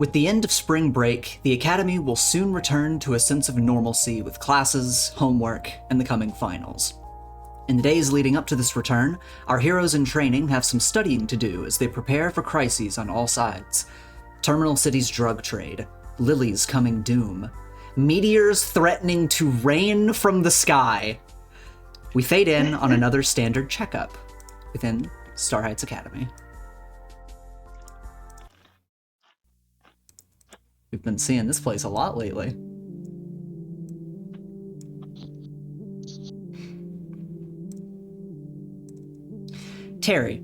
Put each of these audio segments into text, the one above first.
With the end of spring break, the Academy will soon return to a sense of normalcy with classes, homework, and the coming finals. In the days leading up to this return, our heroes in training have some studying to do as they prepare for crises on all sides. Terminal City's drug trade, Lily's coming doom, meteors threatening to rain from the sky. We fade in on another standard checkup within Star Heights Academy. We've been seeing this place a lot lately. Terry,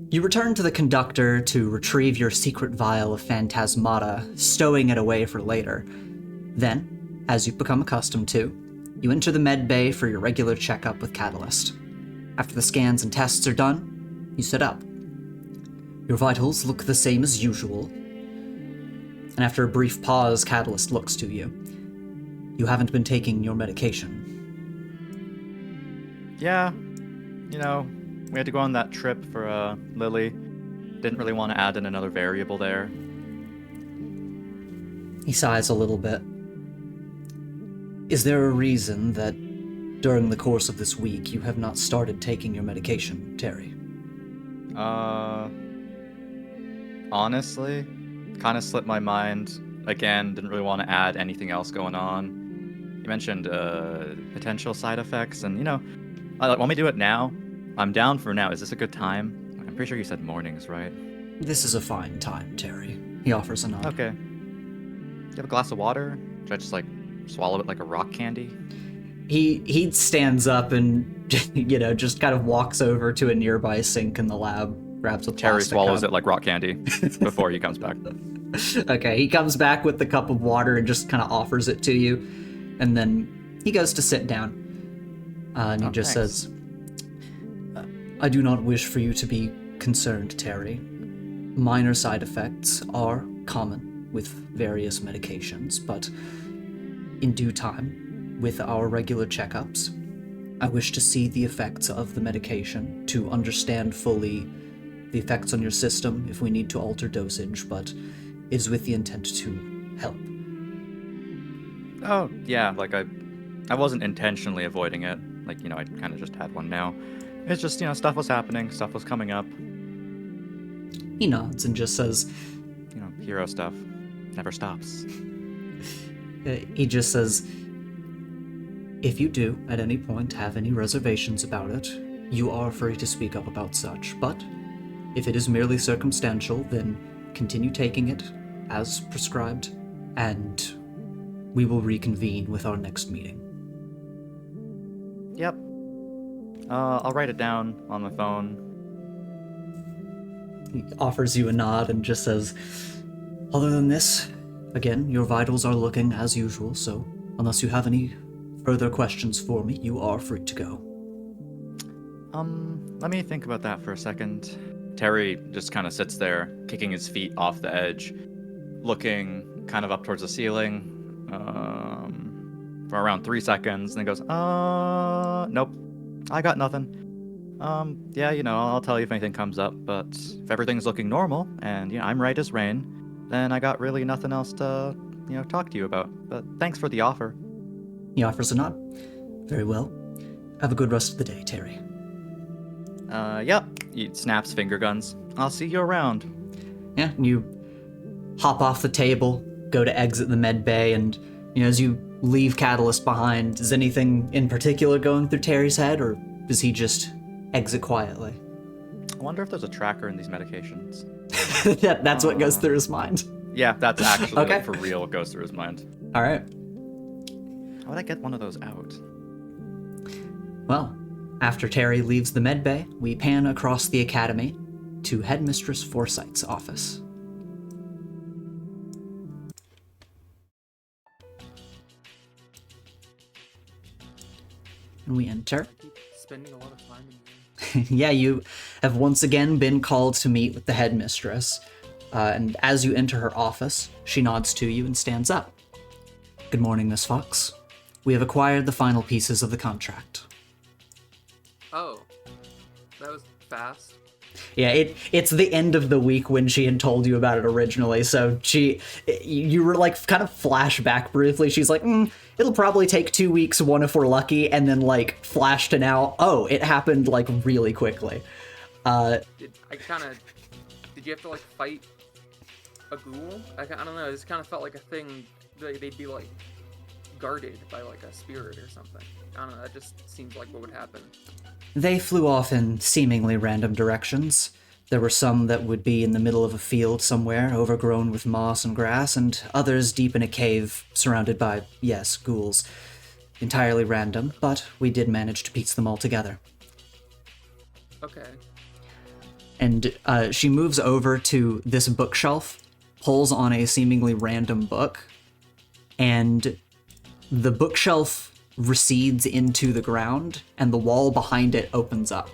you return to the conductor to retrieve your secret vial of phantasmata, stowing it away for later. Then, as you've become accustomed to, you enter the med bay for your regular checkup with Catalyst. After the scans and tests are done, you sit up. Your vitals look the same as usual. And after a brief pause, Catalyst looks to you. You haven't been taking your medication. Yeah, we had to go on that trip for Lily. Didn't really want to add in another variable there. He sighs a little bit. Is there a reason that during the course of this week you have not started taking your medication, Terry? Honestly, kind of slipped my mind. Again, didn't really want to add anything else going on. You mentioned potential side effects, and want me to do it now? I'm down for now. Is this a good time? I'm pretty sure you said mornings, right? This is a fine time, Terry. He offers a nod. Okay. Do you have a glass of water? Should I just swallow it like a rock candy? He stands up and just kind of walks over to a nearby sink in the lab, grabs a plastic Terry swallows cup. it like rock candy before he comes back. Okay, he comes back with the cup of water and just kind of offers it to you, and then he goes to sit down. And he just says, I do not wish for you to be concerned, Terry. Minor side effects are common with various medications, but in due time, with our regular checkups, I wish to see the effects of the medication to understand fully the effects on your system if we need to alter dosage, but it is with the intent to help. Oh, yeah, I wasn't intentionally avoiding it. I kind of just had one now. It's just, stuff was happening, stuff was coming up. He nods and just says, hero stuff never stops. He just says, if you do, at any point, have any reservations about it, you are free to speak up about such, but if it is merely circumstantial, then continue taking it as prescribed, and we will reconvene with our next meeting. Yep. I'll write it down on my phone. He offers you a nod and just says, other than this, again, your vitals are looking as usual, so unless you have any further questions for me, you are free to go. Let me think about that for a second. Terry just kind of sits there, kicking his feet off the edge, looking kind of up towards the ceiling, for around 3 seconds, and then goes, nope, I got nothing. Yeah, I'll tell you if anything comes up, but if everything's looking normal, and, I'm right as rain, then I got really nothing else to, talk to you about. But thanks for the offer. He offers a nod. Very well. Have a good rest of the day, Terry. Yep. He snaps finger guns. I'll see you around. Yeah, and you hop off the table, go to exit the med bay, and, as you leave Catalyst behind, is anything in particular going through Terry's head, or does he just exit quietly? I wonder if there's a tracker in these medications. That's what goes through his mind. Yeah, that's actually Okay. for real what goes through his mind. All right. How would I get one of those out? Well, after Terry leaves the med bay, we pan across the academy to Headmistress Foresight's office. And we enter. Spending a lot of time in here. Yeah, you have once again been called to meet with the headmistress. And as you enter her office, she nods to you and stands up. Good morning, Miss Fox. We have acquired the final pieces of the contract. Oh, that was fast. Yeah, it's the end of the week when she had told you about it originally, so you were like kind of flashback briefly. She's like, it'll probably take 2 weeks, one if we're lucky, and then like flash to now, oh, it happened like really quickly. Did you have to like fight a ghoul? I don't know, it just kind of felt like a thing, they'd be like guarded by like a spirit or something. I don't know, that just seems like what would happen. They flew off in seemingly random directions. There were some that would be in the middle of a field somewhere, overgrown with moss and grass, and others deep in a cave, surrounded by, yes, ghouls. Entirely random, but we did manage to piece them all together. Okay. And she moves over to this bookshelf, pulls on a seemingly random book, and the bookshelf recedes into the ground, and the wall behind it opens up.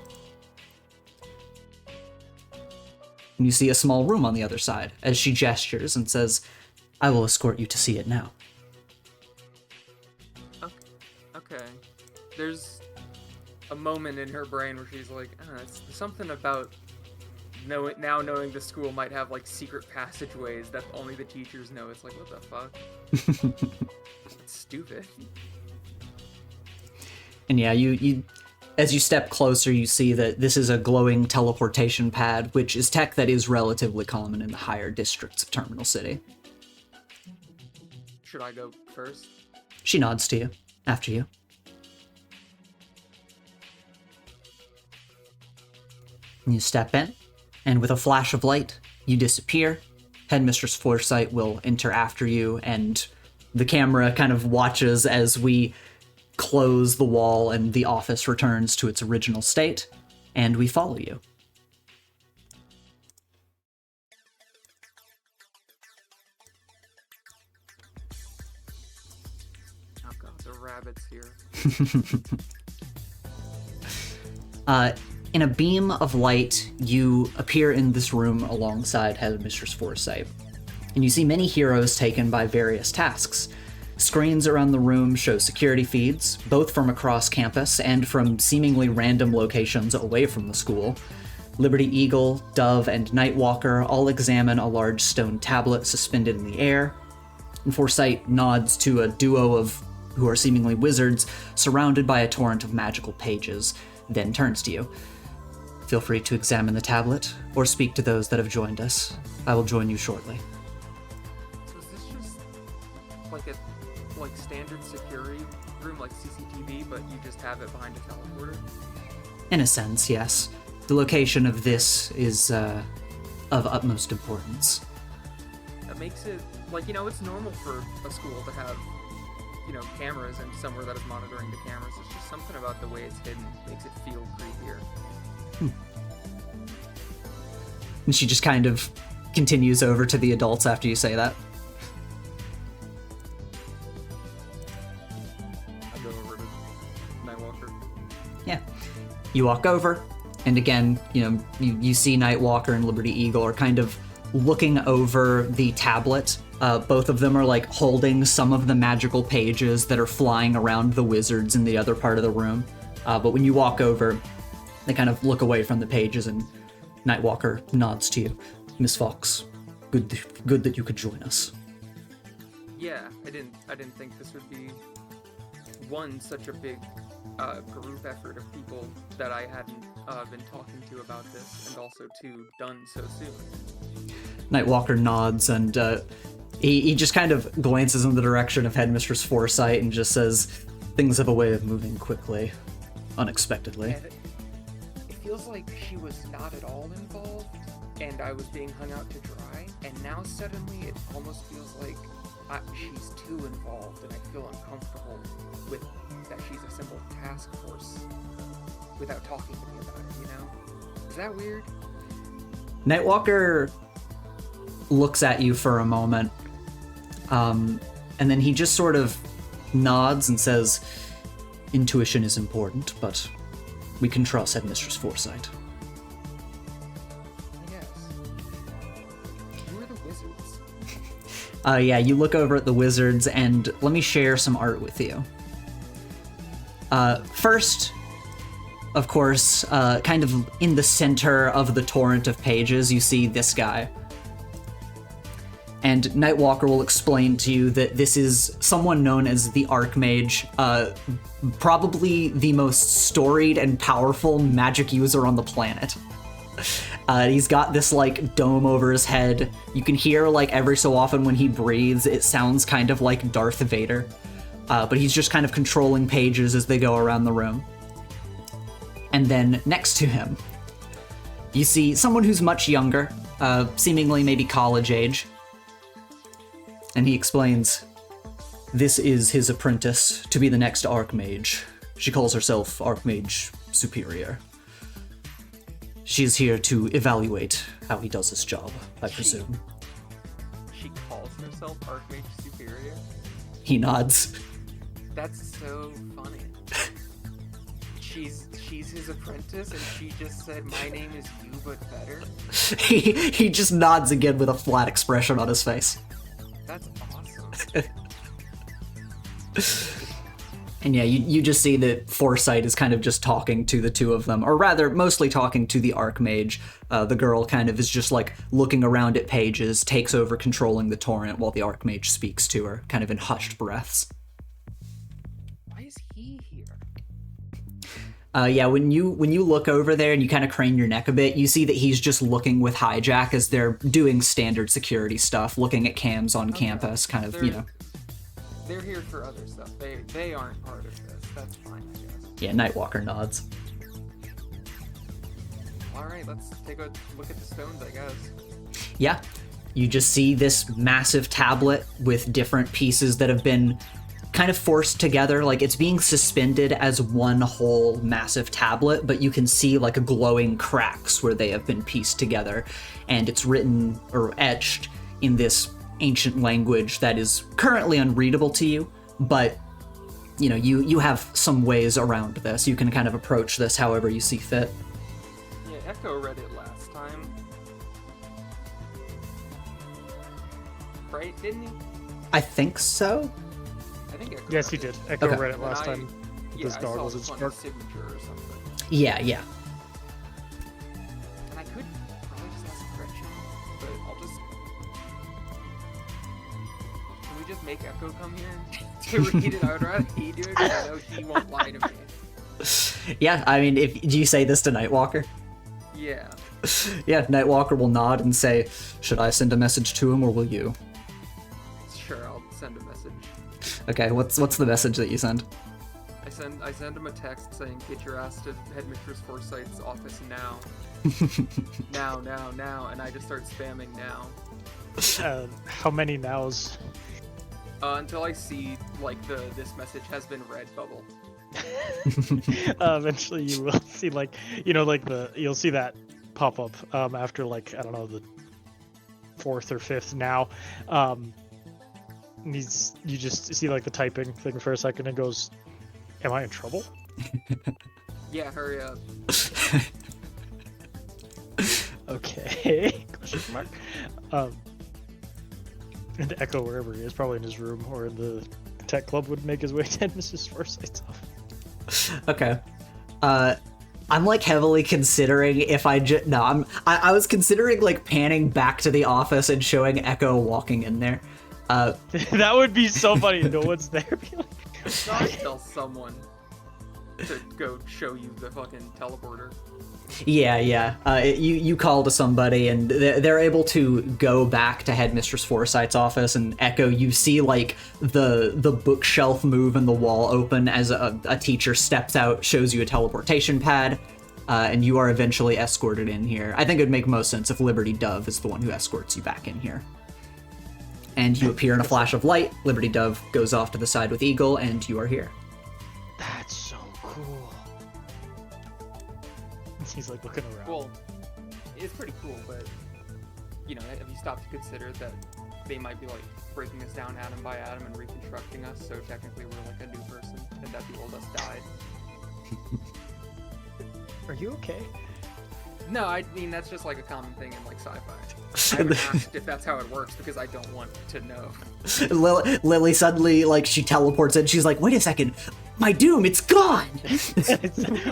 And you see a small room on the other side, as she gestures and says, I will escort you to see it now. Okay. There's a moment in her brain where she's like, it's something about now knowing the school might have like secret passageways that only the teachers know. It's like, what the fuck? That's stupid. And yeah, you as you step closer, you see that this is a glowing teleportation pad, which is tech that is relatively common in the higher districts of Terminal City. Should I go first? She nods to you, after you. And you step in, and with a flash of light, you disappear. Headmistress Foresight will enter after you, and the camera kind of watches as we close the wall and the office returns to its original state, and we follow you. Oh god, the rabbits here. In a beam of light, you appear in this room alongside Headmistress Foresight, and you see many heroes taken by various tasks. Screens around the room show security feeds, both from across campus and from seemingly random locations away from the school. Liberty Eagle, Dove, and Nightwalker all examine a large stone tablet suspended in the air, and Foresight nods to a duo of who are seemingly wizards surrounded by a torrent of magical pages, then turns to you. Feel free to examine the tablet or speak to those that have joined us. I will join you shortly. So is this just like a standard security room, like CCTV, but you just have it behind a teleporter? In a sense, yes. The location of this is of utmost importance. That makes it, like, it's normal for a school to have, cameras and somewhere that is monitoring the cameras. It's just something about the way it's hidden makes it feel creepier. And she just kind of continues over to the adults after you say that. I go over to Nightwalker. Yeah. You walk over, and again, you see Nightwalker and Liberty Eagle are kind of looking over the tablet. Both of them are like holding some of the magical pages that are flying around the wizards in the other part of the room. But when you walk over, they kind of look away from the pages, and Nightwalker nods to you. Miss Fox, good that you could join us. Yeah, I didn't think this would be such a big group effort of people that I hadn't been talking to about this, and also done so soon. Nightwalker nods, and he just kind of glances in the direction of Headmistress Foresight and just says, things have a way of moving quickly, unexpectedly. And it feels like she was not at all involved, and I was being hung out to dry, and now suddenly it almost feels like she's too involved, and I feel uncomfortable with that she's a simple task force without talking to me about it, Is that weird? Nightwalker looks at you for a moment, and then he just sort of nods and says, intuition is important, but we can trust Headmistress Foresight. I guess. Who are the wizards? Yeah, you look over at the wizards, and let me share some art with you. First, of course, kind of in the center of the torrent of pages, you see this guy. And Nightwalker will explain to you that this is someone known as the Archmage, probably the most storied and powerful magic user on the planet. He's got this, like, dome over his head. You can hear, like, every so often when he breathes, it sounds kind of like Darth Vader. But he's just kind of controlling pages as they go around the room. And then next to him, you see someone who's much younger, seemingly maybe college age. And he explains, this is his apprentice to be the next Archmage. She calls herself Archmage Superior. She's here to evaluate how he does his job, I presume. She calls herself Archmage Superior? He nods. That's so funny. She's his apprentice, and she just said, "My name is you, but better." He just nods again with a flat expression on his face. That's awesome. And yeah, you just see that Foresight is kind of just talking to the two of them, or rather, mostly talking to the Archmage. The girl kind of is just like looking around at pages, takes over controlling the torrent while the Archmage speaks to her, kind of in hushed breaths. Why is he here? Yeah, when you look over there and you kind of crane your neck a bit, you see that he's just looking with Hijack as they're doing standard security stuff, looking at cams on campus, kind of, you know. They're here for other stuff. They aren't part of this. That's fine, I guess. Yeah, Nightwalker nods. Alright, let's take a look at the stones, I guess. Yeah, you just see this massive tablet with different pieces that have been kind of forced together, like it's being suspended as one whole massive tablet, but you can see like a glowing cracks where they have been pieced together, and it's written or etched in this ancient language that is currently unreadable to you, but you know, you have some ways around this. You can kind of approach this however you see fit. Yeah, Echo read it last time. Right, didn't he? I think so. I think Echo Yes, he read it. did. Echo Okay. read it last time. Yeah, His I dog saw was in this on Spark. his signature or something. Yeah. And I could probably just ask Gretchen, but I'll just... Can we just make Echo come here to read it? I would rather he do it, because I know he won't lie to me. Yeah, I mean, do you say this to Nightwalker? Yeah. Yeah, Nightwalker will nod and say, should I send a message to him or will you? Sure, I'll send a message. Okay, what's the message that you send? I send him a text saying, "Get your ass to Headmistress Foresight's office now." now, and I just start spamming now. How many nows? Until I see, like, this message has been read bubble. Eventually you will see, like, you know, like you'll see that pop up after, like, I don't know, the 4th or 5th now. You just see, like, the typing thing for a second and goes, am I in trouble? Yeah, hurry up. Okay. Question mark. And Echo, wherever he is, probably in his room or in the tech club, would make his way to Mrs. Foresight's office. Okay. I'm like heavily considering if I was considering like panning back to the office and showing Echo walking in there. That would be so funny. No one's there. Gotta tell someone to go show you the fucking teleporter. Yeah. You call to somebody and they're able to go back to Headmistress Foresight's office, and Echo, you see like the bookshelf move and the wall open as a teacher steps out, shows you a teleportation pad, and you are eventually escorted in here. I think it would make most sense if Liberty Dove is the one who escorts you back in here. And you appear in a flash of light, Liberty Dove goes off to the side with Eagle, and you are here. That's so cool. He's like looking around. Well, it's pretty cool, but, you know, have you stopped to consider that they might be, like, breaking us down atom by atom and reconstructing us, so technically we're like a new person, and that the old us died? Are you okay? No, I mean, that's just like a common thing in, like, sci-fi. I haven't asked if that's how it works because I don't want to know. Lily suddenly, like, she teleports in. She's like, wait a second. My doom, it's gone!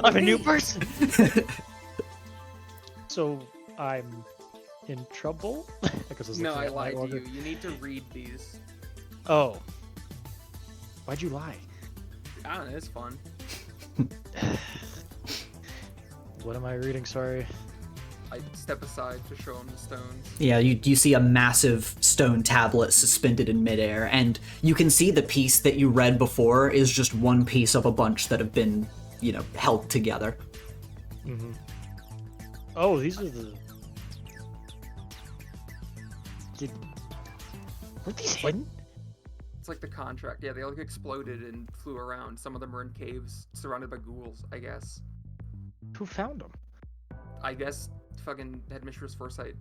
I'm a new person. So I'm in trouble? No, I lied to you. You need to read these. Oh. Why'd you lie? I don't know, it's fun. What am I reading? Sorry. I step aside to show him the stones. Yeah, you see a massive stone tablet suspended in midair, and you can see the piece that you read before is just one piece of a bunch that have been, held together. Mm-hmm. Oh, these are the... Weren't these hidden? It's like the contract. Yeah, they like exploded and flew around. Some of them were in caves, surrounded by ghouls, I guess. Who found them? I guess fucking headmistress Foresight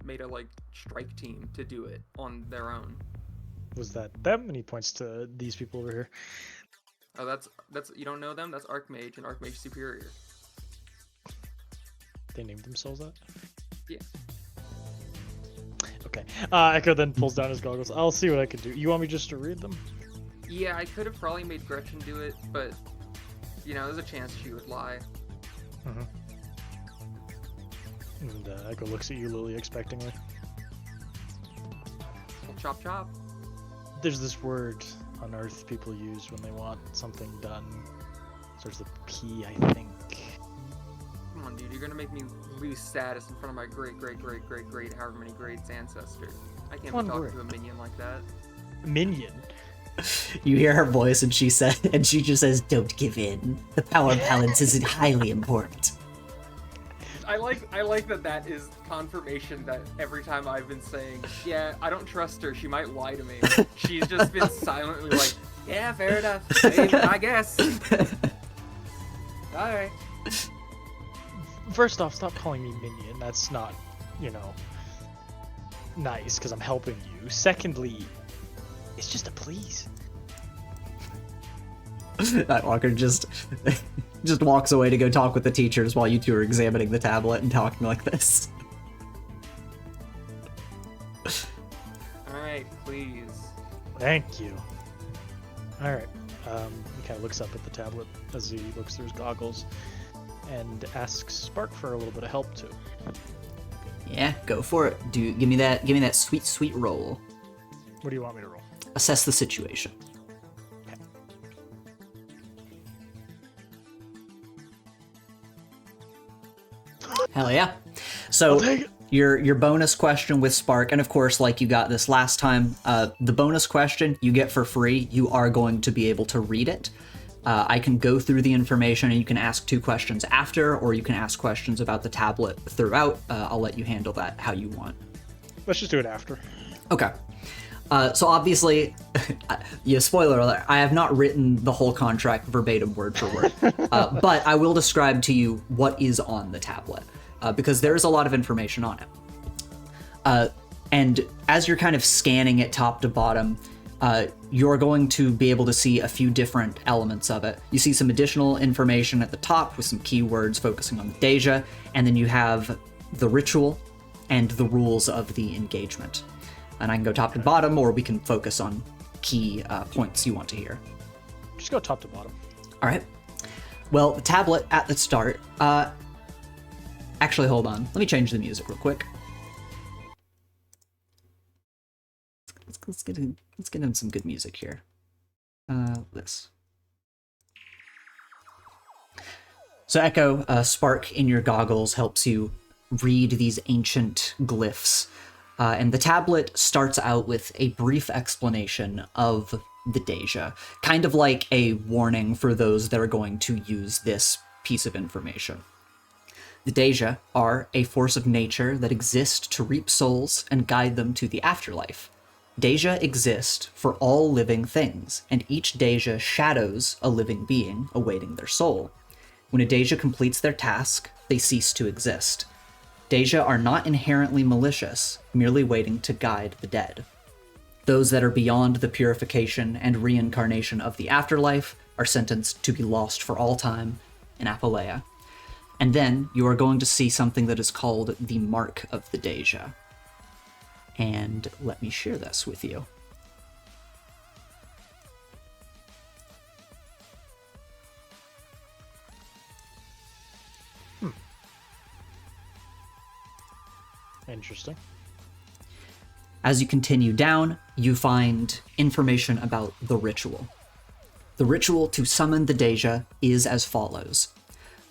made a strike team to do it on their own. Was that them? And he points to these people over here. Oh, that's you don't know them? That's Archmage and Archmage Superior. They named themselves that? Yeah. Okay. Echo then pulls down his goggles. I'll see what I can do. You want me just to read them? Yeah, I could have probably made Gretchen do it, but there's a chance she would lie. Mm-hmm. And Echo looks at you, Lily, expectingly. Well, chop chop. There's this word on Earth people use when they want something done. Starts with P, I think. Come on, dude, you're gonna make me lose status in front of my great, however many greats ancestor. I can't be talking to a minion like that. Minion? You hear her voice, and she just says, "Don't give in. The power balance is highly important." I like that is confirmation that every time I've been saying, yeah, I don't trust her, she might lie to me. She's just been silently like, yeah, fair enough. I guess. Alright. First off, stop calling me minion. That's not, nice, because I'm helping you. Secondly, it's just a please. Nightwalker just walks away to go talk with the teachers while you two are examining the tablet and talking like this. Alright, please. Thank you. Alright. He kind of looks up at the tablet as he looks through his goggles and asks Spark for a little bit of help too. Yeah, go for it. Give me that sweet roll. What do you want me to roll? Assess the situation. Hell yeah. So your bonus question with Spark, and of course, like you got this last time, the bonus question you get for free, you are going to be able to read it. I can go through the information and you can ask 2 questions after, or you can ask questions about the tablet throughout. I'll let you handle that how you want. Let's just do it after. Okay. So obviously, spoiler alert, I have not written the whole contract verbatim word for word, but I will describe to you what is on the tablet, because there is a lot of information on it. And as you're kind of scanning it top to bottom, you're going to be able to see a few different elements of it. You see some additional information at the top with some keywords focusing on the Dey'ja, and then you have the ritual and the rules of the engagement. And I can go top to bottom, or we can focus on key points you want to hear. Just go top to bottom. All right. Well, the tablet at the start... actually, hold on. Let me change the music real quick. Let's get in some good music here. This. So Echo, Spark in your goggles helps you read these ancient glyphs. And the tablet starts out with a brief explanation of the Dey'ja, kind of like a warning for those that are going to use this piece of information. The Dey'ja are a force of nature that exist to reap souls and guide them to the afterlife. Dey'ja exist for all living things, and each Dey'ja shadows a living being awaiting their soul. When a Dey'ja completes their task, they cease to exist. Dey'ja are not inherently malicious, merely waiting to guide the dead. Those that are beyond the purification and reincarnation of the afterlife are sentenced to be lost for all time in Apalea. And then you are going to see something that is called the Mark of the Dey'ja. And let me share this with you. Interesting. As you continue down, you find information about the ritual. The ritual to summon the Dey'ja is as follows.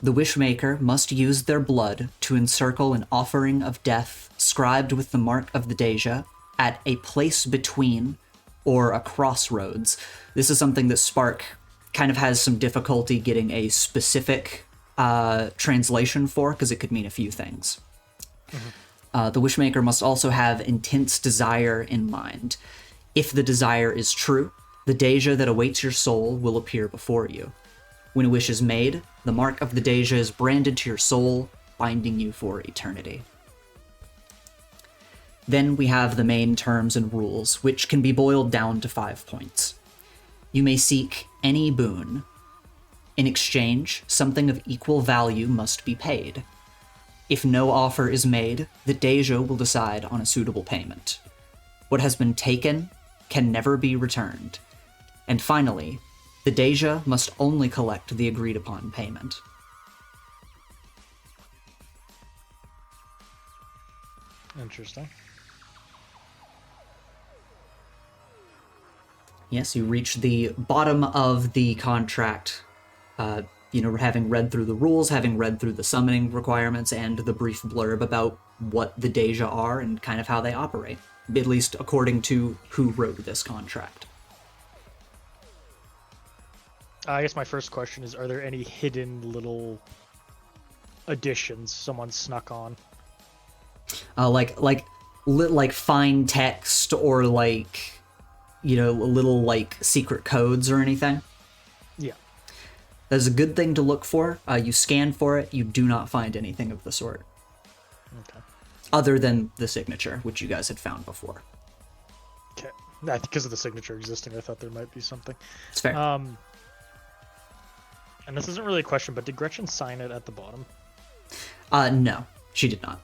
The Wishmaker must use their blood to encircle an offering of death scribed with the mark of the Dey'ja at a place between or a crossroads. This is something that Spark kind of has some difficulty getting a specific translation for, because it could mean a few things. The Wishmaker must also have intense desire in mind. If the desire is true, the Dey'ja that awaits your soul will appear before you. When a wish is made, the mark of the Dey'ja is branded to your soul, binding you for eternity. Then we have the main terms and rules, which can be boiled down to 5 points. You may seek any boon. In exchange, something of equal value must be paid. If no offer is made, the Dey'ja will decide on a suitable payment. What has been taken can never be returned. And finally, the Dey'ja must only collect the agreed-upon payment. Interesting. Yes, you reach the bottom of the contract, having read through the rules, having read through the summoning requirements, and the brief blurb about what the Dey'ja are and kind of how they operate, at least according to who wrote this contract. I guess my first question is, are there any hidden little additions someone snuck on? Like fine text or little secret codes or anything? Yeah. That's a good thing to look for. You scan for it, you do not find anything of the sort. Okay. Other than the signature, which you guys had found before. Okay. Because of the signature existing, I thought there might be something. It's fair. And this isn't really a question, but did Gretchen sign it at the bottom? No, she did not.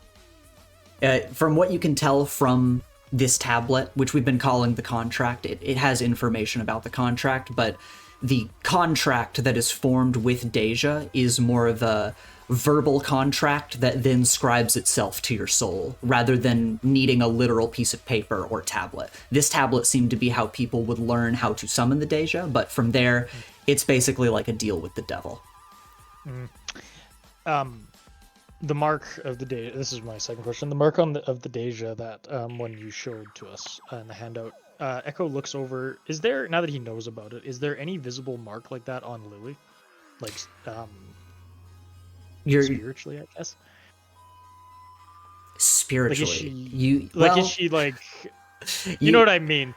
From what you can tell from this tablet, which we've been calling the contract, it has information about the contract, but the contract that is formed with Dey'ja is more of a verbal contract that then scribes itself to your soul, rather than needing a literal piece of paper or tablet. This tablet seemed to be how people would learn how to summon the Dey'ja, but from there, it's basically like a deal with the devil. The mark of the Dey'ja, this is my second question, the mark of the Dey'ja that one you showed to us in the handout, Echo looks over, is there, now that he knows about it, is there any visible mark like that on Lily? Like, spiritually, I guess? Spiritually? Is she like, you know what I mean?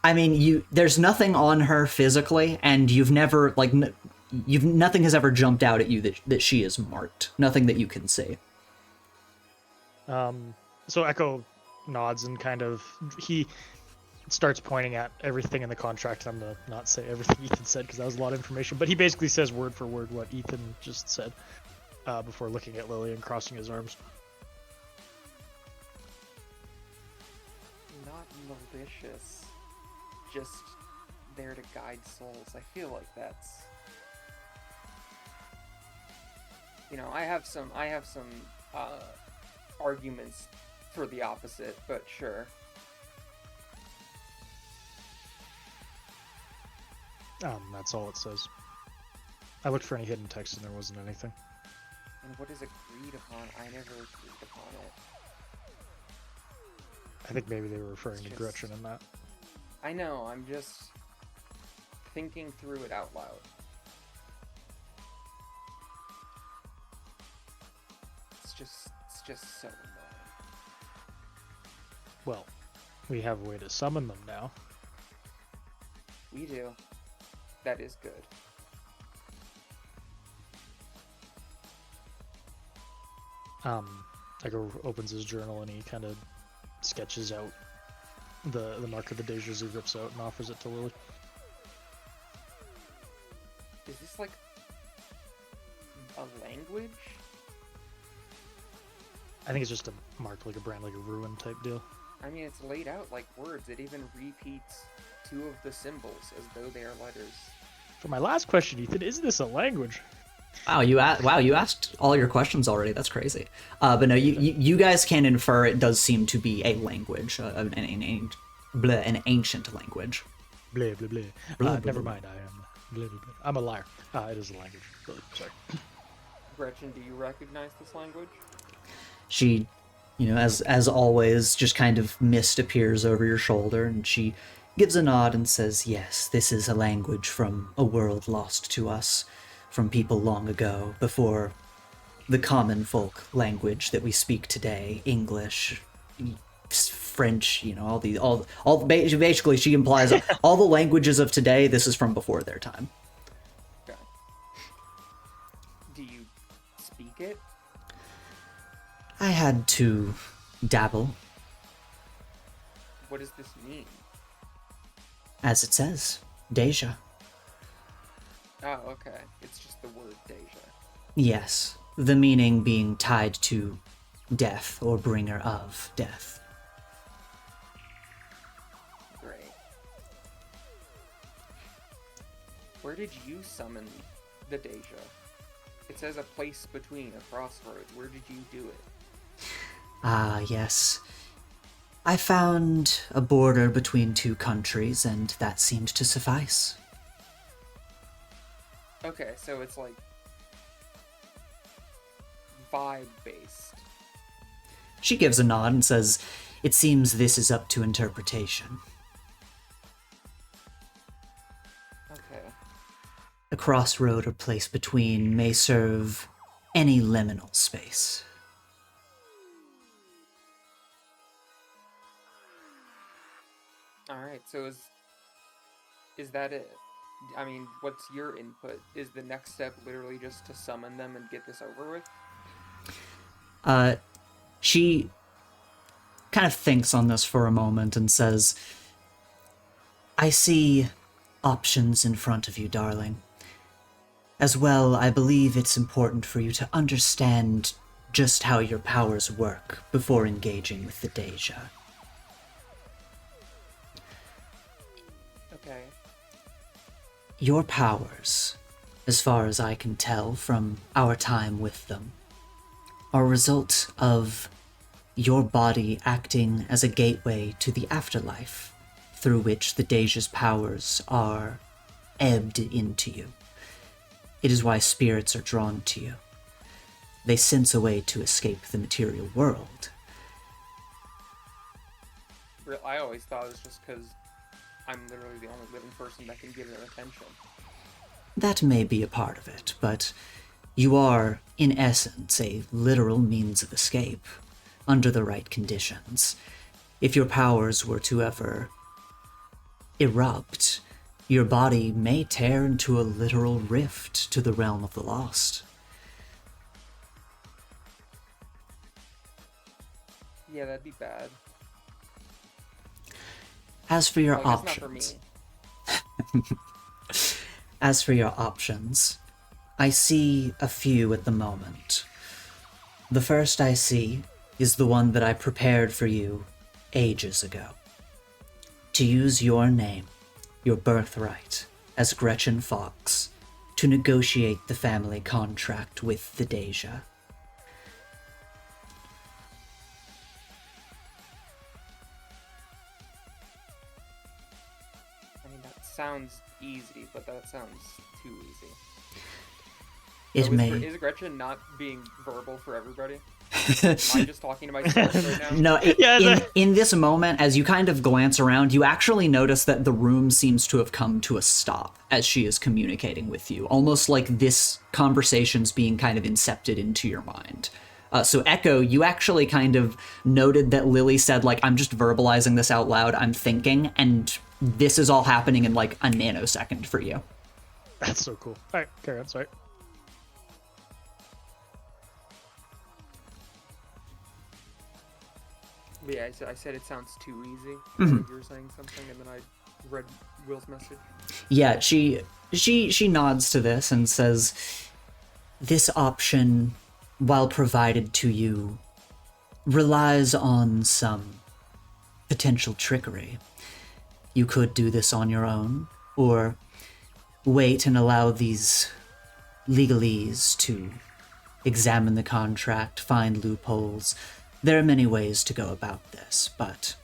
I mean, there's nothing on her physically, and you've never, nothing has ever jumped out at you that she is marked. Nothing that you can see. So Echo nods and kind of, he starts pointing at everything in the contract. I'm going to not say everything Ethan said because that was a lot of information, but he basically says word for word what Ethan just said before looking at Lily and crossing his arms. Not malicious, just there to guide souls. I feel like that's... I have some arguments for the opposite, but sure. That's all it says. I looked for any hidden text and there wasn't anything. And what is agreed upon? I never agreed upon it. I think maybe they were referring to Gretchen in that. I know, I'm just thinking through it out loud. It's just so annoying. Well, we have a way to summon them now. We do. That is good. Echo opens his journal and he kind of sketches out the mark of the Dey'ja as he rips out and offers it to Lily. Is this like a language? I think it's just a mark, like a brand, like a ruin type deal. I mean, it's laid out like words. It even repeats two of the symbols as though they are letters. For my last question, Ethan, is this a language? Wow, you asked all your questions already. That's crazy. But no, you guys can infer it does seem to be a language, an ancient language. Blah, blah, blah. Blah, blah, Never blah. mind, I am blah, blah, blah. I'm a liar. It is a language. Really, sorry. Gretchen, do you recognize this language? She, as always, just kind of mist appears over your shoulder, and she gives a nod and says, "Yes, this is a language from a world lost to us, from people long ago, before the common folk language that we speak today, English, French, basically she implies all the languages of today, this is from before their time." Okay. Do you speak it? I had to dabble, What does this mean? as it says, Deyja. Oh, okay. It's just the word Deja. Yes, the meaning being tied to death or bringer of death. Great. Where did you summon the Deja? It says a place between, a crossroads. Where did you do it? Ah, yes. I found a border between two countries, and that seemed to suffice. Okay, so it's like vibe-based. She gives a nod and says, "It seems this is up to interpretation." Okay. A crossroad or place between may serve any liminal space. Alright, so is that it? I mean, what's your input? Is the next step literally just to summon them and get this over with? She kind of thinks on this for a moment and says, "I see options in front of you, darling. As well, I believe it's important for you to understand just how your powers work before engaging with the Deyja. Okay. Your powers, as far as I can tell from our time with them, are a result of your body acting as a gateway to the afterlife, through which the Deyja's powers are ebbed into you. It is why spirits are drawn to you. They sense a way to escape the material world." I always thought it was just because I'm literally the only living person that can give them attention. That may be a part of it, but you are, in essence, a literal means of escape, under the right conditions. If your powers were to ever erupt, your body may tear into a literal rift to the realm of the lost. Yeah, that'd be bad. As for your Well, I guess not options... for me. As for your options, I see a few at the moment. The first I see is the one that I prepared for you ages ago. To use your name, your birthright, as Gretchen Fox, to negotiate the family contract with the Deyja. I mean, that sounds easy, but that sounds too easy. It So may... Is Gretchen not being verbal for everybody? Am I just talking to myself right now? No, Yeah, in this moment, as you kind of glance around, you actually notice that the room seems to have come to a stop as she is communicating with you, almost like this conversation's being kind of incepted into your mind. So Echo, you actually kind of noted that Lily said, like, "I'm just verbalizing this out loud, I'm thinking," and this is all happening in like a nanosecond for you. That's so cool. All right, carry on. Sorry. But yeah, I said it sounds too easy. Mm-hmm. You were saying something, and then I read Will's message. Yeah, she nods to this and says, "This option, while provided to you, relies on some potential trickery. You could do this on your own, or wait and allow these legalese to examine the contract, find loopholes. There are many ways to go about this, but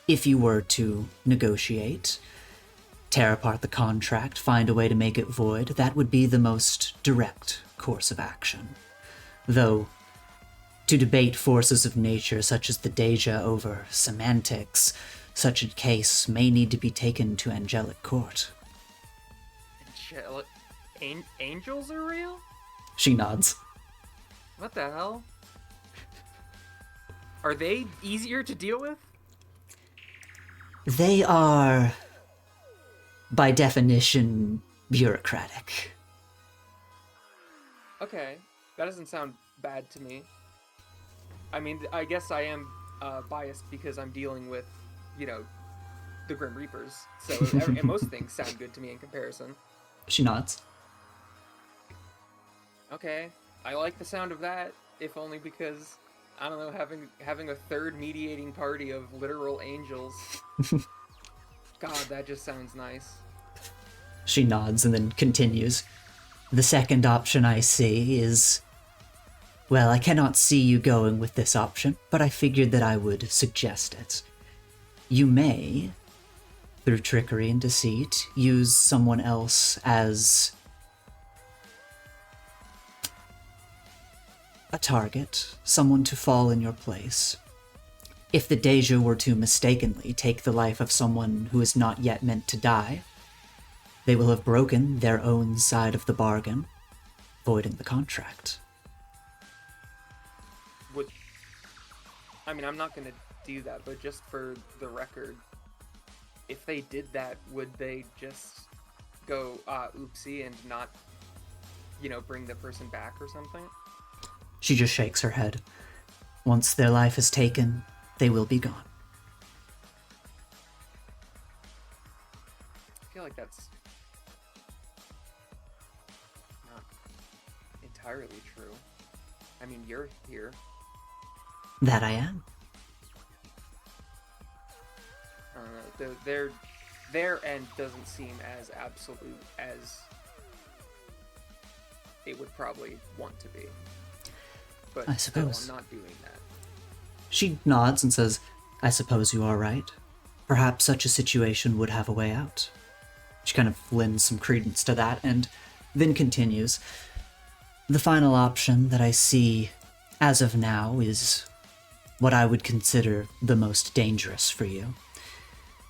if you were to negotiate, tear apart the contract, find a way to make it void, that would be the most direct course of action. Though, to debate forces of nature such as the Dey'ja over semantics, such a case may need to be taken to angelic court. Angelic? Angels are real? She nods. What the hell? Are they easier to deal with? They are, by definition, bureaucratic. Okay, that doesn't sound bad to me. I mean, I guess I am biased because I'm dealing with, you know, the Grim Reapers. So and most things sound good to me in comparison. She nods. Okay, I like the sound of that, if only because, I don't know, having a third mediating party of literal angels. God, that just sounds nice. She nods and then continues. The second option I see is... Well, I cannot see you going with this option, but I figured that I would suggest it. You may, through trickery and deceit, use someone else as a target, someone to fall in your place. If the Dey'ja were to mistakenly take the life of someone who is not yet meant to die, they will have broken their own side of the bargain, voiding the contract. I mean, I'm not gonna do that, but just for the record, if they did that, would they just go, oopsie, and not, you know, bring the person back or something? She just shakes her head. Once their life is taken, they will be gone. I feel like that's not entirely true. I mean, you're here. That I am. Their end doesn't seem as absolute as it would probably want to be. But I suppose. still, I'm not doing that. She nods and says, I suppose you are right. Perhaps such a situation would have a way out. She kind of lends some credence to that and then continues. The final option that I see as of now is what I would consider the most dangerous for you,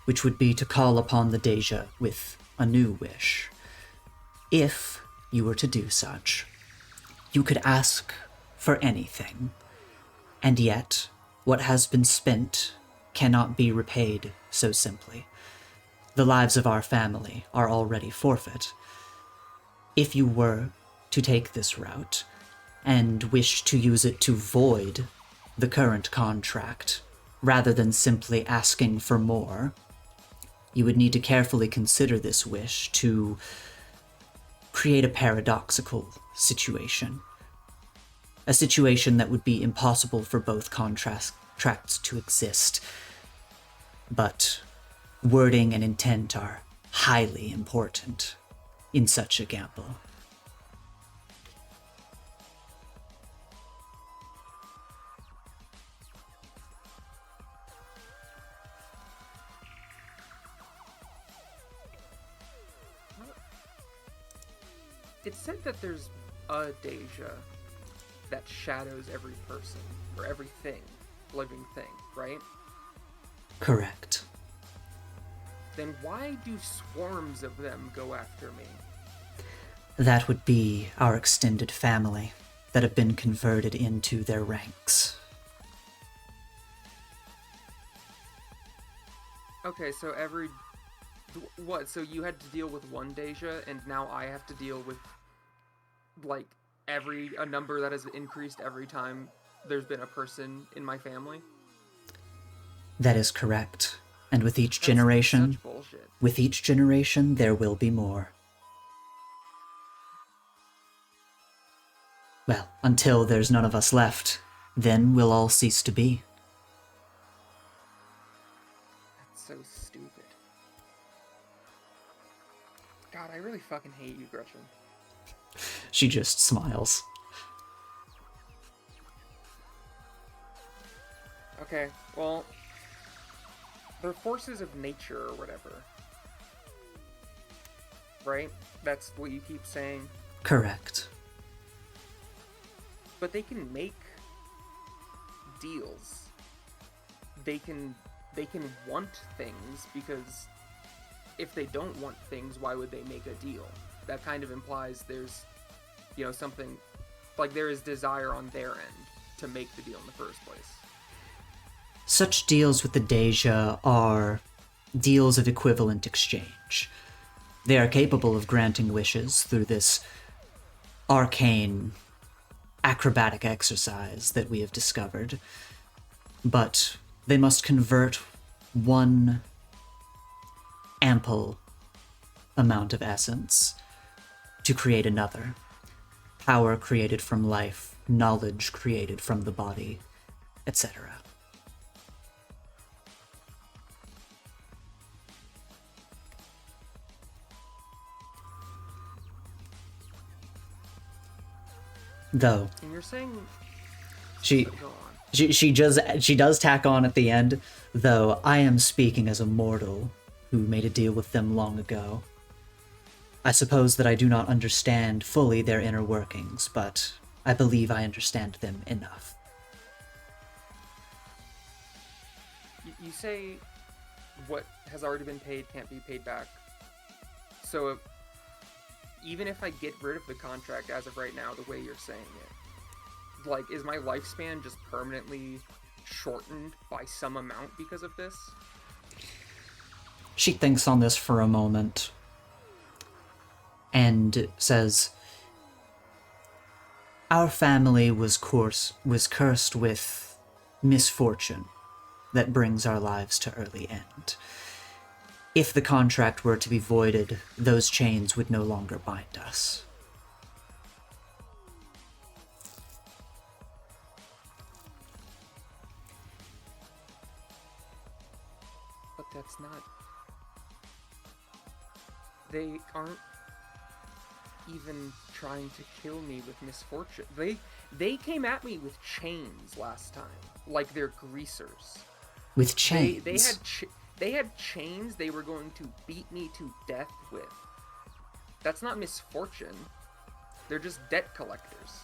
which would be to call upon the Dey'ja with a new wish. If you were to do such, you could ask for anything, and yet what has been spent cannot be repaid so simply. The lives of our family are already forfeit. If you were to take this route and wish to use it to void the current contract, rather than simply asking for more, you would need to carefully consider this wish to create a paradoxical situation. A situation that would be impossible for both contracts to exist. But wording and intent are highly important in such a gamble. It's said that there's a Dey'ja that shadows every person, or everything, living thing, right? Correct. Then why do swarms of them go after me? That would be our extended family that have been converted into their ranks. Okay, so what, so you had to deal with one Dey'ja, and now I have to deal with, like, a number that has increased every time there's been a person in my family? That is correct. And with each That's generation, such bullshit. with each generation, there will be more. Well, until there's none of us left, then we'll all cease to be. That's so stupid. God, I really fucking hate you, Gretchen. She just smiles. Okay, well, they're forces of nature or whatever. Right? That's what you keep saying. Correct. But they can make deals. They can want things, because if they don't want things, why would they make a deal? That kind of implies there's, something, like there is desire on their end to make the deal in the first place. Such deals with the Dey'ja are deals of equivalent exchange. They are capable of granting wishes through this arcane, acrobatic exercise that we have discovered, but they must convert one ample amount of essence to create another. Power created from life, knowledge created from the body, etc. Though And you're saying... she Go on. she does tack on at the end, though I am speaking as a mortal who made a deal with them long ago. I suppose that I do not understand fully their inner workings, but I believe I understand them enough. You say what has already been paid can't be paid back. So even if I get rid of the contract as of right now, the way you're saying it, like, is my lifespan just permanently shortened by some amount because of this? She thinks on this for a moment and says, "Our family was cursed with misfortune that brings our lives to early end. If the contract were to be voided, those chains would no longer bind us." But that's not... They aren't even trying to kill me with misfortune. They came at me with chains last time, like they're greasers. With chains? They had chains they were going to beat me to death with. That's not misfortune. They're just debt collectors.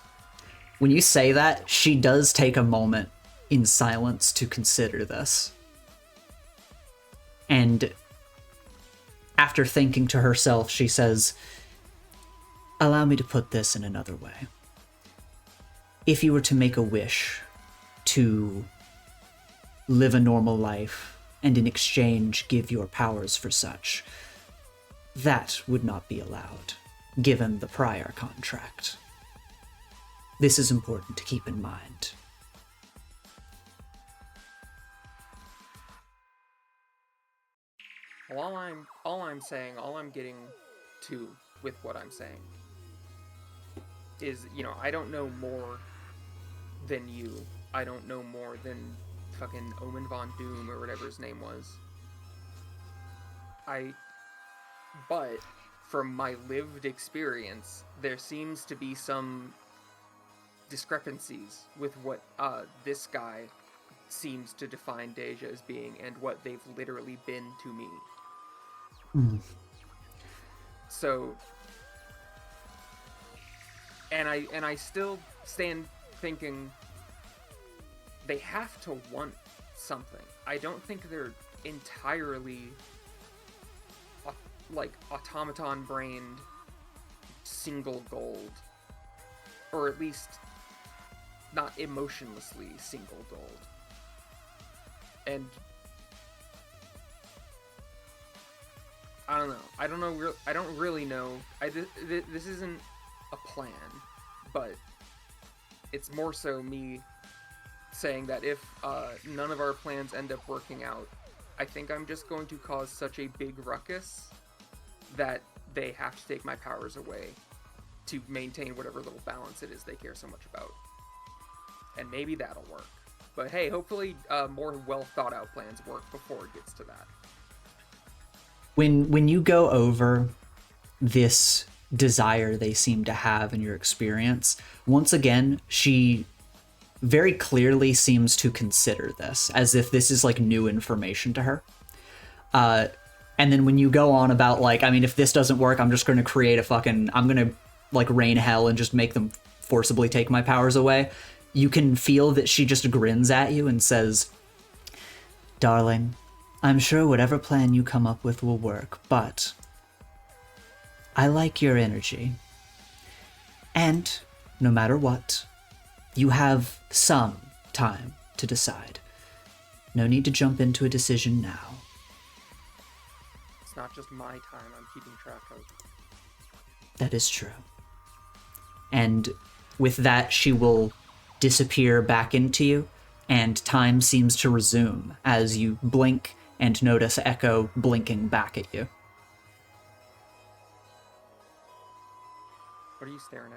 When you say that, she does take a moment in silence to consider this. And after thinking to herself, she says, "Allow me to put this in another way. If you were to make a wish to live a normal life, and in exchange give your powers for such, that would not be allowed, given the prior contract. This is important to keep in mind." Well, all I'm getting to with what I'm saying is, I don't know more than you. I don't know more than fucking Omen Von Doom or whatever his name was. But from my lived experience, there seems to be some discrepancies with what this guy seems to define Dey'ja as being and what they've literally been to me. So, and I still stand thinking they have to want something. I don't think they're entirely like automaton-brained single gold, or at least not emotionlessly single gold. And I don't know. I don't really know. This isn't a plan, but it's more so me saying that if none of our plans end up working out, I think I'm just going to cause such a big ruckus that they have to take my powers away to maintain whatever little balance it is they care so much about. And maybe that'll work. But hey, hopefully more well thought out plans work before it gets to that. When you go over this desire they seem to have in your experience. Once again, she very clearly seems to consider this as if this is like new information to her. And then when you go on about like, I mean, if this doesn't work, I'm just going to create I'm going to like rain hell and just make them forcibly take my powers away. You can feel that she just grins at you and says, "Darling, I'm sure whatever plan you come up with will work, but I like your energy. And no matter what, you have some time to decide. No need to jump into a decision now." It's not just my time I'm keeping track of. That is true. And with that, she will disappear back into you, and time seems to resume as you blink and notice Echo blinking back at you. What are you staring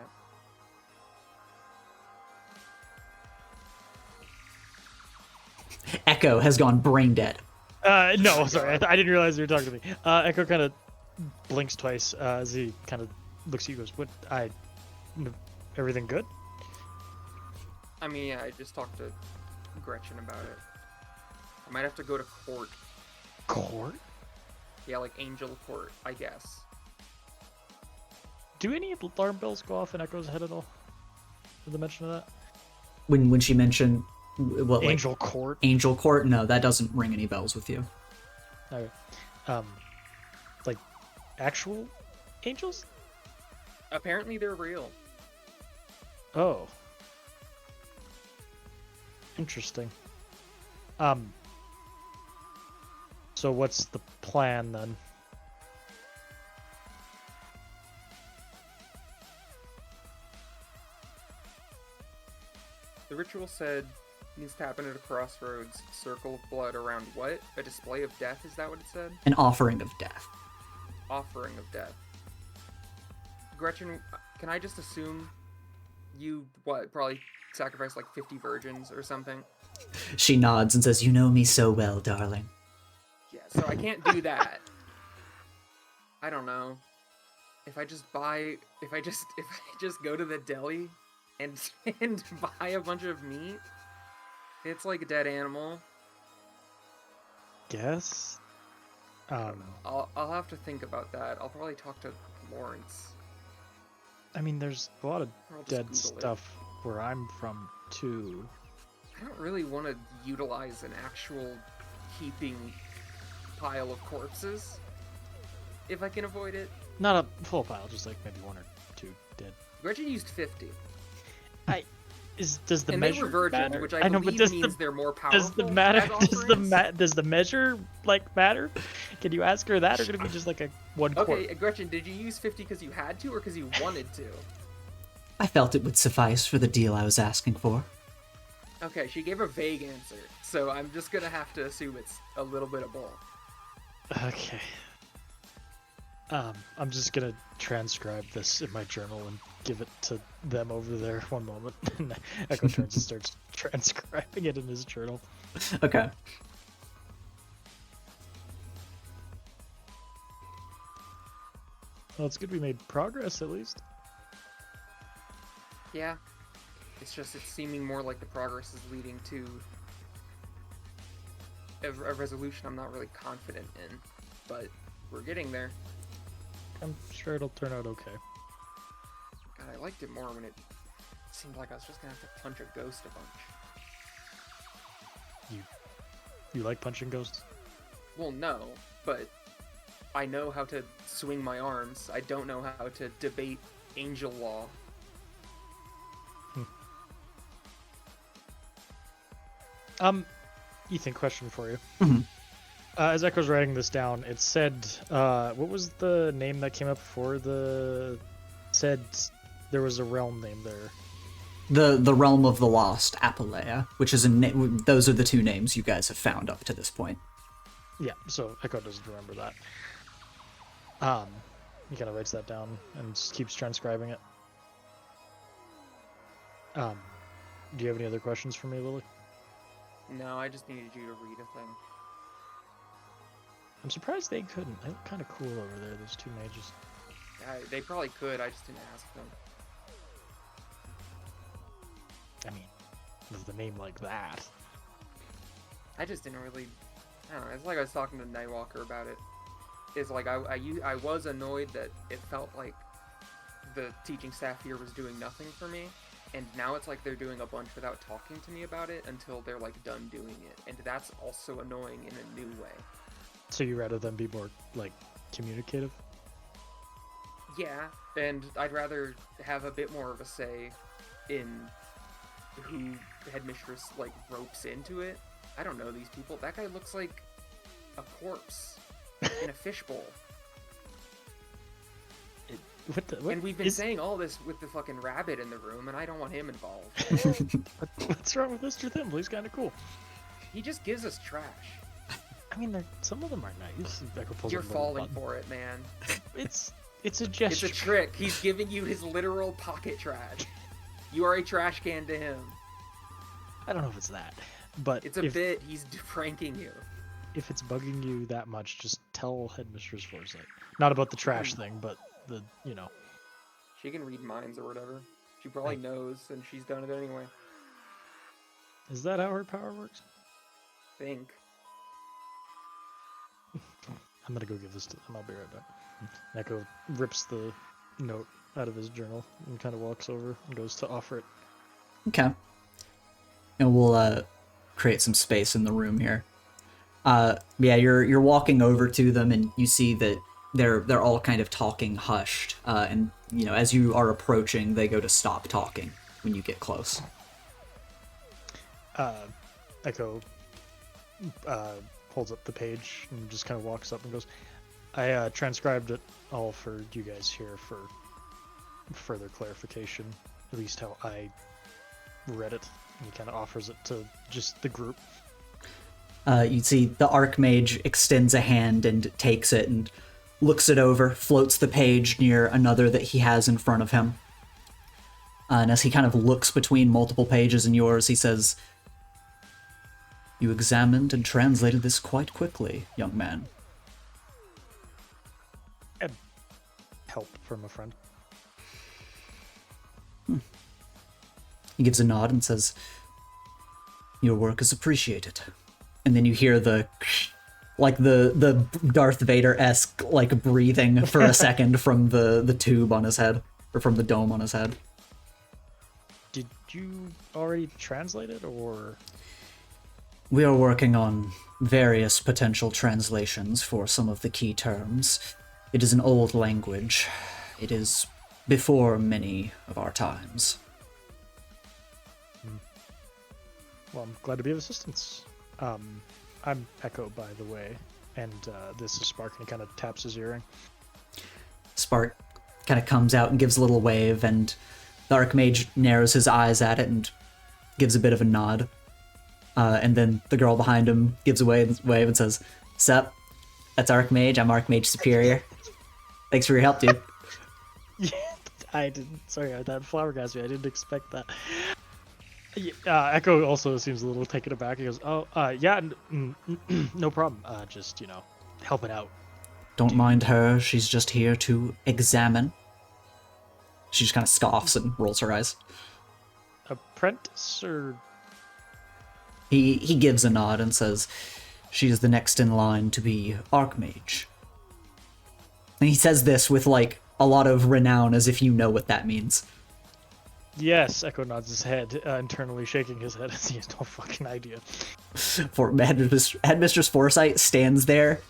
at? Echo has gone brain dead. No, sorry, I didn't realize you were talking to me. Echo kind of blinks twice as he kind of looks at you and goes, everything good? I mean, yeah, I just talked to Gretchen about it. I might have to go to court. Court? Yeah, like Angel Court, I guess. Do any alarm bells go off in Echo's head at all? Did they mention that? When she mentioned what, Angel Court? Angel Court? No, that doesn't ring any bells with you. Okay. Like actual angels? Apparently they're real. Oh. Interesting. So what's the plan then? The ritual said needs to happen at a crossroads. Circle of blood around what? A display of death, is that what it said? An offering of death. Offering of death. Gretchen, can I just assume you, probably sacrificed like 50 virgins or something? She nods and says, "You know me so well, darling." Yeah, so I can't do that. I don't know. If I just go to the deli and buy a bunch of meat, it's like a dead animal. Guess. I'll have to think about that. I'll probably talk to Lawrence. I mean, there's a lot of Or I'll just dead Google it. stuff where I'm from too. I don't really want to utilize an actual heaping pile of corpses if I can avoid it. Not a full pile, just like maybe one or two dead. Gretchen used 50. Does the And measure they were virgins, matter? which I know, believe but means they're more powerful. does the matter? as offerings. Does the measure like matter? Can you ask her that, or could it be just like a one quart? Okay, Gretchen, did you use 50 because you had to, or because you wanted to? I felt it would suffice for the deal I was asking for. Okay, she gave a vague answer, so I'm just gonna have to assume it's a little bit of both. Okay. I'm just gonna transcribe this in my journal and give it to them over there. One moment. And Echo turns and starts transcribing it in his journal. Okay. Well, it's good we made progress at least. Yeah. It's seeming more like the progress is leading to a resolution I'm not really confident in, but we're getting there. I'm sure it'll turn out okay. God, I liked it more when it seemed like I was just gonna have to punch a ghost a bunch. You like punching ghosts? Well, no, but I know how to swing my arms. I don't know how to debate angel law. Ethan, question for you. Mhm. As Echo's writing this down, it said, what was the name that came up before said there was a realm name there? The Realm of the Lost, Apalea, which is those are the two names you guys have found up to this point. Yeah, so Echo doesn't remember that. He kind of writes that down and just keeps transcribing it. Do you have any other questions for me, Lily? No, I just needed you to read a thing. I'm surprised they couldn't. They look kind of cool over there, those two mages. They probably could. I just didn't ask them. I mean, with the name like that. I just didn't really. I don't know. It's like I was talking to Nightwalker about it. It's like I was annoyed that it felt like the teaching staff here was doing nothing for me, and now it's like they're doing a bunch without talking to me about it until they're like done doing it, and that's also annoying in a new way. So you rather them be more like communicative? Yeah, and I'd rather have a bit more of a say in who headmistress like ropes into it. I don't know these people. That guy looks like a corpse in a fishbowl. What And we've been saying all this with the fucking rabbit in the room, and I don't want him involved. What's wrong with Mr. Thimble? He's kind of cool. He just gives us trash. I mean, some of them are nice. You're falling for it, man. It's a gesture. It's a trick. He's giving you his literal pocket trash. You are a trash can to him. I don't know if it's that, but it's a bit. He's pranking you. If it's bugging you that much, just tell Headmistress Foresight. Not about the trash thing, but the. She can read minds or whatever. She probably knows, and she's done it anyway. Is that how her power works? Think. I'm gonna go give this to them. I'll be right back. Echo rips the note out of his journal and kind of walks over and goes to offer it. Okay. And we'll create some space in the room here. Yeah, you're walking over to them, and you see that they're all kind of talking hushed. And as you are approaching, they go to stop talking when you get close. Echo holds up the page and just kind of walks up and goes, I transcribed it all for you guys here for further clarification, at least how I read it. And he kind of offers it to just the group. You see the Archmage extends a hand and takes it and looks it over, floats the page near another that he has in front of him. And as he kind of looks between multiple pages and yours, he says, "You examined and translated this quite quickly, young man." Help from a friend. He gives a nod and says, "Your work is appreciated." And then you hear the Darth Vader-esque breathing for a second from the tube on his head, or from the dome on his head. Did you already translate it, or? We are working on various potential translations for some of the key terms. It is an old language. It is before many of our times. Well, I'm glad to be of assistance. I'm Echo, by the way, and this is Spark, and he kind of taps his earring. Spark kind of comes out and gives a little wave, and the Archmage narrows his eyes at it and gives a bit of a nod. And then the girl behind him gives a wave and says, "Sup? That's Archmage. I'm Archmage Superior. Thanks for your help, dude." Yeah, I didn't. Sorry, that flabbergasted me. I didn't expect that. Echo also seems a little taken aback. He goes, "Oh, yeah, no problem. Just helping out." Don't mind her. She's just here to examine. She just kind of scoffs and rolls her eyes. Apprentice or? He gives a nod and says, "She is the next in line to be Archmage." And he says this with a lot of renown, as if you know what that means. Yes, Echo nods his head, internally shaking his head as he has no fucking idea. For Headmistress Foresight stands there,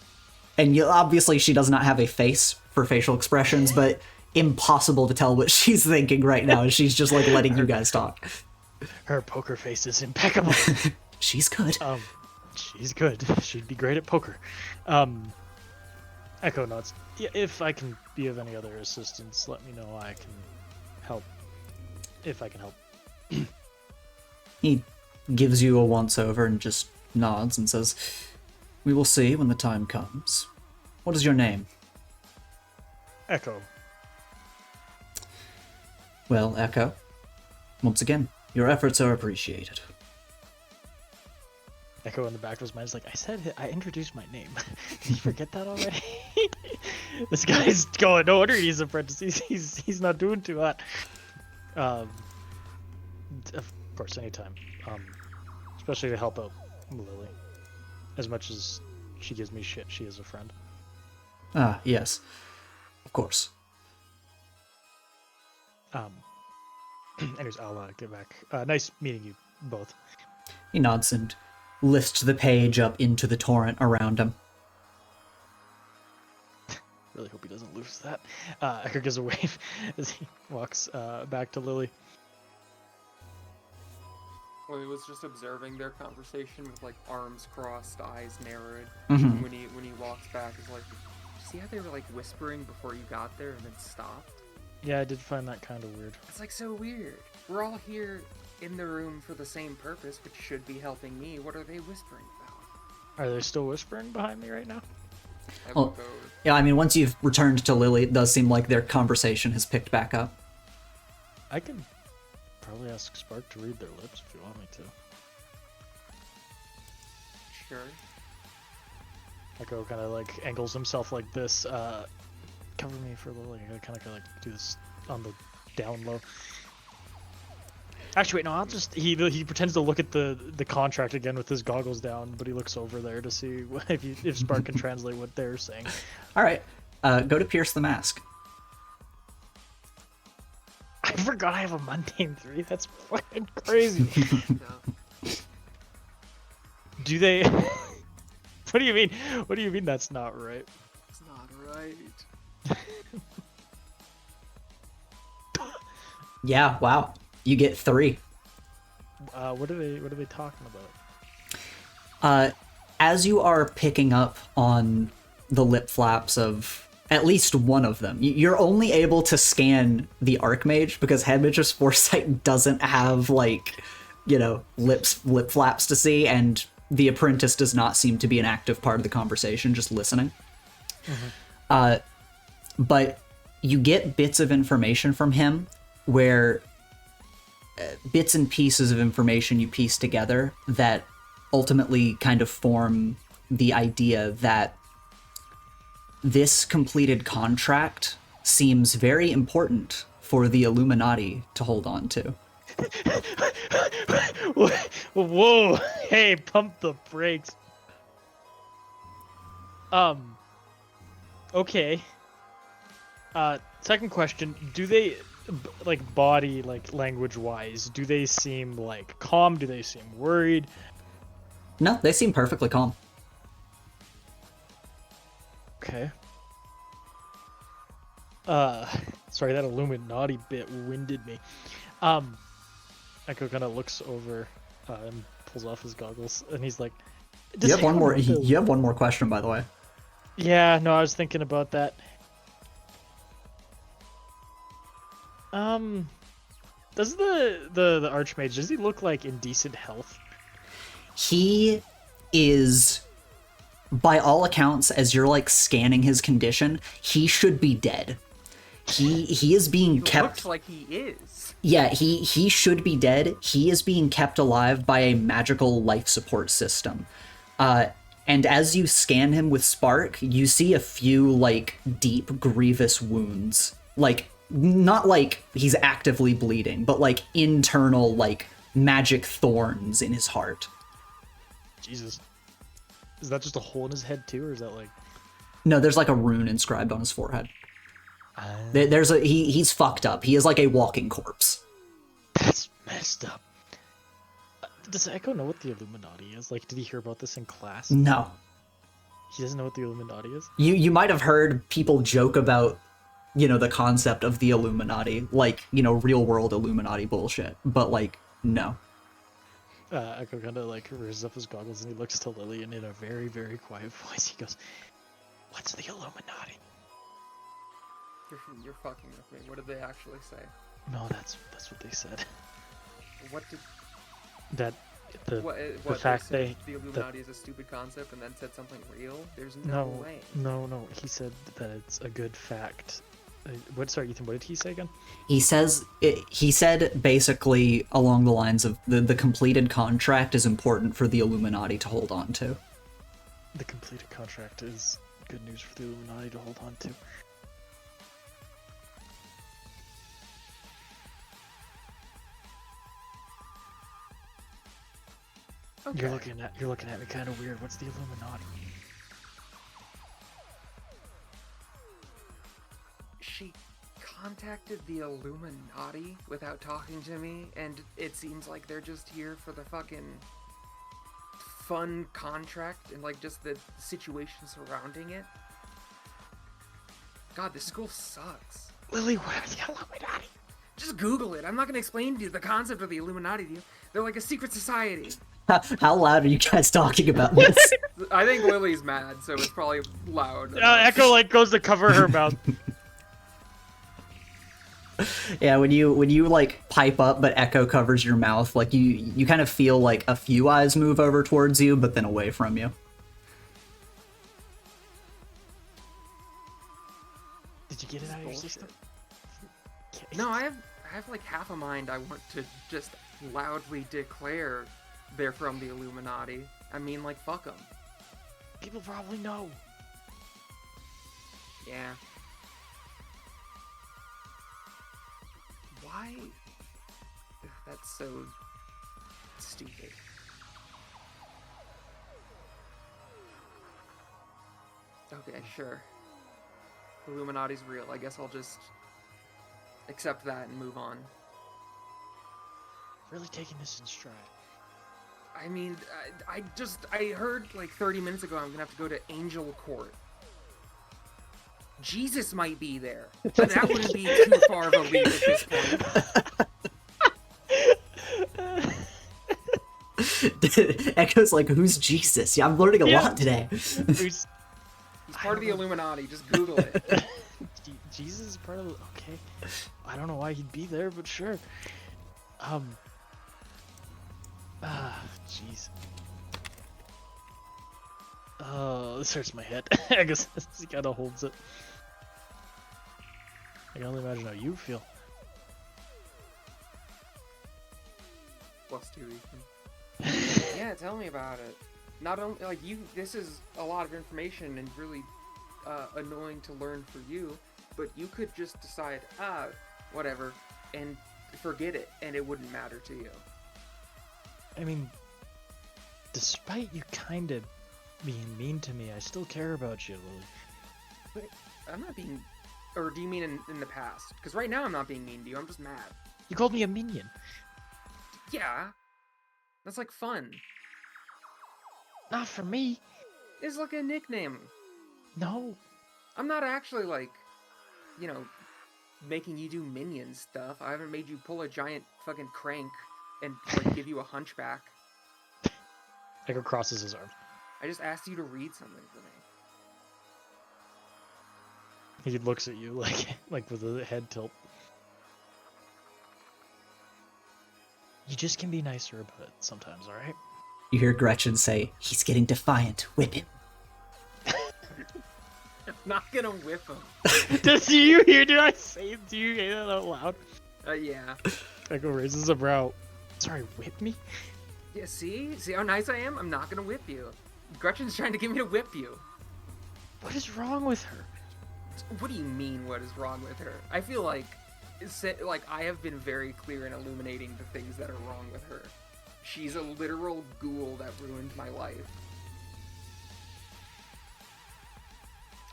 and obviously she does not have a face for facial expressions, but impossible to tell what she's thinking right now, as she's just letting you guys talk. Her poker face is impeccable. She's good. She's good. She'd be great at poker. Echo nods. Yeah, if I can be of any other assistance, let me know. I can help. If I can help. He gives you a once-over and just nods and says, "We will see when the time comes. What is your name?" Echo. Well, Echo, once again, your efforts are appreciated. Echo in the back of his mind is like, I introduced my name. Did you forget that already? This guy's going, no wonder he's apprentice. He's not doing too hot. Of course, anytime. Especially to help out Lily. As much as she gives me shit, she is a friend. Ah, yes. Of course. Anyways, I'll get back. Nice meeting you both. He nods and lifts the page up into the torrent around him. Really hope he doesn't lose that. Echo gives a wave as he walks back to Lily. Well, he was just observing their conversation with like arms crossed, eyes narrowed. Mhm. When he walks back, he's like, "See how they were like whispering before you got there and then stopped? Yeah, I did find that kind of weird. It's like so weird. We're all here in the room for the same purpose, which should be helping me. What are they whispering about?" Are they still whispering behind me right now? I Oh. look over. Yeah, I mean, once you've returned to Lily, it does seem like their conversation has picked back up. I can probably ask Spark to read their lips if you want me to. Sure. Echo kind of like angles himself like this. Cover me for a little. I kind of like do this on the down low. Actually, wait, no. I'll just he pretends to look at the contract again with his goggles down, but he looks over there to see if Spark can translate what they're saying. All right, go to pierce the mask. I forgot I have a mundane 3. That's fucking crazy. Do they? What do you mean? What do you mean that's not right? It's not right. Yeah, wow. You get 3. What are they talking about? As you are picking up on the lip flaps of at least one of them, you're only able to scan the Archmage because Headmistress Foresight doesn't have, like, you know, lip flaps to see, and the apprentice does not seem to be an active part of the conversation, just listening. But you get bits of information from him where bits and pieces of information you piece together that ultimately kind of form the idea that this completed contract seems very important for the Illuminati to hold on to. Whoa! Hey, pump the brakes. Okay. Second question: do they, like, body, like, language-wise, do they seem like calm? Do they seem worried? No, they seem perfectly calm. Okay. Sorry, that Illuminati bit winded me. Echo kind of looks over and pulls off his goggles, and he's like, You have one more. You have one more question, by the way. Yeah, no, I was thinking about that. Does the Archmage, does he look like in decent health? He is, by all accounts, as you're like scanning his condition, he should be dead. He is being kept. Looks like he is. Yeah, he should be dead. He is being kept alive by a magical life support system. And as you scan him with Spark, you see a few, like, deep, grievous wounds. Like, not like he's actively bleeding, but, like, internal, like, magic thorns in his heart. Jesus. Is that just a hole in his head, too, or is that, like... No, there's, like, a rune inscribed on his forehead. He's fucked up. He is like a walking corpse. That's messed up. Does Echo know what the Illuminati is? Like, did he hear about this in class? No. He doesn't know what the Illuminati is? You might have heard people joke about, you know, the concept of the Illuminati, like, you know, real world Illuminati bullshit, but, like, no. Echo kind of, like, raises up his goggles and he looks to Lily, and in a very, very quiet voice he goes, "What's the Illuminati?" You're fucking with me. What did they actually say? No, that's what they said. What did That the what fact said the Illuminati is a stupid concept and then said something real? There's no way. No. He said that it's a good fact Sorry, Ethan, what did he say again? He said basically along the lines of the completed contract is important for the Illuminati to hold on to. The completed contract is good news for the Illuminati to hold on to. Okay. You're looking at me kind of weird. What's the Illuminati? She contacted the Illuminati without talking to me, and it seems like they're just here for the fucking fun contract and like just the situation surrounding it. God, this school sucks. Lily, what are the Illuminati? Just Google it. I'm not gonna explain to you the concept of the Illuminati to you. They're like a secret society. How loud are you guys talking about this? I think Lily's mad, so it's probably loud. Echo like goes to cover her mouth. Yeah, when you like pipe up, but Echo covers your mouth, like you kind of feel like a few eyes move over towards you, but then away from you. Did you get it out of your system? No, I have like half a mind I want to just loudly declare they're from the Illuminati. I mean, like, fuck them. People probably know. Yeah. Why? Ugh, that's so stupid. Okay, sure. Illuminati's real. I guess I'll just accept that and move on. Really taking this in stride. I mean, I heard like 30 minutes ago I'm gonna have to go to Angel Court. Jesus might be there, but that wouldn't be too far of a leap at this point. Echo's like, who's Jesus? Yeah, I'm learning a lot today. He's part of the Illuminati. Just Google it. Jesus is part of the... Okay. I don't know why he'd be there, but sure. Jeez. Oh, this hurts my head. I guess he kind of holds it. I can only imagine how you feel. +2, Ethan. Yeah, tell me about it. Not only, like, this is a lot of information and really annoying to learn for you, but you could just decide, whatever, and forget it, and it wouldn't matter to you. I mean, despite you kind of being mean to me, I still care about you, Lily. But I'm not being... Or do you mean in the past? Because right now I'm not being mean to you, I'm just mad. You called me a minion. Yeah. That's like fun. Not for me. It's like a nickname. No. I'm not actually like, you know, making you do minion stuff. I haven't made you pull a giant fucking crank and like give you a hunchback. Echo crosses his arm. I just asked you to read something for me. He looks at you like with a head tilt. You just can be nicer about it sometimes, alright? You hear Gretchen say, he's getting defiant, whip him. I'm not gonna whip him. Do you hear that out loud? Yeah. Echo raises a brow. Sorry, whip me? Yeah, see? See how nice I am? I'm not gonna whip you. Gretchen's trying to get me to whip you. What is wrong with her? What do you mean, what is wrong with her? I feel like I have been very clear in illuminating the things that are wrong with her. She's a literal ghoul that ruined my life.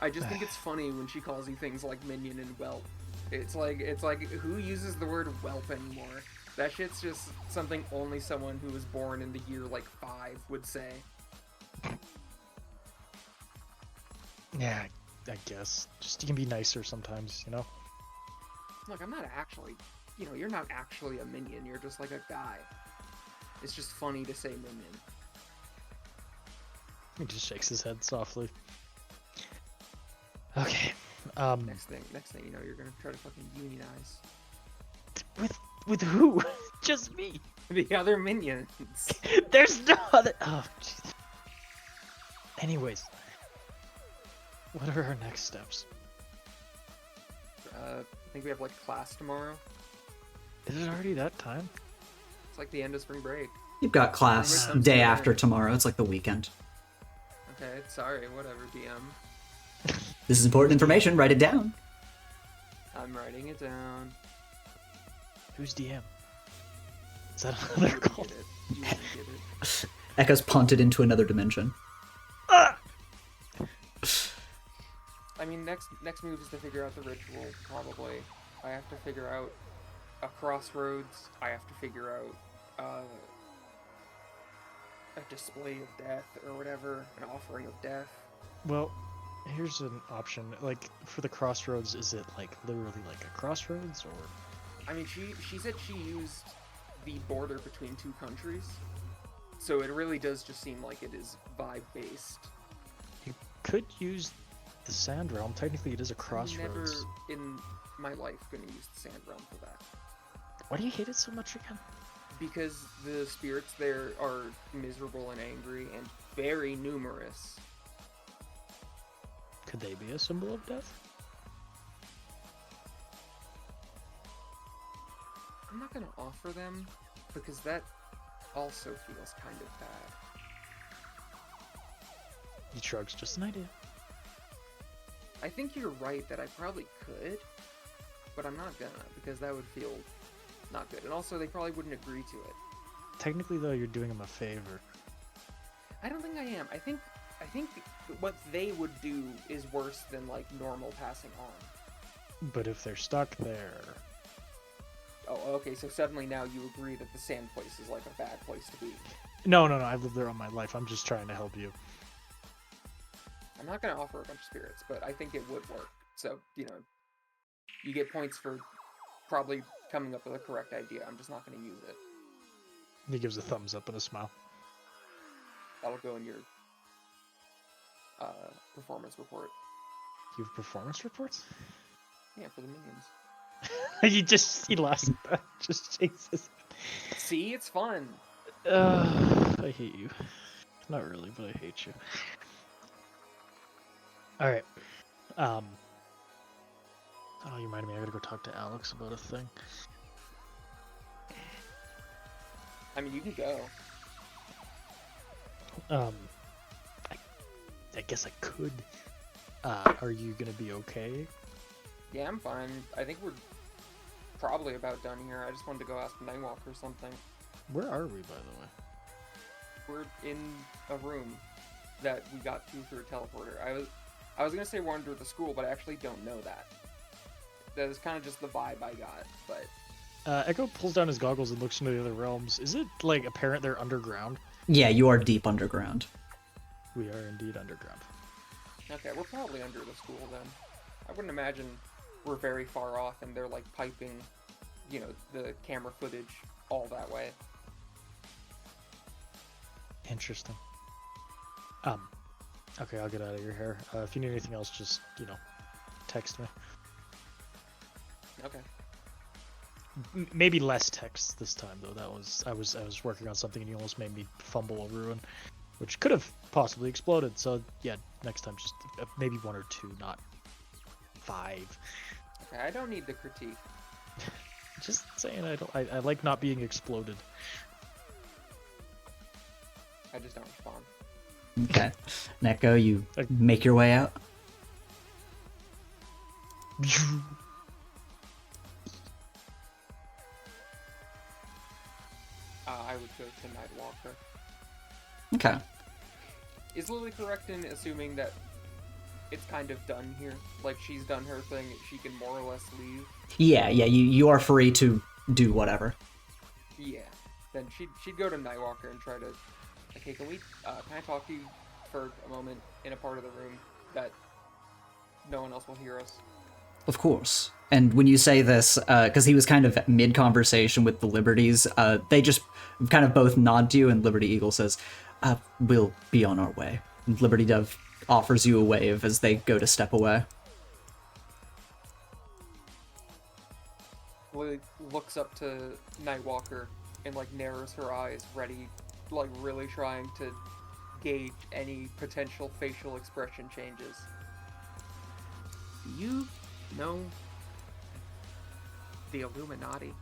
I just think it's funny when she calls you things like minion and whelp. It's like who uses the word whelp anymore? That shit's just something only someone who was born in the year like 5 would say. Yeah, I guess. Just you can be nicer sometimes, you know? Look, I'm not actually, you're not actually a minion. You're just like a guy. It's just funny to say minion. He just shakes his head softly. Okay. Next thing you know, you're gonna try to fucking unionize. With who? Just me. The other minions. There's no other. Oh, jeez. Anyways, what are our next steps? I think we have like class tomorrow. Is it already that time? It's like the end of spring break. You've got class Spring break comes day to an after end. tomorrow. It's like the weekend. Okay, sorry, whatever, DM. This is important information. Write it down. I'm writing it down. Who's DM? Is that another You call? get it. You get it. Ekka's punted into another dimension. I mean, next move is to figure out the ritual, probably. I have to figure out a crossroads. I have to figure out a display of death or whatever, an offering of death. Well, here's an option. Like, for the crossroads, is it like literally like a crossroads, or? I mean, she said she used the border between two countries, so it really does just seem like it is vibe based. You could use the Sand Realm. Technically, it is a I'm never crossroads. in my life gonna use the Sand Realm for that. Why do you hate it so much again? Because the spirits there are miserable and angry and very numerous. Could they be a symbol of death? I'm not gonna offer them because that also feels kind of bad. He shrugs. Just an idea. I think you're right that I probably could, but I'm not gonna because that would feel not good. And also, they probably wouldn't agree to it. Technically, though, you're doing him a favor. I don't think I am. I think what they would do is worse than like normal passing on. But if they're stuck there, Oh, okay. So suddenly now you agree that the sand place is like a bad place to be. no, I've lived there all my life. I'm just trying to help you. I'm not gonna offer a bunch of spirits, but I think it would work. So you know, you get points for probably coming up with a correct idea. I'm just not gonna use it. He gives a thumbs up and a smile. That'll go in your performance report. You have performance reports? Yeah, for the minions. he laughs at that. Just chases. See, it's fun. I hate you. Not really, but I hate you. Alright. Oh, you reminded me, I gotta go talk to Alex about a thing. I mean, you can go. I guess I could. Are you gonna be okay? Yeah, I'm fine. I think we're probably about done here. I just wanted to go ask Nightwalker something. Where are we, by the way? We're in a room that we got to through a teleporter. I was gonna say we're under the school, but I actually don't know that. That is kind of just the vibe I got, but... Echo pulls down his goggles and looks into the other realms. Is it, like, apparent they're underground? Yeah, you are deep underground. We are indeed underground. Okay, we're probably under the school then. I wouldn't imagine we're very far off and they're like piping, you know, the camera footage all that way. Interesting. Okay, I'll get out of your hair. If you need anything else, just, you know, text me. Okay. Maybe less text this time, though. I was working on something and you almost made me fumble a ruin, which could have possibly exploded. So yeah, next time just maybe 1 or 2, not 5. Okay, I don't need the critique. Just saying, I like not being exploded. I just don't respond. Okay. Neko, you make your way out. I would go to Nightwalker. Okay. Is Lily correct in assuming that it's kind of done here? Like, she's done her thing, she can more or less leave? Yeah, you are free to do whatever. Yeah. Then she'd go to Nightwalker and try to... Like, hey, can I talk to you for a moment in a part of the room that no one else will hear us? Of course. And when you say this, because he was kind of mid-conversation with the Liberties, they just kind of both nod to you, and Liberty Eagle says, we'll be on our way. And Liberty Dove offers you a wave as they go to step away. Lily looks up to Nightwalker and, like, narrows her eyes, ready, like, really trying to gauge any potential facial expression changes. Do you know The Illuminati.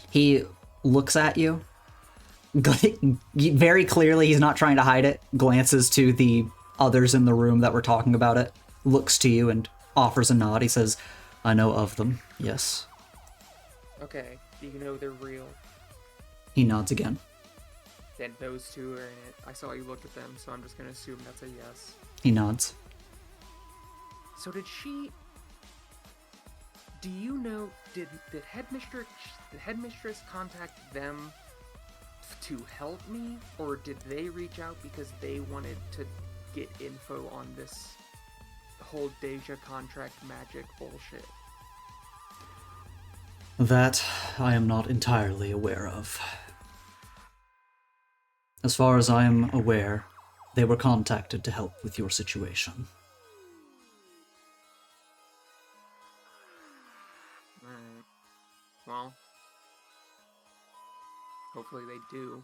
He looks at you. Very clearly, he's not trying to hide it. Glances to the others in the room that were talking about it. Looks to you and offers a nod. He says, I know of them, yes. Okay, do you know they're real? He nods again. Then those two are in it. I saw you look at them, so I'm just gonna assume that's a yes. He nods. So did she... Do you know, did headmistress contact them to help me? Or did they reach out because they wanted to get info on this whole Dey'ja contract magic bullshit? That I am not entirely aware of. As far as I am aware, they were contacted to help with your situation. Alright. Well, hopefully they do.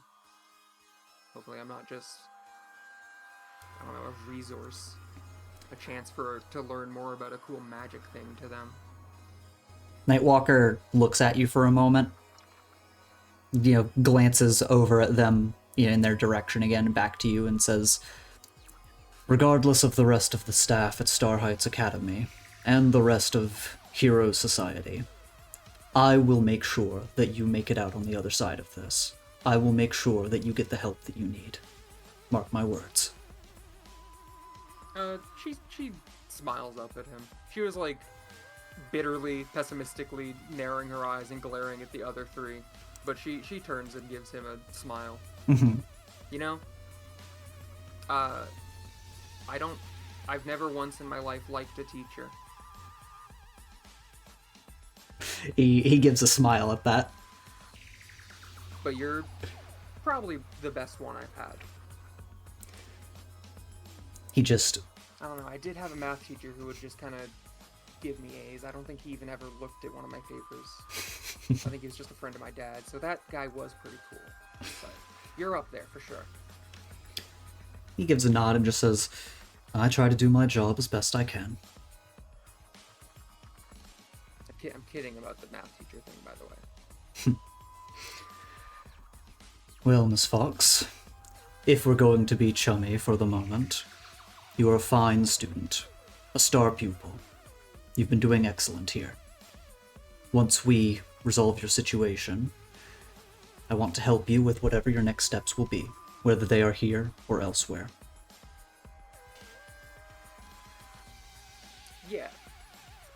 Hopefully I'm not just, I don't know, a resource. A chance to learn more about a cool magic thing to them. Nightwalker looks at you for a moment, glances over at them, in their direction again, and back to you, and says, regardless of the rest of the staff at Star Heights Academy, and the rest of Hero Society, I will make sure that you make it out on the other side of this. I will make sure that you get the help that you need. Mark my words. She smiles up at him. She was like bitterly, pessimistically narrowing her eyes and glaring at the other three, but she turns and gives him a smile. Mm-hmm. You know, I've never once in my life liked a teacher. He gives a smile at that. But you're probably the best one I've had. He just... I don't know, I did have a math teacher who would just kind of give me A's. I don't think he even ever looked at one of my papers. I think he was just a friend of my dad, so that guy was pretty cool. But you're up there, for sure. He gives a nod and just says, I try to do my job as best I can. I'm kidding about the math teacher thing, by the way. Well, Miss Fox, if we're going to be chummy for the moment, you are a fine student, a star pupil. You've been doing excellent here. Once we resolve your situation, I want to help you with whatever your next steps will be, whether they are here or elsewhere. Yeah.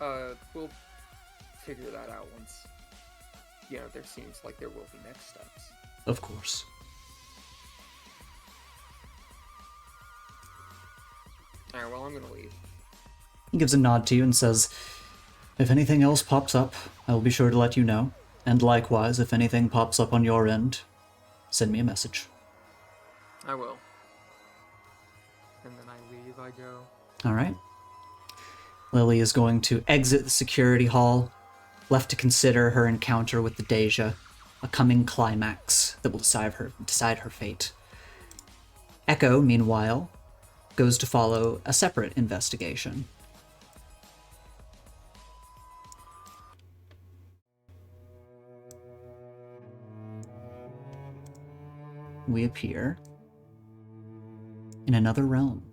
We'll figure that out once, there seems like there will be next steps. Of course. Alright, well, I'm gonna leave. He gives a nod to you and says, if anything else pops up, I will be sure to let you know. And likewise, if anything pops up on your end, send me a message. I will. And then I leave, I go. Alright. Lily is going to exit the security hall, left to consider her encounter with the Dey'ja, a coming climax that will decide her fate. Echo, meanwhile, goes to follow a separate investigation. We appear in another realm.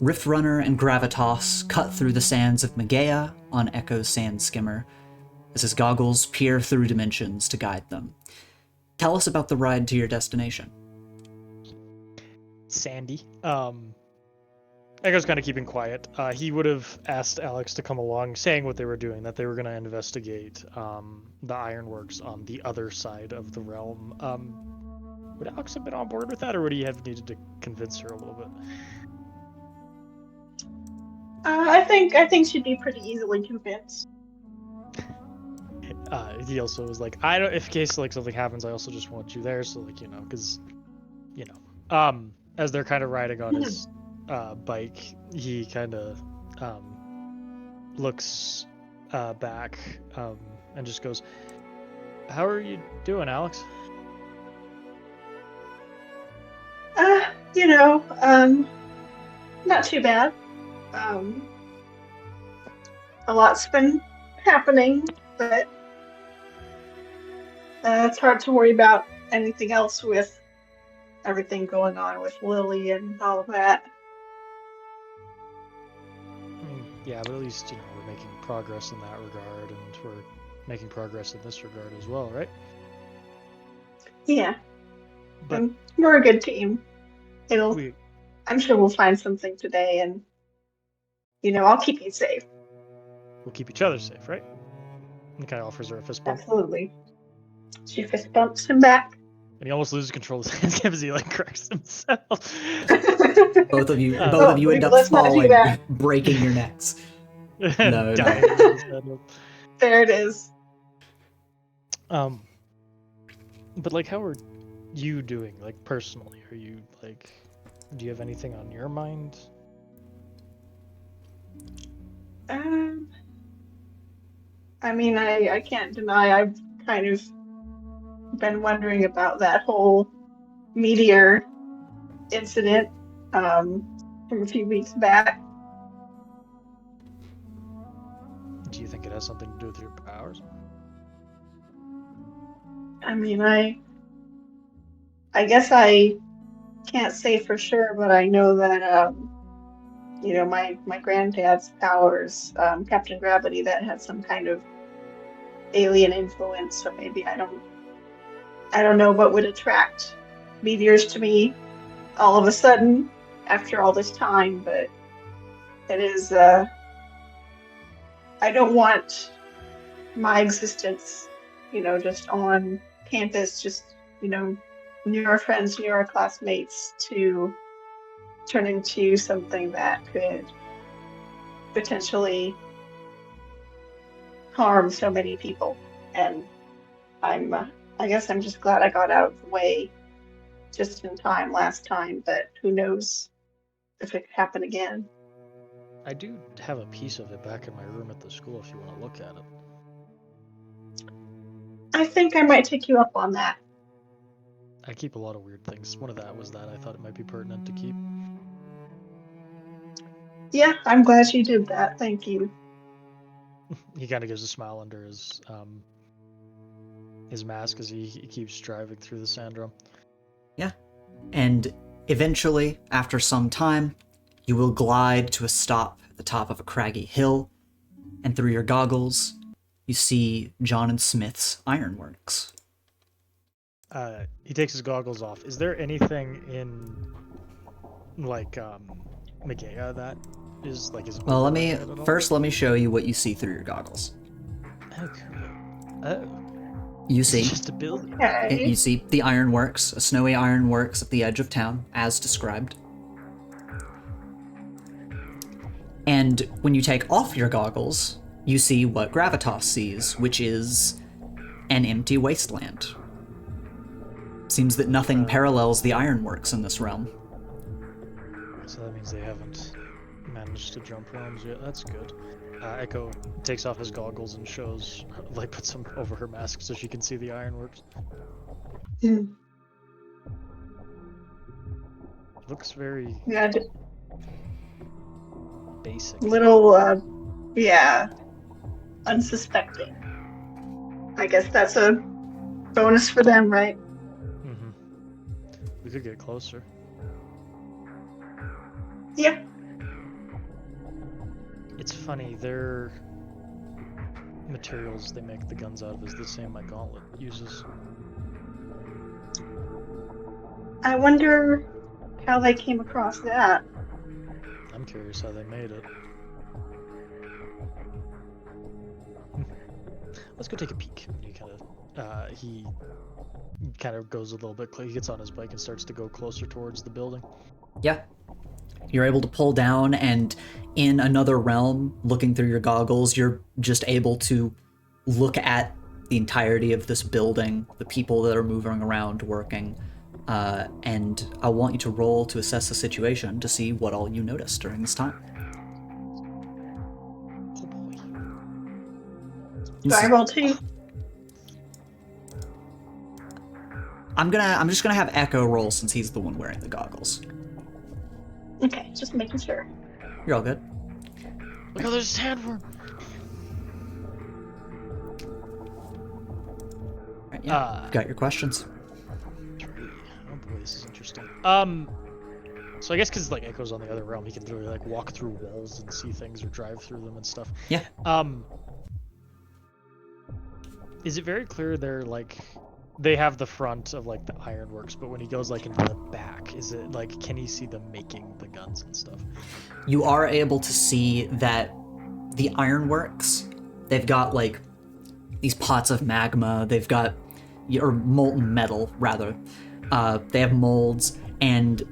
Rift Runner and Gravitas cut through the sands of Megea on Echo's sand skimmer as his goggles peer through dimensions to guide them. Tell us about the ride to your destination. Sandy. Echo's kind of keeping quiet. He would have asked Alex to come along, saying what they were doing, that they were going to investigate the ironworks on the other side of the realm. Would Alex have been on board with that, or would he have needed to convince her a little bit? I think she'd be pretty easily convinced. He also was like, I don't. If in case like something happens, I also just want you there, so like because, as they're kind of riding on his bike, he kind of looks back and just goes, "How are you doing, Alex?" Not too bad. a lot's been happening, but it's hard to worry about anything else with everything going on with Lily and all of that. I mean, yeah, but at least, we're making progress in that regard, and we're making progress in this regard as well, right? Yeah, But we're a good team. we, I'm sure we'll find something today, and I'll keep you safe. we'll keep each other safe, right? And kind of offers her a fist bump. Absolutely. She fist bumps him back. And he almost loses control of his hands as he cracks himself. Both of you Oh, end up let's not do falling, that. breaking your necks. No. Dying in his head. There it is. But how are you doing, personally? Are you do you have anything on your mind? I mean, I can't deny I've kind of been wondering about that whole meteor incident from a few weeks back. Do you think it has something to do with your powers? I mean, I guess I can't say for sure, but I know that my granddad's powers, Captain Gravity, that had some kind of alien influence. So maybe I don't know what would attract meteors to me all of a sudden after all this time, but it is. I don't want my existence, just on campus, just near our friends, near our classmates, to turn into something that could potentially harm so many people. And I guess I'm just glad I got out of the way just in time last time, but who knows if it could happen again. I do have a piece of it back in my room at the school if you want to look at it. I think I might take you up on that. I keep a lot of weird things. One of that was that I thought it might be pertinent to keep. Yeah, I'm glad you did that. Thank you. He kind of gives a smile under his mask as he keeps driving through the sandrum. Yeah. And eventually, after some time, you will glide to a stop at the top of a craggy hill, and through your goggles, you see John and Smith's ironworks. He takes his goggles off. Is there anything in Megea that is is Well, overlay it at all? let me show you what you see through your goggles. Okay. Oh. You It's see, just a building. Okay. you see the ironworks, a snowy ironworks at the edge of town, as described. And when you take off your goggles, you see what Gravitas sees, which is an empty wasteland. Seems that nothing parallels the ironworks in this realm. So that means they haven't managed to jump realms yet. That's good. Echo takes off his goggles and shows, puts them over her mask so she can see the ironworks. Looks very Yeah, basic. little, yeah, unsuspecting. I guess that's a bonus for them, right? Mm-hmm. We could get closer. Yeah. It's funny, their materials they make the guns out of is the same my gauntlet uses. I wonder how they came across that. I'm curious how they made it. Let's go take a peek. He kind of goes a little bit. He gets on his bike and starts to go closer towards the building. Yeah. You're able to pull down, and in another realm, looking through your goggles, you're just able to look at the entirety of this building, the people that are moving around working, and I want you to roll to assess the situation to see what all you noticed during this time. Oh boy. Do I roll too? I'm just gonna have Echo roll since he's the one wearing the goggles. Okay, just making sure. You're all good. Look how there's a sandworm! Right, yeah. You've got your questions. Oh boy, this is interesting. So I guess because like Echo's on the other realm, he can literally like walk through walls and see things or drive through them and stuff. Yeah. Is it very clear they're like they have the front of like the ironworks, but when he goes like into the back, is it like can he see them making the guns and stuff? You are able to see that the ironworks, they've got like these pots of magma, they've got or molten metal rather. They have molds, and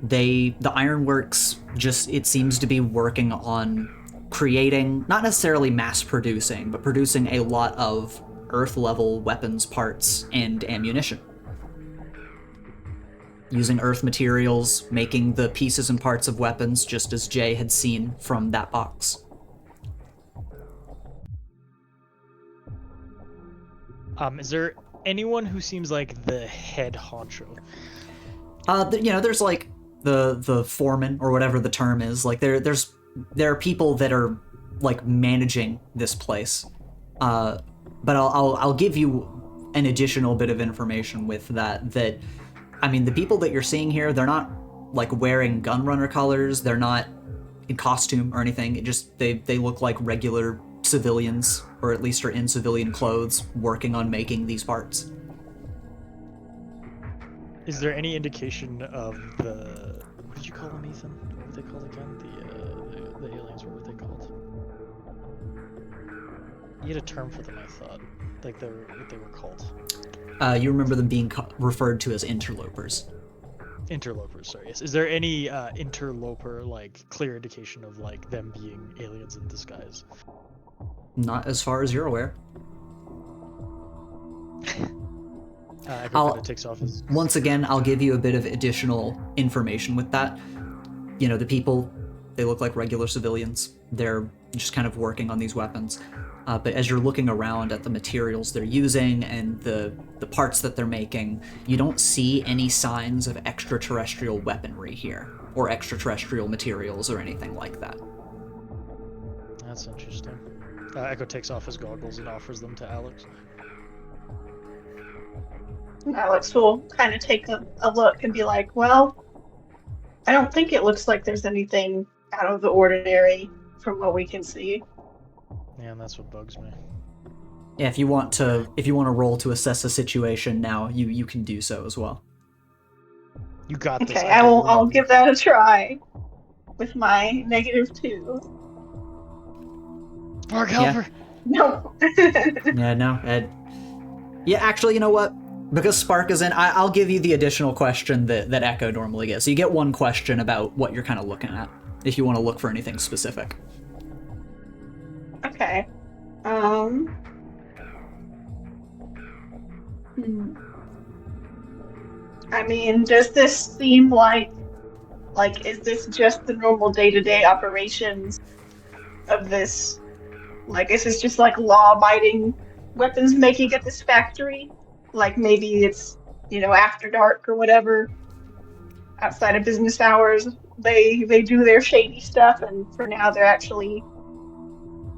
the ironworks just, it seems to be working on creating, not necessarily mass producing, but producing a lot of earth level weapons parts and ammunition. Using earth materials, making the pieces and parts of weapons, just as Jay had seen from that box. Is there anyone who seems like the head honcho? There's like the foreman or whatever the term is. Like there are people that are like managing this place. But I'll give you an additional bit of information with that. That, I mean, the people that you're seeing here, they're not like wearing gunrunner colors. They're not in costume or anything. It just they look like regular civilians, or at least are in civilian clothes, working on making these parts. Is there any indication of the what did you call them, Ethan? What were they called again? The aliens. What were they called? You had a term for them, I thought. Like what they were called. You remember them being referred to as interlopers. Interlopers, sorry. Yes. Is there any interloper like clear indication of like them being aliens in disguise? Not as far as you're aware. Echo kind of takes off his... Once again, I'll give you a bit of additional information with that. You know, the people, they look like regular civilians. They're just kind of working on these weapons. But as you're looking around at the materials they're using and the parts that they're making, you don't see any signs of extraterrestrial weaponry here, or extraterrestrial materials or anything like that. That's interesting. Echo takes off his goggles and offers them to Alex. Alex will kind of take a look and be like, well, I don't think it looks like there's anything out of the ordinary from what we can see. Yeah, and that's what bugs me. Yeah, if you want to roll to assess the situation now, you can do so as well. You got this. Okay, I'll give that a try with my -2. Mark, help her. No. Yeah, no. Yeah, actually, you know what? Because Spark is in, I'll give you the additional question that Echo normally gets. So you get one question about what you're kind of looking at, if you want to look for anything specific. Okay. I mean, does this seem like is this just the normal day-to-day operations of this? Like, is this just like law-abiding weapons making at this factory? Like maybe it's, after dark or whatever, outside of business hours, they do their shady stuff, and for now they're actually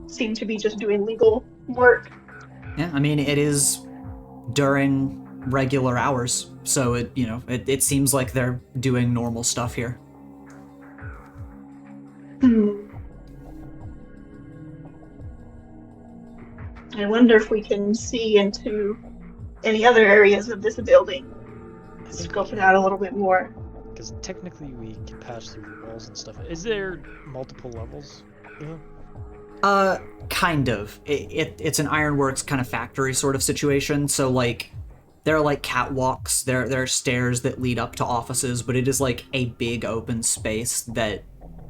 seem to be just doing legal work. Yeah, I mean, it is during regular hours, so it seems like they're doing normal stuff here. I wonder if we can see into any other areas of this building. Scope it out a little bit more. Because technically we can pass through the walls and stuff. Is there multiple levels? Yeah. Kind of. It's an ironworks kind of factory sort of situation, so like there are like catwalks, there are stairs that lead up to offices, but it is like a big open space that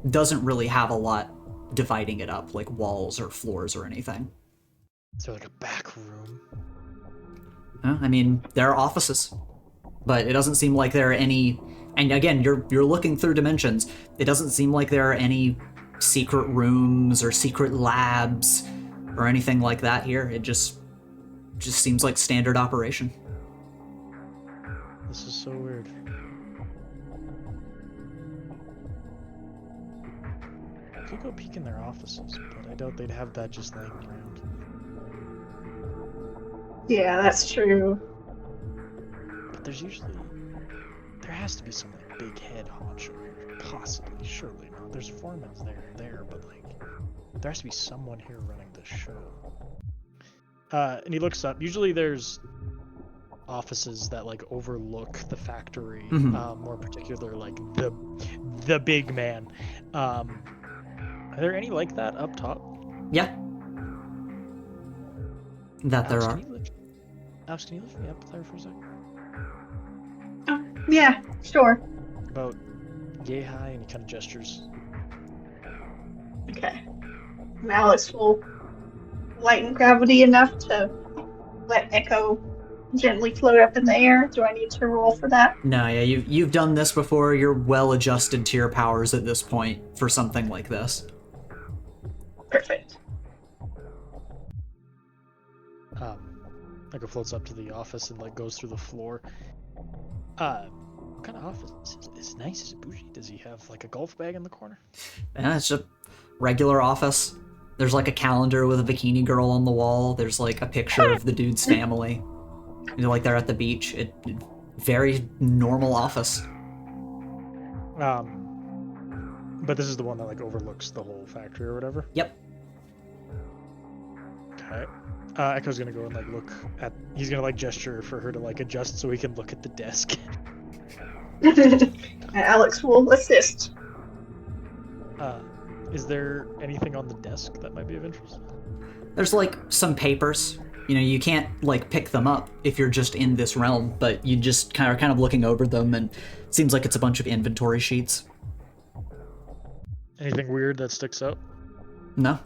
doesn't really have a lot dividing it up, like walls or floors or anything. Is there like a back room? I mean, there are offices, but it doesn't seem like there are any, and again, you're looking through dimensions, it doesn't seem like there are any secret rooms or secret labs or anything like that here. It just seems like standard operation. This is so weird. I could go peek in their offices, but I doubt they'd have that just laying around. Yeah, that's true. But there has to be some like big head honcho here, possibly, surely not. There's foremans there, but like, there has to be someone here running the show. And he looks up. Usually there's offices that like overlook the factory, more particular like the big man. Are there any like that up top? Yeah. That there are. Alex, can you lift me up there for a second? Oh, yeah, sure. About yay high, and he kind of gestures. Okay. And Alex will lighten gravity enough to let Echo gently float up in the air. Do I need to roll for that? No, yeah, you've done this before. You're well adjusted to your powers at this point for something like this. Perfect. Echo floats up to the office and like goes through the floor. What kind of office? Is it nice? Is it bougie? Does he have like a golf bag in the corner? Yeah, it's just regular office. There's like a calendar with a bikini girl on the wall. There's like a picture of the dude's family. You know, like they're at the beach. Very normal office. But this is the one that like overlooks the whole factory or whatever. Yep. Okay. Echo's gonna go and like look at. He's gonna like gesture for her to like adjust so he can look at the desk. And Alex will assist. Is there anything on the desk that might be of interest? There's like some papers. You know, you can't like pick them up if you're just in this realm, but you just kind of looking over them, and it seems like it's a bunch of inventory sheets. Anything weird that sticks out? No.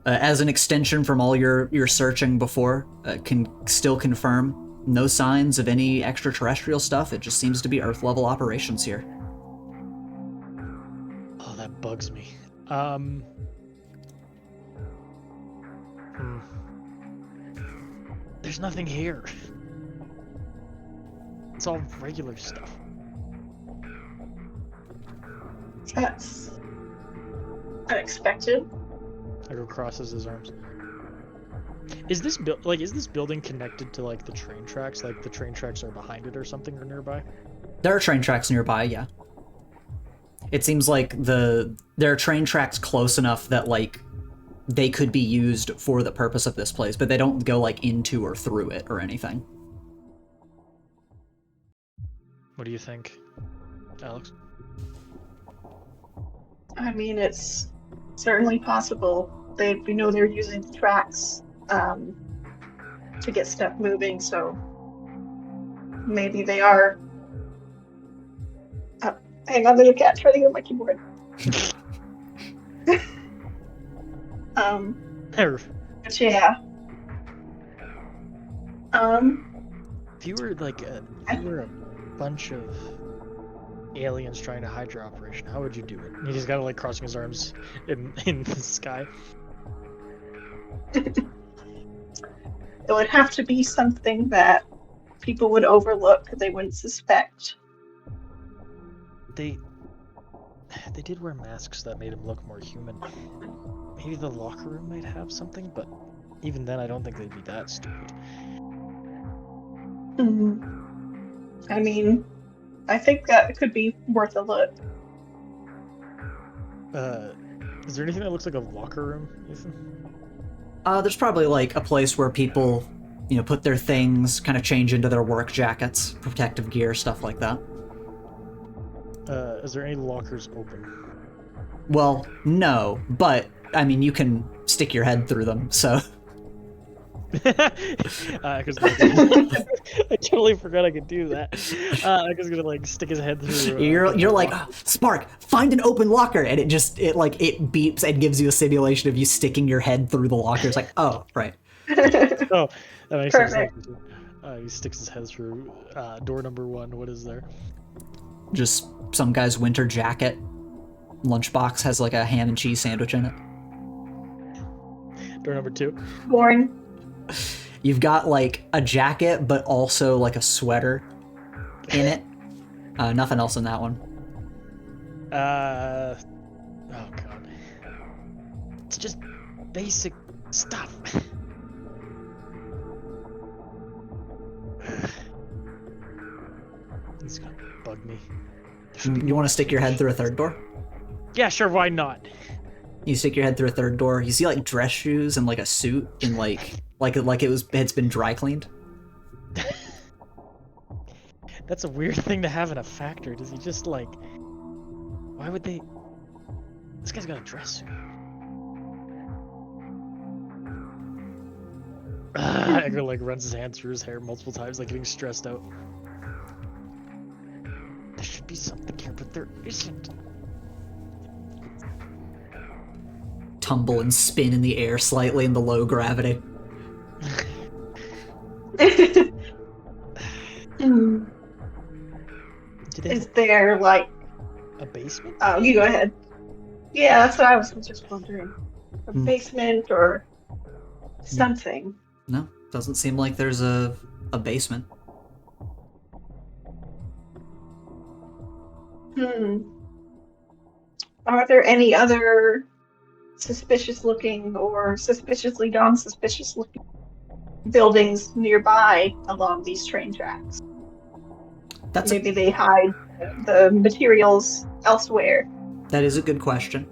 As an extension from all your searching before, can still confirm no signs of any extraterrestrial stuff. It just seems to be Earth-level operations here. Oh, that bugs me. There's nothing here. It's all regular stuff. That's unexpected. Echo crosses his arms. Is this building connected to like the train tracks? Like the train tracks are behind it or something or nearby? There are train tracks nearby, yeah. It seems like there are train tracks close enough that like they could be used for the purpose of this place, but they don't go like into or through it or anything. What do you think, Alex? I mean, it's certainly possible. We know they're using the tracks to get stuff moving, so maybe they are. Hang on, there's a cat trying to get on my keyboard. But yeah. If you were like a bunch of aliens trying to hide your operation, how would you do it? And he's got like crossing his arms in the sky. It would have to be something that people would overlook, they wouldn't suspect. They did wear masks that made him look more human. Maybe the locker room might have something, but even then I don't think they'd be that stupid. I mean, I think that could be worth a look. Is there anything that looks like a locker room, Ethan? There's probably like a place where people, you know, put their things, kind of change into their work jackets, protective gear, stuff like that. Is there any lockers open? Well, no, but I mean, you can stick your head through them, so. Because I totally forgot I could do that. Echo's gonna like stick his head through. You're like, oh, Spark, find an open locker, and it beeps and gives you a simulation of you sticking your head through the locker. It's like, oh, right. Oh, that makes sense. Perfect. He sticks his head through door number 1. What is there? Just some guy's winter jacket. Lunchbox has like a ham and cheese sandwich in it. Door number 2. Boring. You've got like a jacket, but also like a sweater in it. Nothing else in that one. Oh god. It's just basic stuff. It's gonna bug me. There should be You want to stick your head through a third door? Yeah, sure, why not? You stick your head through a third door. You see like dress shoes and like a suit and it's been dry cleaned. That's a weird thing to have in a factory. Does he just like... Why would they... This guy's got a dress suit. Edgar like runs his hand through his hair multiple times, like getting stressed out. There should be something here, but there isn't. Tumble and spin in the air slightly in the low gravity. Is there like a basement? Oh, you go ahead. Yeah, that's what I was just wondering. A basement or something. No, doesn't seem like there's a basement. Are there any other suspicious looking or suspiciously non-suspicious looking buildings nearby along these train tracks? Maybe they hide the materials elsewhere. That is a good question.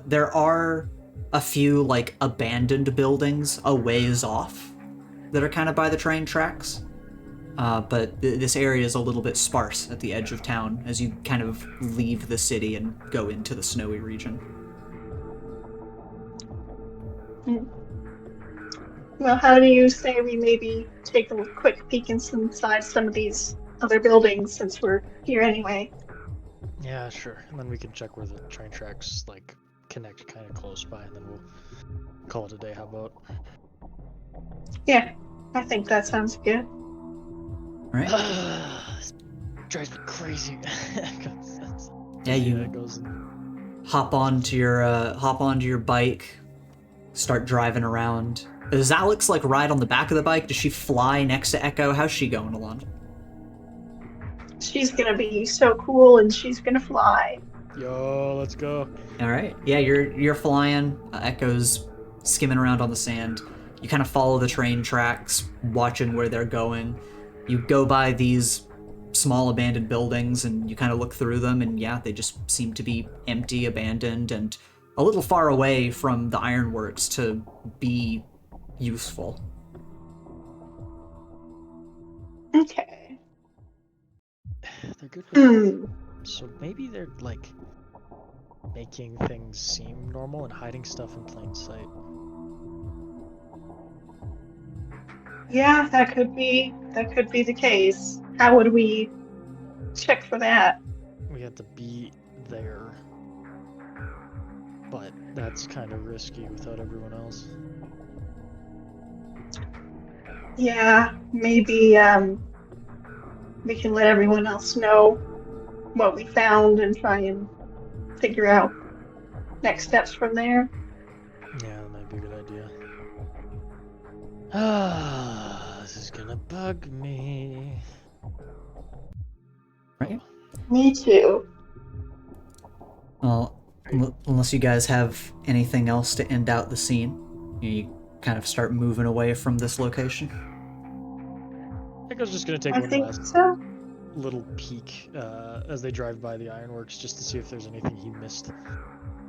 There are a few like abandoned buildings a ways off that are kind of by the train tracks. But this area is a little bit sparse at the edge of town as you kind of leave the city and go into the snowy region. Well, how do you say we maybe take a quick peek inside some of these other buildings since we're here anyway? Yeah, sure. And then we can check where the train tracks like connect kind of close by, and then we'll call it a day. How about? Yeah, I think that sounds good. Right? This drives me crazy. Yeah, you hop onto your bike, start driving around. Does Alex like ride on the back of the bike? Does she fly next to Echo? How's she going along? She's gonna be so cool, and she's gonna fly. Yo, let's go. All right. Yeah, you're flying. Echo's skimming around on the sand. You kind of follow the train tracks, watching where they're going. You go by these small abandoned buildings, and you kind of look through them, and yeah, they just seem to be empty, abandoned, and a little far away from the ironworks to be useful. Okay. They're good with so maybe they're like making things seem normal and hiding stuff in plain sight. Yeah, that could be the case. How would we check for that? We have to be there, but that's kind of risky without everyone else. Yeah, maybe we can let everyone else know what we found and try and figure out next steps from there. Yeah, that might be a good idea. This is gonna bug me. Right? Me too. Well, unless you guys have anything else to end out the scene, you kind of start moving away from this location. I think I was just gonna take I one think last so. little peek as they drive by the ironworks, just to see if there's anything he missed.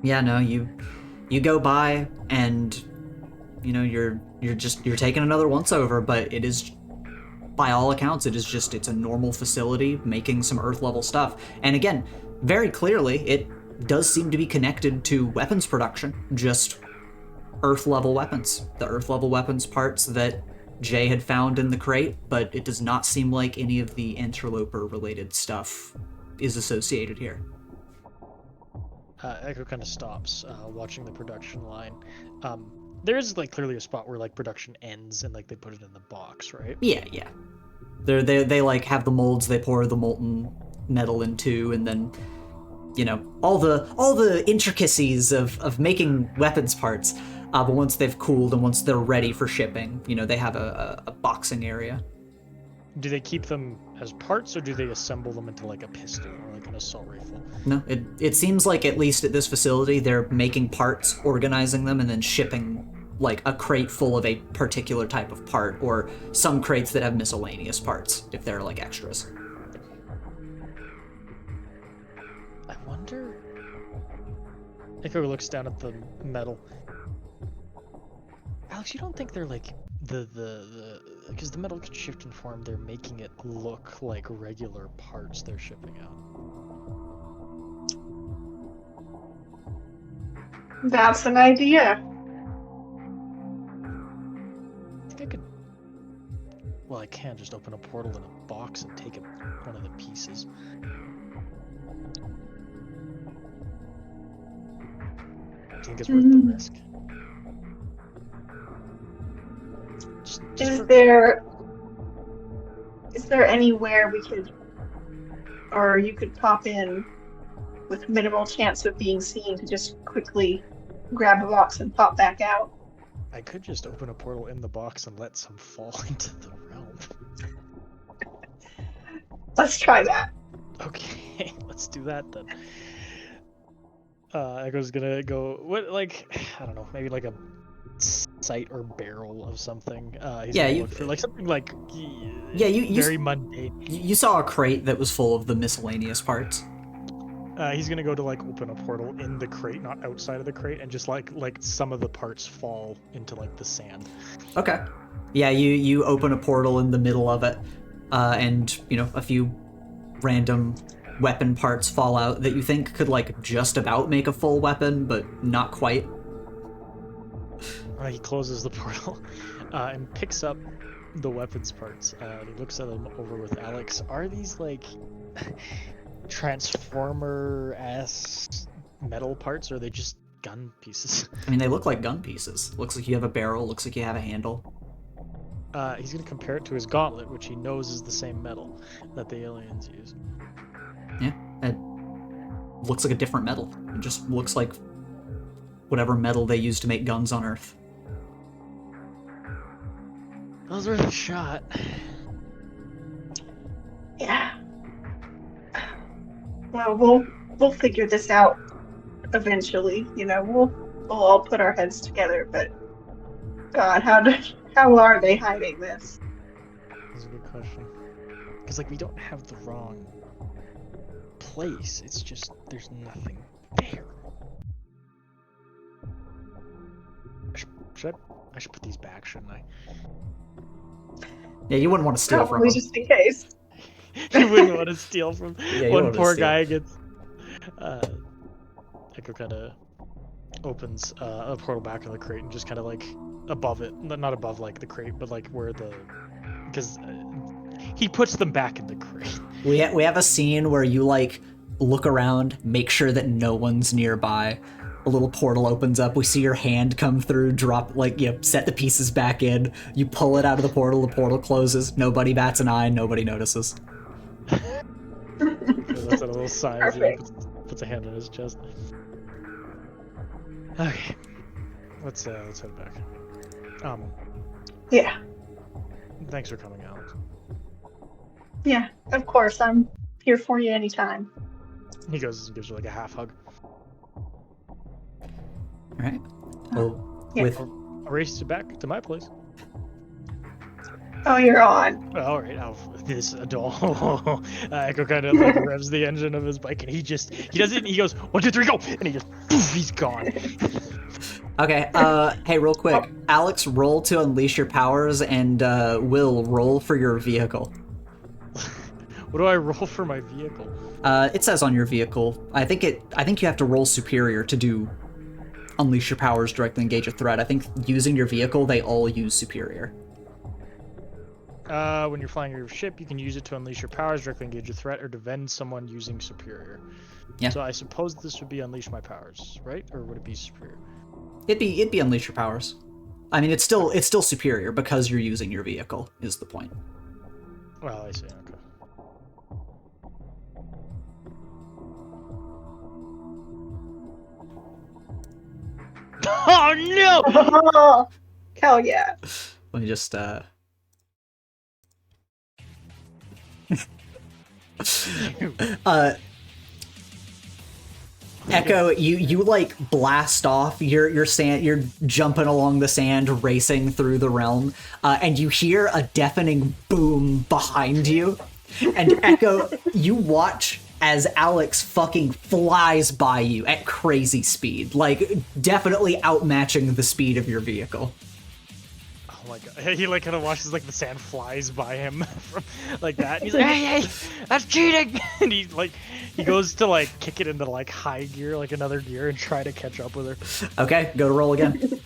Yeah, no, you go by and you know you're taking another once over, but it is, by all accounts, it's a normal facility making some Earth level stuff. And again, very clearly, it does seem to be connected to weapons production, just Earth level weapons, the Earth level weapons parts that Jay had found in the crate, but it does not seem like any of the interloper related stuff is associated here. Echo kind of stops, watching the production line. There is like clearly a spot where like production ends and like they put it in the box, right? Yeah. They like have the molds they pour the molten metal into, and then you know all the intricacies of making weapons parts. But once they've cooled and once they're ready for shipping, you know, they have a boxing area. Do they keep them as parts, or do they assemble them into like a pistol or like an assault rifle? No, it seems like at least at this facility they're making parts, organizing them, and then shipping like a crate full of a particular type of part, or some crates that have miscellaneous parts if they're like extras. Echo looks down at the metal. Alex, you don't think they're like because the metal can shift in form, they're making it look like regular parts they're shipping out. That's an idea. I think I could. Well, I can just open a portal in a box and take one of the pieces. Do you think it's worth the risk? Is there anywhere we could, or you could pop in with minimal chance of being seen to just quickly grab a box and pop back out? I could just open a portal in the box and let some fall into the realm. Let's try that. Okay, let's do that then. Echo's gonna go, I don't know, maybe like a sight or barrel of something. He's gonna look for like something like very mundane. You saw a crate that was full of the miscellaneous parts. He's gonna go to like open a portal in the crate, not outside of the crate, and just like some of the parts fall into like the sand. Okay. Yeah, you open a portal in the middle of it, and a few random weapon parts fall out that you think could like just about make a full weapon, but not quite. He closes the portal and picks up the weapons parts. He looks at them over with Alex. Are these like Transformer-esque metal parts, or are they just gun pieces? I mean, they look like gun pieces. Looks like you have a barrel, looks like you have a handle. He's going to compare it to his gauntlet, which he knows is the same metal that the aliens use. Yeah, it looks like a different metal. It just looks like whatever metal they use to make guns on Earth. That was worth a shot. Yeah. Well, we'll figure this out eventually. We'll all put our heads together. But God, how are they hiding this? That's a good question. Because we don't have the wrong place. It's just there's nothing there. I should put these back, shouldn't I? Yeah, you wouldn't want to steal from them. Just in case. You wouldn't want to steal from one poor guy gets. Echo kind of opens a portal back in the crate and just kind of above it, not above the crate, but where because he puts them back in the crate. We have a scene where you look around, make sure that no one's nearby. A little portal opens up. We see your hand come through, drop, set the pieces back in. You pull it out of the portal closes. Nobody bats an eye. Nobody notices. That's a little sigh as he puts a hand on his chest. Okay, let's head back. Yeah. Thanks for coming, Alex. Yeah, of course. I'm here for you anytime. He goes and gives you a half hug. All right. Well, yeah. I'll race you back to my place. Oh, you're on. All right. This adult. Echo kind of revs the engine of his bike, and he does it. And he goes 1, 2, 3, go, and he just he's gone. Okay. Hey, real quick, Alex, roll to unleash your powers, and Will, roll for your vehicle. What do I roll for my vehicle? It says on your vehicle. I think you have to roll superior to do unleash your powers, directly engage a threat. I think using your vehicle, they all use superior. When you're flying your ship, you can use it to unleash your powers, directly engage a threat, or defend someone using superior. Yeah. So I suppose this would be unleash my powers, right? Or would it be superior? It'd be unleash your powers. I mean, it's still superior because you're using your vehicle. Is the point? Well, I see. Okay. Oh no! Oh, hell yeah. Let me just Echo, you blast off. You're jumping along the sand, racing through the realm, and you hear a deafening boom behind you. And Echo, you watch as Alex fucking flies by you at crazy speed, like definitely outmatching the speed of your vehicle. Oh my god. He like kind of watches like the sand flies by him from like that. And he's like, hey, that's cheating! And he goes to like kick it into like high gear, like another gear, and try to catch up with her. Okay, go to roll again.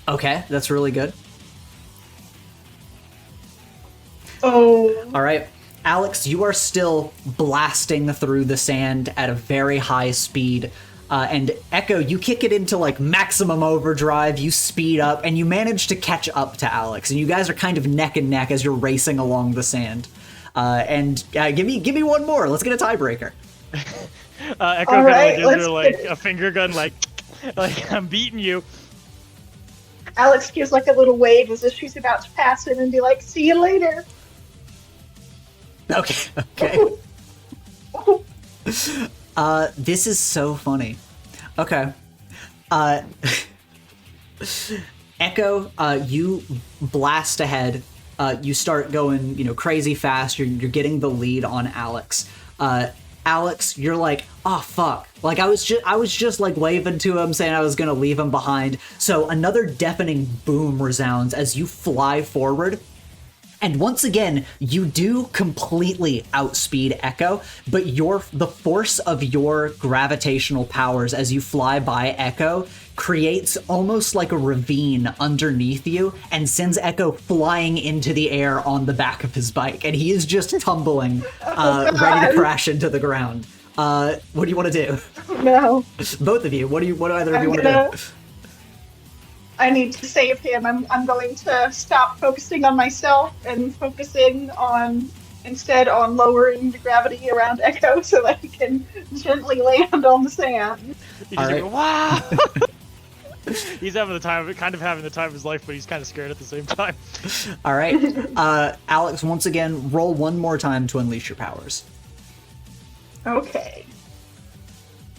Okay, that's really good. Oh. All right, Alex, you are still blasting through the sand at a very high speed. And Echo, you kick it into like maximum overdrive, you speed up, and you manage to catch up to Alex. And you guys are kind of neck and neck as you're racing along the sand. Give me one more. Let's get a tiebreaker. Echo All right, kind of gives her let's like a finger gun, like I'm beating you. Alex gives like a little wave as if she's about to pass him and be like, "See you later." Okay. This is so funny. Okay. Echo, you blast ahead. You start going, crazy fast. You're getting the lead on Alex. Alex, you're like, oh fuck. Like I was just like waving to him, saying I was gonna leave him behind. So another deafening boom resounds as you fly forward. And once again, you do completely outspeed Echo, but the force of your gravitational powers as you fly by Echo creates almost like a ravine underneath you and sends Echo flying into the air on the back of his bike. And he is just tumbling, ready to crash into the ground. What do you want to do? No. Both of you. What do either of you want to do? I need to save him. I'm going to stop focusing on myself and focusing instead on lowering the gravity around Echo so that he can gently land on the sand. You just All go, wow! He's having the time of his life, but he's kind of scared at the same time. All right. Alex, once again, roll one more time to unleash your powers. Okay.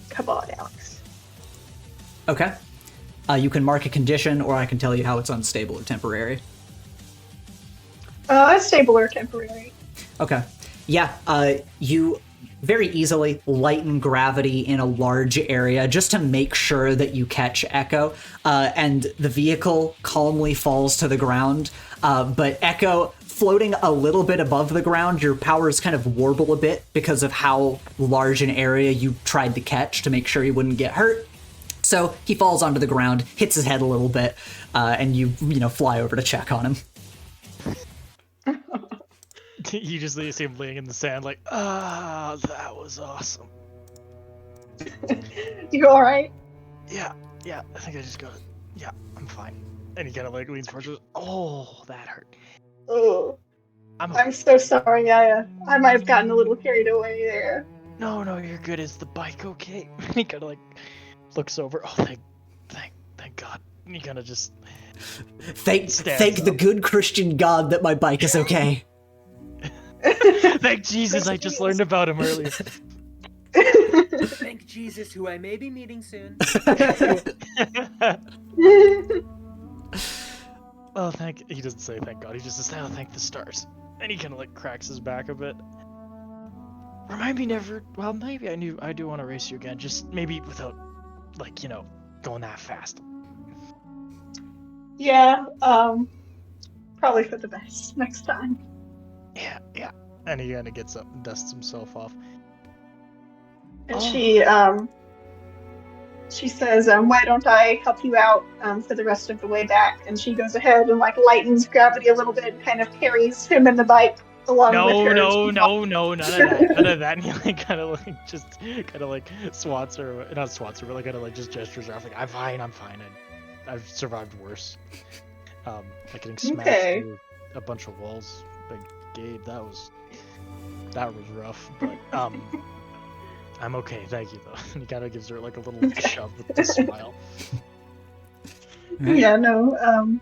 Come on, Alex. Okay. You can mark a condition, or I can tell you how it's unstable or temporary. It's stable or temporary. Okay. Yeah, you very easily lighten gravity in a large area just to make sure that you catch Echo, and the vehicle calmly falls to the ground. But Echo, floating a little bit above the ground, your powers kind of warble a bit because of how large an area you tried to catch to make sure he wouldn't get hurt. So he falls onto the ground, hits his head a little bit, and you fly over to check on him. You just see him laying in the sand like, that was awesome. You alright? Yeah, I think I just got it. Yeah, I'm fine. And he kind of like leans forward and goes, oh, that hurt. Oh. I'm I'm so sorry. I might have gotten a little carried away there. No, you're good. Is the bike okay? He kind of like looks over. Oh, thank God. And he kind of just thank the good Christian God that my bike is okay. Thank Jesus, I just learned about him earlier. Thank Jesus, who I may be meeting soon. Oh, he doesn't say thank God. He just says, oh, thank the stars. And he kind of like cracks his back a bit. Remind me never. Well, maybe I do want to race you again. Just maybe without, going that fast. Yeah. Probably for the best next time. Yeah. And he kind of gets up and dusts himself off. And she says, why don't I help you out for the rest of the way back? And she goes ahead and lightens gravity a little bit, kind of carries him and the bike along with her. No, none of that. And he kind of swats her, not swats her, but kind of just gestures her off, like, I'm fine. I've survived worse. Getting smashed through a bunch of walls. Like, Gabe, that was rough, but I'm okay, thank you though. And he kind of gives her a little shove with a smile. Yeah, no.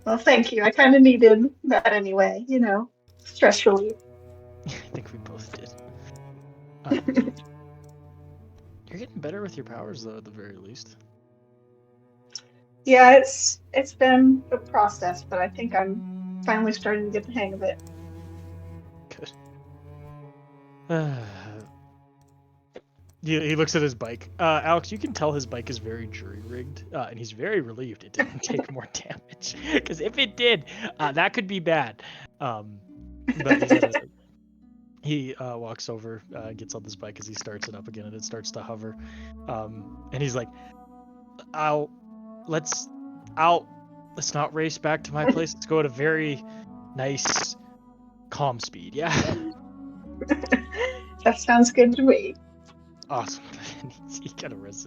Well, thank you. I kind of needed that anyway. Stress relief. I think we both did. You're getting better with your powers though, at the very least. Yeah, it's been a process, but I think I'm finally starting to get the hang of it. Good. He looks at his bike. Alex, you can tell his bike is very jury-rigged, and he's very relieved it didn't take more damage. Because if it did, that could be bad. But he walks over, gets on this bike as he starts it up again, and it starts to hover. And he's like, let's not race back to my place. Let's go at a very nice, calm speed. Yeah. That sounds good to me. Awesome. He kind of revs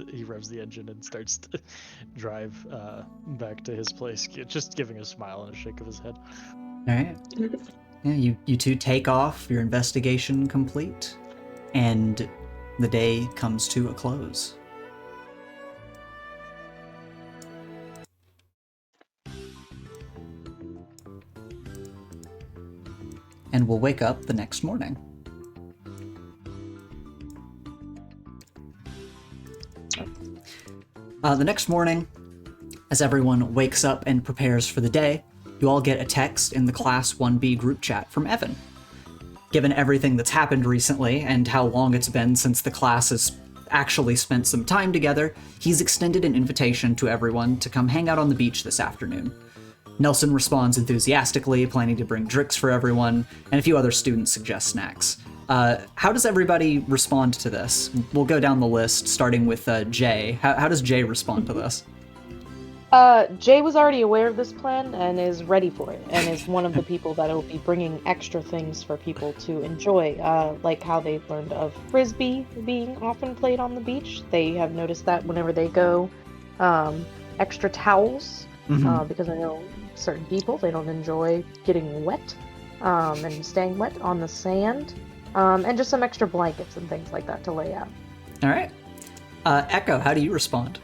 the engine and starts to drive back to his place, just giving a smile and a shake of his head. All right. Yeah, you two take off, your investigation complete, and the day comes to a close. And we'll wake up the next morning. The next morning, as everyone wakes up and prepares for the day, you all get a text in the Class 1B group chat from Evan. Given everything that's happened recently and how long it's been since the class has actually spent some time together, he's extended an invitation to everyone to come hang out on the beach this afternoon. Nelson responds enthusiastically, planning to bring drinks for everyone, and a few other students suggest snacks. How does everybody respond to this? We'll go down the list, starting with Jay. How does Jay respond to this? Jay was already aware of this plan and is ready for it, and is one of the people that will be bringing extra things for people to enjoy, like how they've learned of frisbee being often played on the beach. They have noticed that whenever they go, extra towels, because I know certain people, they don't enjoy getting wet and staying wet on the sand. And just some extra blankets and things like that to lay out. All right. Echo, how do you respond?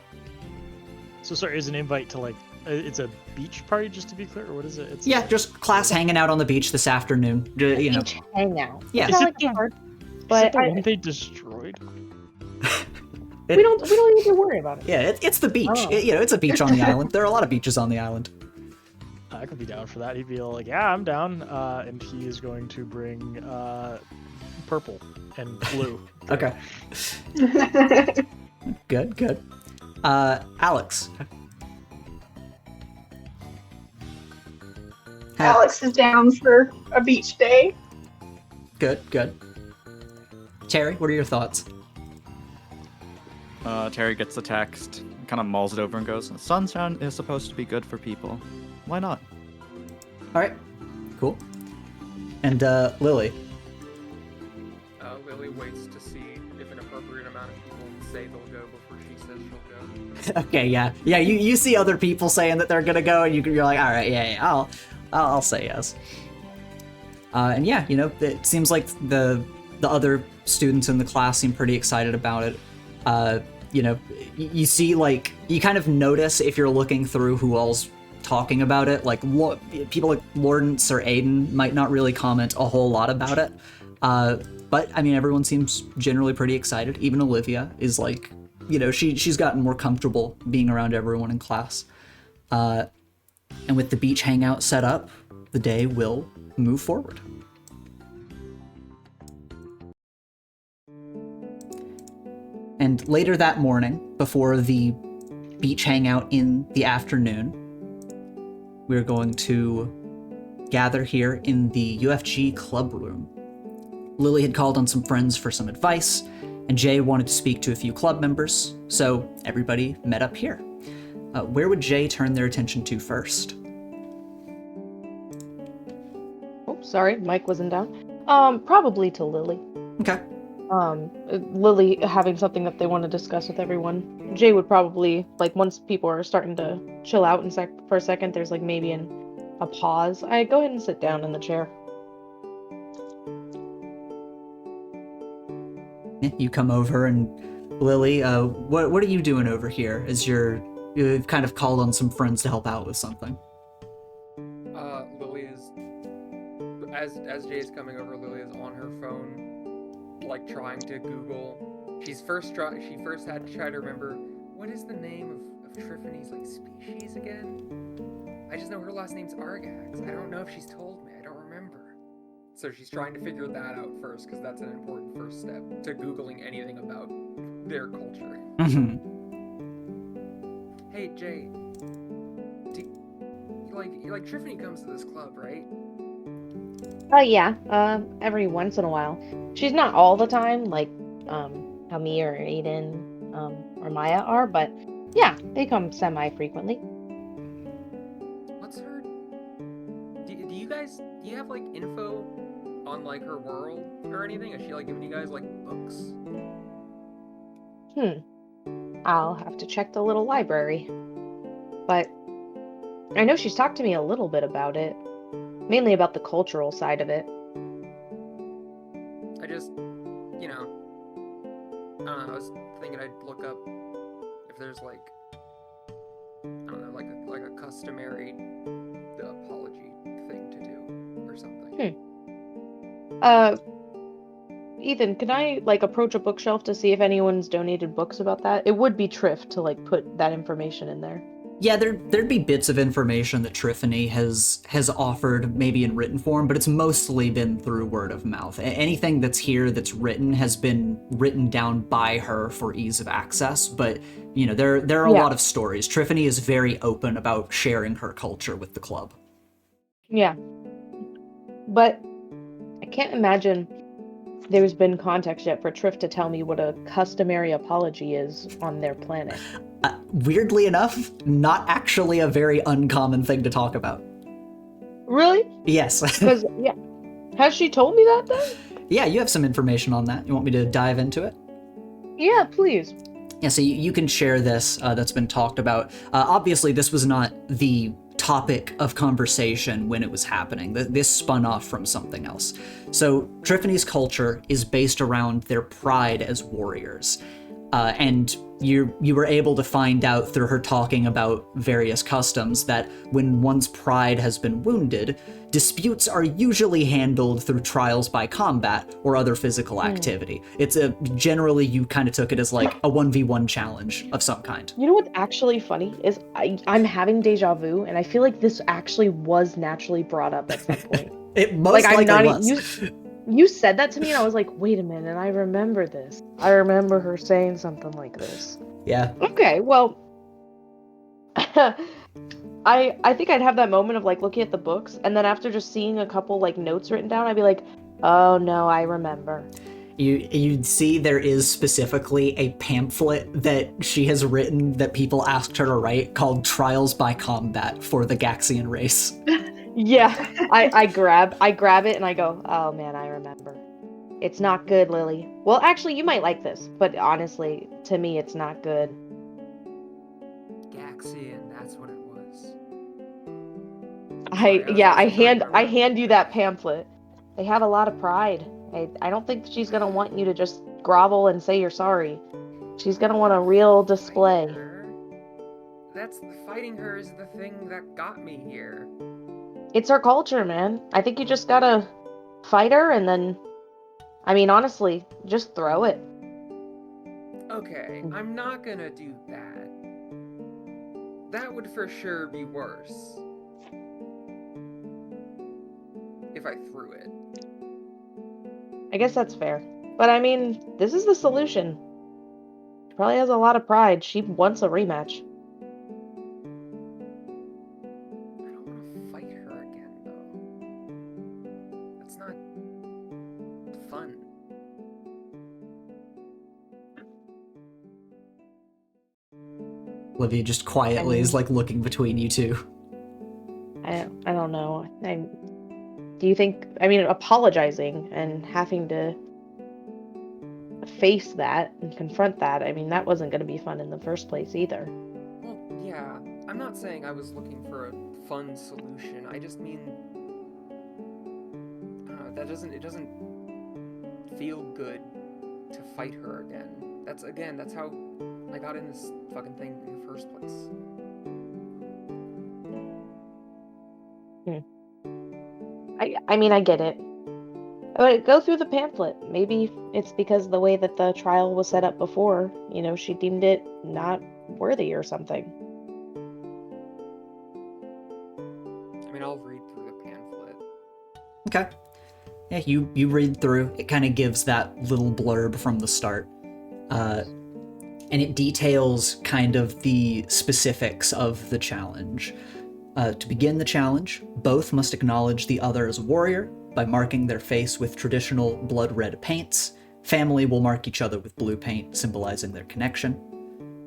So sorry, is an invite to like, it's a beach party, just to be clear, or what is it? Yeah, just class hanging out on the beach this afternoon. You know. Beach hangout. Yeah. It's not like hard, but is it the one they destroyed? we don't need to worry about it. Yeah, it's the beach. Oh. It's a beach on the island. There are a lot of beaches on the island. I could be down for that. He'd be all like, yeah, I'm down. And he is going to bring purple and blue. Okay. Good. Alex. Alex is down for a beach day. Good. Terry, what are your thoughts? Terry gets the text, kind of mulls it over and goes, sunshine is supposed to be good for people. Why not? All right, cool. And Lily. Lily waits to see if an appropriate amount of people say they'll go before she says she'll go. Okay, yeah. You see other people saying that they're gonna go, and you're like, all right, yeah, I'll say yes. And yeah, it seems like the other students in the class seem pretty excited about it. You see, like, you kind of notice if you're looking through who all's talking about it, like people like Lawrence or Aiden might not really comment a whole lot about it. But I mean, everyone seems generally pretty excited. Even Olivia is like, she's gotten more comfortable being around everyone in class. And with the beach hangout set up, the day will move forward. And later that morning, before the beach hangout in the afternoon, we're going to gather here in the UFG club room. Lily had called on some friends for some advice, and Jay wanted to speak to a few club members, so everybody met up here. Where would Jay turn their attention to first? Oh, sorry, mic wasn't down. Probably to Lily. Okay. Lily having something that they want to discuss with everyone. Jay would probably, like, once people are starting to chill out for a second, there's like maybe a pause. I go ahead and sit down in the chair. You come over, and Lily, what are you doing over here? As you've kind of called on some friends to help out with something. Lily is, as Jay is coming over, Lily is on her phone, like trying to Google. She first had to try to remember what is the name of Tiffany's like species again. I just know her last name's Argax. I don't know if she's told me. I don't remember. So she's trying to figure that out first, because that's an important first step to Googling anything about their culture. Mm-hmm. Hey, Jay. Like Tiffany comes to this club, right? Yeah, every once in a while. She's not all the time, like, how me or Aiden, or Maya are, but yeah, they come semi-frequently. What's her... Do you have, like, info on, like, her world or anything? Is she, like, giving you guys, like, books? I'll have to check the little library. But I know she's talked to me a little bit about it. Mainly about the cultural side of it. I just, you know, I don't know, I was thinking I'd look up if there's, like, I don't know, like a customary apology thing to do or something. Ethan, can I, like, approach a bookshelf to see if anyone's donated books about that? It would be Triff to, like, put that information in there. Yeah, there'd be bits of information that Tiffany has offered, maybe in written form, but it's mostly been through word of mouth. Anything that's here that's written has been written down by her for ease of access, but, you know, there are a lot of stories. Tiffany is very open about sharing her culture with the club. Yeah. But I can't imagine there's been context yet for Triff to tell me what a customary apology is on their planet. Weirdly enough, not actually a very uncommon thing to talk about. Really? Yes. Because, yeah. Has she told me that then? Yeah, you have some information on that. You want me to dive into it? Yeah, please. Yeah, so you can share this that's been talked about. Obviously, this was not the topic of conversation when it was happening. This spun off from something else. So Tiffany's culture is based around their pride as warriors. And you were able to find out through her talking about various customs that when one's pride has been wounded, disputes are usually handled through trials by combat or other physical activity. It's generally you kind of took it as like a 1v1 challenge of some kind. You know what's actually funny is I'm having deja vu, and I feel like this actually was naturally brought up at some point. It most likely was. You said that to me, and I was like, wait a minute, I remember this. I remember her saying something like this. Yeah. Okay, well, I think I'd have that moment of, like, looking at the books, and then after just seeing a couple, like, notes written down, I'd be like, oh no, I remember. You'd see there is specifically a pamphlet that she has written that people asked her to write called Trials by Combat for the Gaxian race. Yeah, I grab it and I go, oh man, I remember. It's not good, Lily. Well, actually, you might like this, but honestly, to me, it's not good. Gaxian, that's what it was. I hand you that pamphlet. They have a lot of pride. I don't think she's gonna want you to just grovel and say you're sorry. She's gonna want a real display. Fighting her is the thing that got me here. It's her culture, man. I think you just gotta fight her and then, I mean, honestly, just throw it. Okay, I'm not gonna do that. That would for sure be worse. If I threw it. I guess that's fair. But I mean, this is the solution. She probably has a lot of pride. She wants a rematch. I don't want to fight her again, though. That's not fun. Olivia just quietly is like looking between you two. I don't know. Do you think, I mean, apologizing and having to face that and confront that, I mean, that wasn't going to be fun in the first place either. Well, yeah. I'm not saying I was looking for a fun solution. I just mean, I don't know, it doesn't feel good to fight her again. That's how I got in this fucking thing in the first place. I mean, I get it. But go through the pamphlet. Maybe it's because the way that the trial was set up before, you know, she deemed it not worthy or something. Okay. Yeah, you read through. It kind of gives that little blurb from the start. And it details kind of the specifics of the challenge. To begin the challenge, both must acknowledge the other as a warrior by marking their face with traditional blood-red paints. Family will mark each other with blue paint, symbolizing their connection.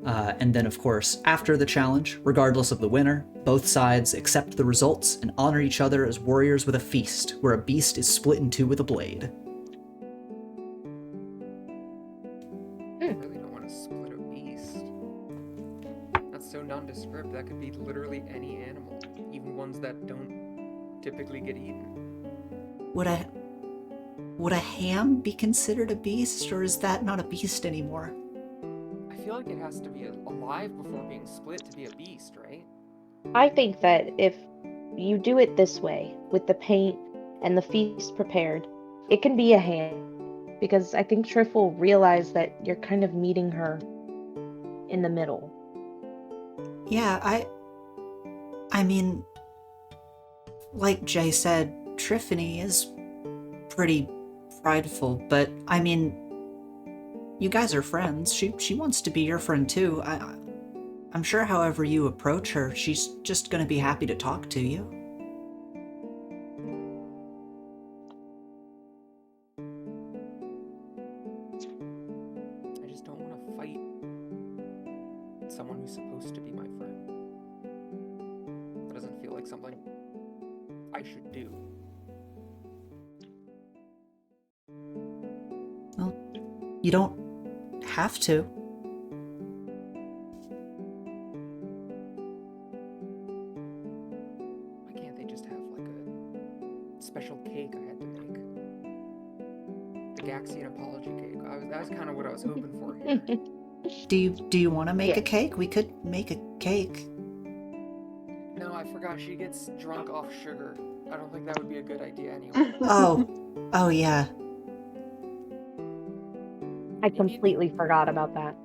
And then, of course, after the challenge, regardless of the winner, both sides accept the results and honor each other as warriors with a feast, where a beast is split in two with a blade. I really don't want to split a beast. That's so nondescript. That could be literally any animal, even ones that don't typically get eaten. Would a ham be considered a beast, or is that not a beast anymore? I feel like it has to be alive before being split to be a beast, right? I think that if you do it this way, with the paint and the feast prepared, it can be a ham. Because I think Triff will realize that you're kind of meeting her in the middle. Yeah, I mean, like Jay said, Tiffany is pretty prideful, but I mean, you guys are friends. She wants to be your friend too. I'm sure however you approach her, she's just gonna be happy to talk to you. I just don't want to fight someone who's supposed to be my friend. That doesn't feel like something I should do. Well, you don't have to. Why can't they just have like a special cake I had to make? The Gaxian apology cake. That was kind of what I was hoping for here. Do you want to make Yeah. a cake? We could make a cake. No, I forgot she gets drunk off sugar. I don't think that would be a good idea anyway. Oh yeah. I completely forgot about that.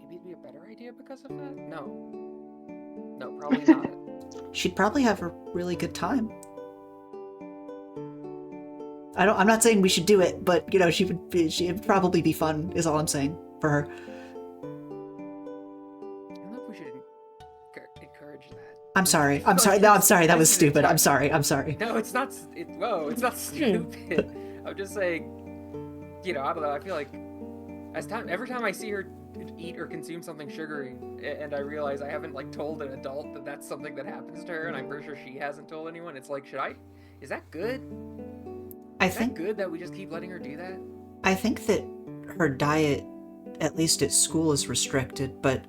Maybe it'd be a better idea because of that? No. No, probably not. She'd probably have a really good time. I'm not saying we should do it, but you know, she'd probably be fun, is all I'm saying for her. I don't know if we should encourage that. I'm sorry. No, I'm sorry. That was stupid. I'm sorry. No, it's not. Whoa, it's not stupid. I'm just saying. You know, I don't know. I feel like every time I see her eat or consume something sugary, and I realize I haven't like told an adult that that's something that happens to her, and I'm pretty sure she hasn't told anyone. It's like, is that good? Is that good that we just keep letting her do that? I think that her diet, at least at school, is restricted, but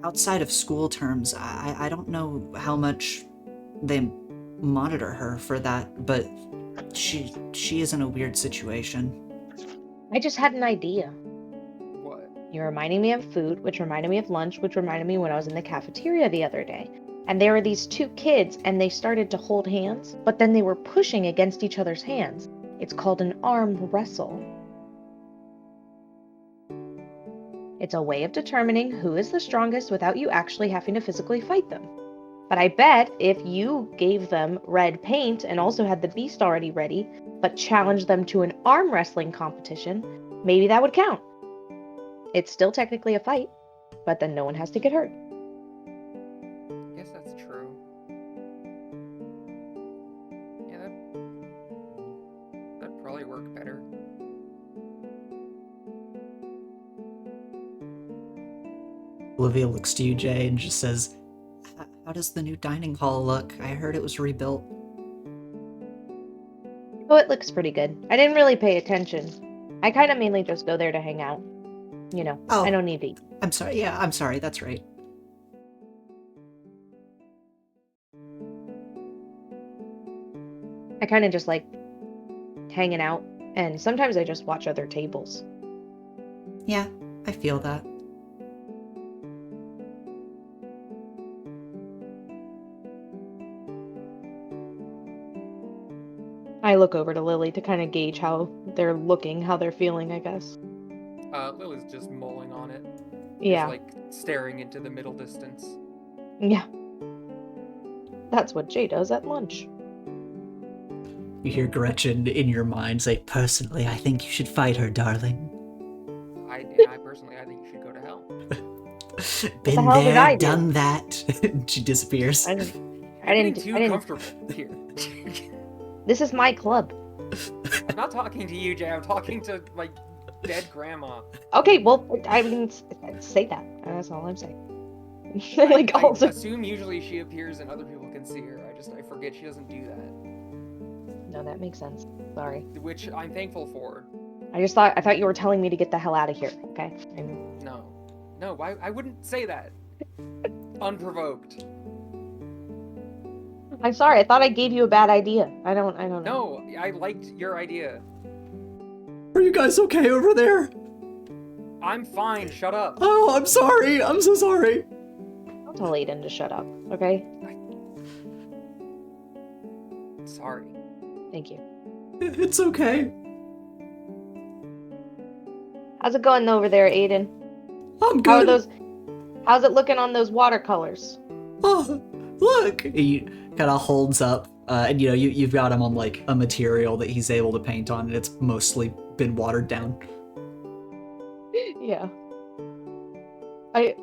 outside of school terms, I don't know how much they monitor her for that, but she is in a weird situation. I just had an idea. What? You're reminding me of food, which reminded me of lunch, which reminded me when I was in the cafeteria the other day. And there were these two kids, and they started to hold hands, but then they were pushing against each other's hands. It's called an arm wrestle. It's a way of determining who is the strongest without you actually having to physically fight them. But I bet if you gave them red paint and also had the beast already ready, but challenged them to an arm wrestling competition, maybe that would count. It's still technically a fight, but then no one has to get hurt. I guess that's true. Yeah, that'd probably work better. Olivia looks to you, Jay, and just says, "How does the new dining hall look? I heard it was rebuilt." Oh, it looks pretty good. I didn't really pay attention. I kind of mainly just go there to hang out. You know, Oh. I don't need to eat. I'm sorry. Yeah, I'm sorry. That's right. I kind of just like hanging out, and sometimes I just watch other tables. Yeah, I feel that. I look over to Lily to kind of gauge how they're looking, how they're feeling, I guess. Lily's just mulling on it. Yeah. Just, like, staring into the middle distance. Yeah. That's what Jay does at lunch. You hear Gretchen in your mind say, "Personally, I think you should fight her, darling." I personally, I think you should go to hell. Been hell did I there, do? done that. She disappears. I didn't. You're getting I too didn't. comfortable here. This is my club. I'm not talking to you, Jay. I'm talking to my dead grandma. Okay, well, I mean, say that. That's all I'm saying. I also, assume usually she appears and other people can see her. I forget she doesn't do that. no, that makes sense. Sorry. Which I'm thankful for. I thought you were telling me to get the hell out of here. Okay. No, I wouldn't say that. Unprovoked. I'm sorry. I thought I gave you a bad idea. I don't know. No, I liked your idea. Are you guys okay over there? I'm fine. Shut up. Oh, I'm sorry. I'm so sorry. Don't tell Aiden to shut up. Okay. Sorry. Thank you. It's okay. How's it going over there, Aiden? I'm How are good. those? How's it looking on those watercolors? Oh, look. He kind of holds up, and you've got him on like a material that he's able to paint on, and it's mostly been watered down. Yeah. I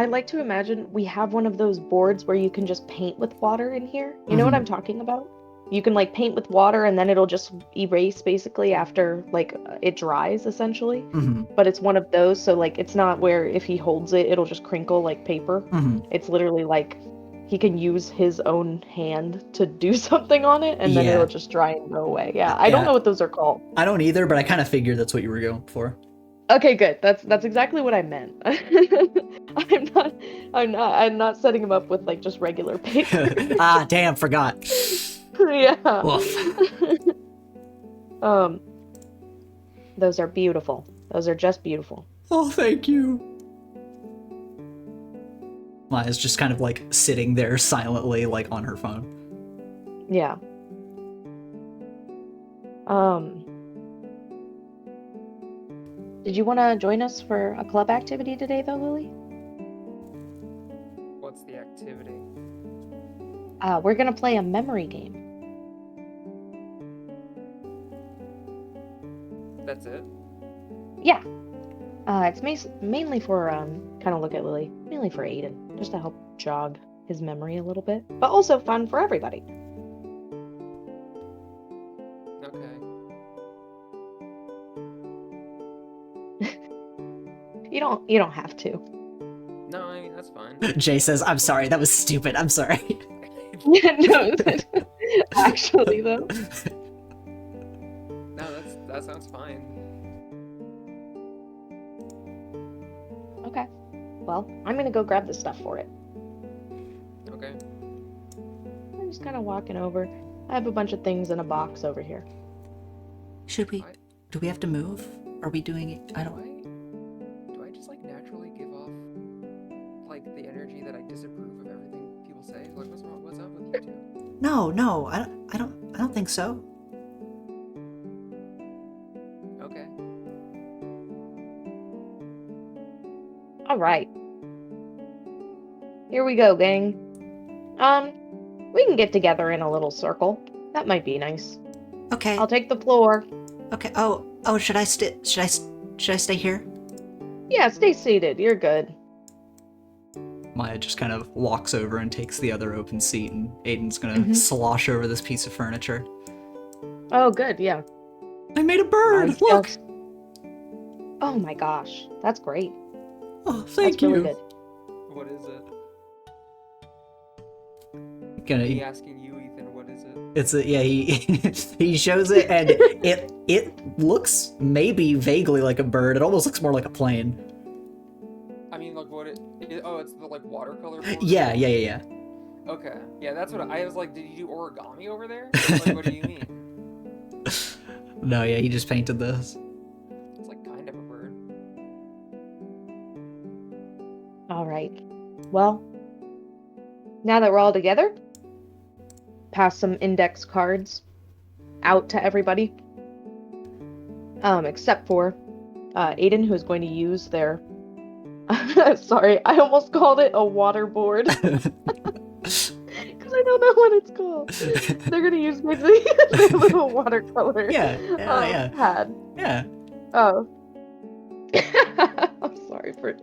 like to imagine we have one of those boards where you can just paint with water in here. You know what I'm talking about? You can like paint with water and then it'll just erase basically after like it dries essentially. Mm-hmm. But it's one of those, so like it's not where if he holds it, it'll just crinkle like paper. Mm-hmm. It's literally like he can use his own hand to do something on it and then Yeah. it'll just dry and go away. Yeah, I don't know what those are called. I don't either, but I kind of figured that's what you were going for. Okay, good. That's exactly what I meant. I'm not setting him up with like just regular paper. Ah, damn, forgot. Yeah. Woof. Those are beautiful. Those are just beautiful. Oh, thank you. Maya's just kind of like sitting there silently, like on her phone. Yeah. Did you want to join us for a club activity today, though, Lily? What's the activity? We're gonna play a memory game. That's it? Yeah. It's mainly for kind of look at Lily, mainly for Aiden, just to help jog his memory a little bit, but also fun for everybody. Okay. You don't have to. No, I mean, that's fine. Jay says, "I'm sorry, that was stupid. I'm sorry." No, actually though. No, that sounds fine. Okay. Well, I'm gonna go grab the stuff for it. Okay. I'm just kind of walking over. I have a bunch of things in a box over here. Should we? Do we have to move? Are we doing it? I don't. Do I just like naturally give off like the energy that I disapprove of everything people say? Like, what's wrong? What's up with you two? No. I don't think so. Okay. All right. Here we go, gang. We can get together in a little circle. That might be nice. Okay. I'll take the floor. Okay. Oh. Should I stay here? Yeah, stay seated. You're good. Maya just kind of walks over and takes the other open seat, and Aiden's gonna slosh over this piece of furniture. Oh, good. Yeah. I made a bird. Look. Oh my gosh, that's great. Oh, thank That's you. really good. What is it? Gonna. Me asking you, Ethan, what is it? It's a he he shows it, and it looks maybe vaguely like a bird. It almost looks more like a plane. I mean, like, it's the like watercolor board? Yeah. Okay. Yeah, that's what I was like. Did you do origami over there? Like, what do you mean? No, yeah, he just painted this. It's like kind of a bird. All right. Well, now that we're all together, pass some index cards out to everybody. Except for Aiden, who is going to use their... Sorry, I almost called it a water board. Because I don't know what it's called. They're gonna use basically their little watercolor Yeah, yeah. pad. Yeah. Oh. I'm sorry for.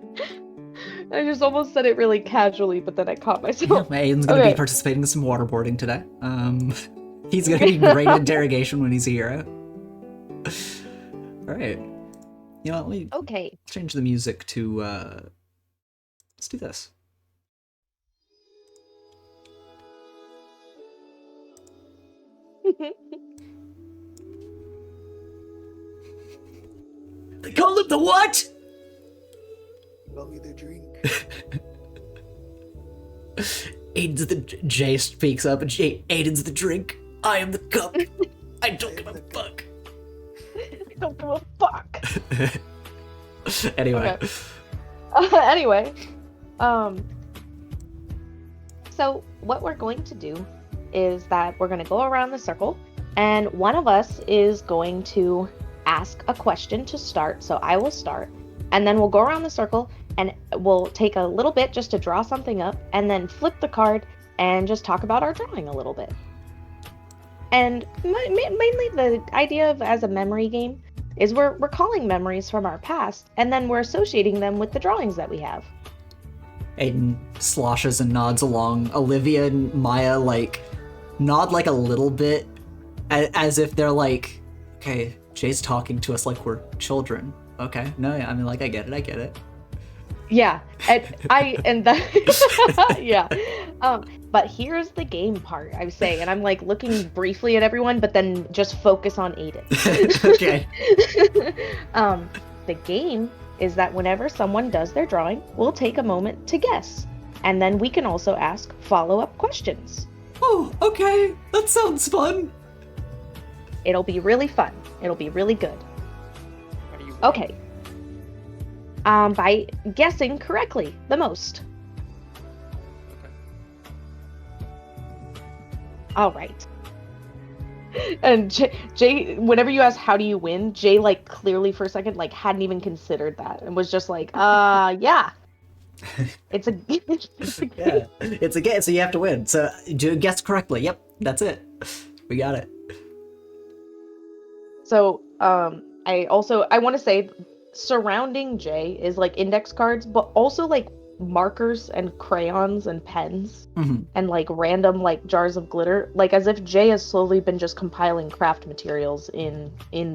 I just almost said it really casually, but then I caught myself. Aiden's gonna Okay. be participating in some waterboarding today. He's gonna be great at interrogation when he's a hero. Alright. You know what, let me Okay. change the music to, let's do this. They call him the what? Call me the drink. Aiden's the... Jay speaks up and Aiden's the drink. I am the cup. I don't give a fuck. I don't give a fuck. Anyway. Okay. Anyway, so what we're going to do is that we're going to go around the circle, and one of us is going to ask a question to start. So I will start, and then we'll go around the circle, and we'll take a little bit just to draw something up, and then flip the card and just talk about our drawing a little bit. And mainly the idea of as a memory game is we're recalling memories from our past, and then we're associating them with the drawings that we have. Aiden sloshes and nods along. Olivia and Maya, like, nod like a little bit, as if they're like, okay, Jay's talking to us like we're children. Okay, no, I mean, like, I get it. Yeah, yeah. But here's the game part, I say, and I'm like looking briefly at everyone, but then just focus on Aiden. Okay. The game is that whenever someone does their drawing, we'll take a moment to guess, and then we can also ask follow-up questions. Oh, okay, that sounds fun. It'll be really fun. It'll be really good. How do you Okay. By guessing correctly the most. All right. And Jay, whenever you ask how do you win, Jay like clearly for a second like hadn't even considered that and was just like, yeah. It's a game. Yeah, it's a game, so you have to win. So guess correctly. Yep, that's it. We got it. So, I want to say surrounding Jay is like index cards, but also like markers and crayons and pens and like random like jars of glitter, like as if Jay has slowly been just compiling craft materials in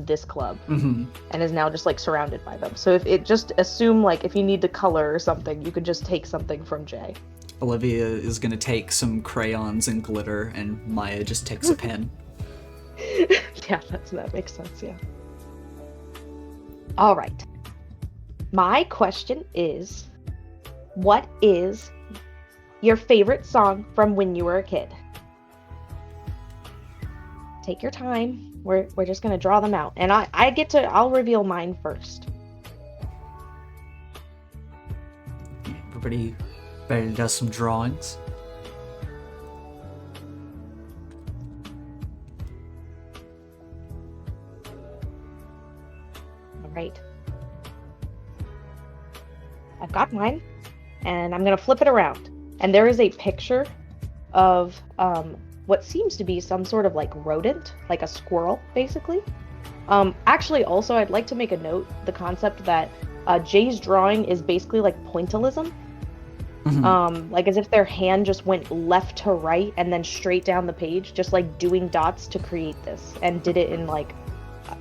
this club and is now just like surrounded by them. So if it just assume like if you need to color or something, you could just take something from Jay. Olivia is gonna take some crayons and glitter, and Maya just takes a pen. Yeah, that makes sense, yeah. All right. My question is, what is your favorite song from when you were a kid? Take your time. We're just gonna draw them out, and I'll reveal mine first. Everybody ready to do some drawings? All right. I've got mine, and I'm gonna flip it around. And there is a picture of what seems to be some sort of like rodent, like a squirrel, basically. Actually, also, I'd like to make a note, the concept that Jay's drawing is basically like pointillism. Like as if their hand just went left to right and then straight down the page, just like doing dots to create this, and did it in like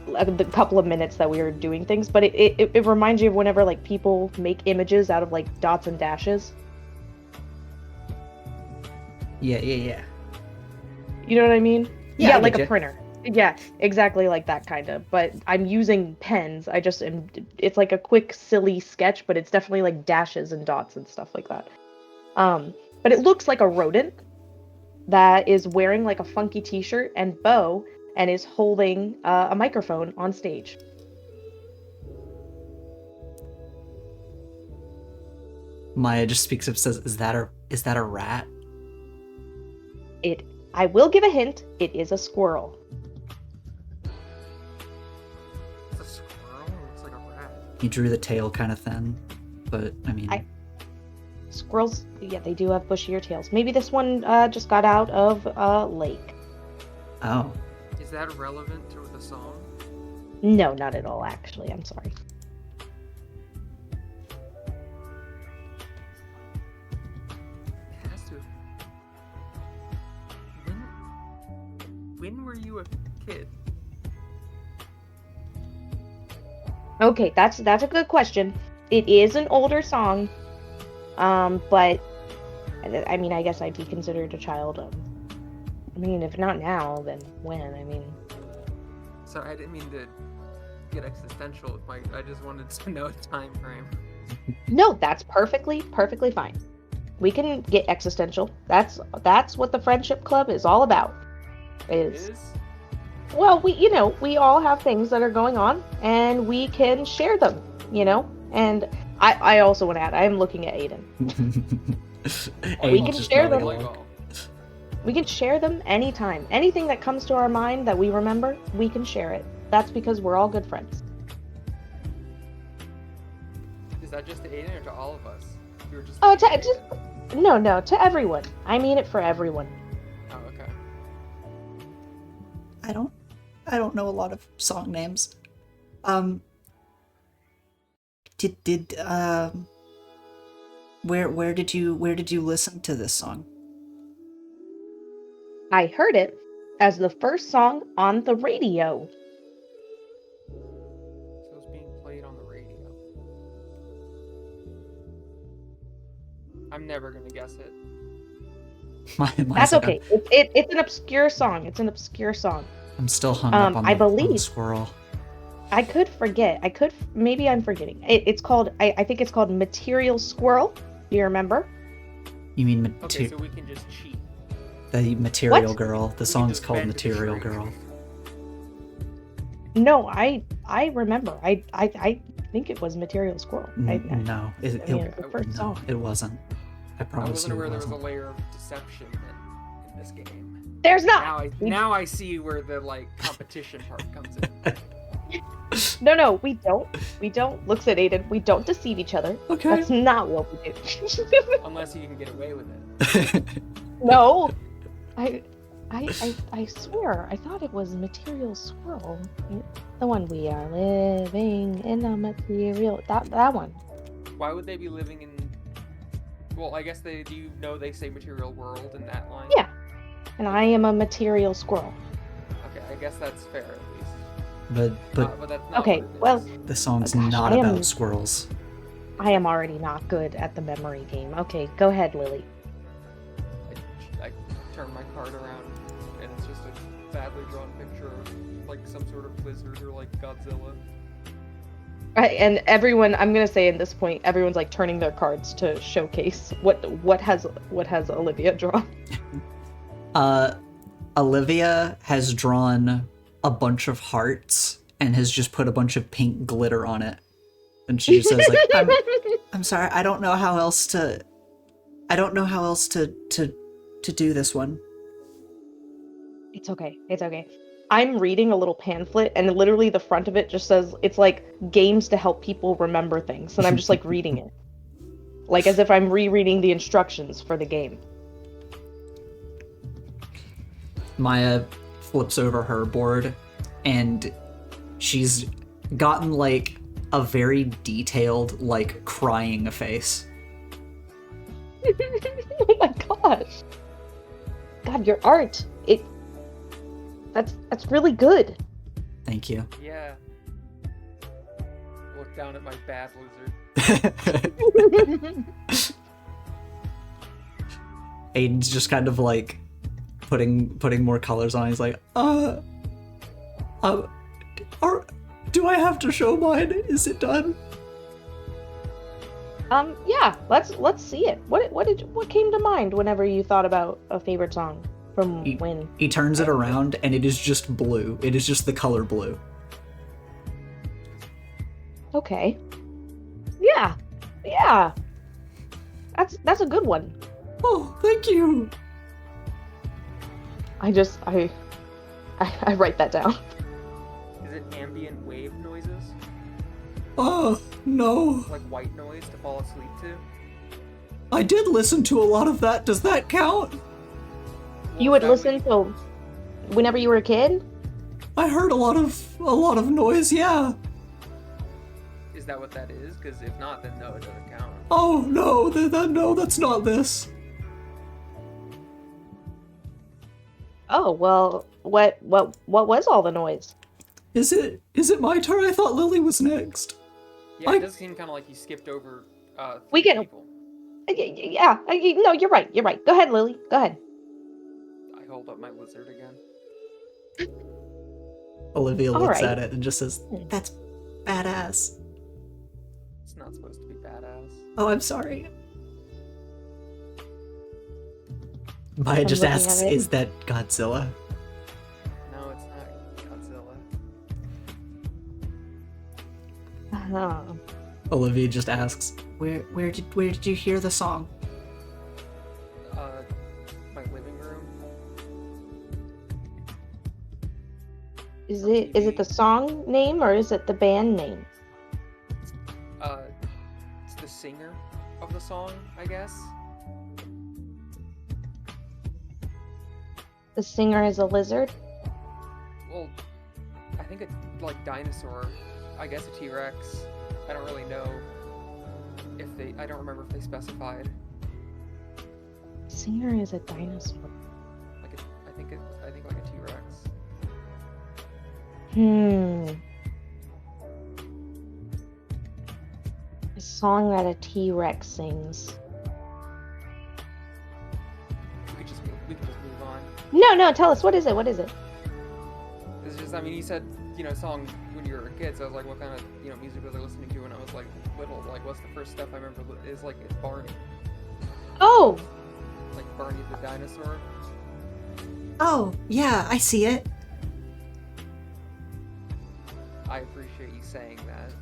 the couple of minutes that we were doing things. But it reminds you of whenever like people make images out of like dots and dashes. Yeah. You know what I mean? Yeah, Yeah, I like get a you. printer. Yeah, exactly like that kind of. But I'm using pens. It's like a quick, silly sketch, but it's definitely like dashes and dots and stuff like that. But it looks like a rodent that is wearing like a funky t-shirt and bow and is holding a microphone on stage. Maya just speaks up, says, "Is that a rat?" I will give a hint. It is a squirrel. It's a squirrel. It looks like a rat. He drew the tail kind of thin, but I mean, Squirrels, yeah, they do have bushier tails. Maybe this one just got out of a lake. Oh. Is that relevant to the song? No, not at all, actually. I'm sorry. It has to. When were you a kid? Okay, that's a good question. It is an older song, but I mean, I guess I'd be considered a child. I mean, if not now, then when? I mean, Sorry, I didn't mean to get existential with my. I just wanted to know a time frame. no, that's perfectly fine. We can get existential. That's what the friendship club is all about. Is well, we all have things that are going on, and we can share them. And I also want to add, I am looking at Aiden. We can share them. We can share them anytime. Anything that comes to our mind that we remember, we can share it. That's because we're all good friends. Is that just to Aiden or to all of us? We were just. Oh, no, to everyone. I mean it for everyone. Oh, okay. I don't know a lot of song names. Where did you listen to this song? I heard it as the first song on the radio. So it was being played on the radio. I'm never gonna guess it. That's okay. It's an obscure song. I'm still hung up on I the believe squirrel. I could forget. Maybe I'm forgetting. It's called. I think it's called Material Squirrel. Do you remember? You mean Okay, so we can just cheat. the Material What? Girl? The song's called Material Girl. No, I remember. I think it was Material Squirrel. No, it's the first no, song. it wasn't. I I promise wasn't you aware it there was a wasn't. layer of deception in this game. There's not. Now I see where the competition part comes in. No, we don't. We don't. Looks at Aiden. We don't deceive each other. Okay. That's not what we do. Unless you can get away with it. No. I swear, I thought it was Material Squirrel. The one we are living in a material. That one. Why would they be living in? Well, I guess they say material world in that line. Yeah. And I am a material squirrel. Okay, I guess that's fair at least. but that's not Okay, what it well, is. the song's Gosh, not I am- about squirrels. I am already not good at the memory game. Okay, go ahead, Lily. I turn my card around, and it's just a badly drawn picture of some sort of lizard or Godzilla. Right, and everyone, I'm gonna say at this point, everyone's turning their cards to showcase what has Olivia drawn. Olivia has drawn a bunch of hearts and has just put a bunch of pink glitter on it. And she just says I'm sorry, I don't know how else to do this one. It's okay. I'm reading a little pamphlet, and literally the front of it just says it's games to help people remember things, and I'm just reading it, as if I'm rereading the instructions for the game. Maya flips over her board, and she's gotten a very detailed crying face. Oh my gosh! God, your art! That's really good. Thank you. Yeah. Look down at my bad lizard. Aiden's just kind of putting more colors on. He's do I have to show mine? Is it done? Yeah. Let's see it. What came to mind whenever you thought about a favorite song from when? He turns it around, and it is just blue. It is just the color blue. Okay. Yeah. That's a good one. Oh, thank you. I write that down. Is it ambient wave noises? Oh, no. Like white noise to fall asleep to? I did listen to a lot of that. Does that count? You would listen to whenever you were a kid? I heard a lot of noise, yeah. Is that what that is? Because if not, then no, it doesn't count. Oh, no, no, that's not this. Oh, well, what was all the noise? Is it my turn? I thought Lily was next. Yeah, it does seem kind of like you skipped over We three can- people. Yeah, no, you're right. Go ahead, Lily. Go ahead. I hold up my lizard again. Olivia All looks right. at it and just says, "That's badass." It's not supposed to be badass. Oh, I'm sorry. Maya I'm just looking asks, at it. "Is that Godzilla?" No, it's not Godzilla. Uh-huh. Olivia just asks, "Where did you hear the song?" My living room. Is it the song name or is it the band name? It's the singer of the song, I guess. The singer is a lizard? Well, I think it's like dinosaur. I guess a T-Rex. I don't really know if they. I don't remember if they specified. Singer is a dinosaur. I think like a T-Rex. A song that a T-Rex sings. We could just move on. No, tell us, what is it? It's just, I mean, you said, song when you were a kid, so I was like, what kind of, music was I listening to when I was, like, little? Like, what's the first stuff I remember is, like, it's Barney. Oh! Like, Barney the dinosaur. Oh, yeah, I see it. I appreciate you saying that.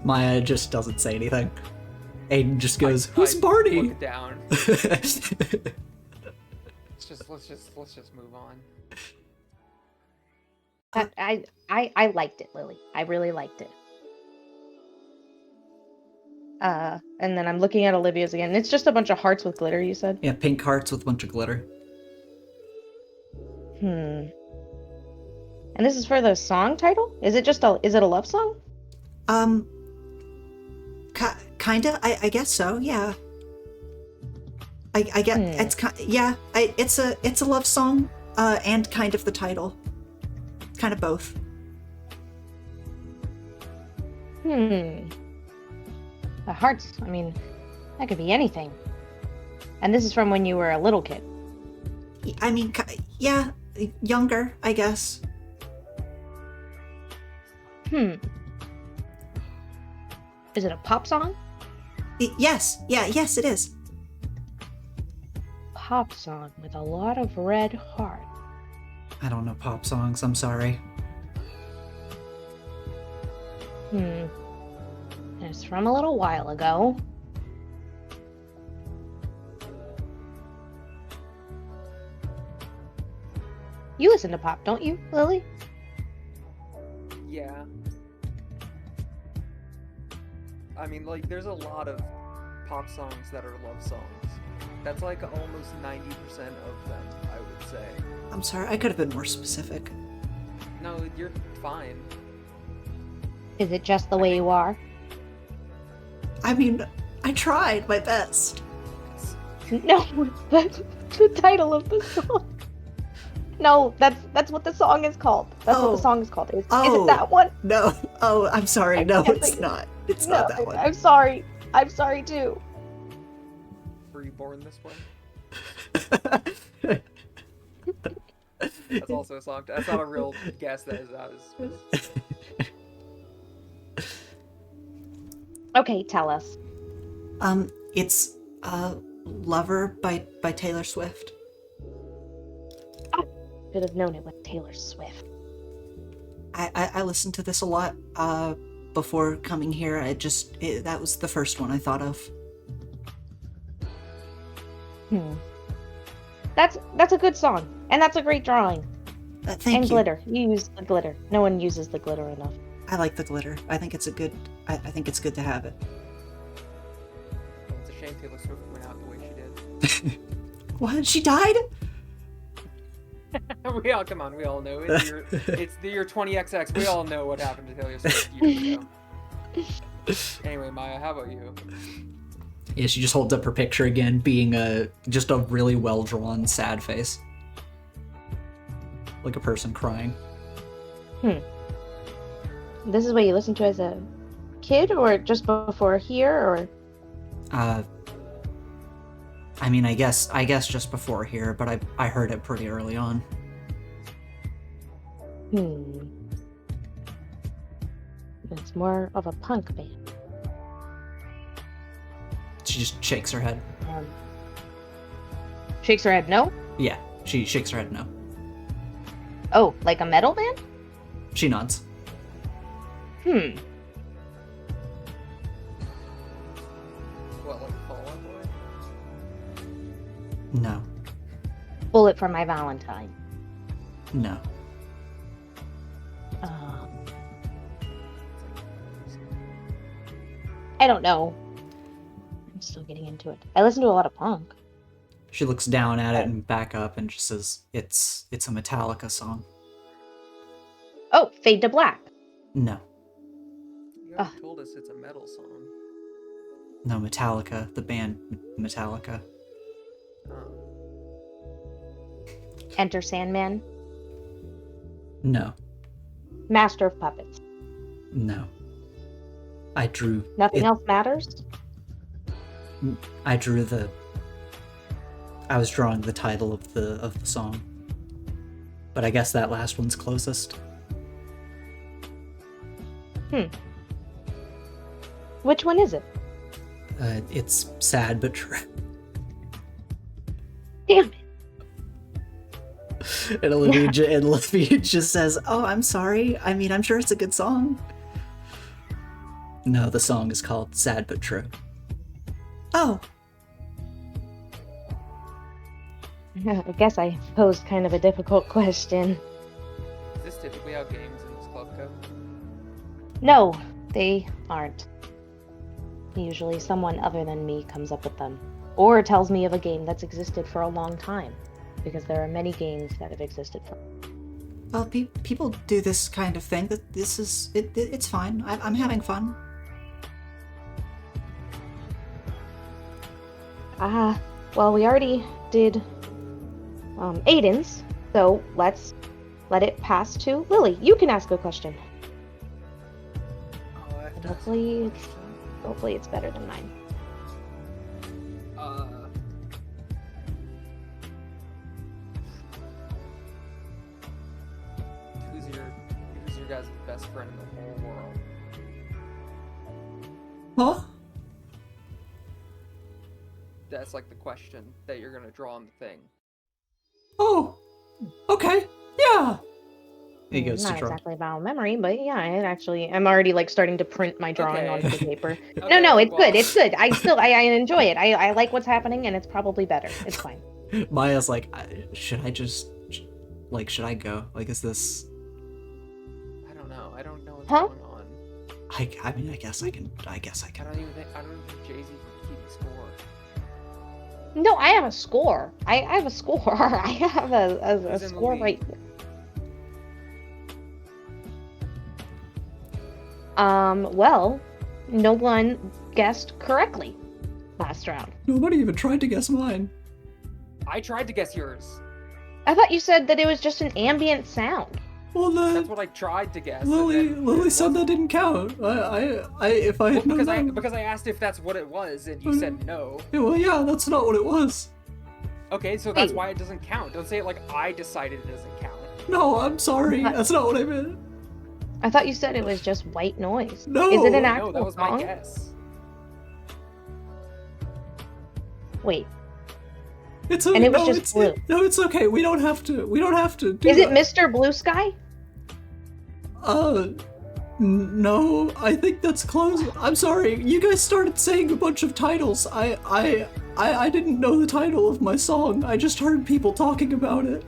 Maya just doesn't say anything. Aiden just goes, "Who's I Barney?" Look down. Let's just move on. I liked it, Lily. I really liked it. And then I'm looking at Olivia's again. It's just a bunch of hearts with glitter, you said? Yeah, pink hearts with a bunch of glitter. And this is for the song title? Is it a love song? Kinda. I guess so. Yeah. I get it's it's a love song, and kind of the title. Kind of both. The hearts. I mean, that could be anything. And this is from when you were a little kid. I mean, yeah, younger, I guess. Is it a pop song? Yes. Yes, it is. Pop song with a lot of red hearts. I don't know pop songs. I'm sorry. It's from a little while ago. You listen to pop, don't you, Lily? Yeah. I mean, like, there's a lot of pop songs that are love songs. That's like almost 90% of them, I would say. I'm sorry. I could have been more specific. No, you're fine. Is it just the way you are? I mean, I tried my best. No, that's the title of the song. No, that's what the song is called. That's what the song is called. Is it that one? No. Oh, I'm sorry. No, can't it's think- not. It's not that one. I'm sorry. I'm sorry too. Were you born this way? That's also a song. That's not a real guess. That is. Okay, tell us. It's Lover by Taylor Swift. Should have known it was Taylor Swift. I listened to this a lot before coming here. That was the first one I thought of. That's a good song, and that's a great drawing. Thank and you. Glitter. You use the glitter. No one uses the glitter enough. I like the glitter. I think it's a good. I think it's good to have it. It's a shame saying Taylor Swift went out the way she did. What? She died? We all know. It's the year 20XX. We all know what happened to Taylor Swift years ago. Anyway, Maya, how about you? Yeah, she just holds up her picture again, being just a really well-drawn, sad face. Like a person crying. This is what you listened to as a kid, or just before here, or? I mean, I guess just before here, but I heard it pretty early on. It's more of a punk band. She just shakes her head. Shakes her head, no? Yeah, she shakes her head no. Oh, like a metal band? She nods. What, like Fall Out Boy? No. Bullet for My Valentine. No. I don't know. I'm still getting into it. I listen to a lot of punk. She looks down at it and back up and just says, it's a Metallica song. Oh, Fade to Black. No. You haven't told us it's a metal song. No, Metallica. The band Metallica. Enter Sandman. No. Master of Puppets. No. I drew... Nothing else matters? I drew the... I was drawing the title of the song. But I guess that last one's closest. Which one is it? It's sad but true. Damn it. And Olivia just says, "Oh, I'm sorry. I mean, I'm sure it's a good song." No, the song is called Sad But True. Oh. I guess I posed kind of a difficult question. Is this typically how games in this club go? No, they aren't. Usually someone other than me comes up with them. Or tells me of a game that's existed for a long time. Because there are many games that have existed for... Well, people do this kind of thing. That this is... It's fine. I'm having fun. Well, we already did Aiden's, so let's let it pass to Lily. You can ask a question. Oh, I have And to hopefully it's better than mine. Who's your guys' best friend in the whole world? Huh? That's like the question that you're gonna draw on the thing. Oh. Okay. Yeah. He goes Not to draw. exactly about memory, but yeah, I'm already like starting to print my drawing Okay. onto the paper. Okay, No, it's well- good. It's good. I enjoy it. I like what's happening, and it's probably better. It's fine. Maya's like, should I just... Like, should I go? Like, is this... I don't know. I don't know what's Huh? going on. I mean, I guess I can. I don't even think Jay-Z can keep score. No, I have a score. I have a score. I have a Who's in the score lead? right here. Well, no one guessed correctly last round. Nobody even tried to guess mine. I tried to guess yours. I thought you said that it was just an ambient sound. Well, That's what I tried to guess. and Lily then Lily it said that wasn't. didn't count. If I had Well, known because I asked if that's what it was, and you said no. Yeah, well, yeah, that's not what it was. Okay, so that's Wait. why it doesn't count. Don't say it like I decided it doesn't count. No, I'm sorry. That's not what I meant. I thought you said it was just white noise. No. Is it an No, actual that was my song? guess. Wait, It's And it was no, just it's, blue. No, it's okay. We don't have to do is it that. Mr. Blue Sky? No, I think that's close. I'm sorry. You guys started saying a bunch of titles. I didn't know the title of my song. I just heard people talking about it.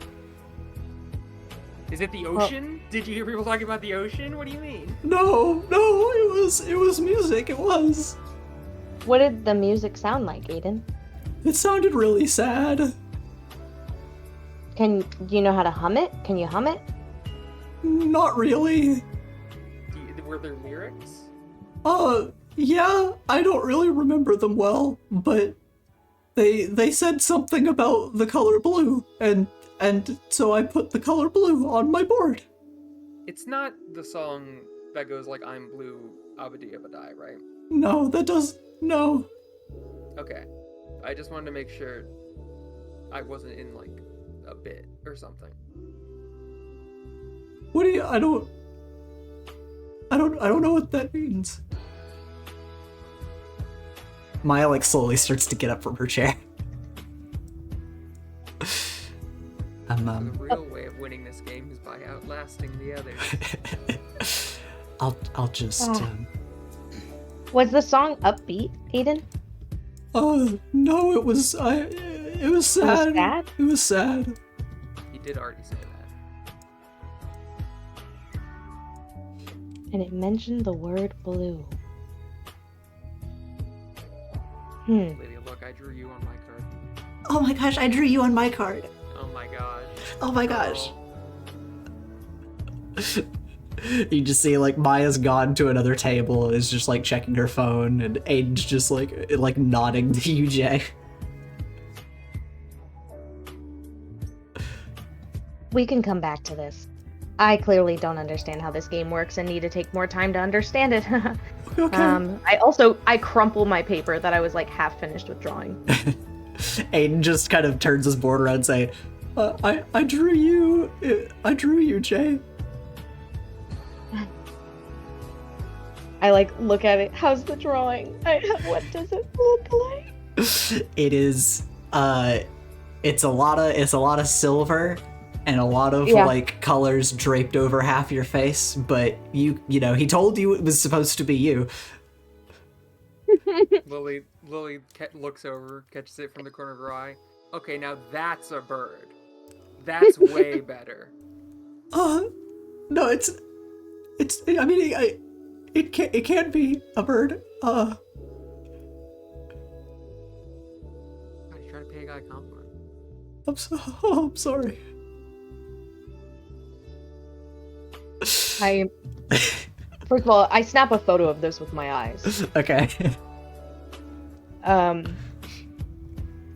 Is it the ocean? Did you hear people talking about the ocean? What do you mean? No, it was music. It was. What did the music sound like, Aiden? It sounded really sad. Do you know how to hum it? Can you hum it? Not really. Were there lyrics? Yeah, I don't really remember them well, but they said something about the color blue, and so I put the color blue on my board. It's not the song that goes like "I'm blue, abadi abadai," right? No, no. Okay, I just wanted to make sure I wasn't in like a bit or something. What do you? I don't know what that means. Maya like slowly starts to get up from her chair. The real way of winning this game is by outlasting the others. I'll just Was the song upbeat, Aiden? No, it was sad. It was sad? It was sad. He did already say that. And it mentioned the word blue. Lydia, look, I drew you on my card. Oh my gosh, I drew you on my card. Oh my gosh. Oh my gosh. You just see like Maya's gone to another table and is just like checking her phone, and Aiden's just like nodding to you, Jay. We can come back to this. I clearly don't understand how this game works and need to take more time to understand it. Okay. I crumple my paper that I was like half finished with drawing. Aiden just kind of turns his board around and say, I drew you, Jay. I like look at it. How's the drawing? What does it look like? It is, it's a lot of silver and a lot of like colors draped over half your face, but you know, he told you it was supposed to be you. Lily looks over, catches it from the corner of her eye. Okay, now that's a bird. That's way better. No, it's. I mean, it can't be a bird. God, you're trying to pay a guy a compliment. I'm sorry. First of all, I snap a photo of this with my eyes. Okay. And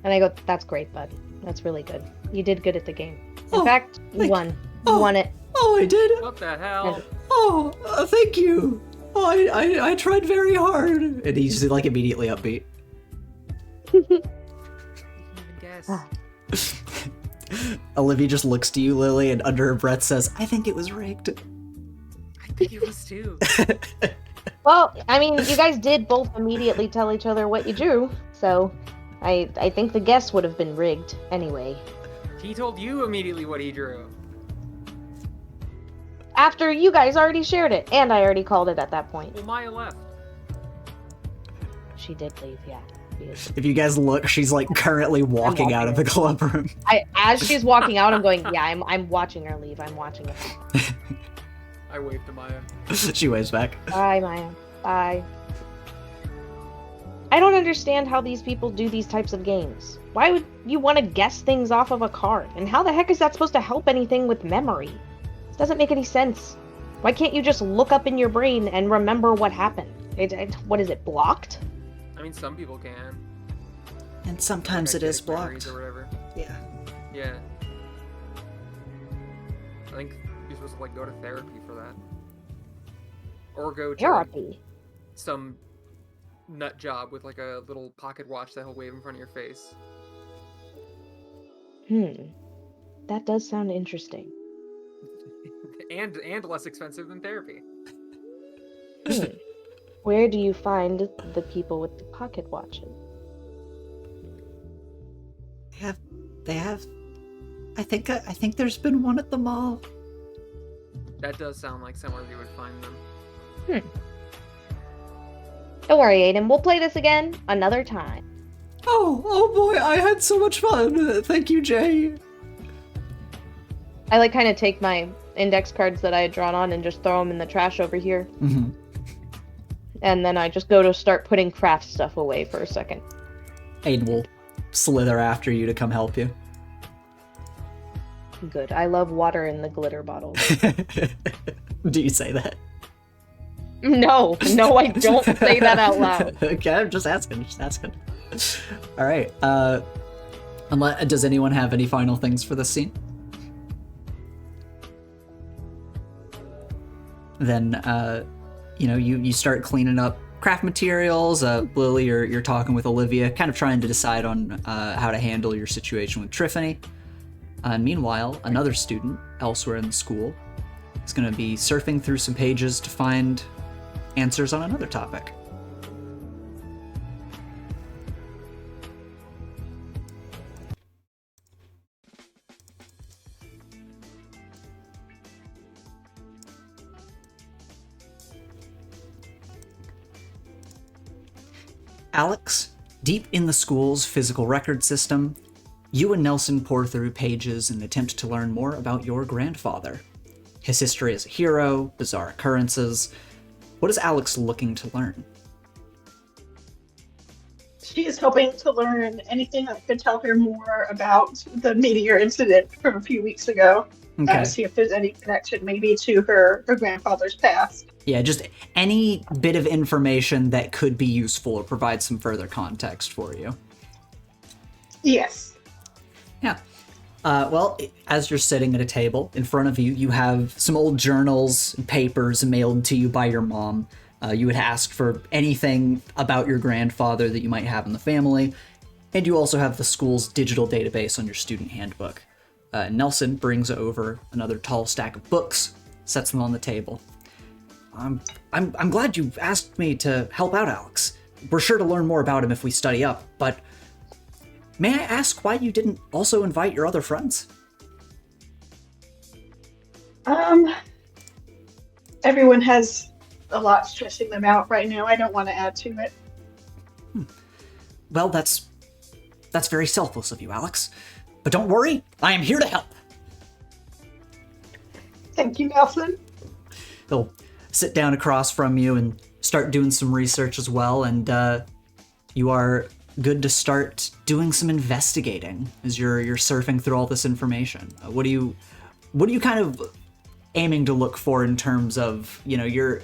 I go, that's great, bud. That's really good. You did good at the game. In fact, you won. You won it. Oh, I did? What the hell? Oh, thank you. Oh, I tried very hard. And he's like immediately upbeat. Even guess. Olivia just looks to you, Lily, and under her breath says, I think it was rigged. I think it was too. Well, I mean, you guys did both immediately tell each other what you drew, so I think the guess would have been rigged anyway. He told you immediately what he drew. After you guys already shared it, and I already called it at that point. Well, Maya left. She did leave, yeah. If you guys look, she's like currently walking out of the club room. As she's walking out, I'm going, yeah, I'm watching her leave. I'm watching it. I waved to Maya. She waves back. Bye, Maya. Bye. I don't understand how these people do these types of games. Why would you want to guess things off of a card? And how the heck is that supposed to help anything with memory? It doesn't make any sense. Why can't you just look up in your brain and remember what happened? What is it, blocked? I mean, some people can. And sometimes it is blocked. Or whatever. Yeah. Yeah. I think you're supposed to like go to therapy for that. Or go to Therapy? some nut job with like a little pocket watch that he'll wave in front of your face. That does sound interesting. and less expensive than therapy. Where do you find the people with the pocket watches? They have. I think there's been one at the mall. That does sound like somewhere you would find them. Don't worry, Aiden. We'll play this again another time. Oh boy, I had so much fun. Thank you, Jay. I like kind of take my index cards that I had drawn on and just throw them in the trash over here. and then I just go to start putting craft stuff away for a second. Aiden will slither after you to come help you. Good. I love water in the glitter bottles. Do you say that? No, I don't say that out loud. Okay, I'm just asking. All right. Does anyone have any final things for this scene? Then, you start cleaning up craft materials. Lily, you're talking with Olivia, kind of trying to decide on how to handle your situation with Tiffany. And meanwhile, another student elsewhere in the school is going to be surfing through some pages to find answers on another topic. Alex, deep in the school's physical record system, you and Nelson pour through pages and attempt to learn more about your grandfather. His history as a hero, bizarre occurrences. What is Alex looking to learn? She is hoping to learn anything that could tell her more about the meteor incident from a few weeks ago. Okay. See if there's any connection maybe to her grandfather's past. Yeah, just any bit of information that could be useful or provide some further context for you. Yes. Yeah. Well, as you're sitting at a table, in front of you, you have some old journals and papers mailed to you by your mom. You would ask for anything about your grandfather that you might have in the family. And you also have the school's digital database on your student handbook. Nelson brings over another tall stack of books, sets them on the table. I'm glad you asked me to help out, Alex. We're sure to learn more about him if we study up, but may I ask why you didn't also invite your other friends? Everyone has a lot stressing them out right now. I don't want to add to it. Well, that's very selfless of you, Alex. But don't worry, I am here to help. Thank you, Nelson. He'll sit down across from you and start doing some research as well, and you are good to start doing some investigating as you're surfing through all this information. What are you kind of aiming to look for in terms of, you're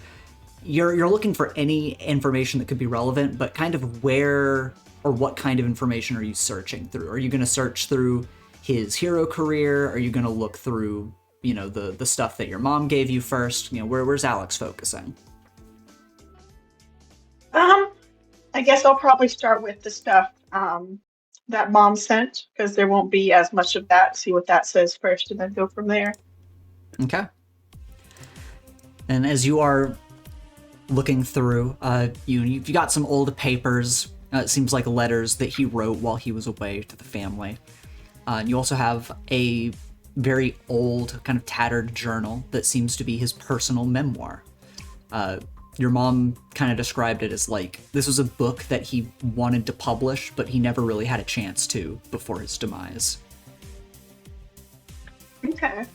looking for any information that could be relevant, but kind of where or what kind of information are you searching through? Are you going to search through his hero career? Are you going to look through, the stuff that your mom gave you first? Where's Alex focusing? I guess I'll probably start with the stuff that mom sent, because there won't be as much of that. See what that says first, and then go from there. Okay. And as you are looking through, you've got some old papers. It seems like letters that he wrote while he was away to the family. And you also have a very old, kind of tattered journal that seems to be his personal memoir. Your mom kind of described it as like, this was a book that he wanted to publish, but he never really had a chance to before his demise. Okay.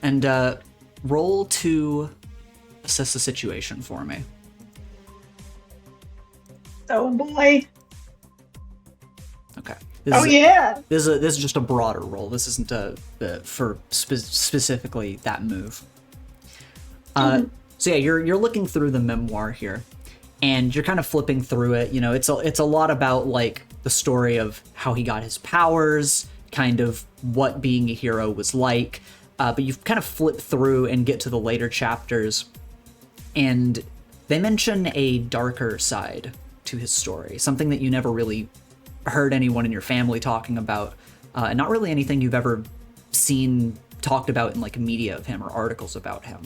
And roll to assess the situation for me. Oh boy. Okay. Yeah. This is just a broader roll. This isn't for specifically that move. So yeah, you're looking through the memoir here, and you're kind of flipping through it. It's a lot about like the story of how he got his powers, kind of what being a hero was like. But you kind of flip through and get to the later chapters, and they mention a darker side to his story, something that you never really heard anyone in your family talking about, and not really anything you've ever seen talked about in like media of him or articles about him.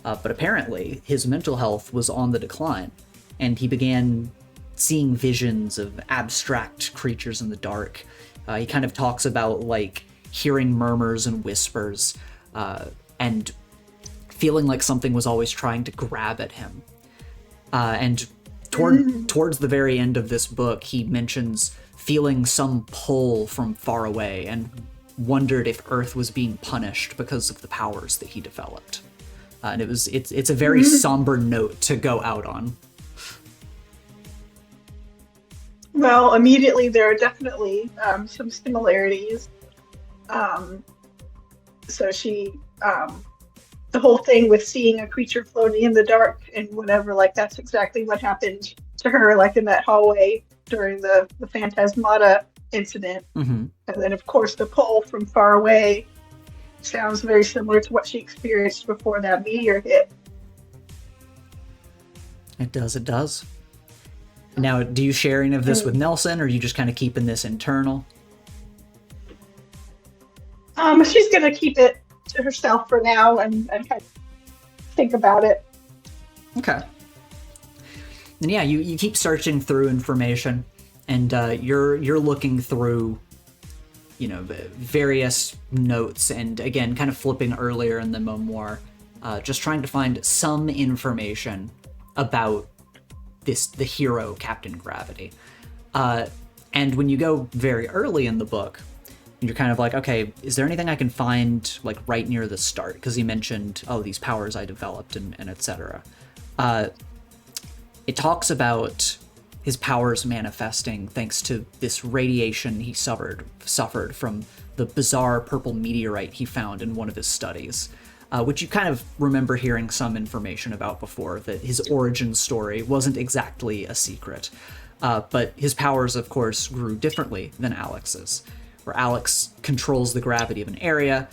But apparently his mental health was on the decline, and he began seeing visions of abstract creatures in the dark. He kind of talks about like hearing murmurs and whispers, and feeling like something was always trying to grab at him. And towards the very end of this book, he mentions feeling some pull from far away and wondered if Earth was being punished because of the powers that he developed. And it's a very somber note to go out on. Well, immediately there are definitely some similarities. So she, the whole thing with seeing a creature floating in the dark and whatever, like that's exactly what happened to her, like in that hallway during the Phantasmata incident. Mm-hmm. And then, of course, the pull from far away sounds very similar to what she experienced before that meteor hit. It does. Now, do you share any of this with Nelson, or are you just kind of keeping this internal? She's gonna keep it to herself for now and kind of think about it. Okay. And yeah, you keep searching through information, and you're looking through, various notes, and again, kind of flipping earlier in the memoir, just trying to find some information about the hero, Captain Gravity. And when you go very early in the book, you're kind of like, okay, is there anything I can find like right near the start? Because he mentioned, these powers I developed and etc. It talks about his powers manifesting thanks to this radiation he suffered from the bizarre purple meteorite he found in one of his studies, which you kind of remember hearing some information about before, that his origin story wasn't exactly a secret. But his powers, of course, grew differently than Alex's, where Alex controls the gravity of an area.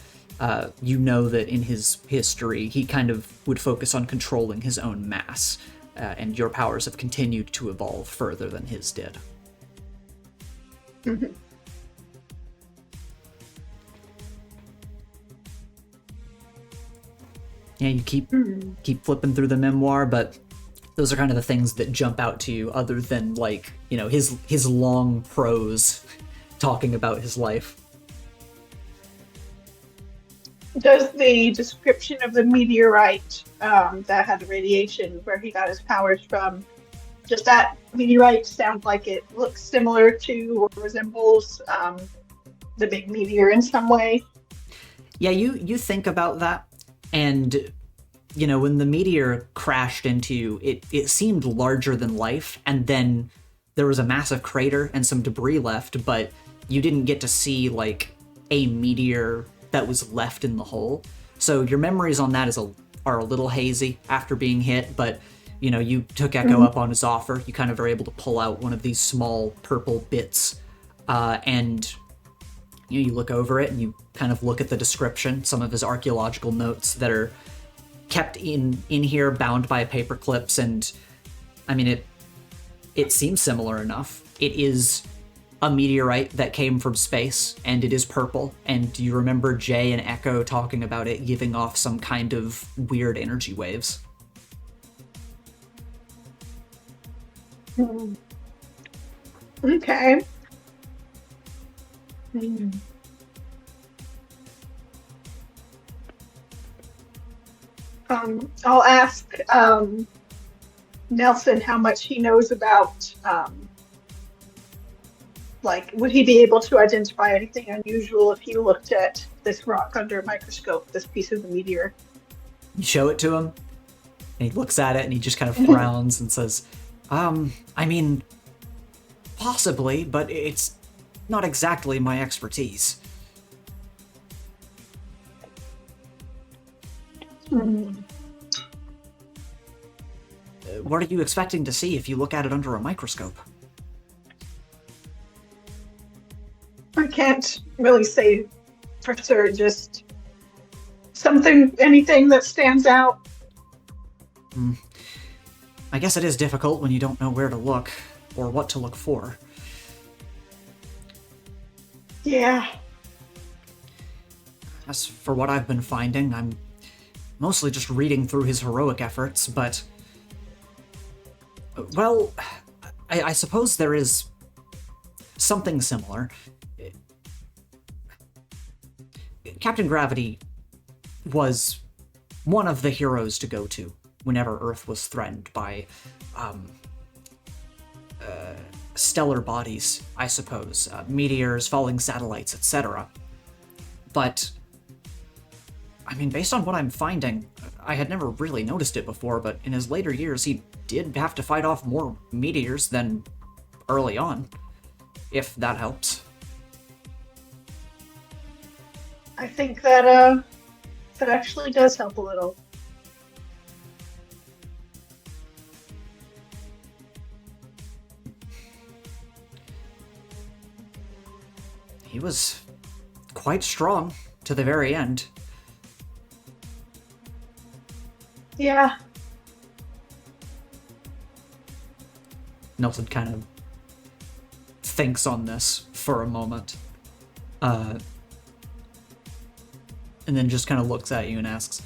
You know that in his history, he kind of would focus on controlling his own mass, and your powers have continued to evolve further than his did. Mm-hmm. Yeah, you keep flipping through the memoir, but those are kind of the things that jump out to you, other than like, his long prose talking about his life. Does the description of the meteorite that had the radiation where he got his powers from, does that meteorite sound like it looks similar to or resembles the big meteor in some way? Yeah, you think about that, and when the meteor crashed into you, it seemed larger than life, and then there was a massive crater and some debris left, but you didn't get to see like a meteor that was left in the hole. So your memories on that are a little hazy after being hit, but you took Echo up on his offer. You kind of are able to pull out one of these small purple bits, and you look over it and you kind of look at the description, some of his archaeological notes that are kept in here, bound by paper clips, and I mean it seems similar enough. It is a meteorite that came from space, and it is purple, and you remember Jay and Echo talking about it giving off some kind of weird energy waves. Okay. I'll ask Nelson how much he knows about, would he be able to identify anything unusual if he looked at this rock under a microscope, this piece of the meteor? You show it to him, and he looks at it, and he just kind of frowns and says, I mean, possibly, but it's not exactly my expertise. What are you expecting to see if you look at it under a microscope? I can't really say for sure, just anything that stands out. I guess it is difficult when you don't know where to look or what to look for. Yeah. As for what I've been finding, I'm mostly just reading through his heroic efforts, but... well, I suppose there is something similar. Captain Gravity was one of the heroes to go to whenever Earth was threatened by stellar bodies, I suppose, meteors, falling satellites, etc. But I mean, based on what I'm finding, I had never really noticed it before, but in his later years, he did have to fight off more meteors than early on, if that helps. I think that actually does help a little. He was quite strong to the very end. Yeah. Nelson kind of thinks on this for a moment. And then just kind of looks at you and asks,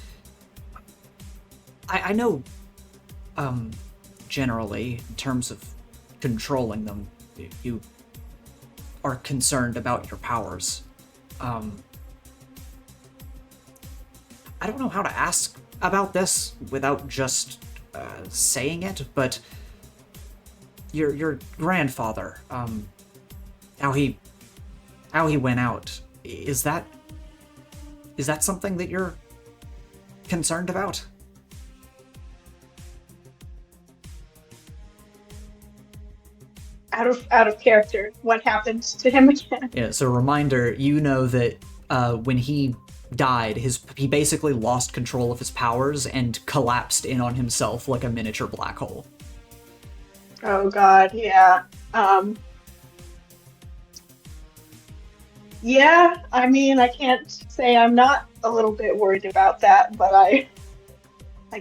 I know, generally, in terms of controlling them, you are concerned about your powers. I don't know how to ask about this without just saying it, but your grandfather, how he went out, is that something that you're concerned about? Out of character. What happened to him again? Yeah, so reminder, you know that when he died, he basically lost control of his powers and collapsed in on himself like a miniature black hole. Oh god, yeah. Yeah, I mean, I can't say I'm not a little bit worried about that, but I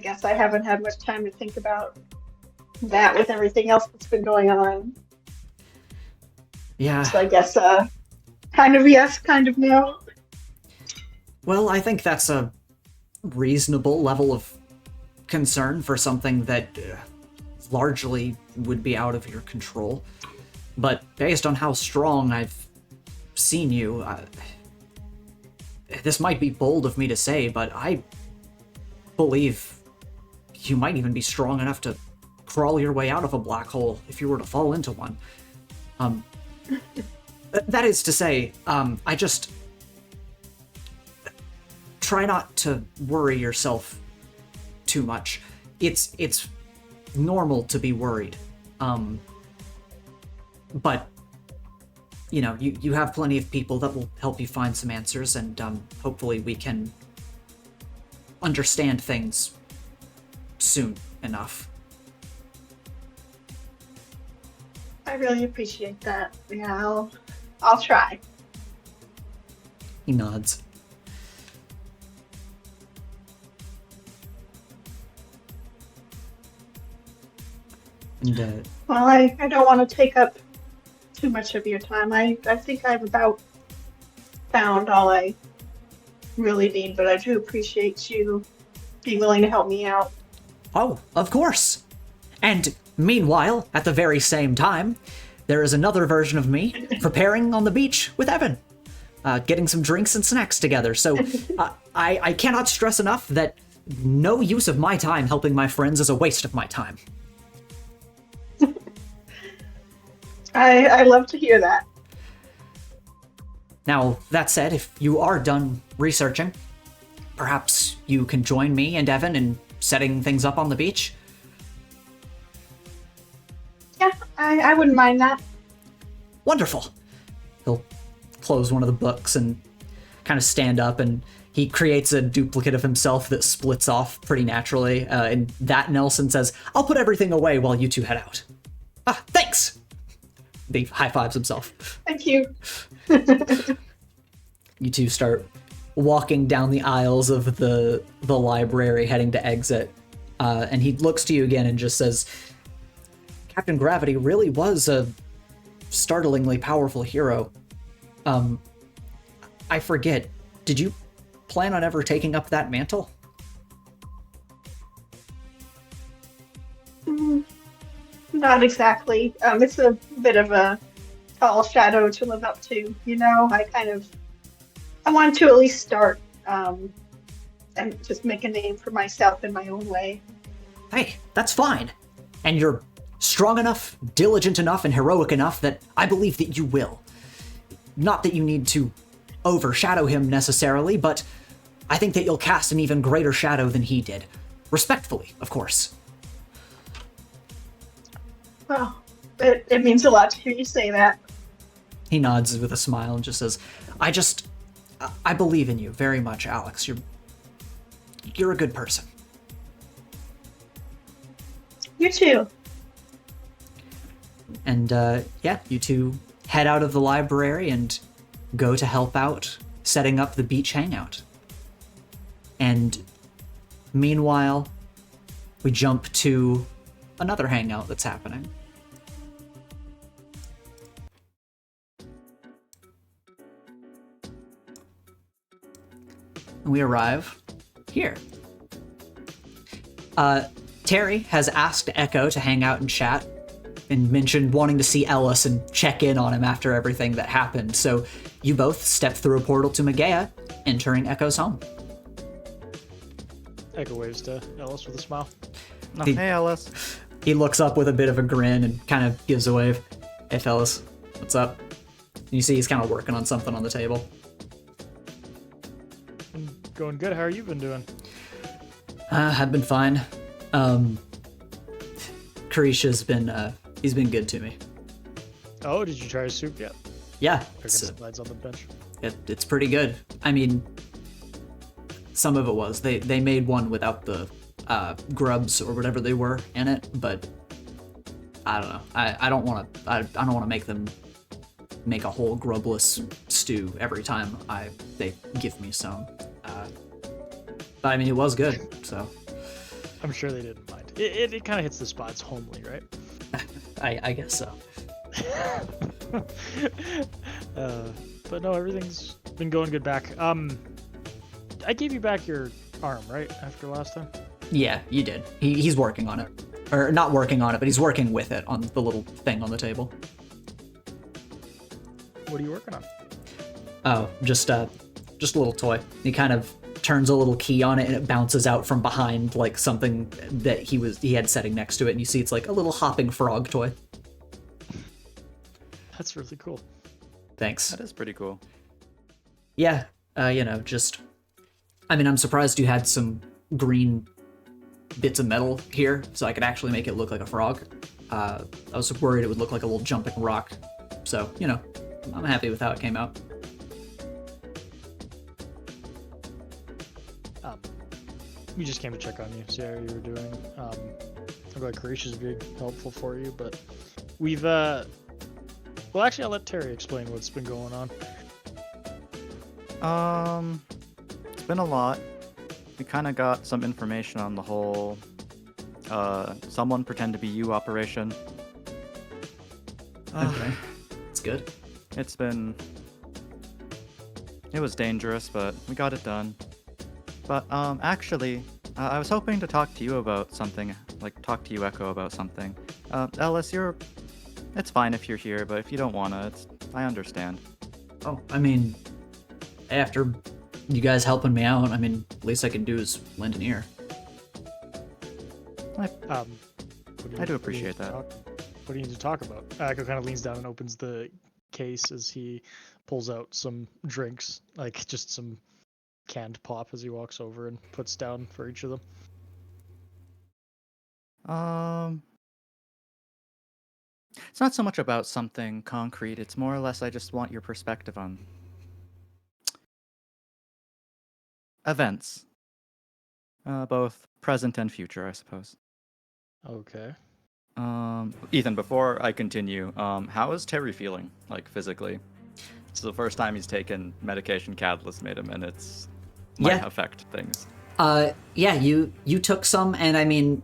guess I haven't had much time to think about that with everything else that's been going on. Yeah. So I guess, kind of yes, kind of no. Well, I think that's a reasonable level of concern for something that largely would be out of your control. But based on how strong I've seen you, this might be bold of me to say, but I believe you might even be strong enough to crawl your way out of a black hole if you were to fall into one. That is to say, I just try not to worry yourself too much. It's normal to be worried. But you know, you have plenty of people that will help you find some answers, and hopefully we can understand things soon enough. I really appreciate that. Yeah, I'll try. He nods. And Well, I don't want to take up too much of your time. I think I've about found all I really need, but I do appreciate you being willing to help me out. oh, of course. And meanwhile, at the very same time, there is another version of me preparing on the beach with Evan, getting some drinks and snacks together. So I cannot stress enough that no use of my time helping my friends is a waste of my time. I love to hear that. Now, that said, if you are done researching, perhaps you can join me and Evan in setting things up on the beach? Yeah, I wouldn't mind that. Wonderful. He'll close one of the books and kind of stand up, and he creates a duplicate of himself that splits off pretty naturally. And that Nelson says, "I'll put everything away while you two head out." Ah, thanks! He high fives himself. Thank you. You two start walking down the aisles of the library, heading to exit. And he looks to you again and just says, "Captain Gravity really was a startlingly powerful hero. I forget, did you plan on ever taking up that mantle?" Not exactly. It's a bit of a tall shadow to live up to, you know? I wanted to at least start, and just make a name for myself in my own way. Hey, that's fine. And you're strong enough, diligent enough, and heroic enough that I believe that you will. Not that you need to overshadow him necessarily, but I think that you'll cast an even greater shadow than he did. Respectfully, of course. Well, it means a lot to hear you say that. He nods with a smile and just says, I believe in you very much, Alex. You're a good person. You too. And you two head out of the library and go to help out setting up the beach hangout. And meanwhile, we jump to another hangout that's happening. And we arrive here. Terry has asked Echo to hang out and chat and mentioned wanting to see Ellis and check in on him after everything that happened. So you both step through a portal to Megea, entering Echo's home. Echo waves to Ellis with a smile. No, hey, Ellis. He looks up with a bit of a grin and kind of gives a wave. Hey, fellas, what's up? And you see he's kind of working on something on the table. Going good. How are you been doing? I've been fine. Carisha's been, he's been good to me. Oh, did you try his soup yet? Yeah, Slides on the bench. it's pretty good. I mean, some of it was. They made one without the grubs or whatever they were in it, but I don't know. I don't want to make them make a whole grubless stew every time they give me some. But I mean, it was good, so. I'm sure they didn't mind. It kind of hits the spot. It's homely, right? I guess so. But no, everything's been going good back. I gave you back your arm, right? After last time? Yeah, you did. He's working on it. Or not working on it, but he's working with it on the little thing on the table. What are you working on? Oh, just a little toy. He kind of turns a little key on it and it bounces out from behind like something that he had setting next to it, and you see it's like a little hopping frog toy. That's really cool. Thanks. That is pretty cool. Yeah, just... I mean, I'm surprised you had some green bits of metal here, so I could actually make it look like a frog. I was worried it would look like a little jumping rock. So, I'm happy with how it came out. We just came to check on you, see how you were doing. I'm glad Carisha's being helpful for you, but we've, well, actually, I'll let Terry explain what's been going on. It's been a lot. We kind of got some information on the whole, someone pretend to be you operation. Okay. It's good. It was dangerous, but we got it done. But, actually, I was hoping to talk to you about something, talk to you, Echo, about something. Ellis, it's fine if you're here, but if you don't wanna, I understand. Oh, I mean, after you guys helping me out, I mean, least I can do is lend an ear. I do appreciate that. What do you need to talk about? Echo kind of leans down and opens the case as he pulls out some drinks, like just some canned pop as he walks over and puts down for each of them. It's not so much about something concrete, it's more or less I just want your perspective on events. Both present and future, I suppose. Okay. Ethan, before I continue, how is Terry feeling, physically? It's the first time he's taken medication Catalyst made him, and it's might affect things. Yeah, you took some, and I mean,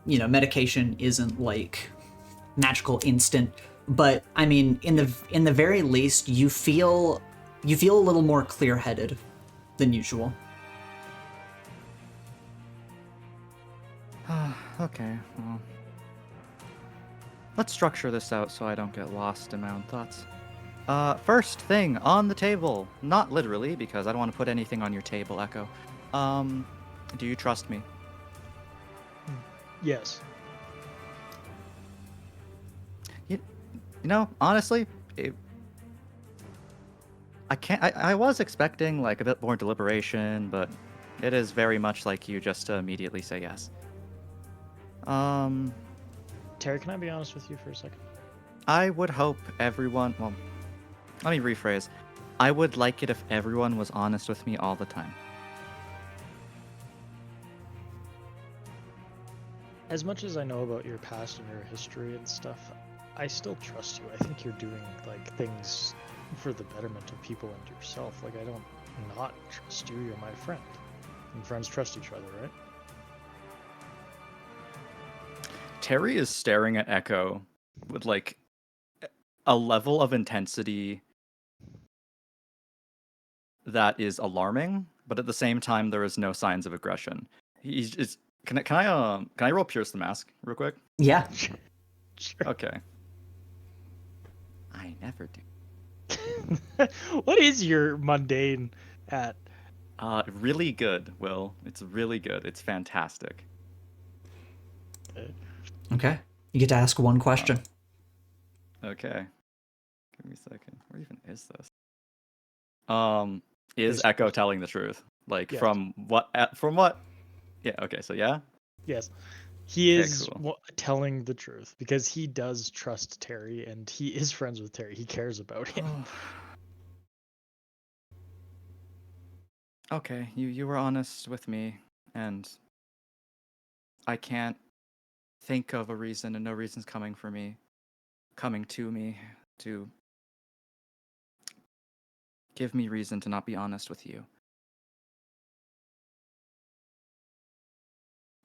medication isn't like magical instant, but I mean, in the very least, you feel a little more clear-headed than usual. Okay, well, let's structure this out so I don't get lost in my own thoughts. First thing on the table, not literally, because I don't want to put anything on your table, Echo. Do you trust me? Yes. Honestly, I can't. I was expecting like a bit more deliberation, but it is very much like you just to immediately say yes. Terry, can I be honest with you for a second? I would hope everyone. Well, let me rephrase. I would like it if everyone was honest with me all the time. As much as I know about your past and your history and stuff, I still trust you. I think you're doing like things for the betterment of people and yourself. Like I don't not trust you. You're my friend, and friends trust each other, right? Terry is staring at Echo with like a level of intensity that is alarming, but at the same time there is no signs of aggression. He's just can I roll Pierce the Mask real quick? Yeah. Sure. Okay. I never do. What is your mundane at? Really good, Will. It's really good. It's fantastic. Okay. You get to ask one question. Okay. Give me a second. Where even is this? Is There's- Echo telling the truth? Like Yes. from what? From what? Yeah. Okay. So yeah. Yes, he Okay, is cool. telling the truth because he does trust Terry and he is friends with Terry. He cares about him. Okay. You were honest with me, and I can't think of a reason, and no reason's coming to me to give me reason to not be honest with you.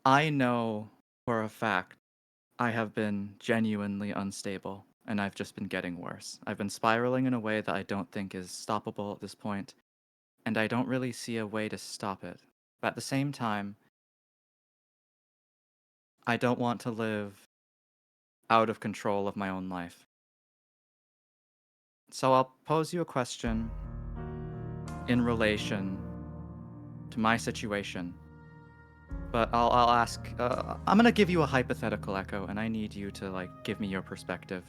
I know for a fact I have been genuinely unstable, and I've just been getting worse. I've been spiraling in a way that I don't think is stoppable at this point, and I don't really see a way to stop it. But at the same time, I don't want to live out of control of my own life. So I'll pose you a question in relation to my situation. But I'll ask. I'm gonna give you a hypothetical, Echo, and I need you to like give me your perspective,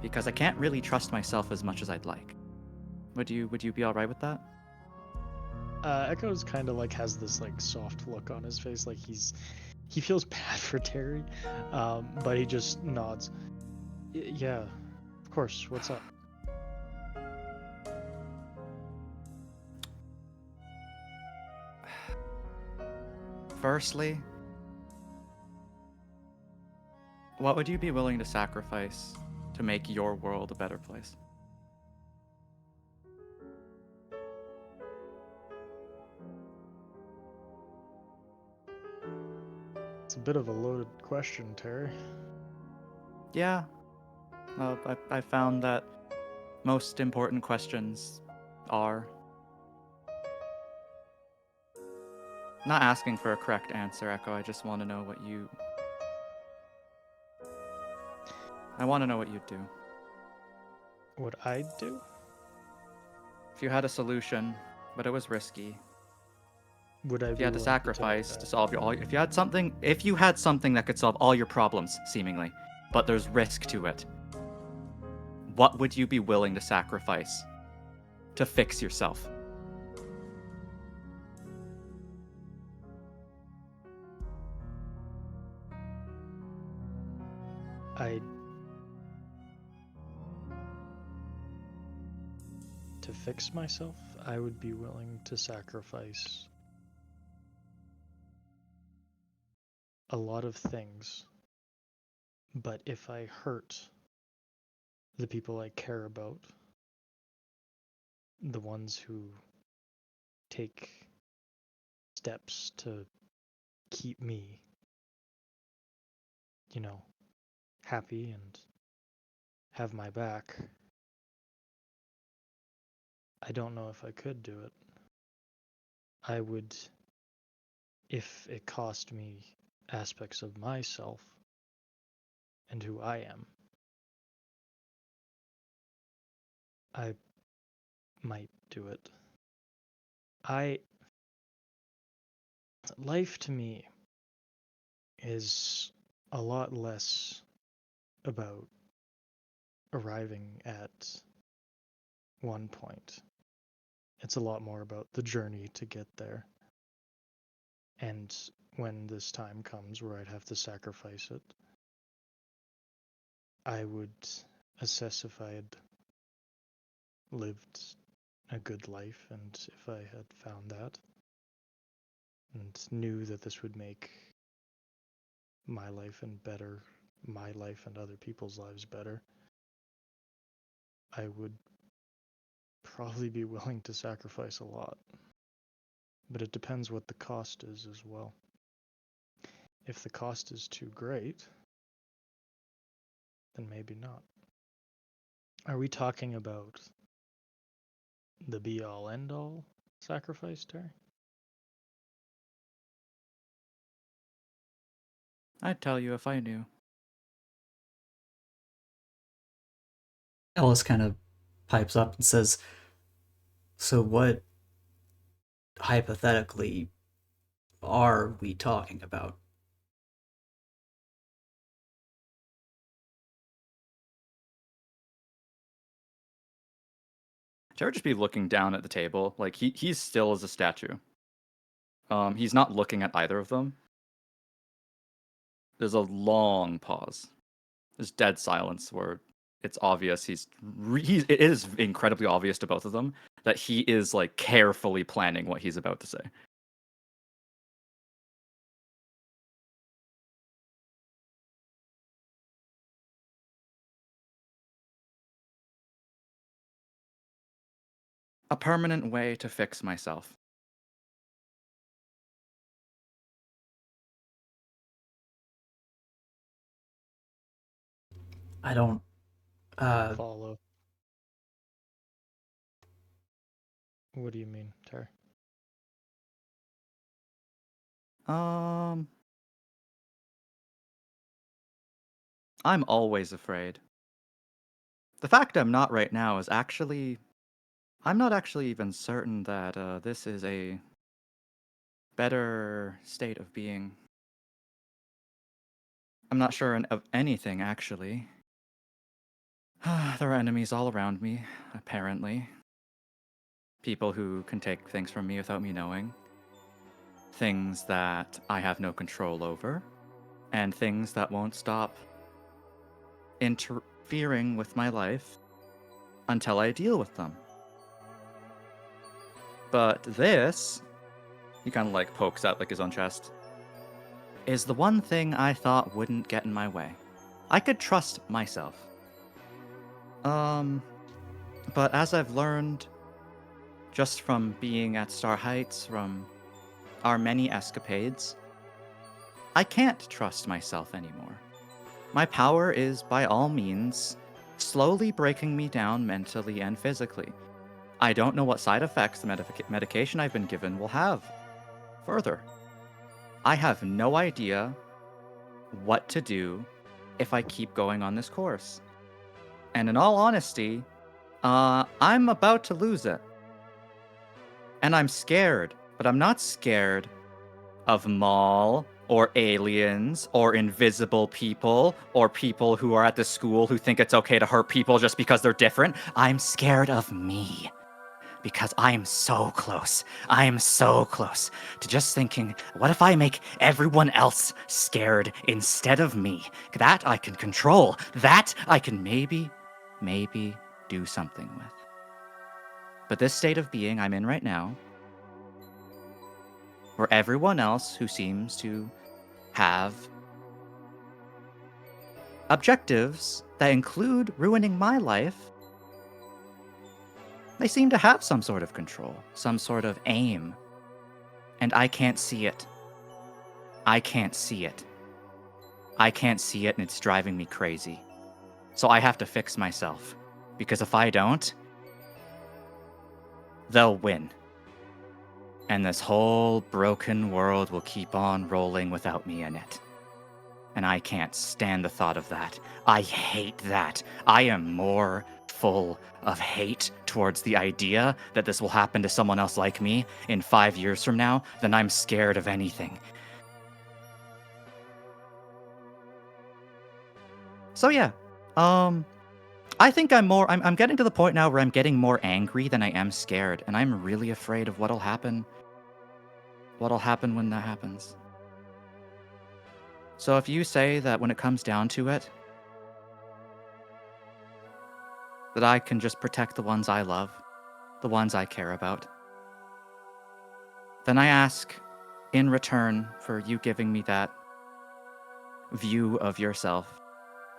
because I can't really trust myself as much as I'd like. Would you be all right with that? Echoes kind of like has this like soft look on his face, like he feels bad for Terry, but he just nods. Yeah, of course. What's up? Firstly, what would you be willing to sacrifice to make your world a better place? It's a bit of a loaded question, Terry. Yeah, I found that most important questions are. Not asking for a correct answer, Echo. I just want to know what you. I want to know what you'd do. What I'd do? If you had a solution, but it was risky. Would I If be you had to willing sacrifice take to that? solve your all. If you had something that could solve all your problems, seemingly, but there's risk to it, what would you be willing to sacrifice to fix yourself? To fix myself, I would be willing to sacrifice a lot of things. But if I hurt the people I care about, the ones who take steps to keep me, happy and have my back, I don't know if I could do it. I would, if it cost me aspects of myself and who I am, I might do it. Life to me is a lot less about arriving at one point It's a lot more about the journey to get there. And when this time comes where I'd have to sacrifice it, I would assess if I had lived a good life and if I had found that and knew that this would make my life and other people's lives better, I would probably be willing to sacrifice a lot. But it depends what the cost is as well. If the cost is too great, then maybe not. Are we talking about the be-all, end-all sacrifice, Terry? I'd tell you if I knew. Ellis kind of pipes up and says, "So what, hypothetically, are we talking about?" Terry would just be looking down at the table, like he's still as a statue. He's not looking at either of them. There's a long pause. There's dead silence where it's obvious it is incredibly obvious to both of them that he is like carefully planning what he's about to say. A permanent way to fix myself. I don't Follow. What do you mean, Terry? I'm always afraid. The fact I'm not right now is actually, I'm not actually even certain that this is a better state of being. I'm not sure of anything, actually. There are enemies all around me, apparently. People who can take things from me without me knowing. Things that I have no control over. And things that won't stop interfering with my life until I deal with them. But this, he kind of like pokes at like his own chest, is the one thing I thought wouldn't get in my way. I could trust myself. But as I've learned just from being at Star Heights, from our many escapades, I can't trust myself anymore. My power is, by all means, slowly breaking me down mentally and physically. I don't know what side effects the medication I've been given will have. Further, I have no idea what to do if I keep going on this course. And in all honesty, I'm about to lose it. And I'm scared, but I'm not scared of Maul, or aliens, or invisible people, or people who are at the school who think it's okay to hurt people just because they're different. I'm scared of me. Because I am so close. I am so close to just thinking, what if I make everyone else scared instead of me? That I can control. That I can maybe do something with. But this state of being I'm in right now, where everyone else who seems to have objectives that include ruining my life, they seem to have some sort of control, some sort of aim. And I can't see it. I can't see it. I can't see it, and it's driving me crazy. So I have to fix myself. Because if I don't, they'll win. And this whole broken world will keep on rolling without me in it. And I can't stand the thought of that. I hate that. I am more full of hate towards the idea that this will happen to someone else like me in 5 years from now than I'm scared of anything. So yeah, I think I'm getting to the point now where I'm getting more angry than I am scared, and I'm really afraid of what'll happen. What'll happen when that happens. So if you say that when it comes down to it, that I can just protect the ones I love, the ones I care about, then I ask in return for you giving me that view of yourself,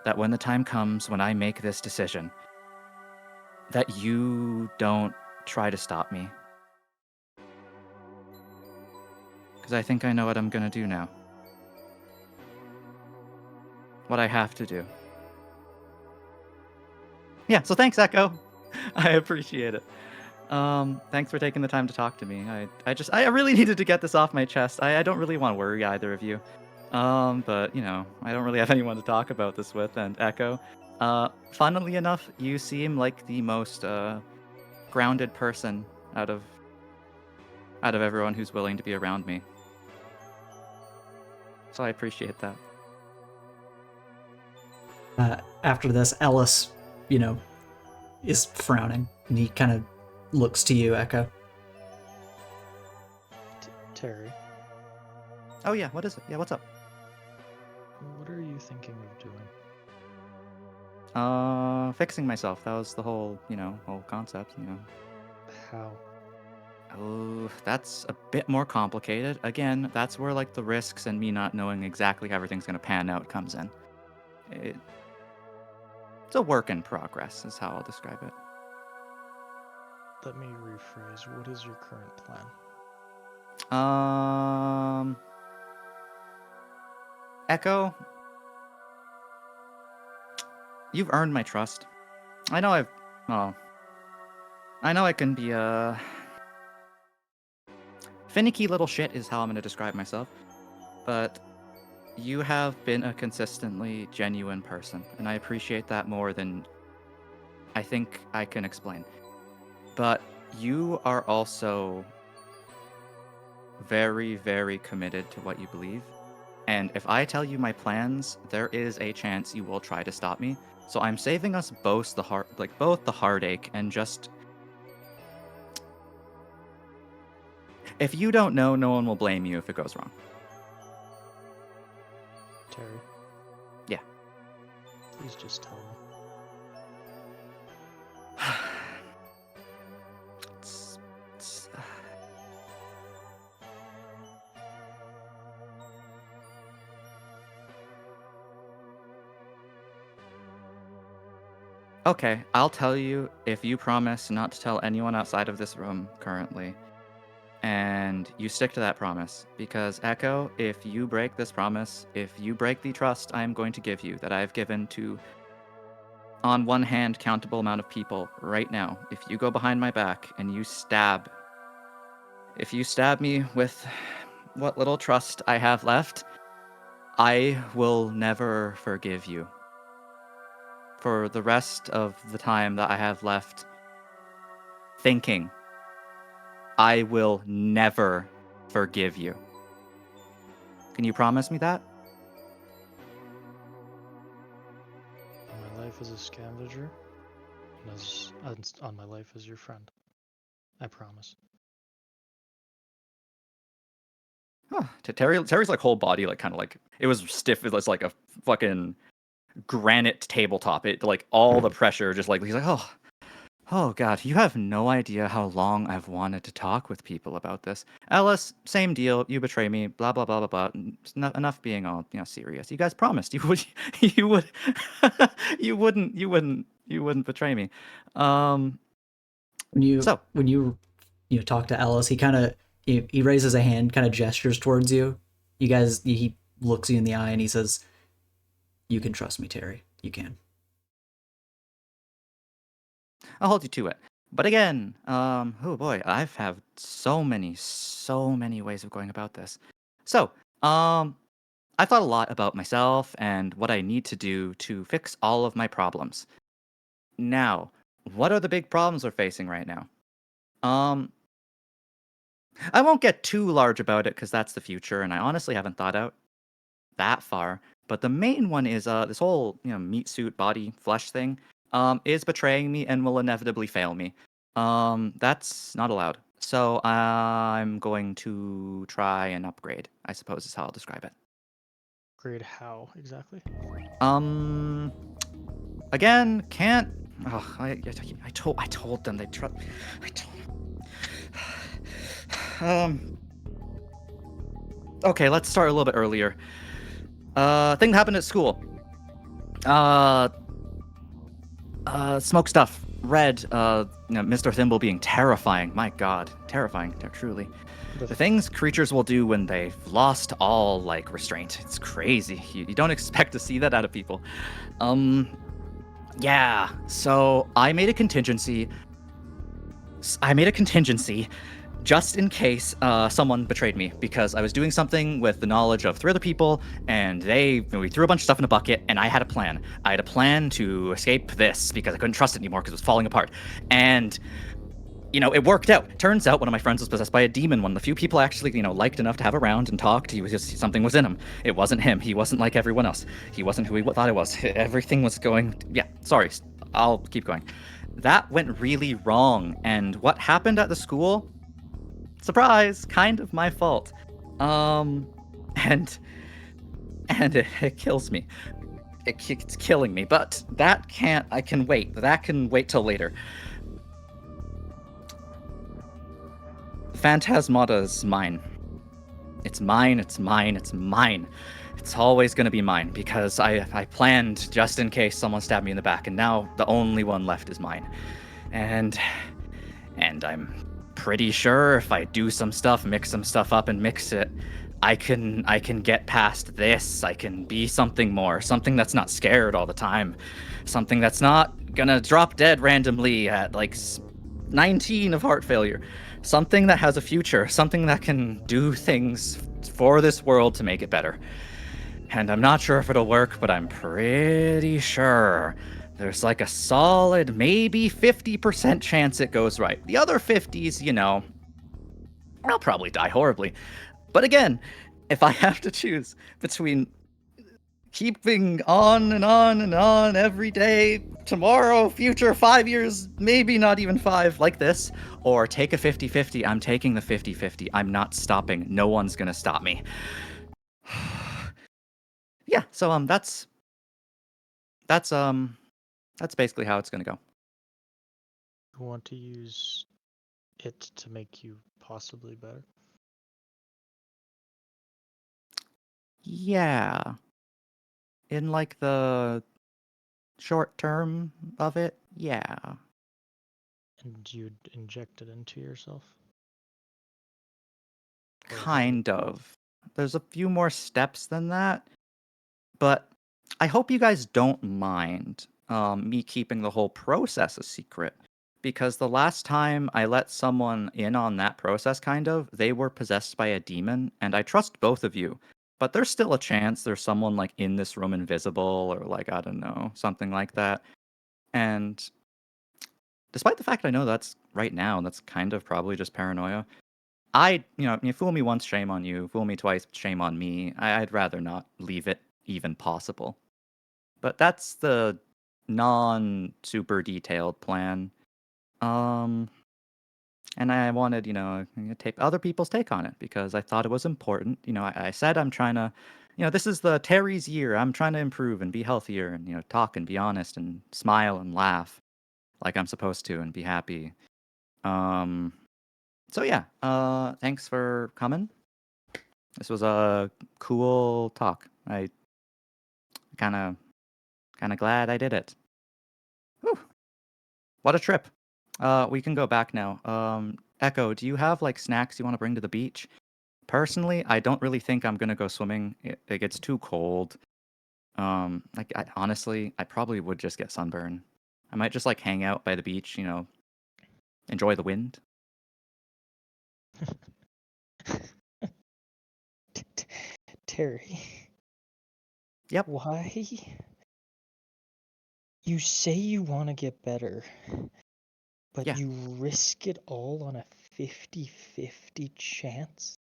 that when the time comes when I make this decision, that you don't try to stop me. Because I think I know what I'm going to do now. What I have to do. Yeah, so thanks, Echo. I appreciate it. Thanks for taking the time to talk to me. I really needed to get this off my chest. I don't really want to worry either of you. But, you know, I don't really have anyone to talk about this with, and Echo. Funnily enough, you seem like the most grounded person out of everyone who's willing to be around me. So I appreciate that. After this, Ellis, you know, is frowning, and he kind of looks to you, Echo. Terry, Oh yeah, what is it? Yeah, what's up? what are you thinking of doing? Fixing myself. That was the whole concept, How? Oh, that's a bit more complicated. Again, that's where like the risks and me not knowing exactly how everything's gonna pan out comes in. It's a work in progress, is how I'll describe it. Let me rephrase. What is your current plan? Echo, you've earned my trust. I know I can be a finicky little shit is how I'm gonna describe myself, but you have been a consistently genuine person, and I appreciate that more than I think I can explain. But you are also very, very committed to what you believe. And if I tell you my plans, there is a chance you will try to stop me. So I'm saving us both the heartache and just... If you don't know, no one will blame you if it goes wrong. Terry? Yeah. Please just tell me. Okay, I'll tell you if you promise not to tell anyone outside of this room currently. And you stick to that promise. Because, Echo, if you break this promise, if you break the trust I am going to give you, that I have given to, on one hand, countable amount of people right now, if you go behind my back and you stab me with what little trust I have left, I will never forgive you. For the rest of the time that I have left thinking, I will never forgive you. Can you promise me that? On my life as a scavenger, and on my life as your friend. I promise. Huh. Terry's like whole body like kind of like it was stiff. It was like a fucking granite tabletop. It like all the pressure just like he's like oh god, you have no idea how long I've wanted to talk with people about this. Ellis, same deal. You betray me. Blah blah blah blah blah. Enough being all serious. You guys promised you would you wouldn't betray me. When you talk to Ellis, he kind of he raises a hand, kind of gestures towards you. You guys, he looks you in the eye and he says, "You can trust me, Terry. You can." I'll hold you to it. But again, oh boy, I've have so many ways of going about this. So, I thought a lot about myself and what I need to do to fix all of my problems. Now, what are the big problems we're facing right now? I won't get too large about it because that's the future, and I honestly haven't thought out that far. But the main one is this whole meat suit body flesh thing. is betraying me and will inevitably fail me. That's not allowed. So I'm going to try and upgrade, I suppose is how I'll describe it. Grade how exactly? Again, can't. Oh, I told them they trust. I told. Okay, let's start a little bit earlier. Thing that happened at school. Smoke stuff. Red. Mr. Thimble being terrifying. My God, terrifying. Truly. The things creatures will do when they've lost all, like, restraint. It's crazy. You don't expect to see that out of people. Yeah. So I made a contingency. Just in case someone betrayed me, because I was doing something with the knowledge of 3 other people, and we threw a bunch of stuff in a bucket, and I had a plan. I had a plan to escape this because I couldn't trust it anymore because it was falling apart. And it worked out. Turns out one of my friends was possessed by a demon. One of the few people I actually, liked enough to have around and talked. Something was in him. It wasn't him. He wasn't like everyone else. He wasn't who he thought he was. Everything was going. Yeah, sorry. I'll keep going. That went really wrong. And what happened at the school? Surprise! Kind of my fault. And it kills me. It's killing me. But I can wait. That can wait till later. Phantasmata is mine. It's mine, it's mine, it's mine. It's always going to be mine because I planned just in case someone stabbed me in the back, and now the only one left is mine. And I'm pretty sure if I do some stuff, mix some stuff up and mix it, I can get past this. I can be something more, something that's not scared all the time, something that's not going to drop dead randomly at like 19 of heart failure. Something that has a future, something that can do things for this world to make it better. And I'm not sure if it'll work, but I'm pretty sure there's like a solid, maybe 50% chance it goes right. The other 50s, I'll probably die horribly. But again, if I have to choose between keeping on and on and on every day, tomorrow, future, 5 years, maybe not even 5, like this, or take a 50-50. I'm taking the 50-50. I'm not stopping. No one's gonna stop me. Yeah, so that's basically how it's gonna go. You want to use it to make you possibly better? Yeah. In like the short term of it, yeah. And you'd inject it into yourself? Kind of. There's a few more steps than that, but I hope you guys don't mind me keeping the whole process a secret, because the last time I let someone in on that process, they were possessed by a demon, and I trust both of you. But there's still a chance there's someone like in this room invisible, or like, I don't know, something like that. And despite the fact I know that's right now, that's kind of probably just paranoia. You fool me once, shame on you. Fool me twice, shame on me. I'd rather not leave it even possible. But that's the non-super detailed plan. And I wanted, take other people's take on it because I thought it was important. I said I'm trying to, this is the Terry's year. I'm trying to improve and be healthier and, talk and be honest and smile and laugh like I'm supposed to and be happy. So yeah, thanks for coming. This was a cool talk. I kind of glad I did it. Whew. What a trip. We can go back now. Echo, do you have like snacks you want to bring to the beach? Personally, I don't really think I'm gonna go swimming. It gets too cold. Honestly, I probably would just get sunburn. I might just like hang out by the beach, enjoy the wind. Terry. Yep. Why? You say you want to get better, but Yeah. you risk it all on a 50-50 chance?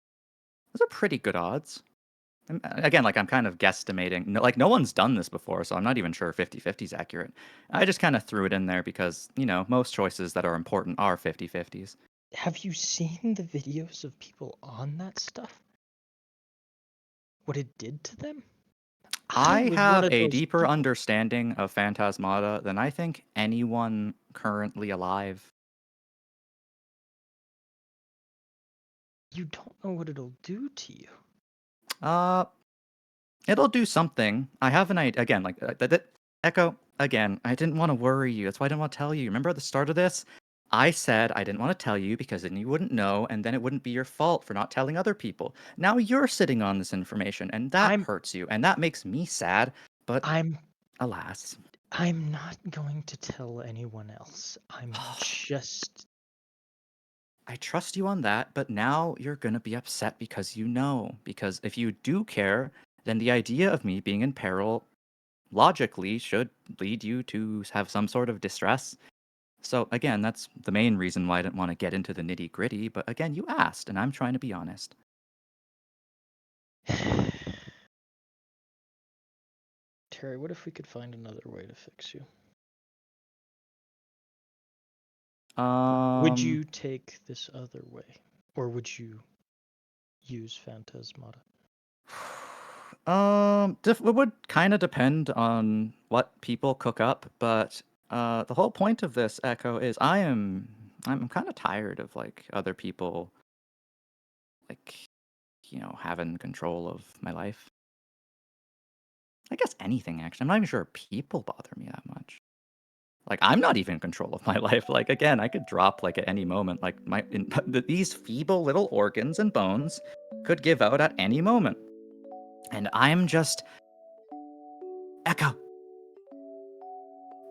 Those are pretty good odds. again, like I'm kind of guesstimating. No one's done this before, so I'm not even sure 50-50 is accurate. I just kind of threw it in there because, most choices that are important are 50-50s. Have you seen the videos of people on that stuff? What it did to them? I was one have of a those deeper people. understanding of Phantasmata than I think anyone currently alive. You don't know what it'll do to you. It'll do something. I have an idea. Again, like Echo. Again, I didn't want to worry you. That's why I didn't want to tell you. Remember at the start of this, I said I didn't want to tell you because then you wouldn't know, and then it wouldn't be your fault for not telling other people. Now you're sitting on this information, and that I'm- hurts you, and that makes me sad. But I'm alas, I'm not going to tell anyone else. I'm just I trust you on that. But now you're gonna be upset because you know. Because if you do care, then the idea of me being in peril logically should lead you to have some sort of distress. So again, that's the main reason why I didn't want to get into the nitty gritty. But again, you asked, and I'm trying to be honest. Terry, what if we could find another way to fix you? Would you take this other way? Or would you use Phantasmata? It would kind of depend on what people cook up, but the whole point of this, Echo, is I'm kind of tired of like other people like having control of my life. I guess anything actually. I'm not even sure people bother me that much. Like I'm not even in control of my life. Like again, I could drop like at any moment. Like these feeble little organs and bones could give out at any moment, and I'm just Echo.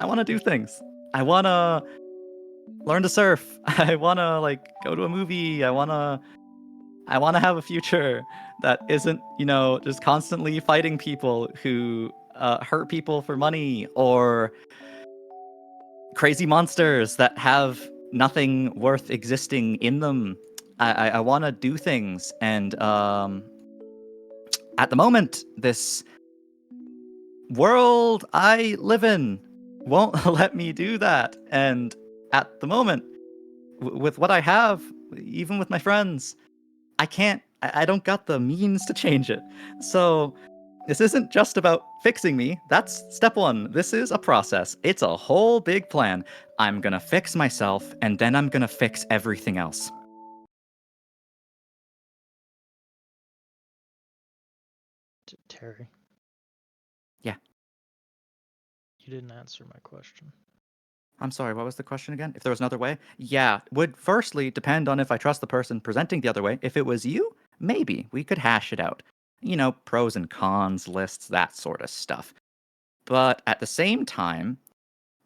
I want to do things. I want to learn to surf. I want to like go to a movie. I want to have a future that isn't, just constantly fighting people who hurt people for money or crazy monsters that have nothing worth existing in them. I want to do things, and at the moment, this world I live in won't let me do that. And at the moment, with what I have, even with my friends, I can't. I don't got the means to change it. So this isn't just about fixing me. That's step one. This is a process. It's a whole big plan. I'm gonna fix myself, and then I'm gonna fix everything else. Terry. Yeah. You didn't answer my question. I'm sorry, what was the question again? If there was another way? Yeah, would firstly depend on if I trust the person presenting the other way. If it was you, maybe we could hash it out. Pros and cons lists, that sort of stuff. But at the same time,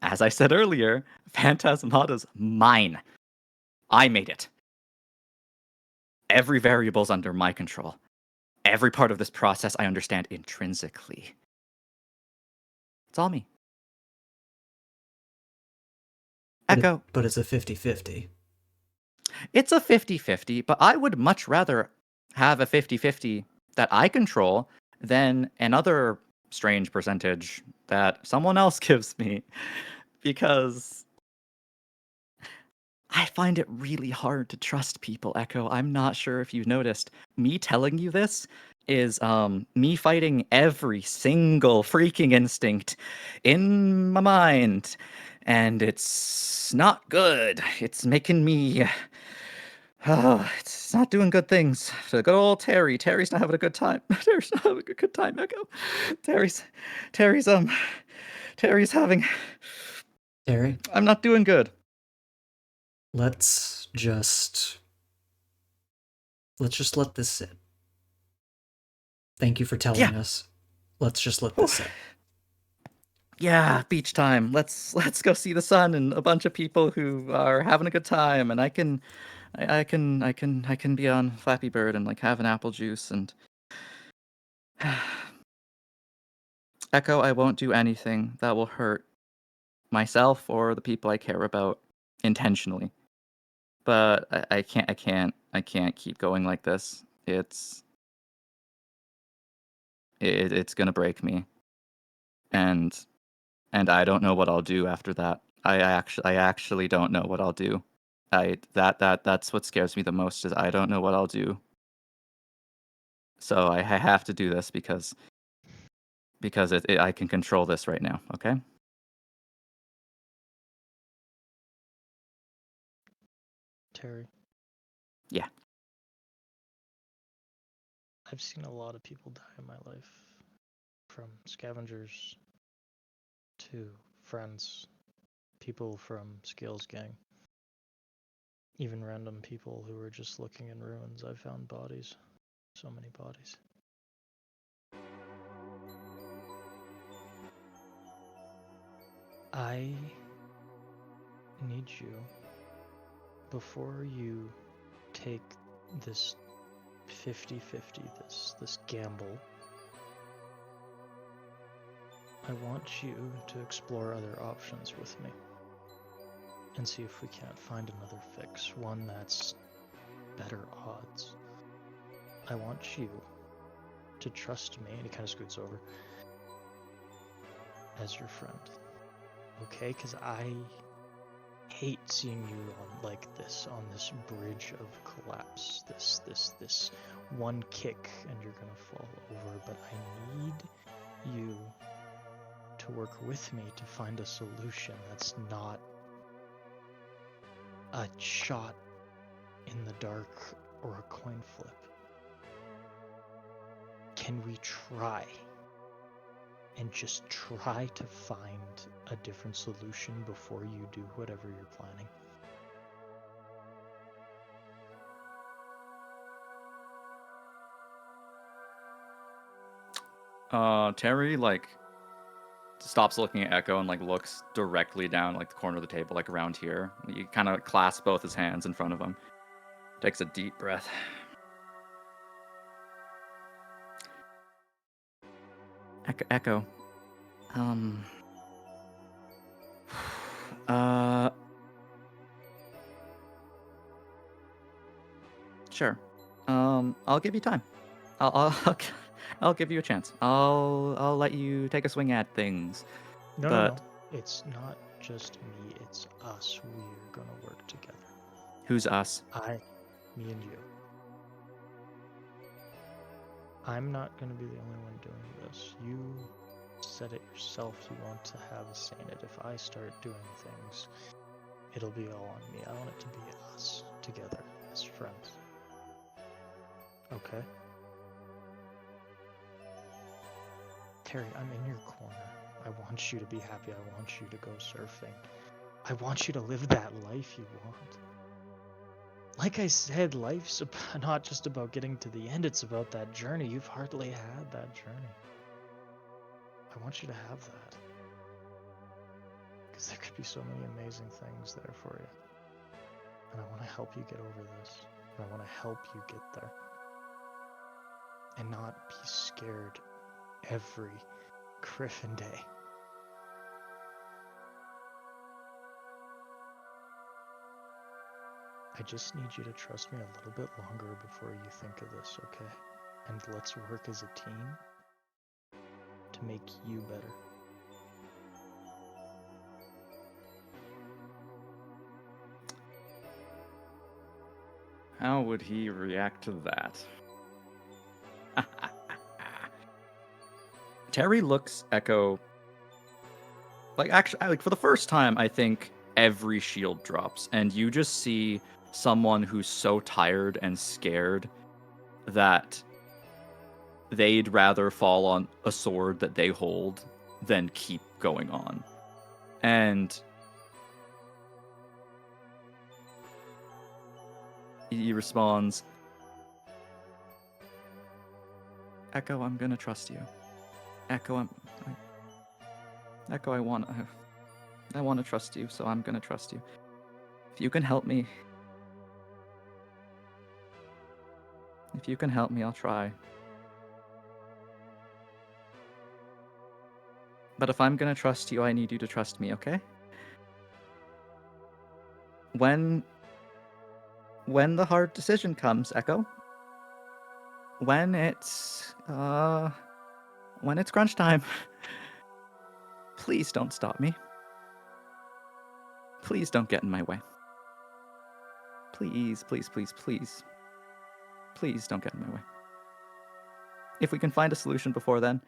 as I said earlier, Phantasmata's mine. I made it. Every variable's under my control. Every part of this process I understand intrinsically. It's all me. Echo. But it's a 50-50. It's a 50-50, but I would much rather have a 50-50 that I control than another strange percentage that someone else gives me. Because I find it really hard to trust people, Echo. I'm not sure if you've noticed. Me telling you this is me fighting every single freaking instinct in my mind. And it's not good. It's making me it's not doing good things. So good old Terry. Terry's not having a good time. Terry's not having a good time, Echo. Terry's having Terry, I'm not doing good. let's just let this sit. Thank you for telling us. Let's just let this sit. Yeah, beach time. Let's go see the sun and a bunch of people who are having a good time, and I can be on Flappy Bird and like have an apple juice and Echo, I won't do anything that will hurt myself or the people I care about intentionally. But I can't keep going like this. It's gonna break me, and I don't know what I'll do after that. I actually don't know what I'll do. That's what scares me the most is I don't know what I'll do. So I have to do this because I can control this right now. Okay. Terry, Yeah. I've seen a lot of people die in my life, from scavengers to friends, people from Scales Gang, even random people who were just looking in ruins. I've found bodies, so many bodies. I need you, before you take this 50-50, this gamble, I want you to explore other options with me and see if we can't find another fix, one that's better odds. I want you to trust me, and he kind of scoots over, as your friend. Okay? Because I hate seeing you on this bridge of collapse, this one kick and you're gonna fall over, but I need you to work with me to find a solution that's not a shot in the dark or a coin flip. Can we try? And just try to find a different solution before you do whatever you're planning. Terry stops looking at Echo and looks directly down the corner of the table, around here. You kind of clasp both his hands in front of him. Takes a deep breath. Echo. Sure. I'll give you time. I'll give you a chance. I'll let you take a swing at things. No. It's not just me, it's us. We're gonna work together. Who's us? Me and you. I'm not gonna be the only one doing this. You said it yourself, you want to have a say in it. If I start doing things, it'll be all on me. I want it to be us together as friends. Okay? Terry, I'm in your corner. I want you to be happy. I want you to go surfing. I want you to live that life you want. Like I said, life's not just about getting to the end, it's about that journey. You've hardly had that journey. I want you to have that. Because there could be so many amazing things there for you. And I want to help you get over this. And I want to help you get there. And not be scared every Griffin day. I just need you to trust me a little bit longer before you think of this, okay? And let's work as a team to make you better. How would he react to that? Terry looks Echo actually for the first time. I think every shield drops, and you just see someone who's so tired and scared that they'd rather fall on a sword that they hold than keep going on. And he responds, Echo, I'm gonna trust you. Echo, I want to trust you, so I'm gonna trust you. If you can help me, I'll try. But if I'm gonna trust you, I need you to trust me, okay? When the hard decision comes, Echo, when it's when it's crunch time, please don't stop me. Please don't get in my way. Please, please, please, please. Please don't get in my way. If we can find a solution before then,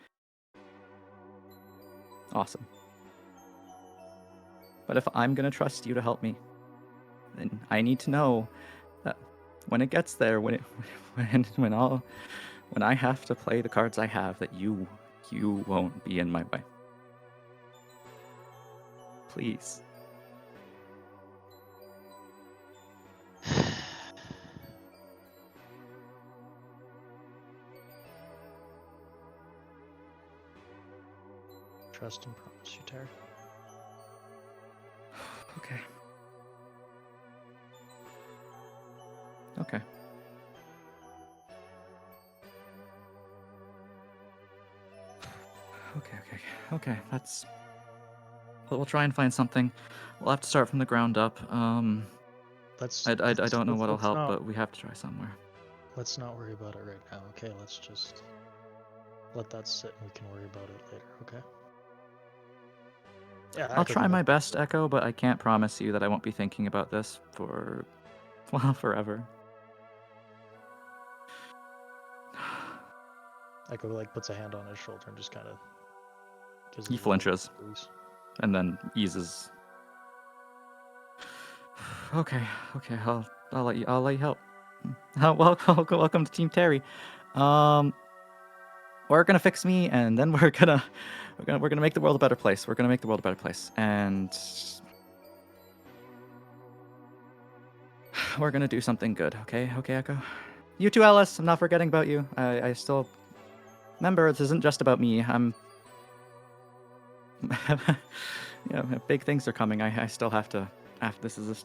awesome. But if I'm gonna trust you to help me, then I need to know that when it gets there, when I have to play the cards I have, that you won't be in my way. Please. Trust and promise you, Terry. Okay. Okay. Okay. That's. We'll try and find something. We'll have to start from the ground up. Let's. I don't know what'll let's help, not- but we have to try somewhere. Let's not worry about it right now. Okay, let's just let that sit, and we can worry about it later. Okay. Yeah, I'll try my best, Echo, but I can't promise you that I won't be thinking about this for, well, forever. Echo like puts a hand on his shoulder and just kind of. He flinches. And then eases. Okay. I'll let you help. Welcome to Team Terry. We're gonna fix me, and then we're gonna make the world a better place. We're gonna make the world a better place, and we're gonna do something good. Okay, Echo. You too, Ellis. I'm not forgetting about you. I still remember this isn't just about me. Big things are coming. I still have to. This is a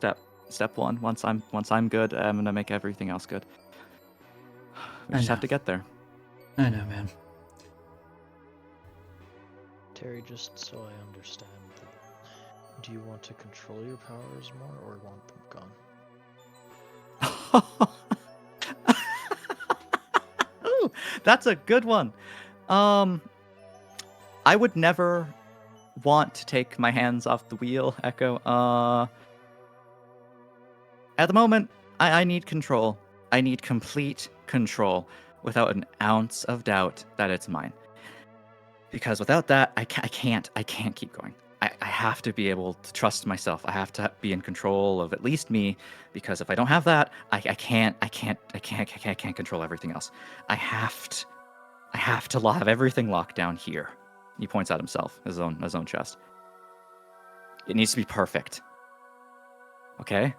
step one. Once I'm good, I'm gonna make everything else good. We just have to get there. I know, man. Terry, just so I understand, do you want to control your powers more or want them gone? Ooh, that's a good one. I would never want to take my hands off the wheel, Echo. At the moment, I need control. I need complete control without an ounce of doubt that it's mine. Because without that, I can't keep going. I have to be able to trust myself. I have to be in control of at least me, because if I don't have that, I can't control everything else. I have to have everything locked down here. He points at himself, his own chest. It needs to be perfect. Okay?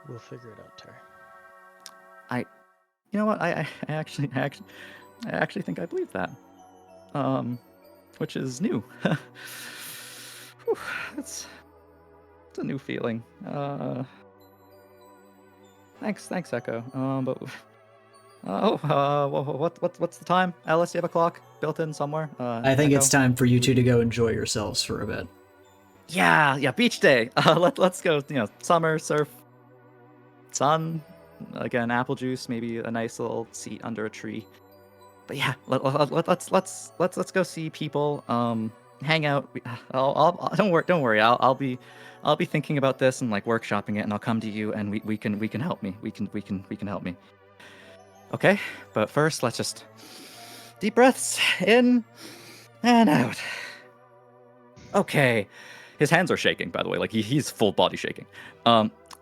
We'll figure it out, Terry. You know what? I actually think I believe that. Which is new. Whew, it's a new feeling. Thanks, Echo. What's the time? Ellis, you have a clock built in somewhere? I think Echo? it's time for you two to go enjoy yourselves for a bit. Yeah, beach day. Let's go. Summer, surf, sun. Again, apple juice, maybe a nice little seat under a tree. But yeah, let's go see people. Hang out. Don't worry. I'll be thinking about this and like workshopping it, and I'll come to you, and we can help me. We can help me. Okay, but first let's just deep breaths in and out. Okay, his hands are shaking, by the way. Like he's full body shaking.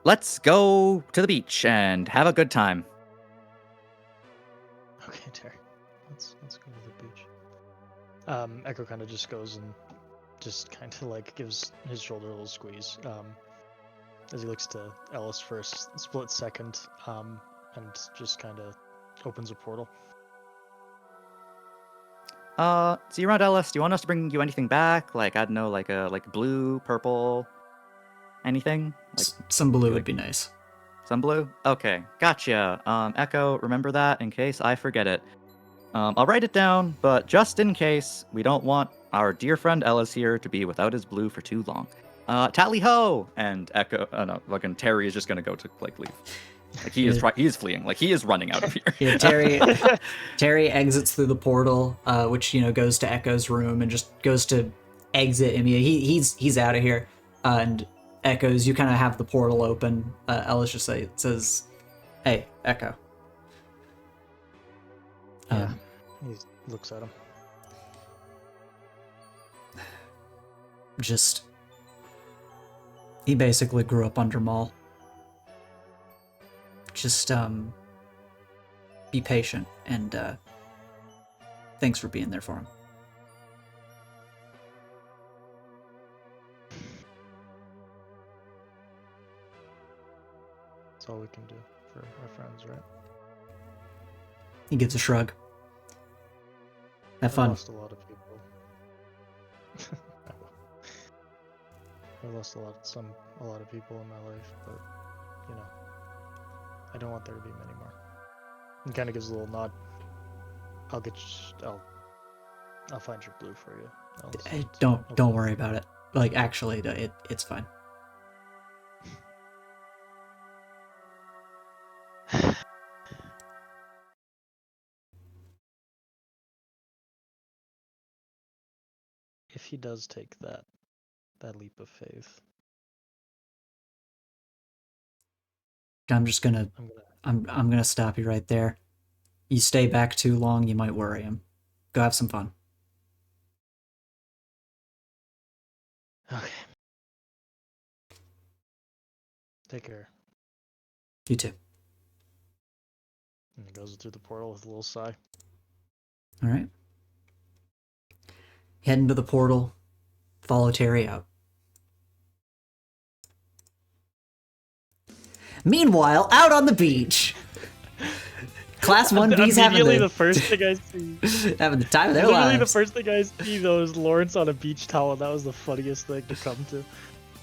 Let's go to the beach and have a good time. Okay, Terry. Let's go to the beach. Echo kind of just goes and just kind of like gives his shoulder a little squeeze. As he looks to Ellis for a split second, and just kind of opens a portal. So you're around Ellis. Do you want us to bring you anything back? Like, I don't know, like blue, purple, anything? Like Some blue would be nice. some blue? Okay, gotcha. Echo, remember that in case I forget it. I'll write it down, but just in case, we don't want our dear friend Ellis here to be without his blue for too long. Tally ho! And Echo, no, fucking Terry is just gonna go to like leave. Like he is fleeing. Like he is running out of here. Yeah, Terry exits through the portal, which goes to Echo's room and just goes to exit. I mean, he's out of here. And Echoes, you kind of have the portal open. Ellis just says, "Hey, Echo." He looks at him. He basically grew up under Maul. Just be patient, and thanks for being there for him. That's all we can do for our friends, right? He gives a shrug. Have I fun. lost a lot of people. I lost a lot of people in my life, but I don't want there to be many more. And kind of gives a little nod. I'll find your blue for you. Don't worry about it. Like, actually, it's fine. If he does take that leap of faith, I'm gonna stop you right there. You stay back too long, you might worry him. Go have some fun. Okay. Take care. You too. And he goes through the portal with a little sigh. All right. Head into the portal. Follow Terry out. Meanwhile, out on the beach, Class 1B's Immediately the first thing I see. having the time of their Literally lives. the first thing I see though is Lawrence on a beach towel. That was the funniest thing to come to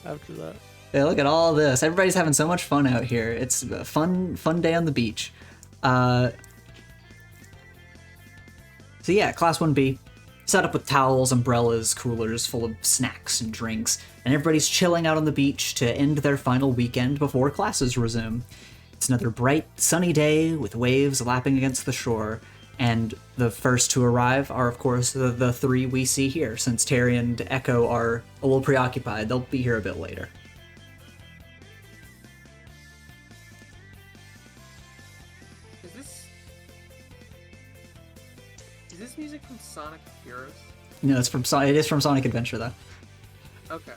after that. Yeah, look at all this. Everybody's having so much fun out here. It's a fun day on the beach. So yeah, Class 1B, set up with towels, umbrellas, coolers full of snacks and drinks, and everybody's chilling out on the beach to end their final weekend before classes resume. It's another bright, sunny day with waves lapping against the shore, and the first to arrive are, of course, the three we see here, since Terry and Echo are a little preoccupied. They'll be here a bit later. Is this music from Sonic Heroes? No, it is from Sonic Adventure, though. Okay.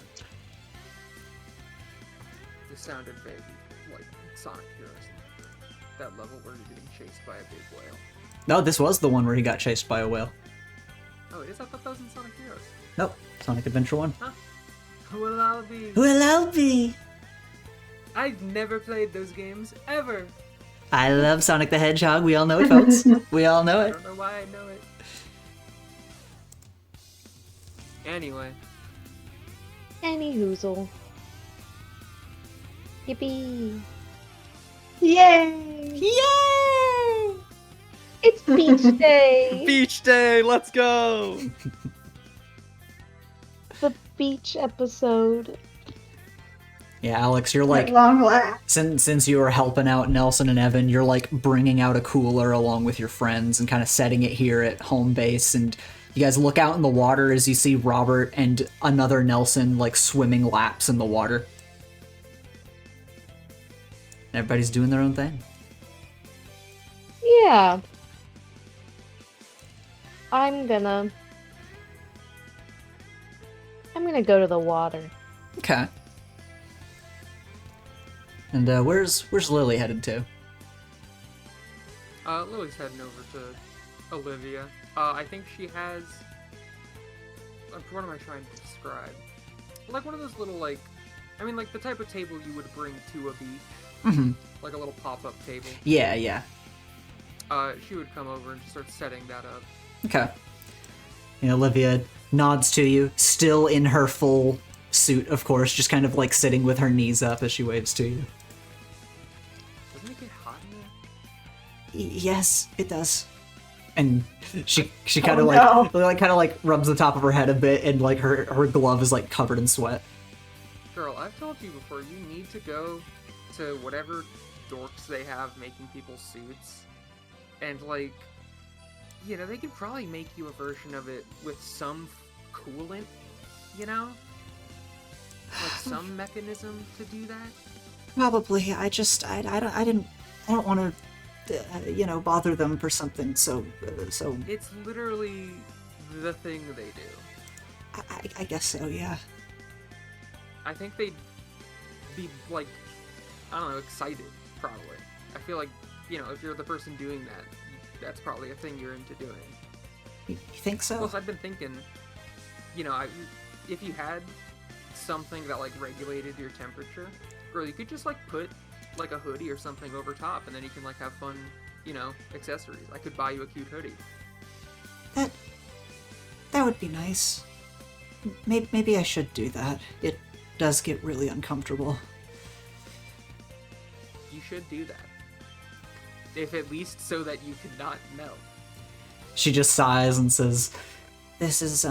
This sounded vague, like Sonic Heroes. That level where you're getting chased by a big whale. No, this was the one where he got chased by a whale. Oh, it is? I thought that was in Sonic Heroes. Nope, Sonic Adventure 1. Huh? Well, I'll be. Well, I'll be. I've never played those games, ever. I love Sonic the Hedgehog. We all know it, folks. We all know I it. don't know why I know it. Anyway. Any hoozle. Yippee. Yay! Yay! It's beach day. Beach day, let's go. The beach episode. Yeah, Alex, you're At like, long last. since you were helping out Nelson and Evan, you're like bringing out a cooler along with your friends and kind of setting it here at home base, and you guys look out in the water as you see Robert and another Nelson like swimming laps in the water. Everybody's doing their own thing. Yeah. I'm gonna go to the water. Okay. And where's Lily headed to? Lily's heading over to Olivia. I think she has. What am I trying to describe? Like one of those little, like, I mean, like the type of table you would bring to a beach. Mm-hmm. Like a little pop-up table. Yeah. She would come over and just start setting that up. Okay. And Olivia nods to you, still in her full suit, of course, just kind of like sitting with her knees up as she waves to you. Doesn't it get hot in there? Yes, it does. And she kind of like rubs the top of her head a bit, and like her glove is like covered in sweat. Girl, I've told you before, you need to go to whatever dorks they have making people suits. And, like, you know, they could probably make you a version of it with some coolant, you know? Like some mechanism to do that. Probably. I don't want to, bother them for something. So. It's literally the thing they do. I guess so. Yeah. I think they'd be like, I don't know, excited. Probably. I feel like, you know, if you're the person doing that, that's probably a thing you're into doing. You think so? Plus, I've been thinking, you know, if you had something that, like, regulated your temperature, or you could just, like, put, like, a hoodie or something over top, and then you can, like, have fun, you know, accessories. I could buy you a cute hoodie. That would be nice. Maybe I should do that. It does get really uncomfortable. You should do that. If at least so that you could not melt. She just sighs and says, This is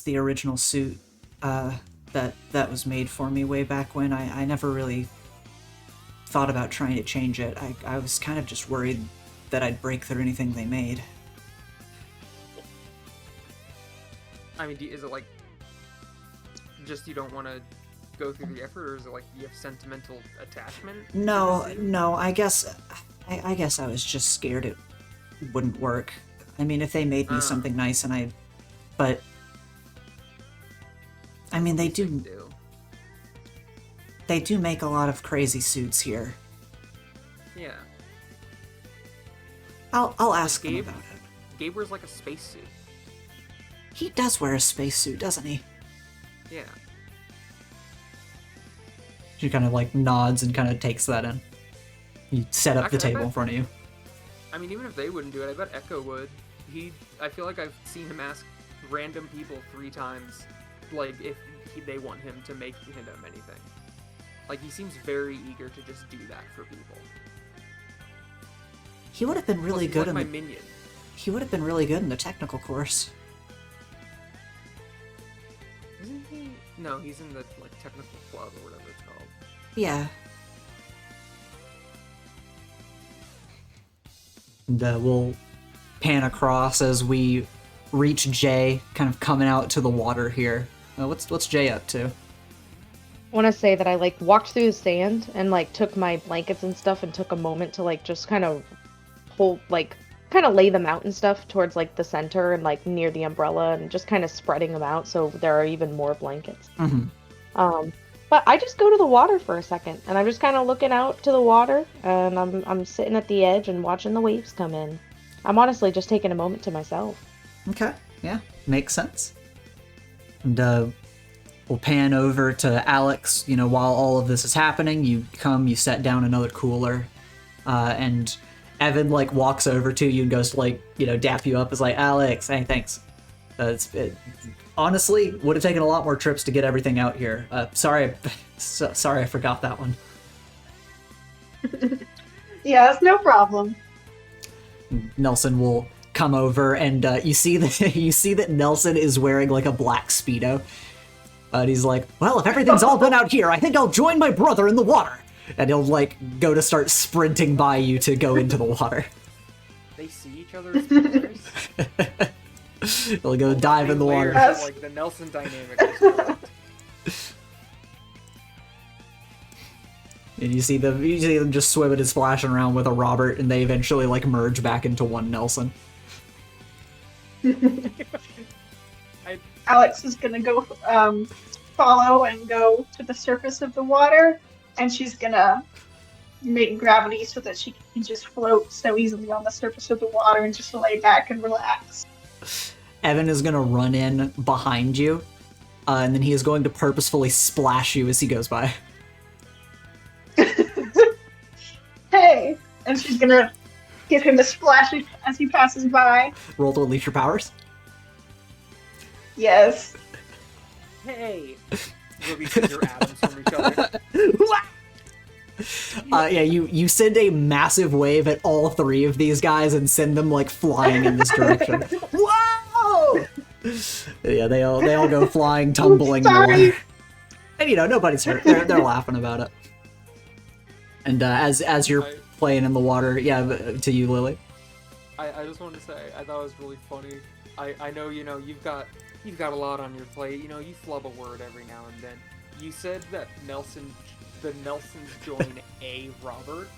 the original suit that was made for me way back when. I never really thought about trying to change it. I was kind of just worried that I'd break through anything they made. I mean, is it like just you don't want to go through the effort, or is it like you have sentimental attachment? No. I guess I was just scared it wouldn't work. I mean, if they made me something nice, but I mean, they do make a lot of crazy suits here. Yeah. I'll ask him about it. Gabe wears like a spacesuit. He does wear a spacesuit, doesn't he? Yeah. She kind of like nods and kind of takes that in. You set up the table in front of you. I mean, even if they wouldn't do it, I bet Echo would. I feel like I've seen him ask random people 3 times, like, if they want him to make him anything. Like, he seems very eager to just do that for people. He would have been really good in my the minion. He would have been really good in the technical course. Isn't he? No, he's in the like technical club or whatever it's called. Yeah. And we'll pan across as we reach Jay, kind of coming out to the water here. What's Jay up to? I want to say that I like walked through the sand and like took my blankets and stuff and took a moment to like just kind of lay them out and stuff towards like the center and like near the umbrella and just kind of spreading them out so there are even more blankets. Mm-hmm. But I just go to the water for a second and I'm just kind of looking out to the water and I'm sitting at the edge and watching the waves come in. I'm honestly just taking a moment to myself. Okay, yeah, makes sense. And we'll pan over to Alex. You know, while all of this is happening, you set down another cooler, and Evan like walks over to you and goes to like, you know, dap you up. Is like, Alex, hey, thanks. Honestly, would have taken a lot more trips to get everything out here. Sorry I forgot that one. Yeah, it's no problem. Nelson will come over, and you see that Nelson is wearing like a black Speedo. And he's like, well, if everything's all done out here, I think I'll join my brother in the water. And he'll like go to start sprinting by you to go into the water. They see each other as brothers. He'll go dive in the water. Like the Nelson dynamic is correct. And you see them just swimming and splashing around with a Robert, and they eventually like merge back into one Nelson. Alex is gonna go follow and go to the surface of the water, and she's gonna make gravity so that she can just float so easily on the surface of the water and just lay back and relax. Evan is gonna run in behind you, and then he is going to purposefully splash you as he goes by. Hey! And she's gonna give him a splash as he passes by. Roll to unleash your powers. Yes. Hey! Releasing your atoms from each other. Yeah, you send a massive wave at all 3 of these guys and send them like flying in this direction. Whoa! Yeah, they all go flying, tumbling in the water. And you know, nobody's hurt. They're laughing about it. And as you're playing in the water, yeah, to you, Lily. I just wanted to say I thought it was really funny. I know you've got a lot on your plate. You flub a word every now and then. You said that the Nelsons join a Robert.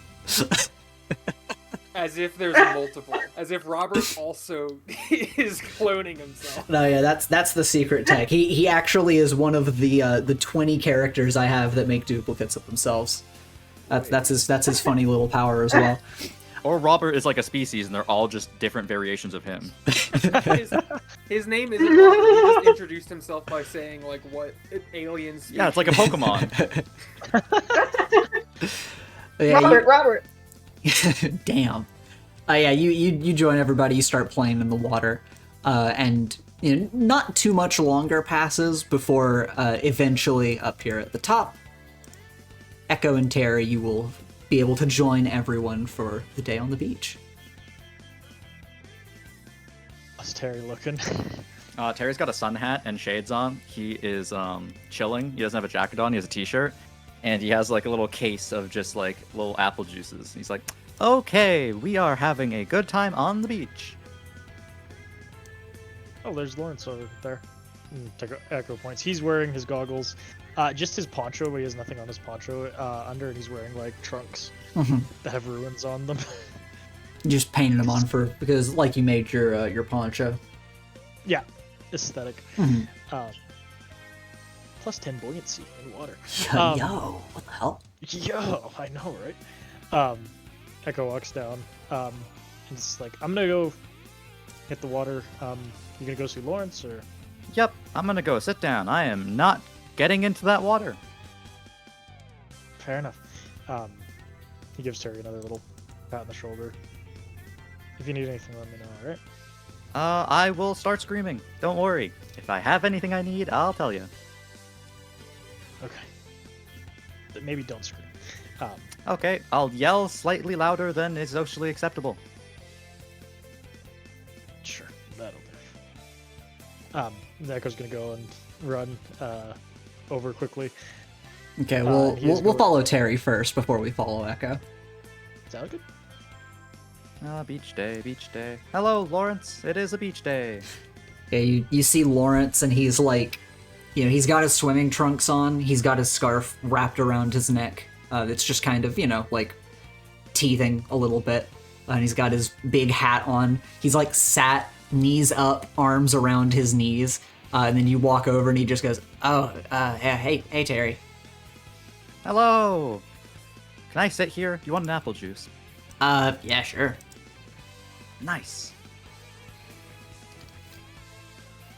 As if there's multiple. As if Robert also is cloning himself. No, yeah, that's the secret tech. He actually is one of the 20 characters I have that make duplicates of themselves. That's his funny little power as well. Or Robert is like a species, and they're all just different variations of him. His name isn't Robert. He just introduced himself by saying like what alien species. Yeah, it's like a Pokemon. Yeah, Robert. Damn. Yeah, you join everybody. You start playing in the water, and not too much longer passes before eventually up here at the top, Echo and Terry, you will be able to join everyone for the day on the beach. How's Terry looking? Terry's got a sun hat and shades on. He is chilling. He doesn't have a jacket on. He has a t-shirt. And he has like a little case of just like little apple juices. He's like, okay, we are having a good time on the beach. Oh, there's Lawrence over there. Take Echo points. He's wearing his goggles. Just his poncho, but he has nothing on his poncho under, and he's wearing like trunks that have ruins on them. You just painted them on because like you made your poncho. Yeah, aesthetic. Plus 10 buoyancy in water. Yo, what the hell? Yo, I know, right? Echo walks down. And it's like, I'm gonna go hit the water. You gonna go see Lawrence or? Yep, I'm gonna go sit down. I am not getting into that water. Fair enough. He gives Terry another little pat on the shoulder. If you need anything, let me know, alright? I will start screaming. Don't worry. If I have anything I need, I'll tell you. Okay. But maybe don't scream. Okay, I'll yell slightly louder than is socially acceptable. Sure, that'll do. Echo's gonna go and run over quickly. Okay, we'll follow Terry first before we follow Echo. Sound good? Beach day, beach day. Hello, Lawrence. It is a beach day. Yeah, you see Lawrence, and he's like, he's got his swimming trunks on. He's got his scarf wrapped around his neck. It's just kind of, like teething a little bit. And he's got his big hat on. He's like sat, knees up, arms around his knees. And then you walk over, and he just goes, hey, Terry. Hello. Can I sit here? Do you want an apple juice? Yeah, sure. Nice.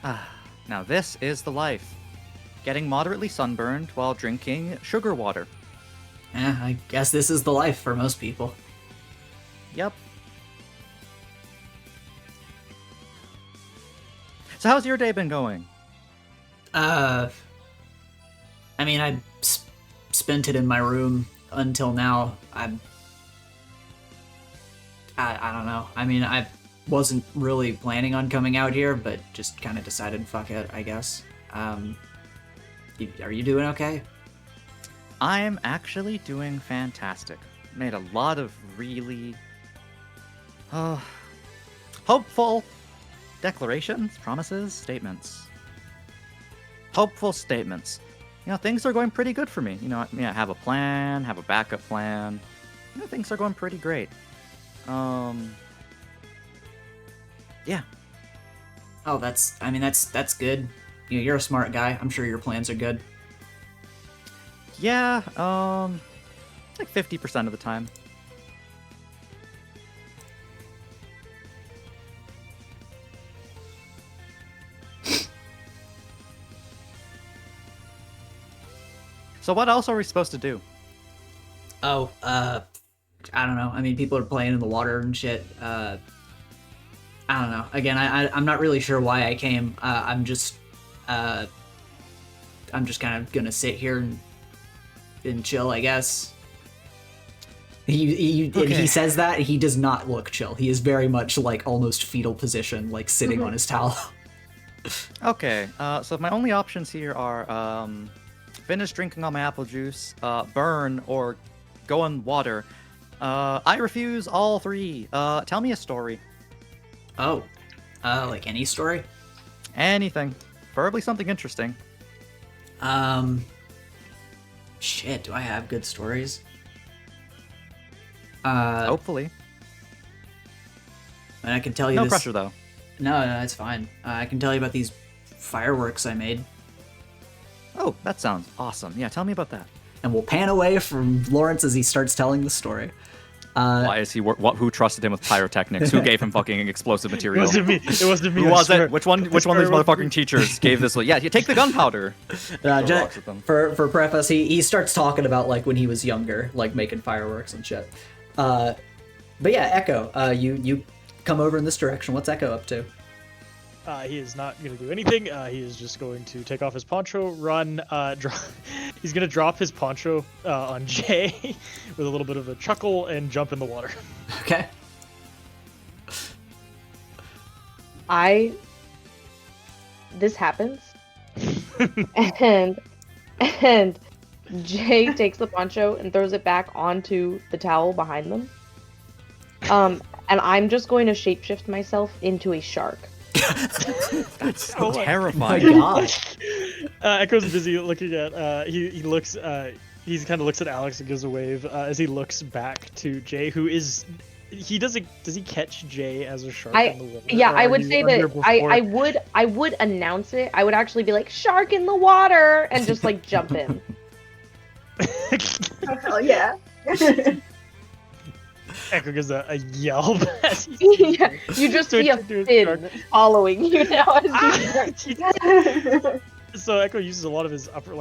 Now this is the life. Getting moderately sunburned while drinking sugar water. I guess this is the life for most people. Yep. So how's your day been going? I mean, I spent it in my room until now. I don't know. I mean, I wasn't really planning on coming out here, but just kind of decided, fuck it, I guess. Are you doing okay? I'm actually doing fantastic. Made a lot of really hopeful declarations, promises, statements. Hopeful statements. Things are going pretty good for me. I have a plan, have a backup plan. Things are going pretty great. Yeah. Oh, that's good. You're a smart guy. I'm sure your plans are good. Yeah, like 50% of the time. So what else are we supposed to do? Oh, I don't know. I mean, people are playing in the water and shit. I don't know. Again, I'm not really sure why I came. I'm just kind of gonna sit here and chill, I guess. Okay. He says that he does not look chill. He is very much like almost fetal position, like sitting on his towel. Okay, so my only options here are finish drinking all my apple juice, burn, or go on water. I refuse all three. Tell me a story. Oh, like any story? Anything. Preferably something interesting. Shit, do I have good stories? Hopefully. And I can tell you No this... pressure, though. No, it's fine. I can tell you about these fireworks I made. Oh, that sounds awesome. Yeah, tell me about that. And we'll pan away from Lawrence as he starts telling the story. Why is he? Who trusted him with pyrotechnics? Who gave him fucking explosive It material? wasn't me. It wasn't me. Who I was swear. it? Which one of these motherfucking teachers gave this? Yeah, you take the gunpowder. Throw rocks at them. For preface, he starts talking about like when he was younger, like making fireworks and shit. But yeah, Echo, you come over in this direction. What's Echo up to? He is not going to do anything. He is just going to take off his poncho, run. He's going to drop his poncho on Jay with a little bit of a chuckle and jump in the water. Okay. This happens, and Jay takes the poncho and throws it back onto the towel behind them. And I'm just going to shapeshift myself into a shark. That's so Oh my terrifying. god. Echo's busy looking at. He looks. He kind of looks at Alex and gives a wave as he looks back to Jay, who is. He doesn't. Does he catch Jay as a shark in the water? Yeah, Or I are would you say under that before? I would announce it. I would actually be like, "Shark in the water," and just like jump in. Oh, hell yeah. Echo gives a yelp. As he Yeah, you just see a Switch into a shark. fin following you now as you start. So Echo uses a lot of his upper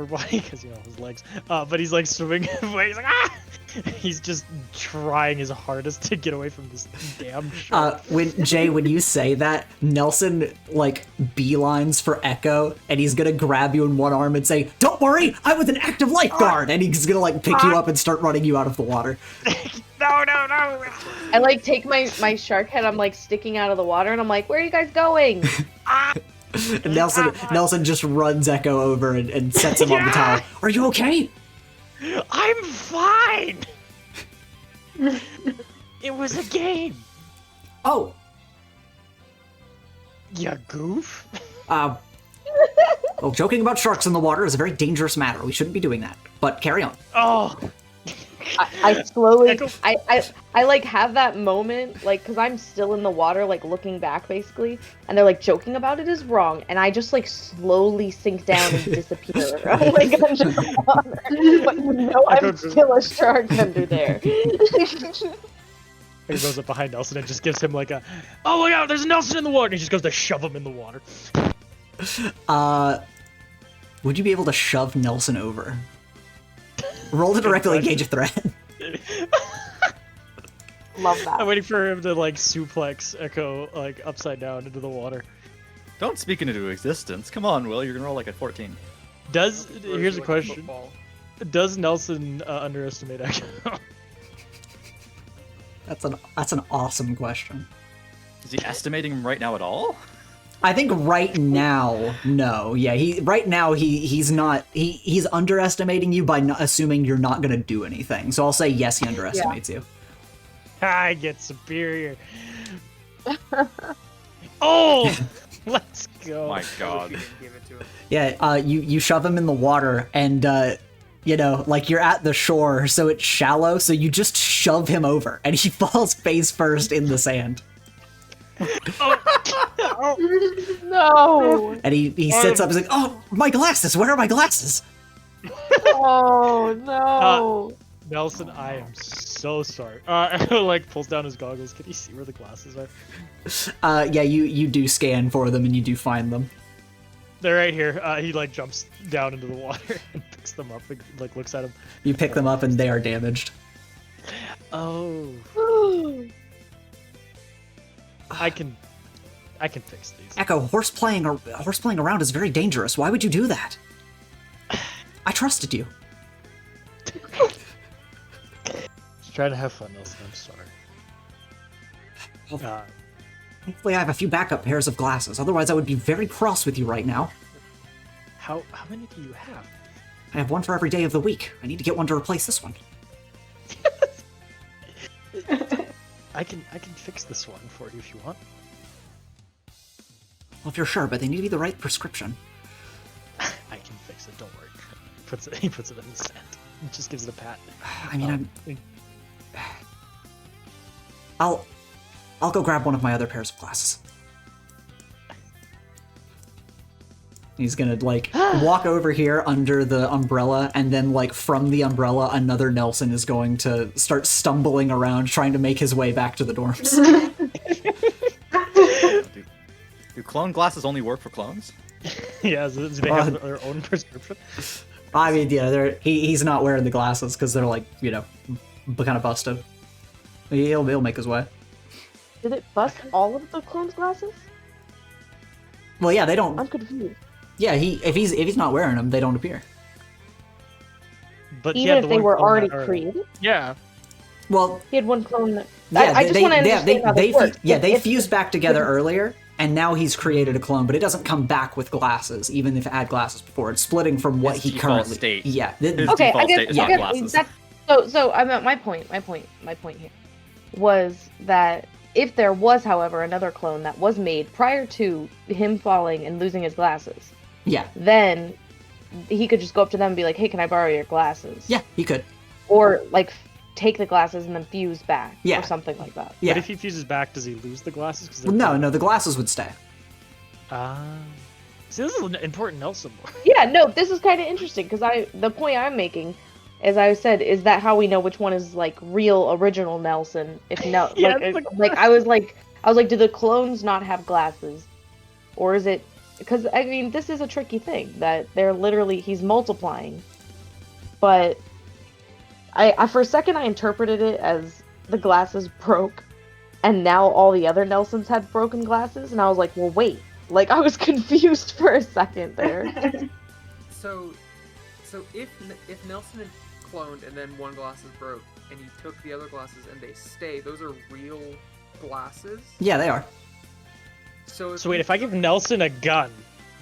body because his legs. But he's like swimming away. He's like ah! He's just trying his hardest to get away from this damn shark. When you say that, Nelson like beelines for Echo, and he's gonna grab you in one arm and say, "Don't worry, I'm with an active lifeguard," and he's gonna like pick you up and start running you out of the water. No! I like take my shark head. I'm like sticking out of the water, and I'm like, "Where are you guys going?" And Nelson just runs Echo over and sets him on the towel. Are you okay? I'm fine. It was a game. Oh, You goof. well, joking about sharks in the water is a very dangerous matter. We shouldn't be doing that. But carry on. Oh. I slowly, Echo- I like have that moment, like, cause I'm still in the water, like looking back basically, and they're like joking about it is wrong, and I just like slowly sink down and disappear, like under the water, but you know I'm still a shark under there. He goes up behind Nelson and just gives him like a, "Oh my god, there's Nelson in the water!" And he just goes to shove him in the water. Would you be able to shove Nelson over? Roll to directly engage a threat. Love I'm that. waiting for him to like suplex Echo like upside down into the water. Don't speak it into existence. Come on, Will. You're gonna roll like a 14. Here's a question: does Nelson underestimate Echo? That's an awesome question. Is he estimating him right now at all? I think right now, no. Yeah, he's not. He's underestimating you by assuming you're not gonna do anything. So I'll say yes, he underestimates you. I get superior. Oh, let's go. My God. You didn't give it to him. Yeah, you shove him in the water, and like you're at the shore, so it's shallow. So you just shove him over, and he falls face first in the sand. No. And he sits up and is like, "Oh, my glasses! Where are my glasses?" Oh no. Nelson, I am so sorry. Echo like pulls down his goggles. Can you see where the glasses are? Yeah, you do scan for them, and you do find them. They're right here. He like jumps down into the water and picks them up and like looks at him. You pick them up, and they are damaged. Oh. I can fix these. Echo, horse playing around is very dangerous. Why would you do that? I trusted you. Just trying to have fun, Nelson. I'm sorry. Hopefully I have a few backup pairs of glasses. Otherwise I would be very cross with you right now. How many do you have? I have one for every day of the week. I need to get one to replace this one. I can fix this one for you if you want. Well, if you're sure, but they need to be the right prescription. I can fix it. Don't worry. He puts it in his hand. He just gives it a pat. I mean, I'll go grab one of my other pairs of glasses. He's gonna like walk over here under the umbrella, and then like from the umbrella, another Nelson is going to start stumbling around, trying to make his way back to the dorms. Do clone glasses only work for clones? Yeah, do they have their own prescription? I mean, yeah, he's not wearing the glasses because they're like, you know, kind of busted. He'll make his way. Did it bust all of the clone's glasses? Well, yeah, they don't. I'm confused. Yeah, if he's not wearing them, they don't appear. But Even if they were already created? Yeah. Well, He had one clone that... yeah, I just want to understand how this works. they fused back together earlier, and now he's created a clone, but it doesn't come back with glasses, even if it had glasses before. It's splitting from what His he default currently. state. Yeah. His Okay, default I guess, state is not glasses. so I'm at my point here was that if there was, however, another clone that was made prior to him falling and losing his glasses, Yeah. then he could just go up to them and be like, hey, can I borrow your glasses? Yeah, he could. Or, like, take the glasses and then fuse back. Yeah. Or something like that. Yeah. But if he fuses back, does he lose the glasses? 'Cause Well, no, the glasses would stay. See, this is an important Nelson. Yeah, no, this is kind of interesting, because the point I'm making, as I said, is that how we know which one is, like, real, original Nelson? If no, Yeah, I was like, do the clones not have glasses? Or is it... Because, I mean, this is a tricky thing, that they're literally... He's multiplying. But... I for a second, I interpreted it as the glasses broke, and now all the other Nelsons had broken glasses, and I was like, well, wait. Like, I was confused for a second there. So if Nelson had cloned and then one glasses broke, and he took the other glasses and they stay, those are real glasses? Yeah, they are. So wait, if I give Nelson a gun,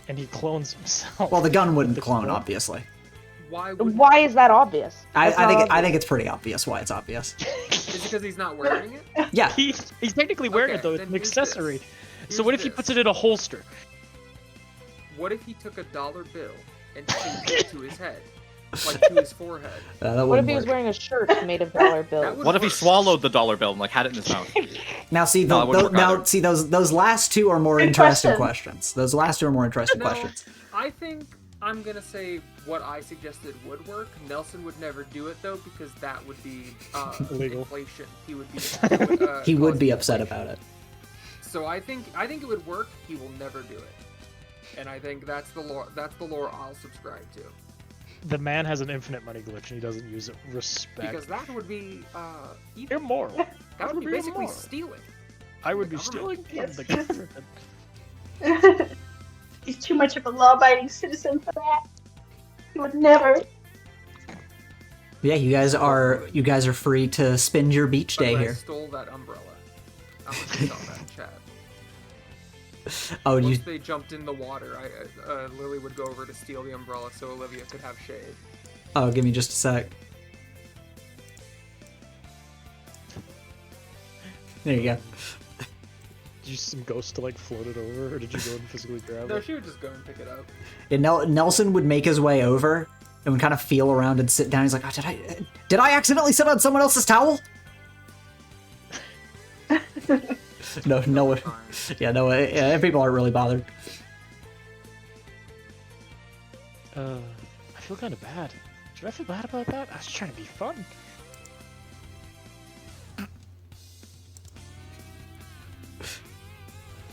and he clones himself... Well, the gun wouldn't clone, obviously. Why is that obvious? I think it's pretty obvious why it's obvious. Is it because he's not wearing it? Yeah. He's technically wearing it, though. It's an accessory. So what if he puts it in a holster? What if he took a dollar bill and taped it to his head? Like to his forehead? What if he was wearing a shirt made of dollar bills? What if he swallowed the dollar bill and like had it in his mouth? Now see, those last two are more interesting questions. Those last two are more interesting questions. I think I'm gonna say what I suggested would work. Nelson would never do it though, because that would be illegal. Inflation. He would be. He would be upset about it. So I think it would work. He will never do it, and I think that's the lore. That's the lore I'll subscribe to. The man has an infinite money glitch and he doesn't use it. Respect. Because that would be immoral. That would be basically immoral. stealing. I would be stealing from Yes. the government. He's too much of a law-abiding citizen for that. He would never. Yeah, you guys are free to spend your beach day I here. stole that umbrella. I'm gonna tell that in chat. Oh, Once they jumped in the water, Lily would go over to steal the umbrella so Olivia could have shade. Oh, give me just a sec. There you go. Did you use some ghost to like float it over, or did you go and physically grab No, it? she would just go and pick it up. Yeah, Nelson would make his way over and would kind of feel around and sit down. He's like, oh, did I accidentally sit on someone else's towel? No, people aren't really bothered. I feel kind of bad. Should I feel bad about that? I was just trying to be fun.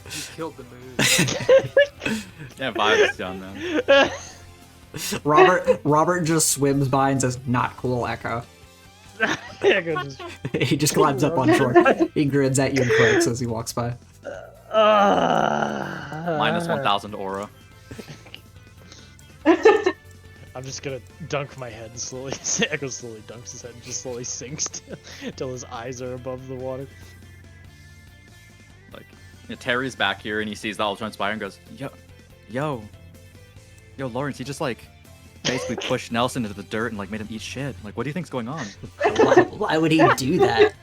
You killed the mood. Yeah, vibes done, man. Robert just swims by and says, "Not cool, Echo." Yeah, go just... He just climbs up on shore. He grins at you and croaks as he walks by. Minus 1,000 aura. I'm just gonna dunk my head slowly. Echo slowly dunks his head and just slowly sinks till his eyes are above the water. Like, Terry's back here and he sees the all transpire and goes, yo, Lawrence, he just like basically pushed Nelson into the dirt and like made him eat shit. Like, what do you think's going on? Why would he do that?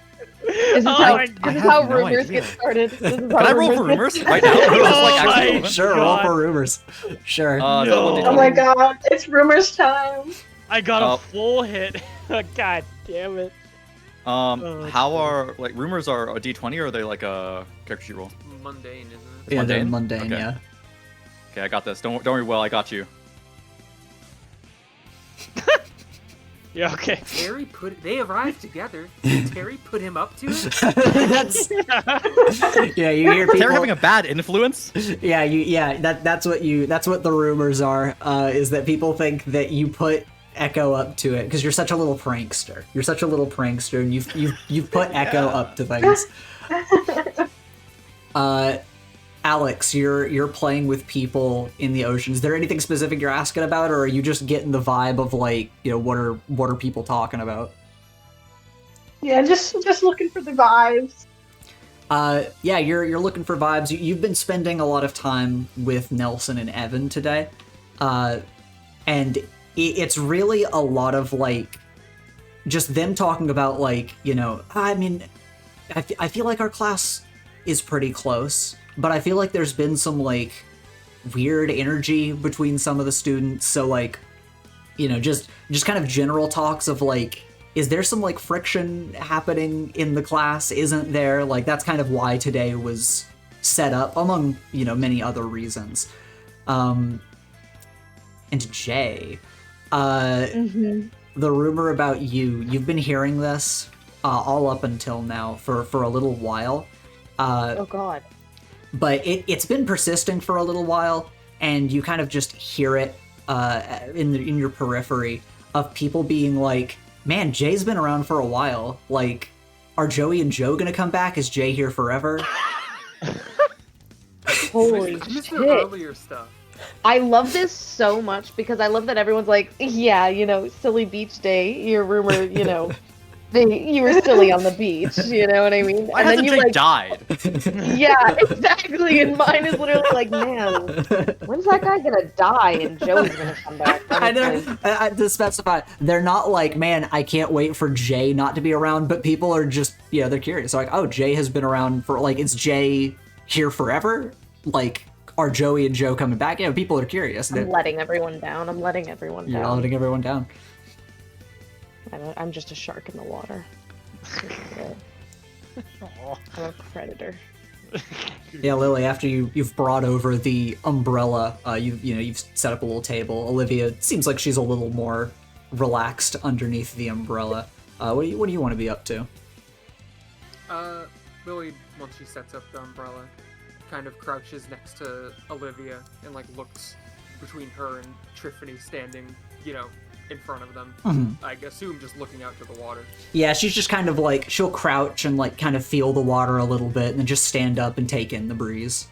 This is Oh how my this I is have how no rumors idea. get started. This is Can how I roll for rumors rumors right now? Is this, like, Oh actually my relevant? Sure, roll God. for rumors. Sure. Is that No. 1d20? Oh my god, it's rumors time. I got Oh. a full hit. God damn it. Oh, How it's are like rumors are a d20 or are they like a character sheet roll? Mundane, isn't it? It's Yeah, they're mundane? mundane, Okay. yeah. Okay, I got this. Don't worry, Will. I got you. Yeah, okay. They arrived together. Did Terry put him up to it? That's yeah. You hear people. They're having a bad influence. That's what the rumors are. Is that people think that you put Echo up to it because you're such a little prankster. You're such a little prankster, and you've put Echo up to things. Alex, you're playing with people in the ocean. Is there anything specific you're asking about, or are you just getting the vibe of like, what are people talking about? Yeah, just looking for the vibes. Yeah, you're looking for vibes. You've been spending a lot of time with Nelson and Evan today, and it's really a lot of like just them talking about like, I mean, I feel like our class is pretty close, but I feel like there's been some like weird energy between some of the students. So like, just kind of general talks of like, is there some like friction happening in the class? Isn't there? Like, that's kind of why today was set up, among many other reasons. And Jay, the rumor about you've been hearing this all up until now for a little while. Oh god. But it's been persisting for a little while, and you kind of just hear it in your periphery of people being like, man, Jay's been around for a while. Like, are Joey and Joe gonna come back? Is Jay here forever? Holy I missed shit. the earlier stuff. I love this so much because I love that everyone's like, yeah, silly beach day, your rumor, you were silly on the beach, you know what I mean? Why And then hasn't you Jay like, died? yeah, exactly. And mine is literally like, man, when's that guy gonna die and Joey's gonna come back? I Honestly. know. To specify, they're not like, man, I can't wait for Jay not to be around, but people are just, they're curious. Like, oh, Jay has been around for, like, is Jay here forever? Like, are Joey and Joe coming back? People are curious. I'm letting everyone down. I'm letting everyone You're down. letting everyone down. I'm just a shark in the water. I'm a predator. Yeah, Lily, after you've brought over the umbrella, you've set up a little table. Olivia seems like she's a little more relaxed underneath the umbrella. What do you want to be up to? Lily, once she sets up the umbrella, kind of crouches next to Olivia and like looks between her and Tiffany standing, in front of them. Mm-hmm. I assume just looking out to the water. Yeah, she's just kind of like, she'll crouch and like kind of feel the water a little bit and then just stand up and take in the breeze.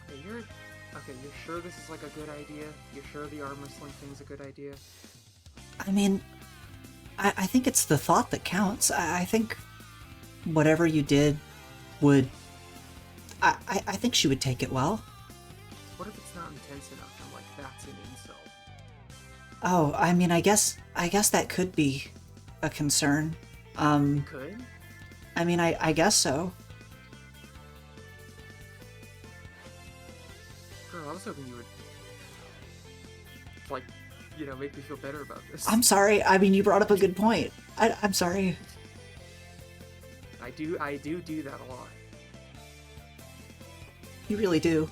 Okay, you're sure this is like a good idea? You're sure the arm wrestling thing's a good idea? I mean, I think it's the thought that counts. I think whatever you did would... I think she would take it well. What if it's not intense enough and like that's an insult? Oh, I mean, I guess that could be a concern. Could? I mean, I guess so. Girl, I was hoping you would like, make me feel better about this. I'm sorry. I mean, you brought up a good point. I'm sorry. I do that a lot. You really do.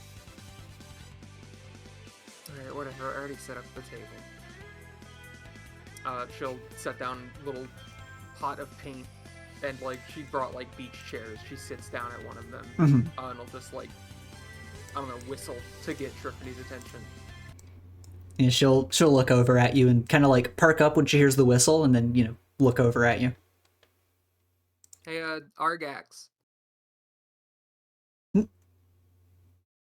Alright, whatever, I already set up the table. She'll set down a little pot of paint, and like, she brought like beach chairs. She sits down at one of them, and I'll just like, I don't know, whistle to get Tiffany's attention. And she'll look over at you and kind of like perk up when she hears the whistle, and then look over at you. Hey, Argax.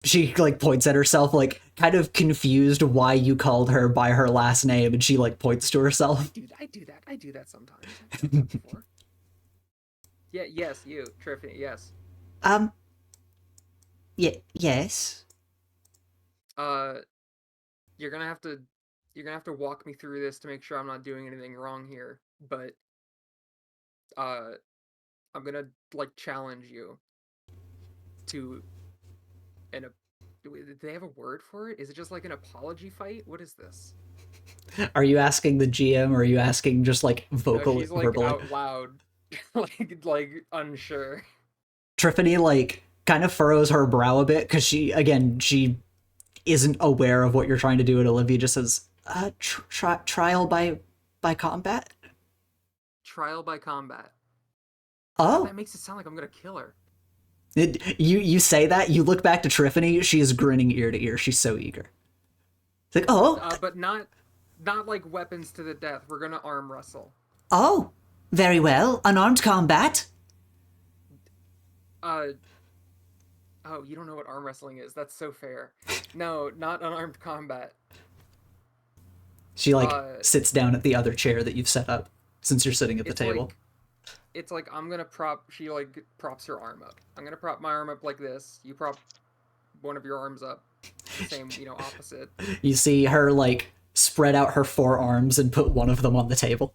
She like points at herself, like kind of confused why you called her by her last name, and she like points to herself. I do that sometimes. I've done that before. Yeah, yes, you, Tiffany, yes. Yes. You're gonna have to walk me through this to make sure I'm not doing anything wrong here. But I'm gonna like challenge you to do they have a word for it? Is it just like an apology fight? What is this? Are you asking the GM, or are you asking just like No, she's like verbally? out loud, like unsure. Tiffany like kind of furrows her brow a bit because she isn't aware of what you're trying to do, and Olivia just says, trial by combat? Trial by combat. Oh. That makes it sound like I'm gonna kill her. You say that, you look back to Tiffany, she is grinning ear to ear. She's so eager. It's like, oh. But not like weapons to the death. We're gonna arm wrestle. Oh, very well. Unarmed combat. Oh, you don't know what arm wrestling is. That's so fair. No, not unarmed combat. She sits down at the other chair that you've set up since you're sitting at the table. It's like I'm gonna prop. She like props her arm up. I'm gonna prop my arm up like this. You prop one of your arms up. Same, opposite. You see her like spread out her forearms and put one of them on the table.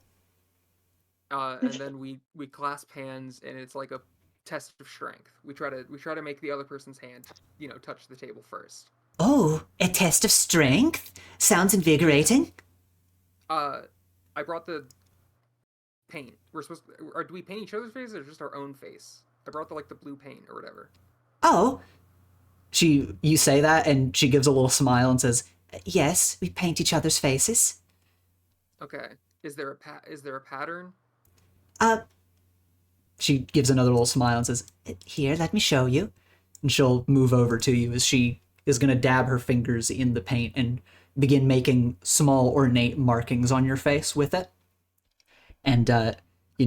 And then we clasp hands, and it's like a test of strength. We try to make the other person's hand, touch the table first. Oh, a test of strength? Sounds invigorating. I brought the paint. We're supposed to, or do we paint each other's faces or just our own face? I brought the blue paint or whatever. Oh. You say that, and she gives a little smile and says, yes, we paint each other's faces. Okay. Is there a pattern? She gives another little smile and says, here, let me show you. And she'll move over to you as she is going to dab her fingers in the paint and begin making small ornate markings on your face with it. And,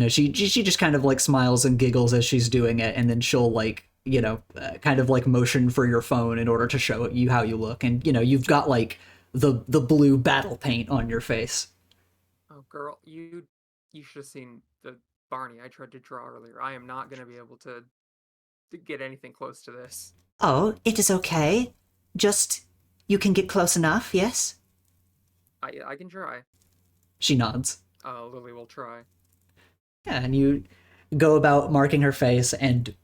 she just kind of like smiles and giggles as she's doing it, and then she'll kind of like motion for your phone in order to show you how you look. And, you've got like the blue battle paint on your face. Oh, girl, you should have seen the Barney I tried to draw earlier. I am not going to be able to get anything close to this. Oh, it is okay. Just, you can get close enough, yes? I can try. She nods. Lily will try. Yeah, and you go about marking her face, and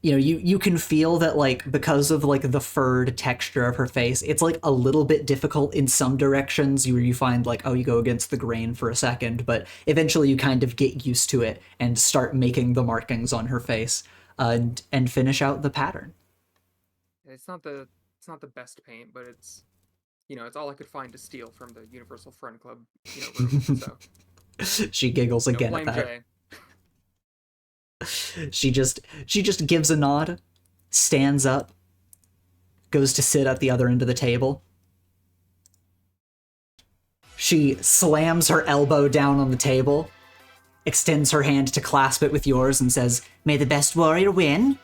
you can feel that like because of like the furred texture of her face, it's like a little bit difficult in some directions where you find like, oh, you go against the grain for a second, but eventually you kind of get used to it and start making the markings on her face and finish out the pattern. It's not the best paint, but it's it's all I could find to steal from the Universal Friend Club room. So she giggles again at that. Jay. She just gives a nod, stands up, goes to sit at the other end of the table. She slams her elbow down on the table, extends her hand to clasp it with yours, and says, "May the best warrior win."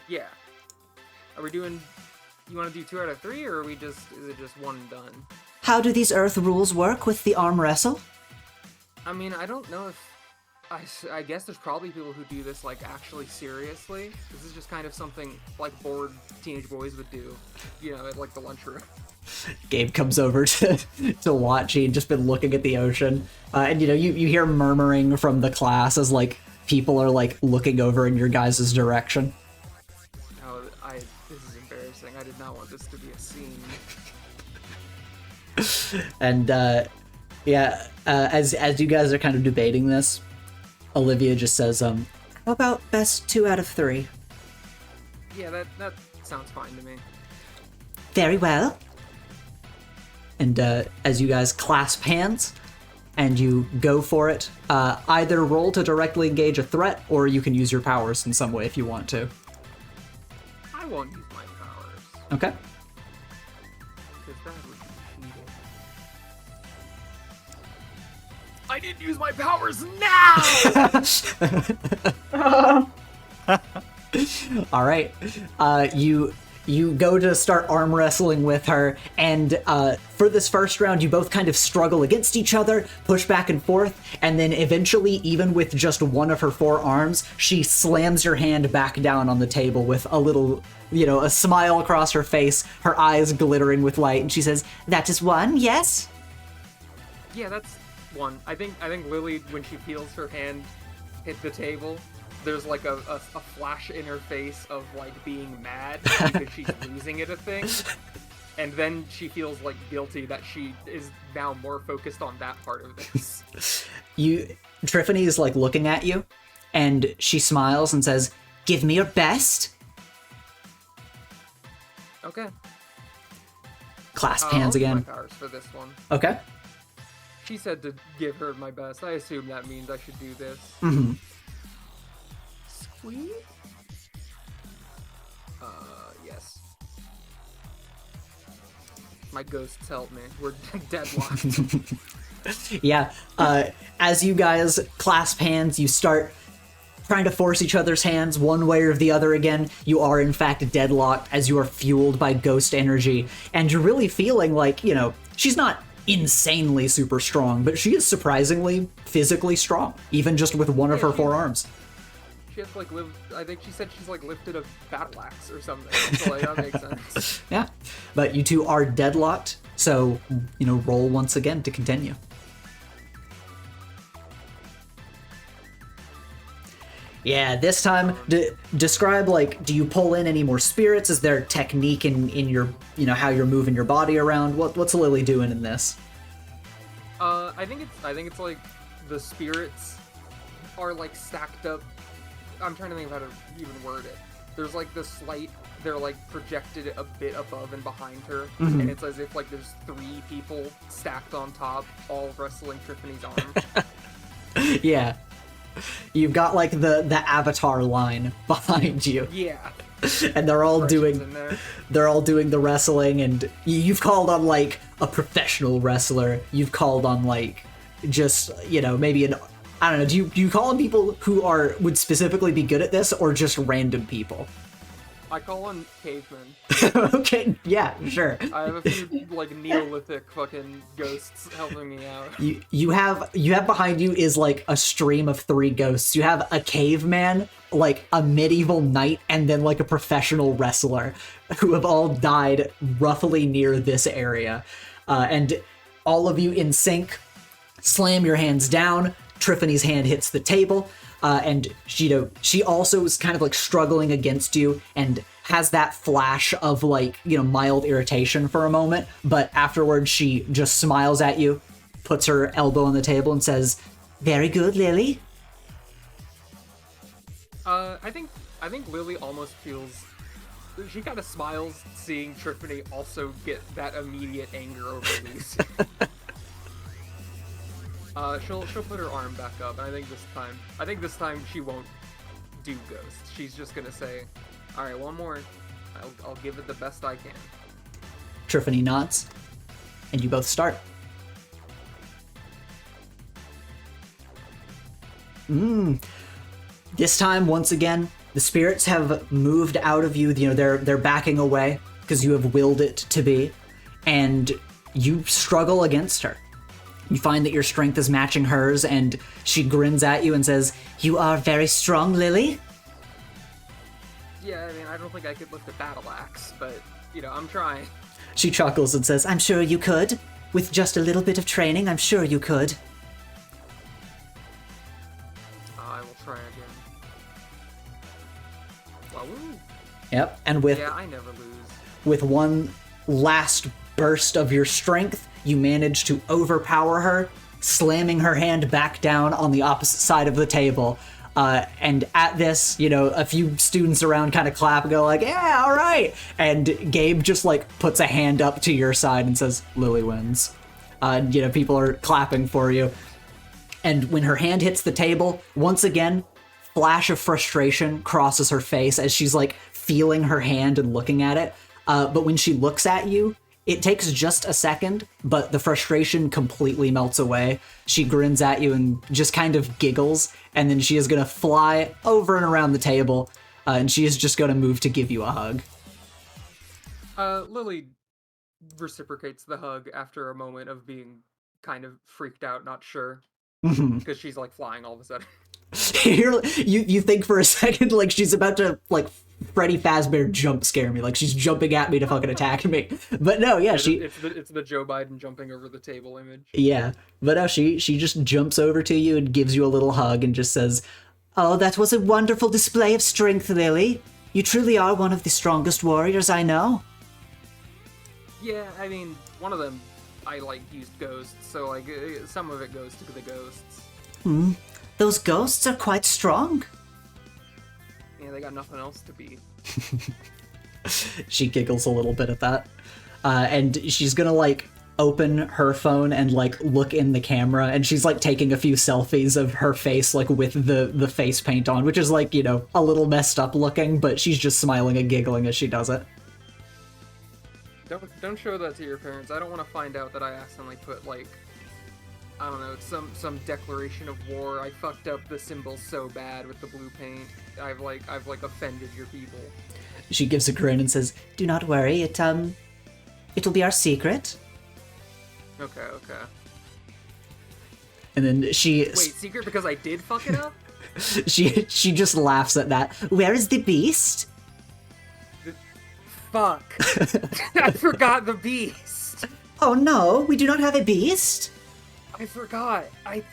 Yeah. Are we doing? You want to do 2 out of 3, or is it just one and done? How do these Earth rules work with the arm wrestle? I mean, I don't know if. I guess there's probably people who do this, like, actually seriously. This is just kind of something, like, bored teenage boys would do, at, like, the lunchroom. Gabe comes over to watch. He'd just been looking at the ocean. And, you hear murmuring from the class as, like, people are, like, looking over in your guys' direction. Oh, this is embarrassing. I did not want this to be a scene. And, as you guys are kind of debating this, Olivia just says, how about best 2 out of 3? Yeah, that sounds fine to me. Very well. And as you guys clasp hands and you go for it, either roll to directly engage a threat, or you can use your powers in some way if you want to. I won't use my powers. Okay. Because that would be cheating. I didn't use my powers now! All right. You go to start arm wrestling with her, and for this first round, you both kind of struggle against each other, push back and forth, and then eventually, even with just one of her forearms, she slams your hand back down on the table with a little, a smile across her face, her eyes glittering with light, and she says, "That is one, yes?" Yeah, one. I think Lily, when she feels her hand hit the table, there's like a flash in her face of like being mad because she's losing at a thing. And then she feels like guilty that she is now more focused on that part of this. Tiffany is like looking at you, and she smiles and says, "Give me your best." Okay. Clasp hands I'll use again. my powers for this one. Okay. She said to give her my best. I assume that means I should do this. Mm-hmm. Squeeze? Yes. My ghosts help me. We're deadlocked. Yeah. As you guys clasp hands, you start trying to force each other's hands one way or the other again. You are in fact deadlocked as you are fueled by ghost energy, and you're really feeling like, you know, she's not insanely super strong, but she is surprisingly physically strong, even just with one of her forearms. She has like I think she said she's like lifted a battle axe or something. So like, that makes sense. Yeah. But you two are deadlocked, so, you know, roll once again to continue. Yeah, this time, describe, like, do you pull in any more spirits? Is there technique in your, you know, how you're moving your body around? What's Lily doing in this? I think it's like the spirits are like stacked up. I'm trying to think of how to even word it. There's like the slight, they're like projected a bit above and behind her, and it's as if like there's 3 people stacked on top, all wrestling Tiffany's arm. Yeah. You've got like the avatar line behind you. Yeah. And they're all doing In there. the wrestling, and you've called on like a professional wrestler. You've called on like just, you know, maybe I don't know, do you call on people who would specifically be good at this, or just random people? I call on cavemen. Okay, yeah, sure. I have a few like Neolithic fucking ghosts helping me out. You have behind you is like a stream of 3 ghosts. You have a caveman, like a medieval knight, and then like a professional wrestler who have all died roughly near this area. And all of you in sync slam your hands down. Tiffany's hand hits the table, and she also is kind of like struggling against you and has that flash of like, you know, mild irritation for a moment, but afterwards she just smiles at you, puts her elbow on the table and says, "Very good, Lily." I think Lily almost feels, she kind of smiles seeing Tiffany also get that immediate anger over Lucy. She'll put her arm back up, and I think this time she won't do ghost. She's just gonna say, "All right, one more. I'll give it the best I can." Tiffany nods, and you both start. This time, once again, the spirits have moved out of you. You know, they're backing away because you have willed it to be, and you struggle against her. You find that your strength is matching hers, and she grins at you and says, "You are very strong, Lily." Yeah, I mean, I don't think I could lift a battle axe, but, you know, I'm trying. She chuckles and says, "I'm sure you could. With just a little bit of training, I'm sure you could." I will try again. Wahoo! Yep, and Yeah, I never lose. with one last burst of your strength, you manage to overpower her, slamming her hand back down on the opposite side of the table. And at this, you know, a few students around kind of clap and go like, "Yeah, all right." And Gabe just like puts a hand up to your side and says, "Lily wins." You know, people are clapping for you. And when her hand hits the table, once again, flash of frustration crosses her face as she's like feeling her hand and looking at it. But when she looks at you, it takes just a second, but the frustration completely melts away. She grins at you and just kind of giggles, and then she is going to fly over and around the table, and she is just going to move to give you a hug. Lily reciprocates the hug after a moment of being kind of freaked out, not sure, because she's like flying all of a sudden. You think for a second like she's about to like Freddy Fazbear jump scare me, like she's jumping at me to fucking attack me. But no, yeah, it's the Joe Biden jumping over the table image. Yeah, but no, she just jumps over to you and gives you a little hug and just says, "Oh, that was a wonderful display of strength, Lily. You truly are one of the strongest warriors I know." Yeah, I mean, one of them, I like used ghosts, so like some of it goes to the ghosts. Those ghosts are quite strong. Yeah, they got nothing else to be. She giggles a little bit at that. And she's gonna, like, open her phone and, like, look in the camera, and she's, like, taking a few selfies of her face, like, with the face paint on, which is, like, you know, a little messed up looking, but she's just smiling and giggling as she does it. Don't show that to your parents. I don't want to find out that I accidentally put, like, I don't know, some declaration of war. I fucked up the symbol so bad with the blue paint. I've offended your people. She gives a grin and says, "Do not worry, it'll be our secret." Okay. And then she... Wait, secret because I did fuck it up? she just laughs at that. "Where is the beast?" Fuck. I forgot the beast. "Oh no, we do not have a beast." I forgot. I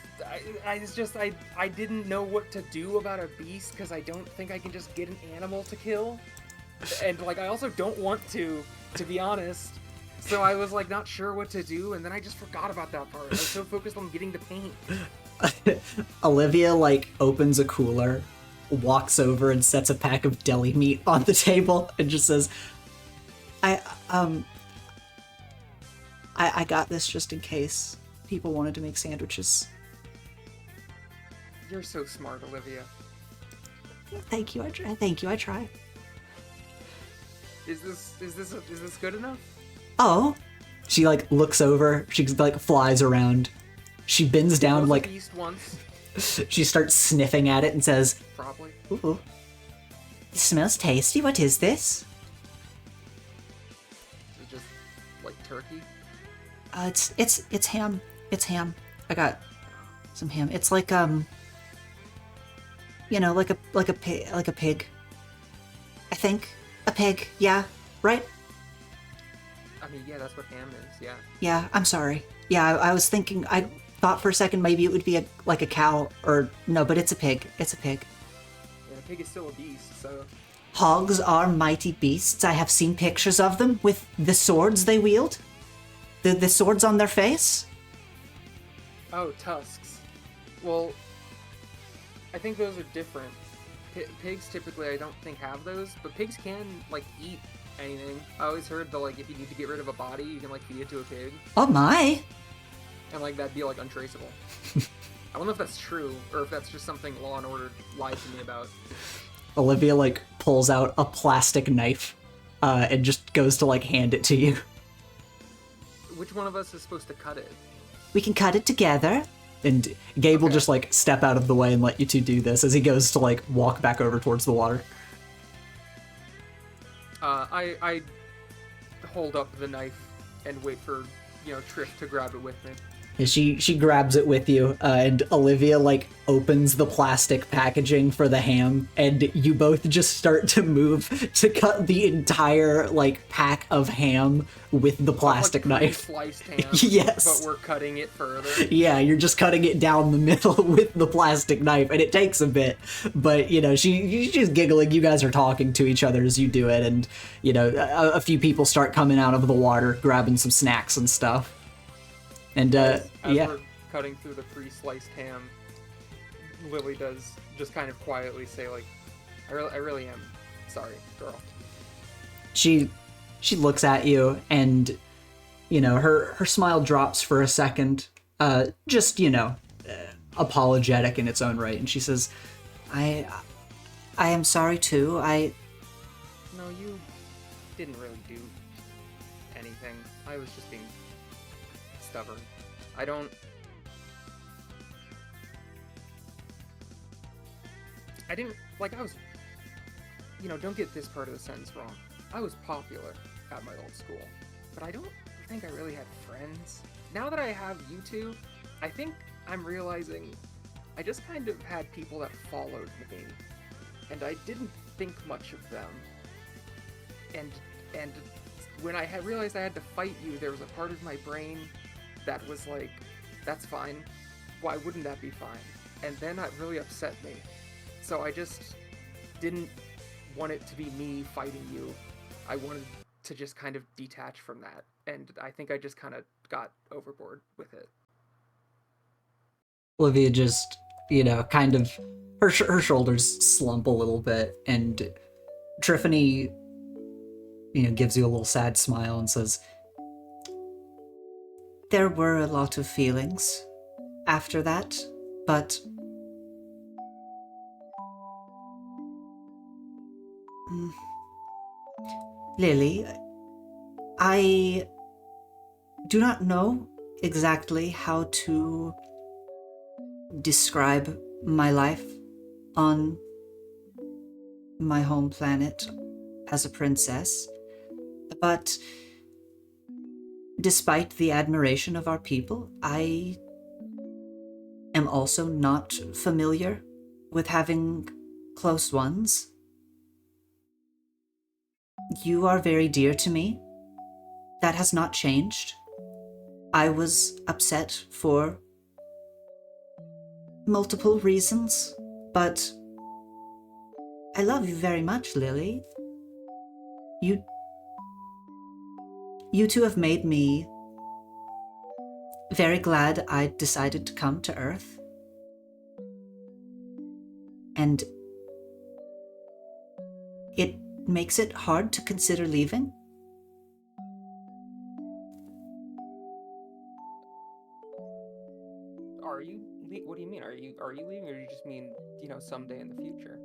didn't know what to do about a beast because I don't think I can just get an animal to kill. And like I also don't want to be honest. So I was like not sure what to do, and then I just forgot about that part. I was so focused on getting the paint. Olivia, like, opens a cooler, walks over and sets a pack of deli meat on the table and just says, I got this just in case people wanted to make sandwiches." You're so smart, Olivia. Thank you, I try. Is this good enough? Oh. She, like, looks over, she, like, flies around. She bends down, like... Beast once. She starts sniffing at it and says, Probably. "Ooh. It smells tasty. What is this?" Is it just like turkey? It's ham. It's ham. I got some ham. It's like you know, like a pig. I think a pig. Yeah, right? I mean, yeah, that's what ham is. Yeah. Yeah, I'm sorry. Yeah, I was thinking. I thought for a second maybe it would be like a cow or no, but it's a pig. It's a pig. Yeah, a pig is still a beast. So. Hogs are mighty beasts. I have seen pictures of them with the swords they wield. The swords on their face. Oh, tusks. Well, I think those are different. Pigs typically I don't think have those, but pigs can like eat anything. I always heard that like if you need to get rid of a body, you can like feed it to a pig, Oh my! and like that'd be like untraceable. I don't know if that's true or if that's just something Law and Order lied to me about. Olivia, like, pulls out a plastic knife and just goes to, like, hand it to you. Which one of us is supposed to cut it? "We can cut it together." And Gabe will just, like, step out of the way and let you two do this as he goes to, like, walk back over towards the water. I hold up the knife and wait for, Triff to grab it with me. She grabs it with you, and Olivia, like, opens the plastic packaging for the ham, and you both just start to move to cut the entire, like, pack of ham with the plastic knife. Sliced ham. Yes. But we're cutting it further. Yeah, you're just cutting it down the middle with the plastic knife, and it takes a bit, but, she's giggling. You guys are talking to each other as you do it, and, a few people start coming out of the water, grabbing some snacks and stuff. And, as yeah. we're cutting through the pre-sliced ham, Lily does just kind of quietly say, like, I really am sorry, girl. She looks at you, and, her smile drops for a second, just, apologetic in its own right, and she says, I am sorry, too. No, you didn't really do anything. I was just being stubborn. I was, don't get this part of the sentence wrong. I was popular at my old school, but I don't think I really had friends. Now that I have you two, I think I'm realizing I just kind of had people that followed me, and I didn't think much of them. And when I had realized I had to fight you, there was a part of my brain that was like, that's fine. Why wouldn't that be fine? And then that really upset me. So I just didn't want it to be me fighting you. I wanted to just kind of detach from that. And I think I just kind of got overboard with it. Olivia just, kind of, her shoulders slump a little bit, and Tiffany, gives you a little sad smile and says, there were a lot of feelings after that, but Lily, I do not know exactly how to describe my life on my home planet as a princess, but despite the admiration of our people, I am also not familiar with having close ones. You are very dear to me. That has not changed. I was upset for multiple reasons, but I love you very much, Lily. You two have made me very glad I decided to come to Earth. And it makes it hard to consider leaving. What do you mean? Are you leaving, or do you just mean, someday in the future?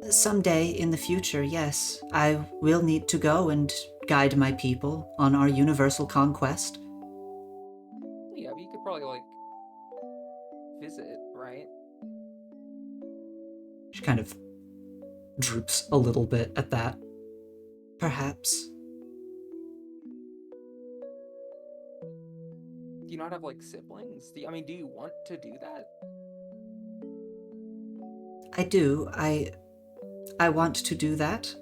Someday in the future, yes, I will need to go and guide my people on our universal conquest. Yeah, but you could probably, visit, right? She kind of droops a little bit at that. Perhaps. Do you not have, siblings? Do you want to do that? I do. I want to do that.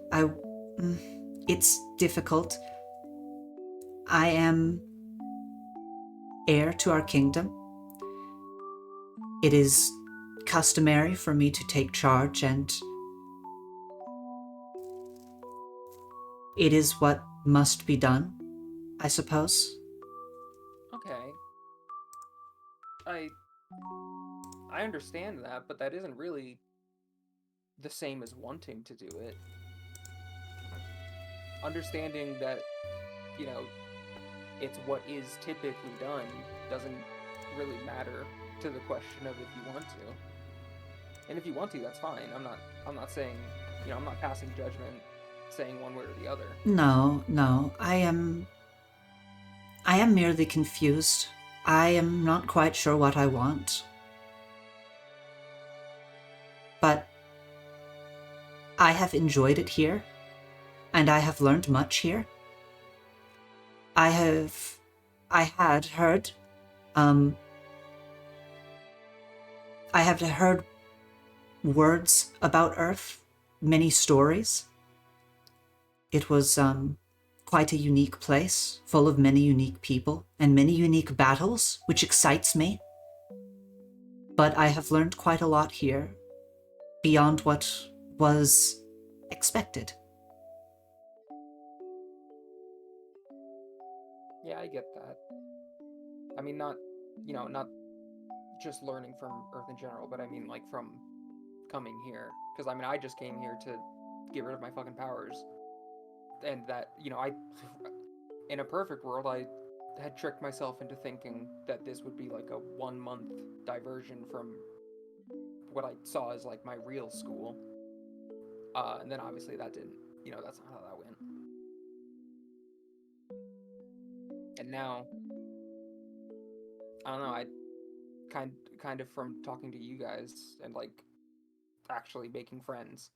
It's difficult. I am heir to our kingdom. It is customary for me to take charge, and it is what must be done, I suppose. Okay. I understand that, but that isn't really the same as wanting to do it. Understanding that, it's what is typically done doesn't really matter to the question of if you want to. And if you want to, that's fine. I'm not saying, I'm not passing judgment saying one way or the other. No. I am merely confused. I am not quite sure what I want. But I have enjoyed it here, and I have learned much here. I had heard words about Earth, many stories. It was quite a unique place, full of many unique people and many unique battles, which excites me. But I have learned quite a lot here, beyond what was expected. Yeah, I get that. Not just learning from Earth in general, but from coming here. Because, I just came here to get rid of my fucking powers. And that, in a perfect world, I had tricked myself into thinking that this would be a 1 month diversion from what I saw as my real school. And then obviously that didn't, that's not how that went. And now, I don't know, I kind of from talking to you guys and actually making friends,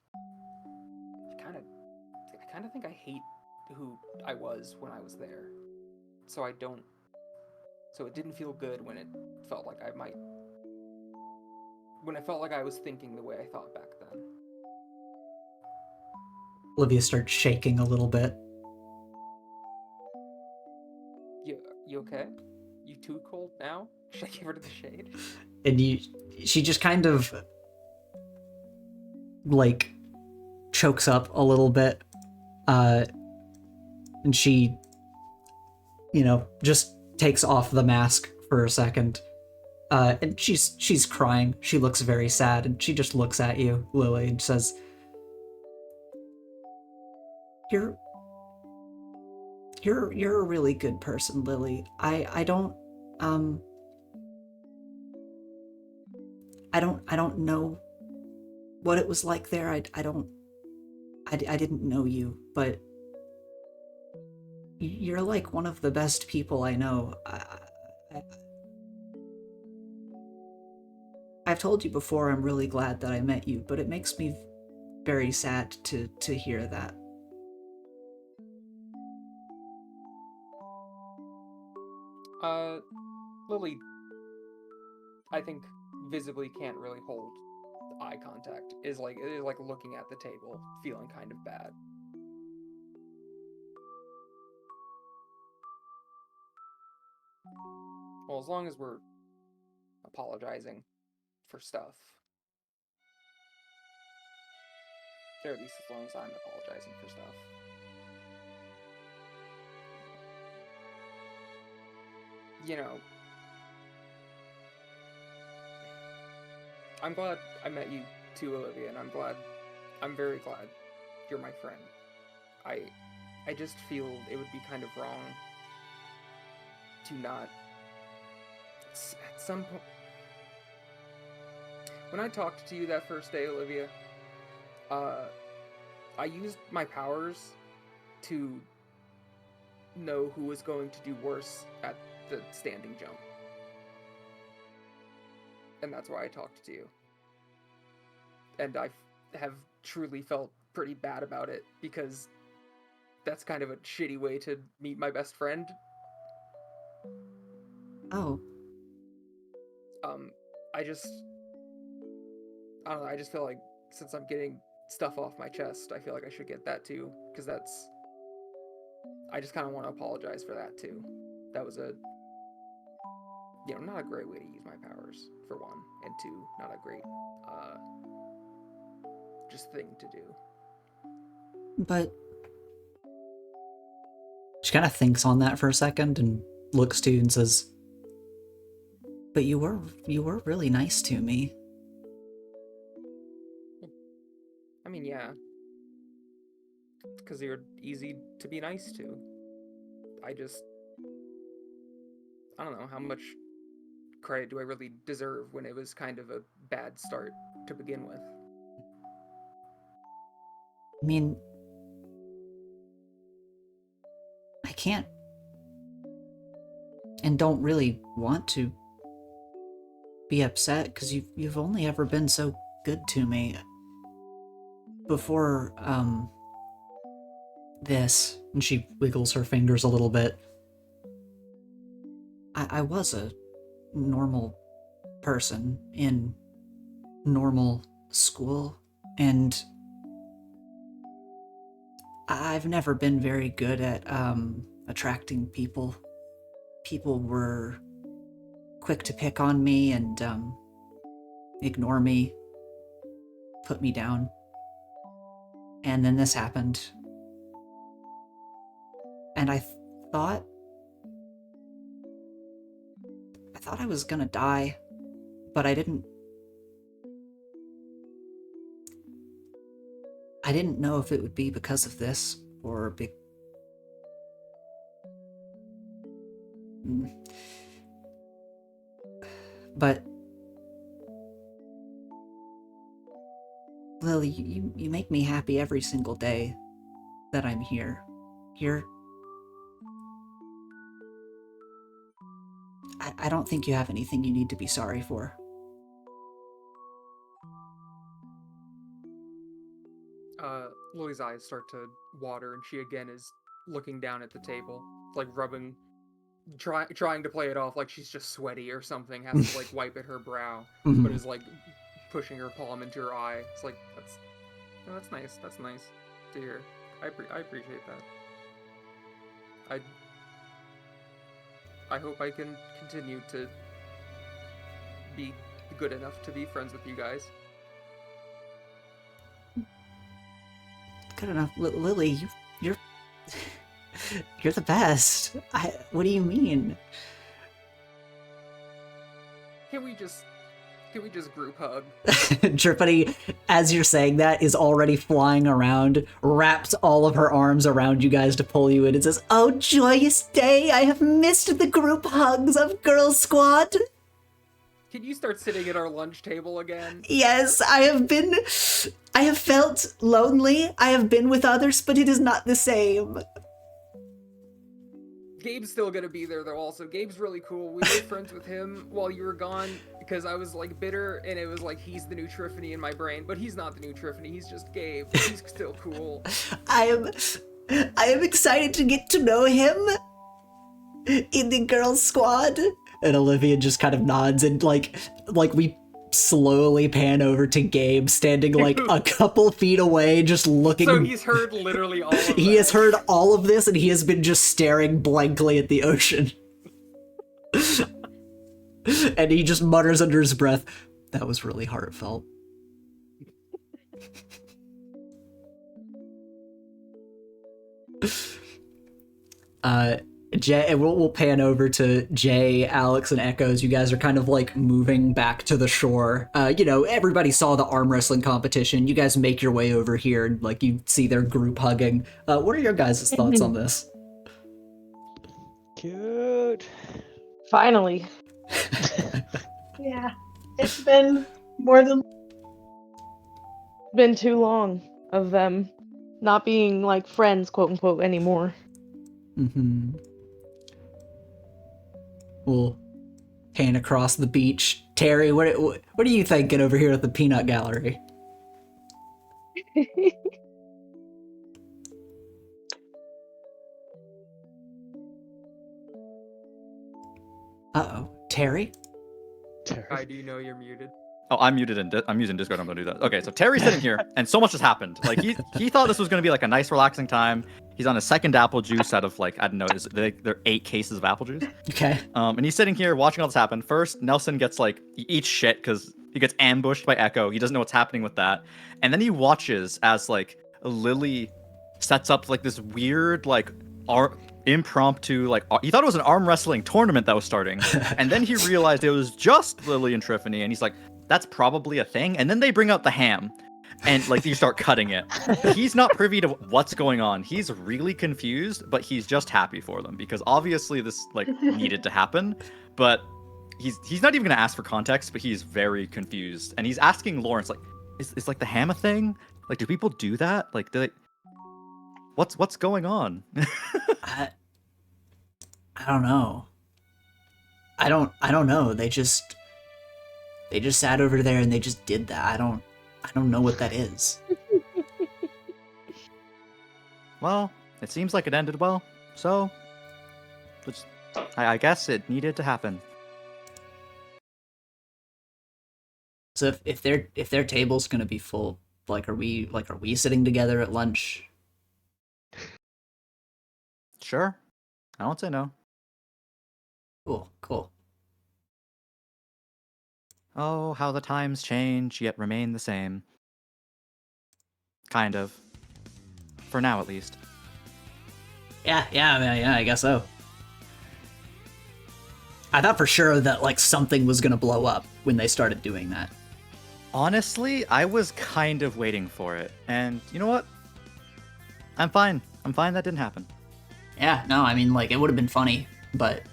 I kind of think I hate who I was when I was there. So it didn't feel good when it felt like I might when it felt like I was thinking the way I thought back then. Olivia starts shaking a little bit. You okay? You too cold now? Should I give her to the shade? And she just kind of like chokes up a little bit, and she, just takes off the mask for a second, and she's crying. She looks very sad, and she just looks at you, Lily, and says, You're a really good person, Lily. I don't know what it was like there. I didn't know you, but you're like one of the best people I know. I've told you before I'm really glad that I met you, but it makes me very sad to hear that. Lily, I think visibly can't really hold eye contact. Is like looking at the table, feeling kind of bad. Well, as long as we're apologizing for stuff. Or at least as long as I'm apologizing for stuff. I'm glad I met you too, Olivia, and I'm very glad you're my friend. I just feel it would be kind of wrong to not, at some point, when I talked to you that first day, Olivia, I used my powers to know who was going to do worse at the standing jump. And that's why I talked to you. And I have truly felt pretty bad about it, because that's kind of a shitty way to meet my best friend. Oh. I don't know, I just feel like since I'm getting stuff off my chest, I feel like I should get that too, because I just kind of want to apologize for that too. That was not a great way to use my powers, for one, and two, not a great, just thing to do. But she kind of thinks on that for a second and looks to you and says, but you were really nice to me. I mean, yeah. Because you're easy to be nice to. I don't know how much credit do I really deserve when it was kind of a bad start to begin with. I mean, I can't and don't really want to be upset, because you've only ever been so good to me. Before this, and she wiggles her fingers a little bit, I was a normal person in normal school, and I've never been very good at attracting people. People were quick to pick on me and ignore me, put me down. And then this happened. And I thought I was gonna die, but I didn't know if it would be because of this or but Lily, you make me happy every single day that I'm here. I don't think you have anything you need to be sorry for. Lily's eyes start to water, and she again is looking down at the table, like rubbing, trying to play it off like she's just sweaty or something, has to like wipe at her brow, but is like pushing her palm into her eye. It's like, that's nice. That's nice to hear. I appreciate that. I hope I can continue to be good enough to be friends with you guys. Good enough, Lily. You're you're the best. What do you mean? Can we just group hug? Tiffany, as you're saying that, is already flying around, wraps all of her arms around you guys to pull you in, and says, "Oh, joyous day! I have missed the group hugs of Girl Squad." Can you start sitting at our lunch table again? Yes, I have felt lonely. I have been with others, but it is not the same. Gabe's still gonna be there though also. Gabe's really cool. We were friends with him while you were gone because I was like bitter and it was like he's the new Tiffany in my brain, but he's not the new Tiffany, he's just Gabe. He's still cool. I am excited to get to know him in the Girl Squad. And Olivia just kind of nods and like we slowly pan over to Gabe standing like a couple feet away, just looking. So he's heard literally all of it. He has heard all of this and he has been just staring blankly at the ocean. And he just mutters under his breath, "That was really heartfelt." Jay, we'll pan over to Jay, Alex, and Echoes. You guys are kind of like moving back to the shore. Everybody saw the arm wrestling competition. You guys make your way over here, and like you see their group hugging. What are your guys' thoughts on this? Cute. Finally. Yeah, it's been more than. Been too long of them not being like friends, quote unquote, anymore. Mm-hmm. We'll pan across the beach. Terry, what are you thinking over here at the peanut gallery? Uh-oh. Terry? Hi, do you know you're muted? Oh, I'm muted and I'm using Discord. I'm gonna do that. Okay, so Terry's sitting here, and so much has happened. Like he thought this was gonna be like a nice, relaxing time. He's on his second apple juice out of like I don't know, there are 8 cases of apple juice. Okay. And he's sitting here watching all this happen. First, Nelson gets like he eats shit because he gets ambushed by Echo. He doesn't know what's happening with that, and then he watches as like Lily sets up like this weird like impromptu like he thought it was an arm wrestling tournament that was starting, and then he realized it was just Lily and Tiffany, and he's like, that's probably a thing. And then they bring out the ham, and like you start cutting it. He's not privy to what's going on. He's really confused, but he's just happy for them because obviously this like needed to happen. But he's not even gonna ask for context, but he's very confused, and he's asking Lawrence like, is like the ham a thing? Like, do people do that? Like, do they? What's going on? I don't know. I don't know. They just sat over there and they just did that. I don't know what that is. Well, it seems like it ended well, so I guess it needed to happen. So if their table's gonna be full, are we sitting together at lunch? Sure. I won't say no. Cool. Oh, how the times change, yet remain the same. Kind of. For now, at least. Yeah, I guess so. I thought for sure that, like, something was gonna blow up when they started doing that. Honestly, I was kind of waiting for it. And you know what? I'm fine. That didn't happen. Yeah, no, I mean, like, it would have been funny, but,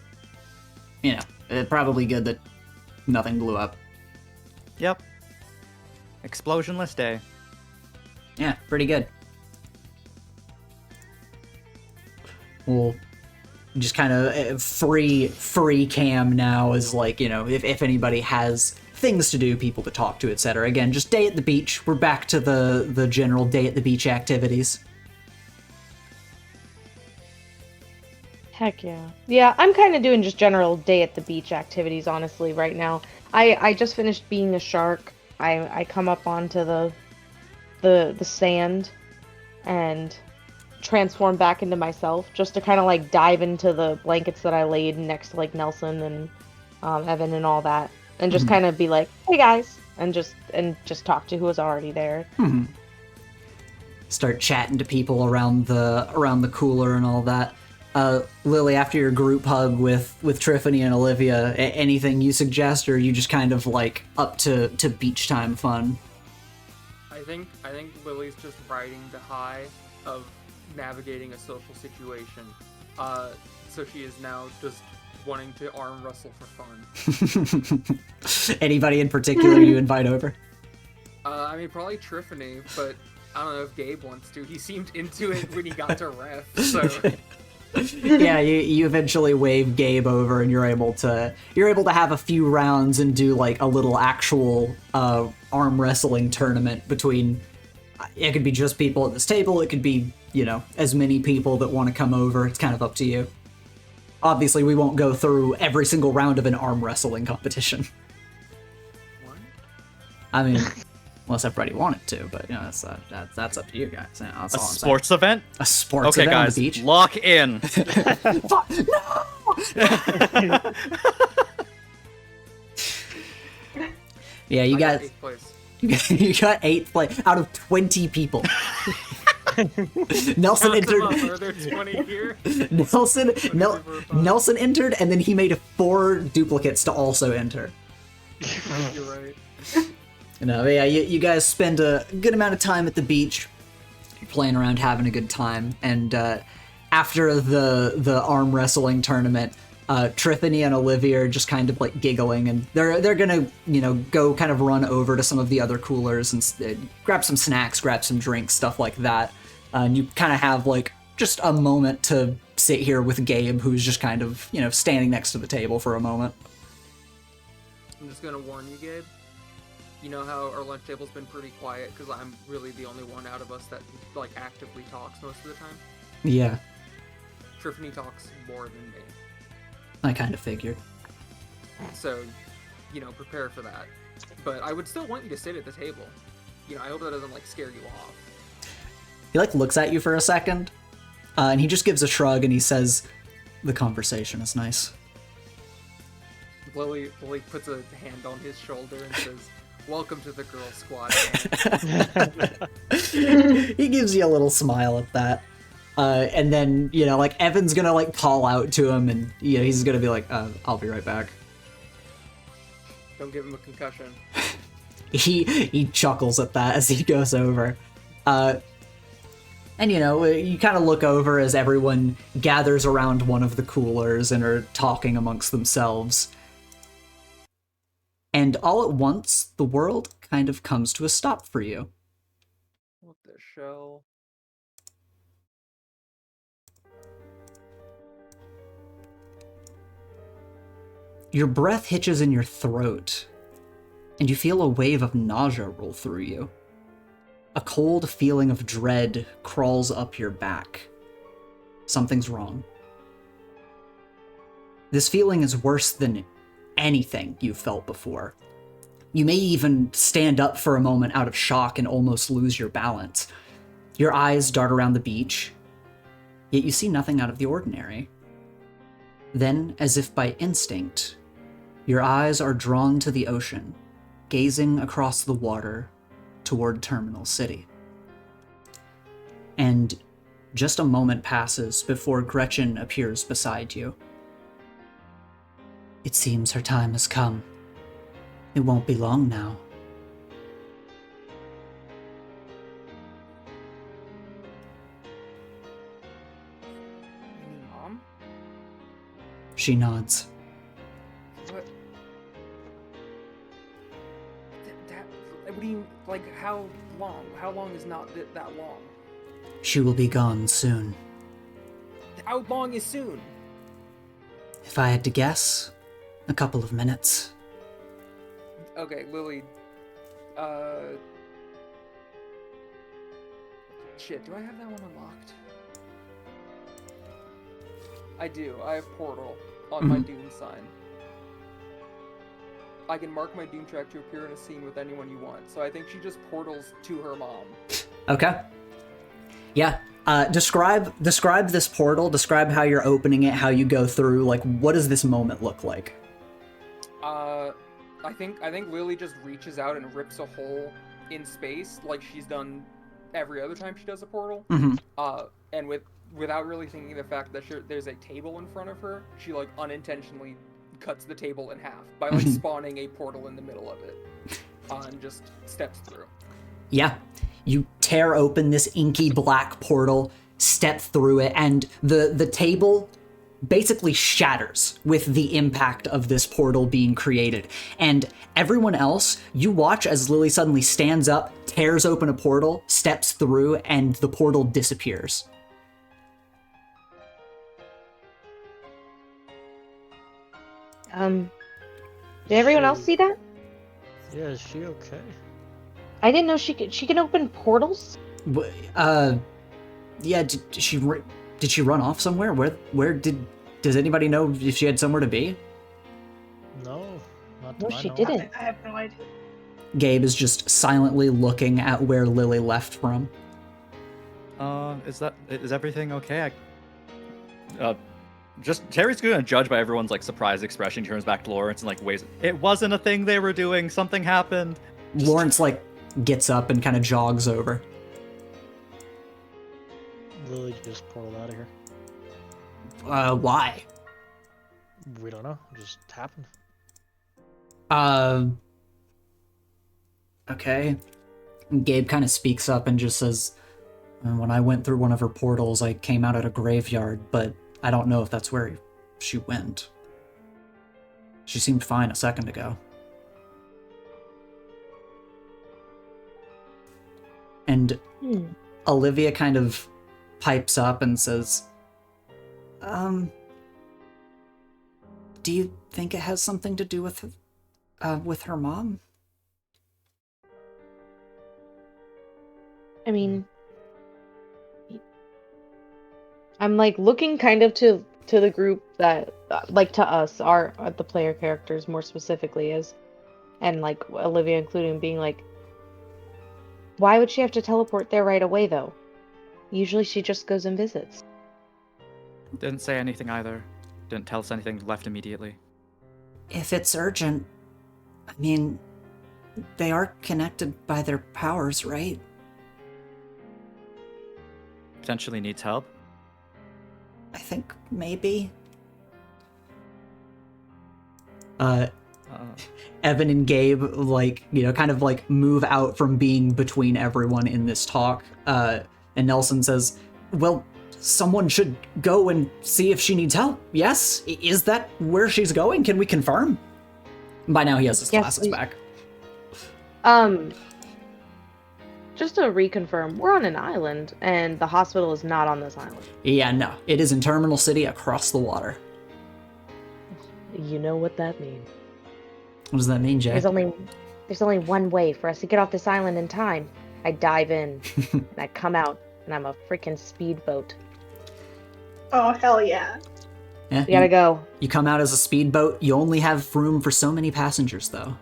you know, it's probably good that nothing blew up. Yep. Explosionless day. Yeah, pretty good. Well, just kind of free cam now is like, you know, if anybody has things to do, people to talk to, etc. Again, just day at the beach. We're back to the general day at the beach activities. Heck yeah. Yeah, I'm kind of doing just general day at the beach activities, honestly, right now. I just finished being a shark. I come up onto the sand and transform back into myself, just to kind of like dive into the blankets that I laid next to like Nelson and Evan and all that, and just kind of be like, "Hey guys," and just talk to who was already there. Start chatting to people around the cooler and all that. Lily, after your group hug with Tiffany and Olivia, anything you suggest, or are you just kind of like up to beach time fun? I think Lily's just riding the high of navigating a social situation. So she is now just wanting to arm wrestle for fun. Anybody in particular you invite over? I mean, probably Tiffany, but I don't know if Gabe wants to. He seemed into it when he got to ref, so... Yeah, you eventually wave Gabe over, and you're able to have a few rounds and do like a little actual arm wrestling tournament between. It could be just people at this table. It could be, you know, as many people that want to come over. It's kind of up to you. Obviously, we won't go through every single round of an arm wrestling competition. What? I mean, unless everybody wanted to, but you know, that's up to you guys. You know, that's A all I'm saying. sports event? A sports Okay, event on guys, the beach. lock in. Fuck, no! Yeah, you got 8th place. you got 8th place out of 20 people. Nelson Count them up. entered. Are there 20 here? Nelson entered, and then he made 4 duplicates to also enter. You're right. No, yeah, you guys spend a good amount of time at the beach, playing around, having a good time, and after the arm wrestling tournament, Tiffany and Olivia are just kind of like giggling, and they're gonna, you know, go kind of run over to some of the other coolers and grab some snacks, grab some drinks, stuff like that. And you kind of have like just a moment to sit here with Gabe, who's just kind of, you know, standing next to the table for a moment. I'm just gonna warn you, Gabe. You know how our lunch table's been pretty quiet because I'm really the only one out of us that like actively talks most of the time. Yeah, Tiffany talks more than me, I kind of figured. so you know, prepare for that. But I would still want you to sit at the table. You know, I hope that doesn't like scare you off. He like looks at you for a second, and he just gives a shrug and he says, "The conversation is nice." Lily puts a hand on his shoulder and says, "Welcome to the girl squad." He gives you a little smile at that. And then, you know, like Evan's gonna like call out to him, and you know, he's gonna be like, "I'll be right back." Don't give him a concussion. He chuckles at that as he goes over. And you know, you kind of look over as everyone gathers around one of the coolers and are talking amongst themselves. And all at once, the world kind of comes to a stop for you. What the show? Your breath hitches in your throat, and you feel a wave of nausea roll through you. A cold feeling of dread crawls up your back. Something's wrong. This feeling is worse than anything you've felt before. You may even stand up for a moment out of shock and almost lose your balance. Your eyes dart around the beach, yet you see nothing out of the ordinary. Then, as if by instinct, your eyes are drawn to the ocean, gazing across the water toward Terminal City. And just a moment passes before Gretchen appears beside you. It seems her time has come. It won't be long now. Mom? She nods. What? What do you, like, how long? How long is not that long? She will be gone soon. How long is soon? If I had to guess, a couple of minutes. Okay, Lily, shit, do I have that one unlocked? I do. I have Portal on my Dune sign. I can mark my doom track to appear in a scene with anyone you want. So I think she just portals to her mom. Okay. Yeah. Describe this portal. Describe how you're opening it, how you go through. Like, what does this moment look like? I think Lily just reaches out and rips a hole in space like she's done every other time she does a portal. Mm-hmm. And without really thinking the fact that there's a table in front of her, she like unintentionally cuts the table in half by like spawning a portal in the middle of it, and just steps through. Yeah, you tear open this inky black portal, step through it, and the table basically shatters with the impact of this portal being created. And everyone else, you watch as Lily suddenly stands up, tears open a portal, steps through, and the portal disappears. Did everyone else see that? Yeah, is she okay? I didn't know she can open portals. Yeah, did she run off somewhere? Does anybody know if she had somewhere to be? No, not to No, my she knowledge. didn't. I have no idea. Gabe is just silently looking at where Lily left from. Is everything okay? Terry's gonna judge by everyone's like surprised expression. He turns back to Lawrence and like waves. It wasn't a thing they were doing. Something happened. Lawrence like gets up and kind of jogs over. Lily just portaled out of here. Why? We don't know. It just happened. Okay. Gabe kind of speaks up and just says, when I went through one of her portals, I came out at a graveyard, but I don't know if that's where she went. She seemed fine a second ago. And Olivia kind of pipes up and says, do you think it has something to do with her mom? I mean, I'm like looking kind of to the group that like to us, the player characters more specifically is, and like Olivia including, being like, why would she have to teleport there right away though? Usually she just goes and visits. Didn't say anything either. Didn't tell us anything. Left immediately. If it's urgent, I mean, they are connected by their powers, right? Potentially needs help. I think maybe. Evan and Gabe, like, kind of like move out from being between everyone in this talk. And Nelson says, well, someone should go and see if she needs help. Yes? Is that where she's going? Can we confirm? By now he has his glasses back. Just to reconfirm, we're on an island, and the hospital is not on this island. Yeah, no. It is in Terminal City across the water. You know what that means. What does that mean, Jay? There's only one way for us to get off this island in time. I dive in, and I come out, and I'm a freaking speedboat. Oh, hell yeah. Yeah, We gotta go. You come out as a speedboat. You only have room for so many passengers, though.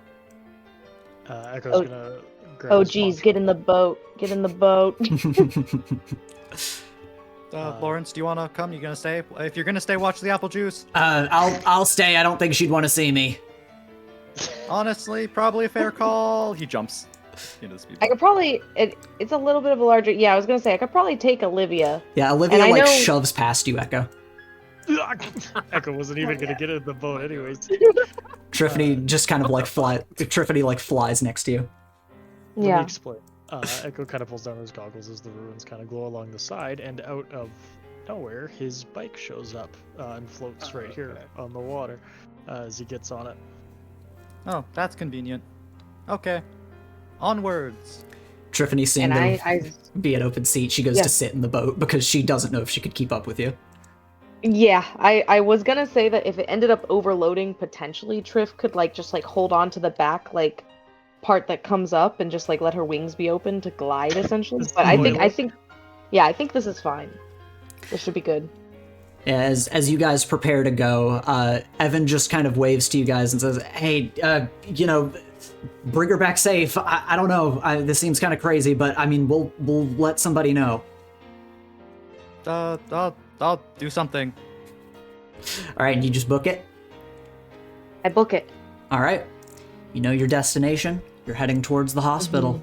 Echo's gonna grab Oh, his geez, sponsor. get in the boat. Get in the boat. Lawrence, do you want to come? You gonna stay? If you're gonna stay, watch the apple juice. I'll stay. I don't think she'd want to see me. Honestly, probably a fair call. He jumps into the speedboat. I could probably... It's a little bit of a larger... Yeah, I was gonna say, I could probably take Olivia. Yeah, Olivia, And I like, know- shoves past you, Echo. Echo wasn't even gonna get in the boat anyways. Tiffany just kind of, like, Tiffany, like, flies next to you. Let me Yeah. explain. Echo kind of pulls down his goggles as the ruins kind of glow along the side, and out of nowhere, his bike shows up and floats right here on the water as he gets on it. Oh, that's convenient. Okay. Onwards. Tiffany seeing And there be an open seat, she goes Yeah. to sit in the boat because she doesn't know if she could keep up with you. Yeah, I was gonna say that if it ended up overloading, potentially Triff could like just like hold on to the back like part that comes up and just like let her wings be open to glide essentially. But I think this is fine. This should be good. As you guys prepare to go, Evan just kind of waves to you guys and says, "Hey, bring her back safe. I don't know. This seems kind of crazy, but I mean, we'll let somebody know." I'll do something. All right, you just book it. I book it. All right, you know your destination. You're heading towards the hospital,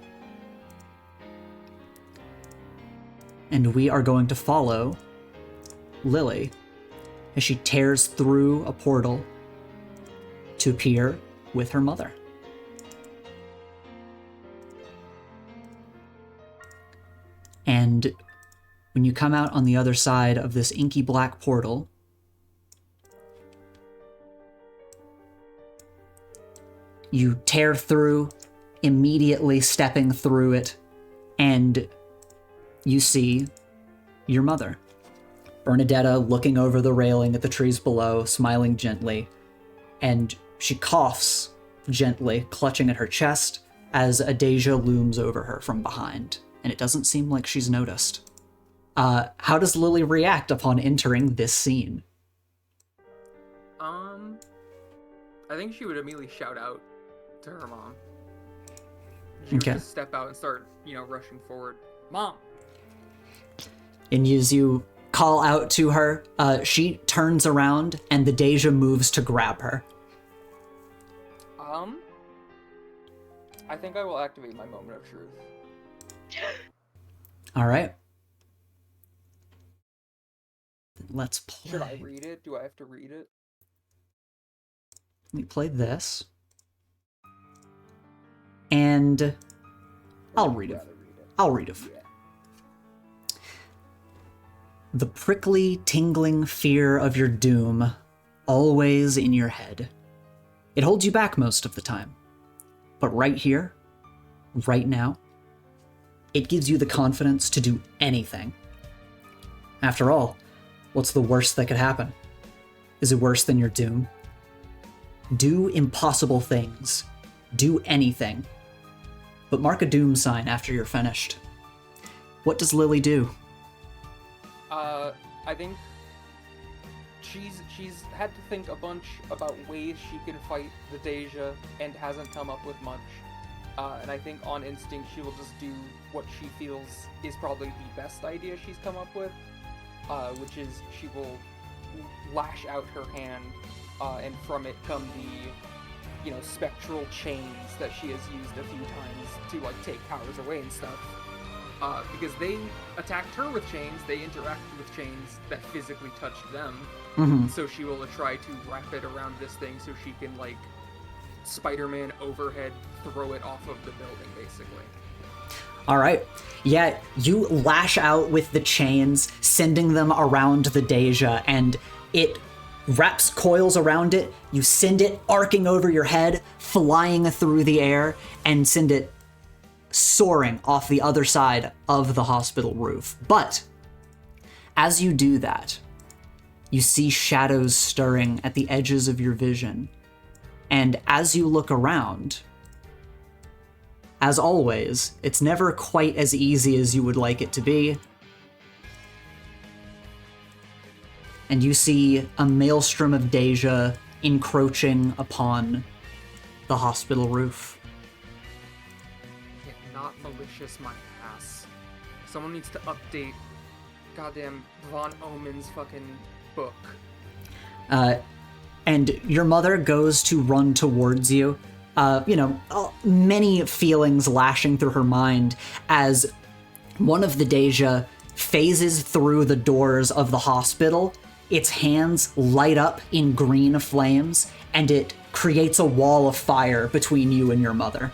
and we are going to follow Lily as she tears through a portal to appear with her mother. And when you come out on the other side of this inky black portal, you tear through, immediately stepping through it, and you see your mother. Bernadetta looking over the railing at the trees below, smiling gently, and she coughs gently, clutching at her chest as a Dey'ja looms over her from behind, and it doesn't seem like she's noticed. How does Lily react upon entering this scene? I think she would immediately shout out to her mom. She would just step out and start, rushing forward. Mom! And as you call out to her, she turns around and the Dey'ja moves to grab her. I think I will activate my moment of truth. All right. Let's play. Should I read it? Do I have to read it? Let me play this. And I'll read it. I'll read it. Yeah. The prickly, tingling fear of your doom, always in your head. It holds you back most of the time. But right here, right now, it gives you the confidence to do anything. After all, what's the worst that could happen? Is it worse than your doom? Do impossible things. Do anything. But mark a doom sign after you're finished. What does Lily do? I think she's had to think a bunch about ways she can fight the Dey'ja and hasn't come up with much. And I think on instinct she will just do what she feels is probably the best idea she's come up with, which is she will lash out her hand, and from it come the, spectral chains that she has used a few times to, take powers away and stuff. Because they attacked her with chains, they interacted with chains that physically touched them. Mm-hmm. So she will try to wrap it around this thing so she can, Spider-Man overhead throw it off of the building, basically. All right. Yeah, you lash out with the chains, sending them around the Dey'ja, and it wraps coils around it. You send it arcing over your head, flying through the air, and send it soaring off the other side of the hospital roof. But as you do that, you see shadows stirring at the edges of your vision. And as you look around, as always, it's never quite as easy as you would like it to be. And you see a maelstrom of Dey'ja encroaching upon the hospital roof. Yeah, not malicious, my ass. Someone needs to update goddamn Von Omen's fucking book. And your mother goes to run towards you. Many feelings lashing through her mind as one of the Dey'ja phases through the doors of the hospital. Its hands light up in green flames, and it creates a wall of fire between you and your mother.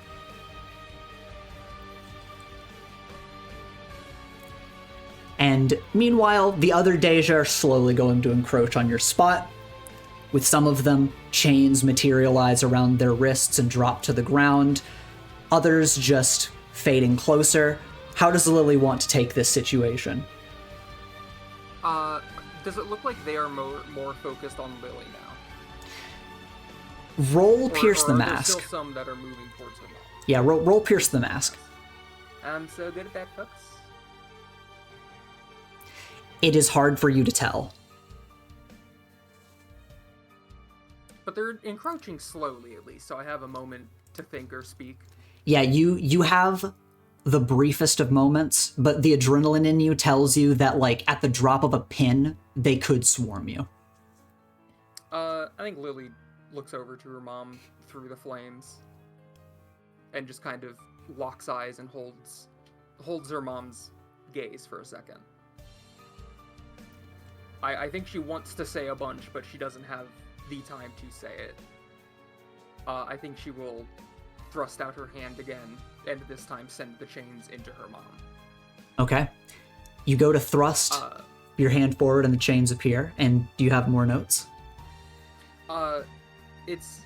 And meanwhile, the other Dey'ja are slowly going to encroach on your spot. With some of them, chains materialize around their wrists and drop to the ground. Others just fading closer. How does Lily want to take this situation? Does it look like they are more focused on Lily now? Roll Pierce the are Mask. There still some that are moving towards her now? Yeah, roll Pierce the Mask. I'm so good at that, folks. It is hard for you to tell. But they're encroaching slowly, at least, so I have a moment to think or speak. Yeah, you have the briefest of moments, but the adrenaline in you tells you that, like, at the drop of a pin, they could swarm you. I think Lily looks over to her mom through the flames and just kind of locks eyes and holds her mom's gaze for a second. I think she wants to say a bunch, but she doesn't have the time to say it. I think she will thrust out her hand again, and this time send the chains into her mom. Okay. You go to thrust your hand forward and the chains appear, and do you have more notes? It's,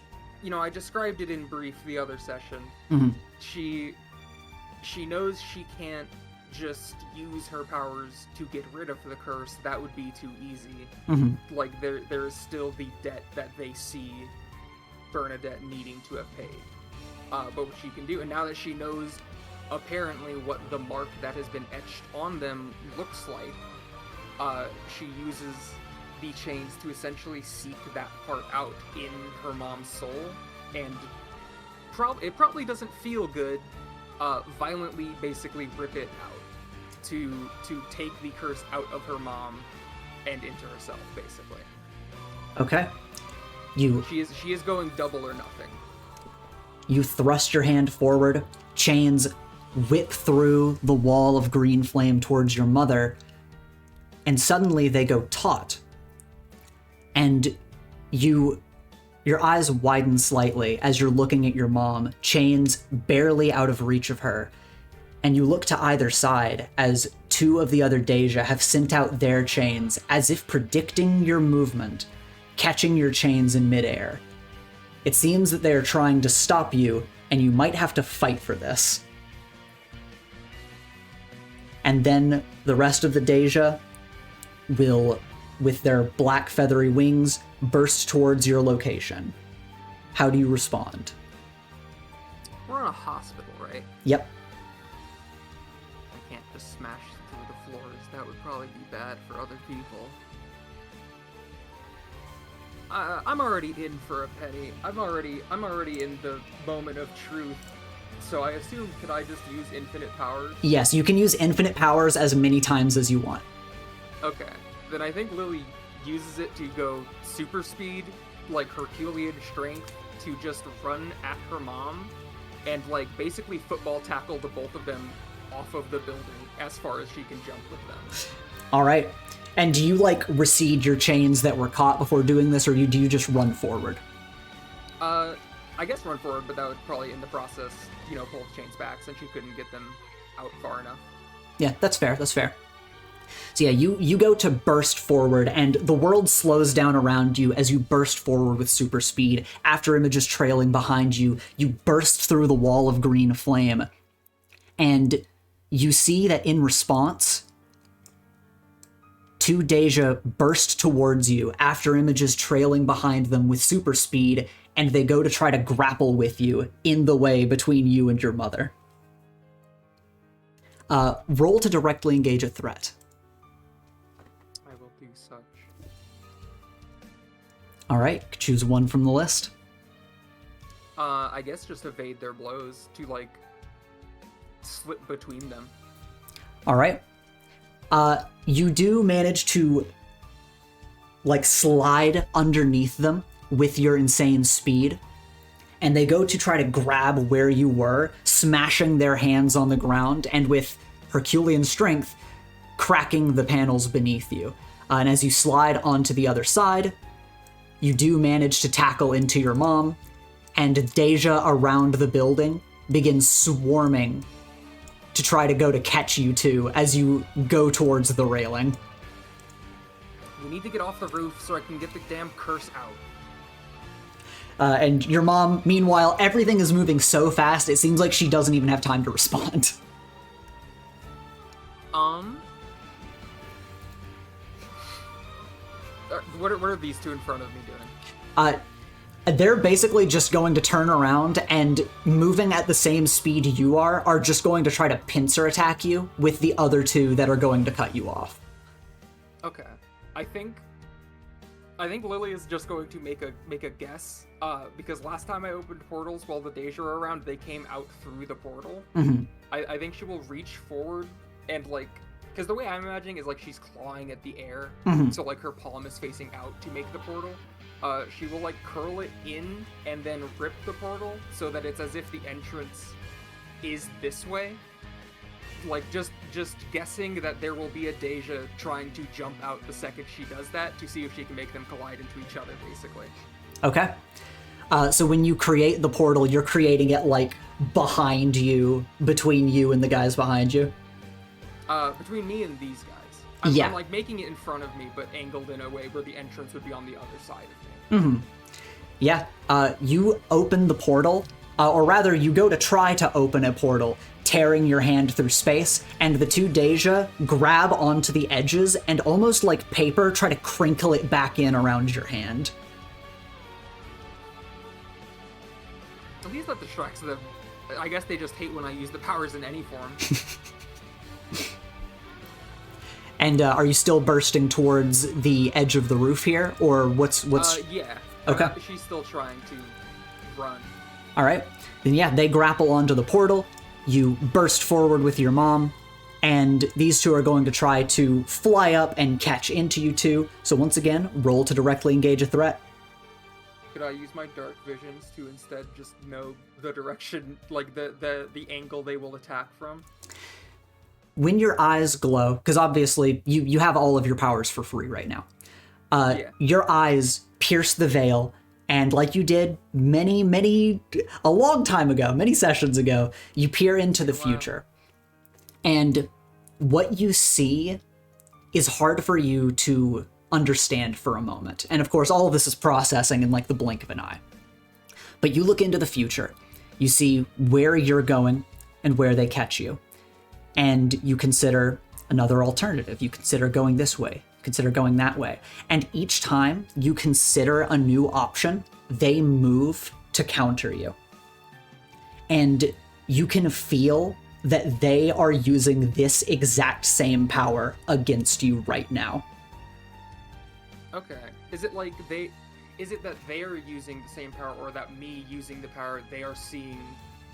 I described it in brief the other session. Mm-hmm. She knows she can't just use her powers to get rid of the curse. That would be too easy. Mm-hmm. Like, there is still the debt that they see Bernadette needing to have paid. But what she can do, and now that she knows apparently what the mark that has been etched on them looks like, she uses the chains to essentially seek that part out in her mom's soul, and it probably doesn't feel good, violently basically rip it out to take the curse out of her mom and into herself, basically. Okay. She is going double or nothing. You thrust your hand forward, chains whip through the wall of green flame towards your mother, and suddenly they go taut. And your eyes widen slightly as you're looking at your mom, chains barely out of reach of her. And you look to either side as two of the other Dey'ja have sent out their chains, as if predicting your movement, catching your chains in midair. It seems that they are trying to stop you, and you might have to fight for this. And then the rest of the Dey'ja will, with their black feathery wings, burst towards your location. How do you respond? We're in a hospital, right? Yep. I can't just smash through the floors. That would probably be bad for other people. I'm already in for a penny. I'm already in the moment of truth. So I assume, could I just use infinite powers? Yes, you can use infinite powers as many times as you want. Okay. Then I think Lily uses it to go super speed, like Herculean strength, to just run at her mom and, like, basically football tackle the both of them off of the building as far as she can jump with them. All right. And do you, like, recede your chains that were caught before doing this, or do you just run forward? I guess run forward, but that would probably, in the process, pull the chains back since she couldn't get them out far enough. Yeah, that's fair. So yeah, you go to burst forward, and the world slows down around you as you burst forward with super speed. After images trailing behind you, you burst through the wall of green flame. And you see that in response, two Dey'ja burst towards you after images trailing behind them with super speed, and they go to try to grapple with you in the way between you and your mother. Roll to directly engage a threat. I will do such. All right, choose one from the list. I guess just evade their blows to, like, slip between them. All right. You do manage to, like, slide underneath them with your insane speed, and they go to try to grab where you were, smashing their hands on the ground, and with Herculean strength, cracking the panels beneath you. And as you slide onto the other side, you do manage to tackle into your mom, and Dey'ja around the building begin swarming to try to go to catch you two as you go towards the railing. We need to get off the roof so I can get the damn curse out. And your mom, meanwhile, everything is moving so fast, it seems like she doesn't even have time to respond. What are these two in front of me doing? They're basically just going to turn around and, moving at the same speed you are just going to try to pincer attack you with the other two that are going to cut you off. Okay. I think I think Lily is just going to make a guess, because last time I opened portals while the Dey'ja are around, they came out through the portal. I think she will reach forward and, like, because the way I'm imagining is, like, she's clawing at the air, so, like, her palm is facing out to make the portal. She will, like, curl it in and then rip the portal so that it's as if the entrance is this way. Like, just guessing that there will be a Dey'ja trying to jump out the second she does that to see if she can make them collide into each other, basically. Okay. So when you create the portal, you're creating it, like, behind you, between you and the guys behind you? Between me and these guys. I'm, like, making it in front of me, but angled in a way where the entrance would be on the other side of me. Yeah. You open the portal, or rather, you go to try to open a portal, tearing your hand through space, and the two Dey'ja grab onto the edges and almost like paper try to crinkle it back in around your hand. At least that distracts them. I guess they just hate when I use the powers in any form. And are you still bursting towards the edge of the roof here, or what's? Yeah. Okay. She's still trying to run. All right. Then yeah, they grapple onto the portal. You burst forward with your mom, and these two are going to try to fly up and catch into you two. So once again, roll to directly engage a threat. Could I use my dark visions to instead just know the direction, like the angle they will attack from? When your eyes glow, because obviously you have all of your powers for free right now, your eyes pierce the veil, and like you did a long time ago, many sessions ago, you peer into the future. And what you see is hard for you to understand for a moment. And of course, all of this is processing in like the blink of an eye. But you look into the future, you see where you're going and where they catch you. And you consider another alternative. You consider going this way, consider going that way. And each time you consider a new option, they move to counter you. And you can feel that they are using this exact same power against you right now. Okay. Is it that they are using the same power, or that me using the power, they are seeing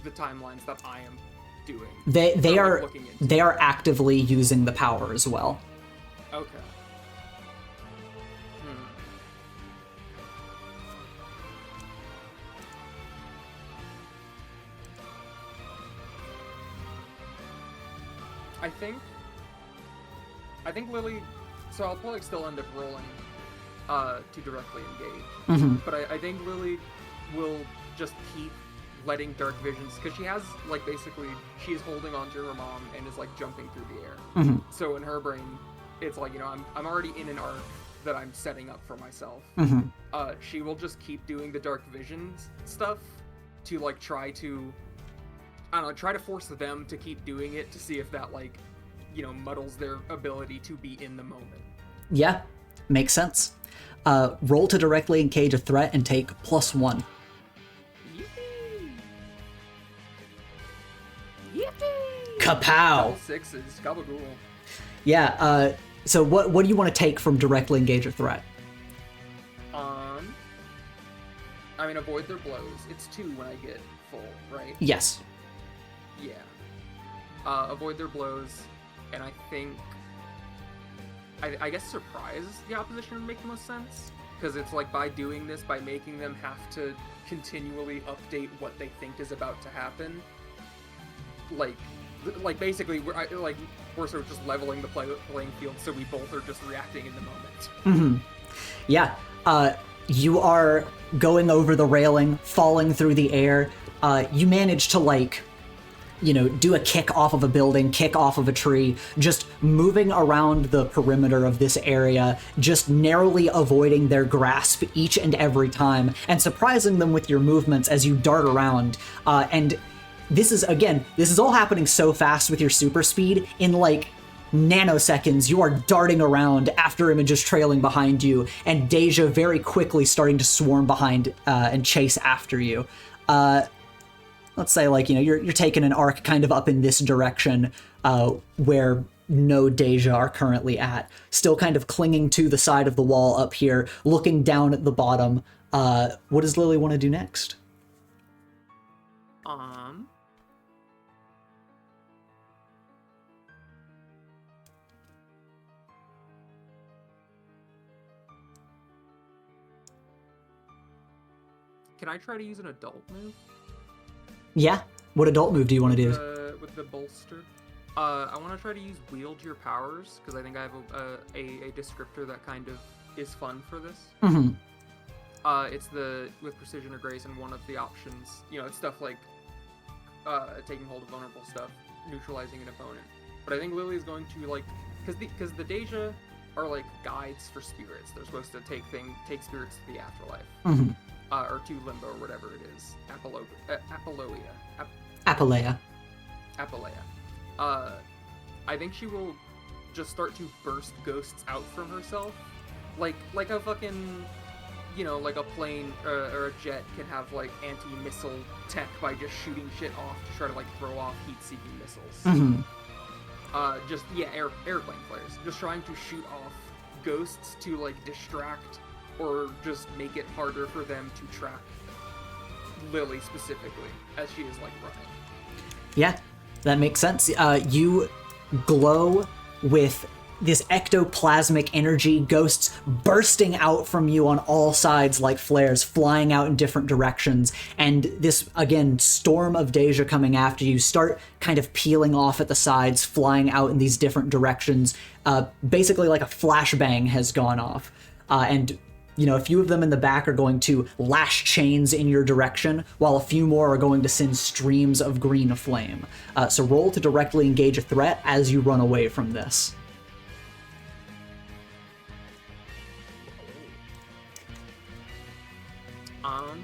the timelines that I am doing? They are actively using the power as well. Okay. I think Lily, so I'll probably still end up rolling to directly engage. But I think Lily will just keep letting dark visions, because she has, like, basically, she's holding on to her mom and is, like, jumping through the air. So in her brain, it's like, you know, I'm already in an arc that I'm setting up for myself. She will just keep doing the dark visions stuff to, like, try to force them to keep doing it, to see if that, like, you know, muddles their ability to be in the moment. Yeah, makes sense. Roll to directly engage a threat and take +1. Kapow! 6s, gabagool. Yeah, so what do you want to take from directly engage a threat? I mean, avoid their blows. It's 2 when I get full, right? Yes. Yeah. Avoid their blows, and I think... I guess surprise the opposition would make the most sense, because it's like, by doing this, by making them have to continually update what they think is about to happen, like basically we're sort of just leveling the playing field, so we both are just reacting in the moment. Yeah, you are going over the railing, falling through the air. You manage to, like, you know, do a kick off of a building, kick off of a tree, just moving around the perimeter of this area, just narrowly avoiding their grasp each and every time, and surprising them with your movements as you dart around. And this is all happening so fast with your super speed. In, like, nanoseconds, you are darting around, after images trailing behind you, and Dey'ja very quickly starting to swarm behind and chase after you. Let's say, like, you know, you're taking an arc kind of up in this direction, where know Dey'ja are currently at, still kind of clinging to the side of the wall up here, looking down at the bottom. What does Lily want to do next? Can I try to use an adult move? Yeah. What adult move do you want to do? With the bolster. I want to try to use wield your powers, because I think I have a descriptor that kind of is fun for this. Mm-hmm. It's the with precision or grace, and one of the options, it's stuff like taking hold of vulnerable stuff, neutralizing an opponent. But I think Lily is going to, like, because the Dey'ja are like guides for spirits. They're supposed to take spirits to the afterlife. Mm-hmm. Or to limbo, or whatever it is. Apalea. I think she will just start to burst ghosts out from herself. Like a fucking, like a plane or a jet can have, like, anti-missile tech by just shooting shit off to try to, like, throw off heat-seeking missiles. Mm-hmm. Airplane flares. Just trying to shoot off ghosts to, like, distract or just make it harder for them to track Lily specifically, as she is, like, running. Yeah, that makes sense. You glow with this ectoplasmic energy, ghosts bursting out from you on all sides like flares, flying out in different directions, and this, again, storm of Dey'ja coming after you start kind of peeling off at the sides, flying out in these different directions. Basically like a flashbang has gone off. And a few of them in the back are going to lash chains in your direction, while a few more are going to send streams of green flame. So roll to directly engage a threat as you run away from this. I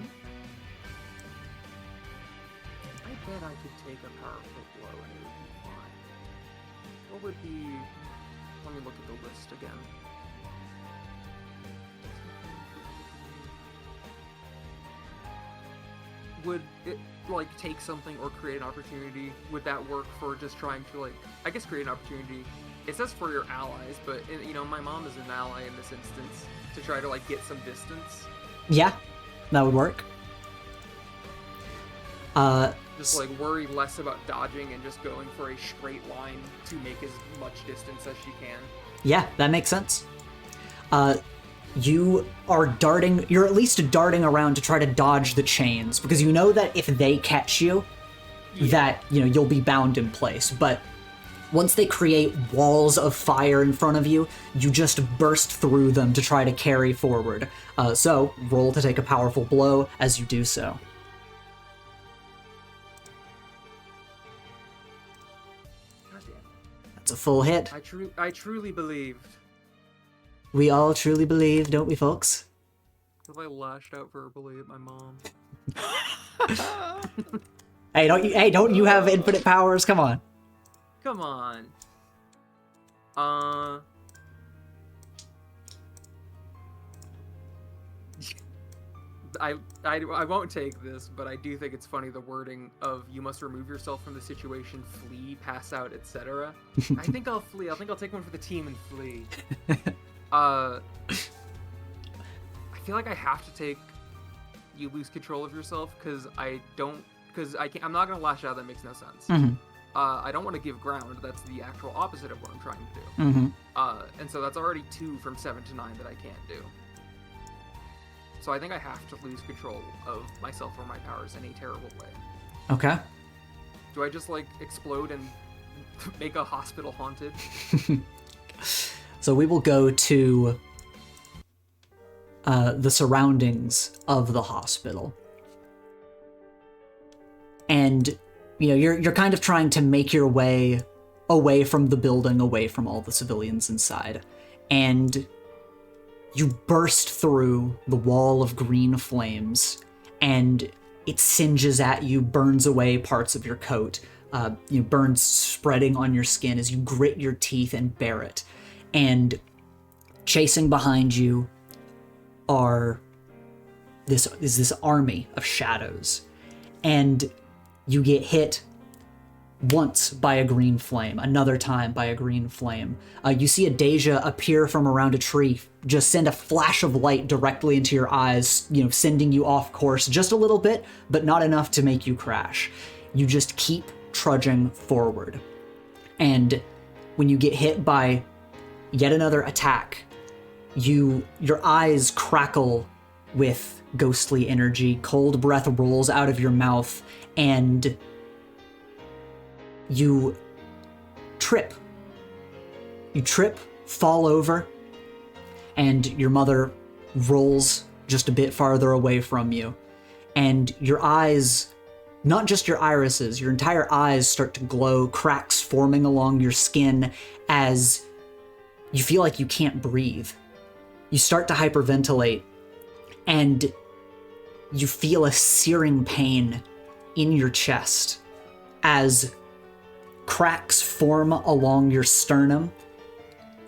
bet I could take a powerful blow and it would be fine. What would be... Let me look at the list again. Would it, like, take something or create an opportunity? Would that work for just trying to, like, I guess create an opportunity? It says for your allies, but, my mom is an ally in this instance, to try to, like, get some distance. Yeah, that would work. Just, like, worry less about dodging and just going for a straight line to make as much distance as she can. Yeah, that makes sense. You are you're at least darting around to try to dodge the chains, because you know that if they catch you, that, you'll be bound in place. But once they create walls of fire in front of you, you just burst through them to try to carry forward. So roll to take a powerful blow as you do so. That's a full hit. I truly believed. We all truly believe, don't we, folks? Have I lashed out verbally at my mom? Hey, don't you have infinite powers? Come on. Come on. I won't take this, but I do think it's funny, the wording of "you must remove yourself from the situation, flee, pass out, etc." I think I'll flee. I think I'll take one for the team and flee. I feel like I have to take you lose control of yourself, because I'm not gonna lash out. That makes no sense. Mm-hmm. I don't want to give ground. That's the actual opposite of what I'm trying to do. Mm-hmm. And so that's already 2 from 7 to 9 that I can't do. So I think I have to lose control of myself or my powers in a terrible way. Okay. Do I just, like, explode and make a hospital haunted? So we will go to the surroundings of the hospital. And, you're kind of trying to make your way away from the building, away from all the civilians inside. And you burst through the wall of green flames, and it singes at you, burns away parts of your coat, burns spreading on your skin as you grit your teeth and bear it. And chasing behind you is this army of shadows. And you get hit once by a green flame, another time by a green flame. You see a Dey'ja appear from around a tree, just send a flash of light directly into your eyes, sending you off course just a little bit, but not enough to make you crash. You just keep trudging forward. And when you get hit by yet another attack, your eyes crackle with ghostly energy, cold breath rolls out of your mouth, and you trip. You trip, fall over, and your mother rolls just a bit farther away from you. And your eyes, not just your irises, your entire eyes start to glow, cracks forming along your skin as you feel like you can't breathe. You start to hyperventilate, and you feel a searing pain in your chest as cracks form along your sternum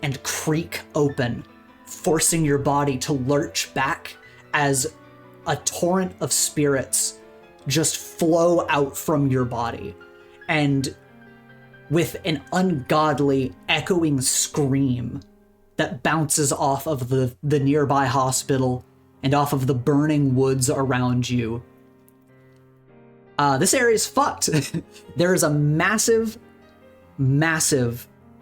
and creak open, forcing your body to lurch back as a torrent of spirits just flow out from your body. And with an ungodly, echoing scream that bounces off of the nearby hospital and off of the burning woods around you, this area is fucked. There is a massive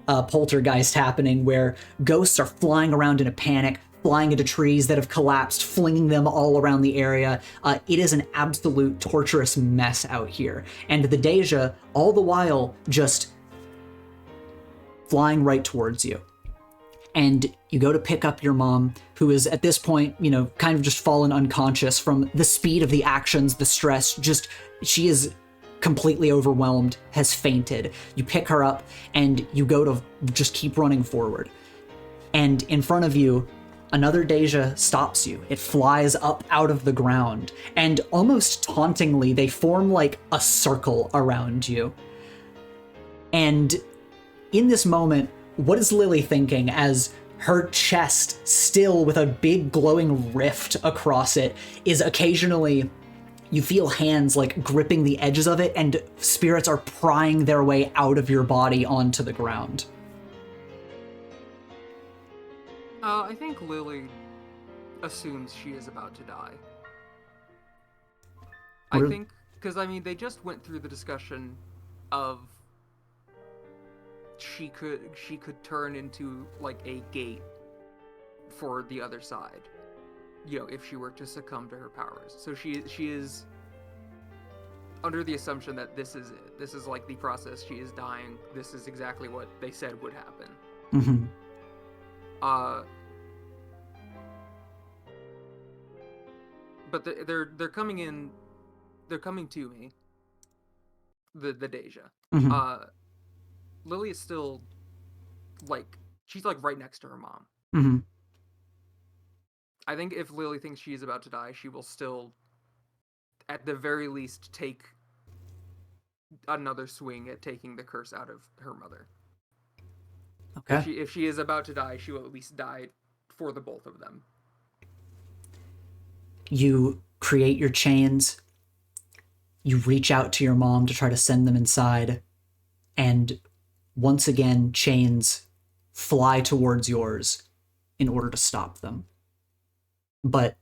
poltergeist happening where ghosts are flying around in a panic, flying into trees that have collapsed, flinging them all around the area. It is an absolute torturous mess out here. And the Dey'ja, all the while, just flying right towards you. And you go to pick up your mom, who is at this point, kind of just fallen unconscious from the speed of the actions, the stress, she is completely overwhelmed, has fainted. You pick her up and you go to just keep running forward. And in front of you, another Dey'ja stops you. It flies up out of the ground, and almost tauntingly, they form like a circle around you. And in this moment, what is Lily thinking as her chest, still with a big glowing rift across it, is occasionally, you feel hands like gripping the edges of it, and spirits are prying their way out of your body onto the ground. I think Lily assumes she is about to die. Because they just went through the discussion of she could turn into like a gate for the other side, if she were to succumb to her powers. So she is under the assumption that this is it. This is like the process. She is dying. This is exactly what they said would happen. Mm-hmm. But they're coming in. They're coming to me. The Dey'ja. Mm-hmm. Lily is still she's right next to her mom. Mm-hmm. I think if Lily thinks she is about to die, she will still, at the very least, take another swing at taking the curse out of her mother. Okay. If she is about to die, she will at least die for the both of them. You create your chains. You reach out to your mom to try to send them inside. And once again, chains fly towards yours in order to stop them. But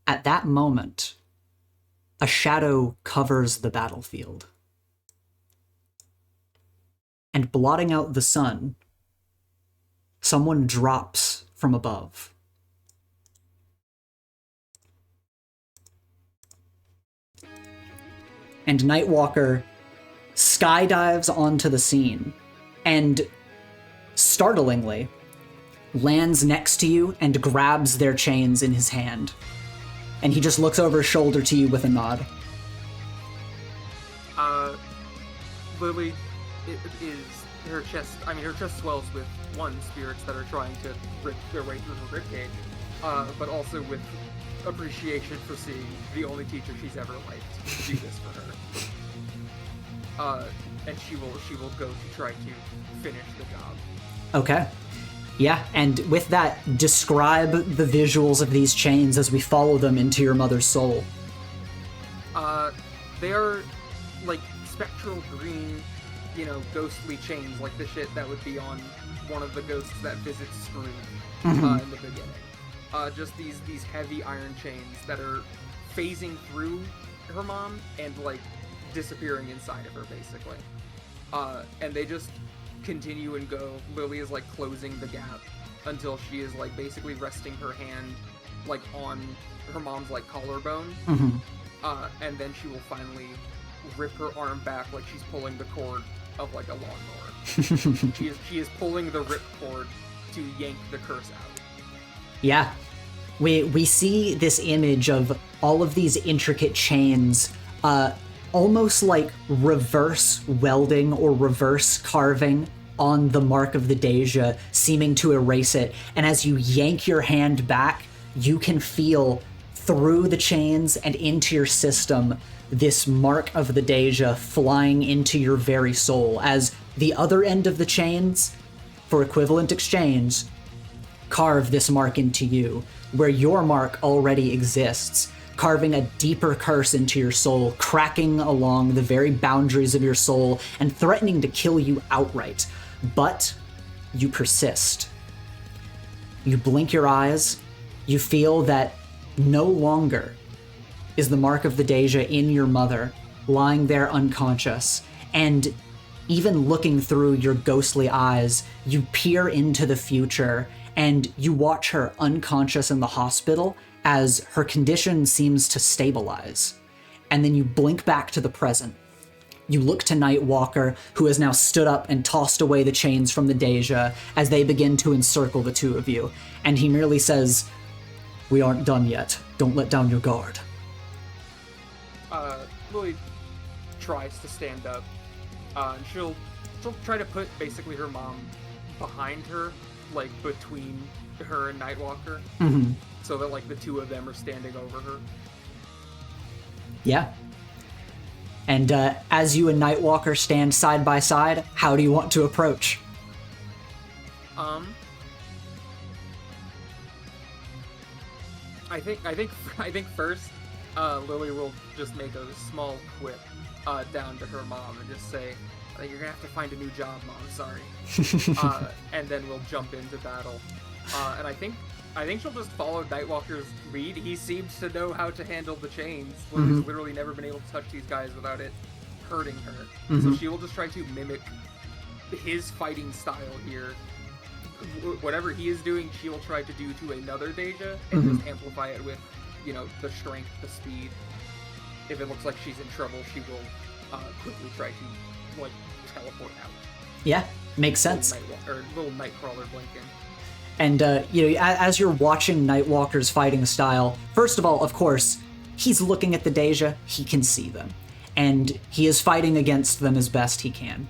at that moment, a shadow covers the battlefield. And blotting out the sun, someone drops from above. And Nightwalker skydives onto the scene and, startlingly, lands next to you and grabs their chains in his hand. And he just looks over his shoulder to you with a nod. Lily is her chest. Her chest swells with spirits that are trying to rip their way through her ribcage, but also with appreciation for seeing the only teacher she's ever liked do this for her. And she will go to try to finish the job. Okay. Yeah, and with that, describe the visuals of these chains as we follow them into your mother's soul. They are like spectral green you know, ghostly chains, like the shit that would be on one of the ghosts that visits Scrooge in the beginning. Just these heavy iron chains that are phasing through her mom and, like, disappearing inside of her, basically. And they just continue and go. Lily is, like, closing the gap until she is, like, basically resting her hand, like, on her mom's, like, collarbone. And then she will finally rip her arm back like she's pulling the cord of, like, a lawnmower. she is pulling the rip cord to yank the curse out. Yeah. We see this image of all of these intricate chains, almost like reverse welding or reverse carving on the mark of the Dey'ja, seeming to erase it. And as you yank your hand back, you can feel through the chains and into your system this mark of the Dey'ja flying into your very soul, as the other end of the chains, for equivalent exchange, carve this mark into you, where your mark already exists, carving a deeper curse into your soul, cracking along the very boundaries of your soul and threatening to kill you outright. But you persist. You blink your eyes, you feel that no longer is the mark of the Dey'ja in your mother, lying there unconscious, and even looking through your ghostly eyes, you peer into the future and you watch her unconscious in the hospital as her condition seems to stabilize. And then you blink back to the present. You look to Nightwalker, who has now stood up and tossed away the chains from the Dey'ja as they begin to encircle the two of you. And he merely says, "We aren't done yet. Don't let down your guard." Lily tries to stand up, and she'll try to put basically her mom behind her, like between her and Nightwalker, so that like the two of them are standing over her. Yeah. And as you and Nightwalker stand side by side, how do you want to approach? I think first, Lily will just make a small quip down to her mom and just say, "You're gonna have to find a new job, Mom. Sorry." And then we'll jump into battle. And I think she'll just follow Nightwalker's lead. He seems to know how to handle the chains. Lily's literally never been able to touch these guys without it hurting her. So she will just try to mimic his fighting style here. Whatever he is doing, she will try to do to another Dey'ja and just amplify it with, you know, the strength, the speed. If it looks like she's in trouble, she will quickly try to, like, teleport out. Yeah, makes sense. Little Nightcrawler blinking. And, as you're watching Nightwalker's fighting style, first of all, of course, he's looking at the Dey'ja, he can see them. And he is fighting against them as best he can.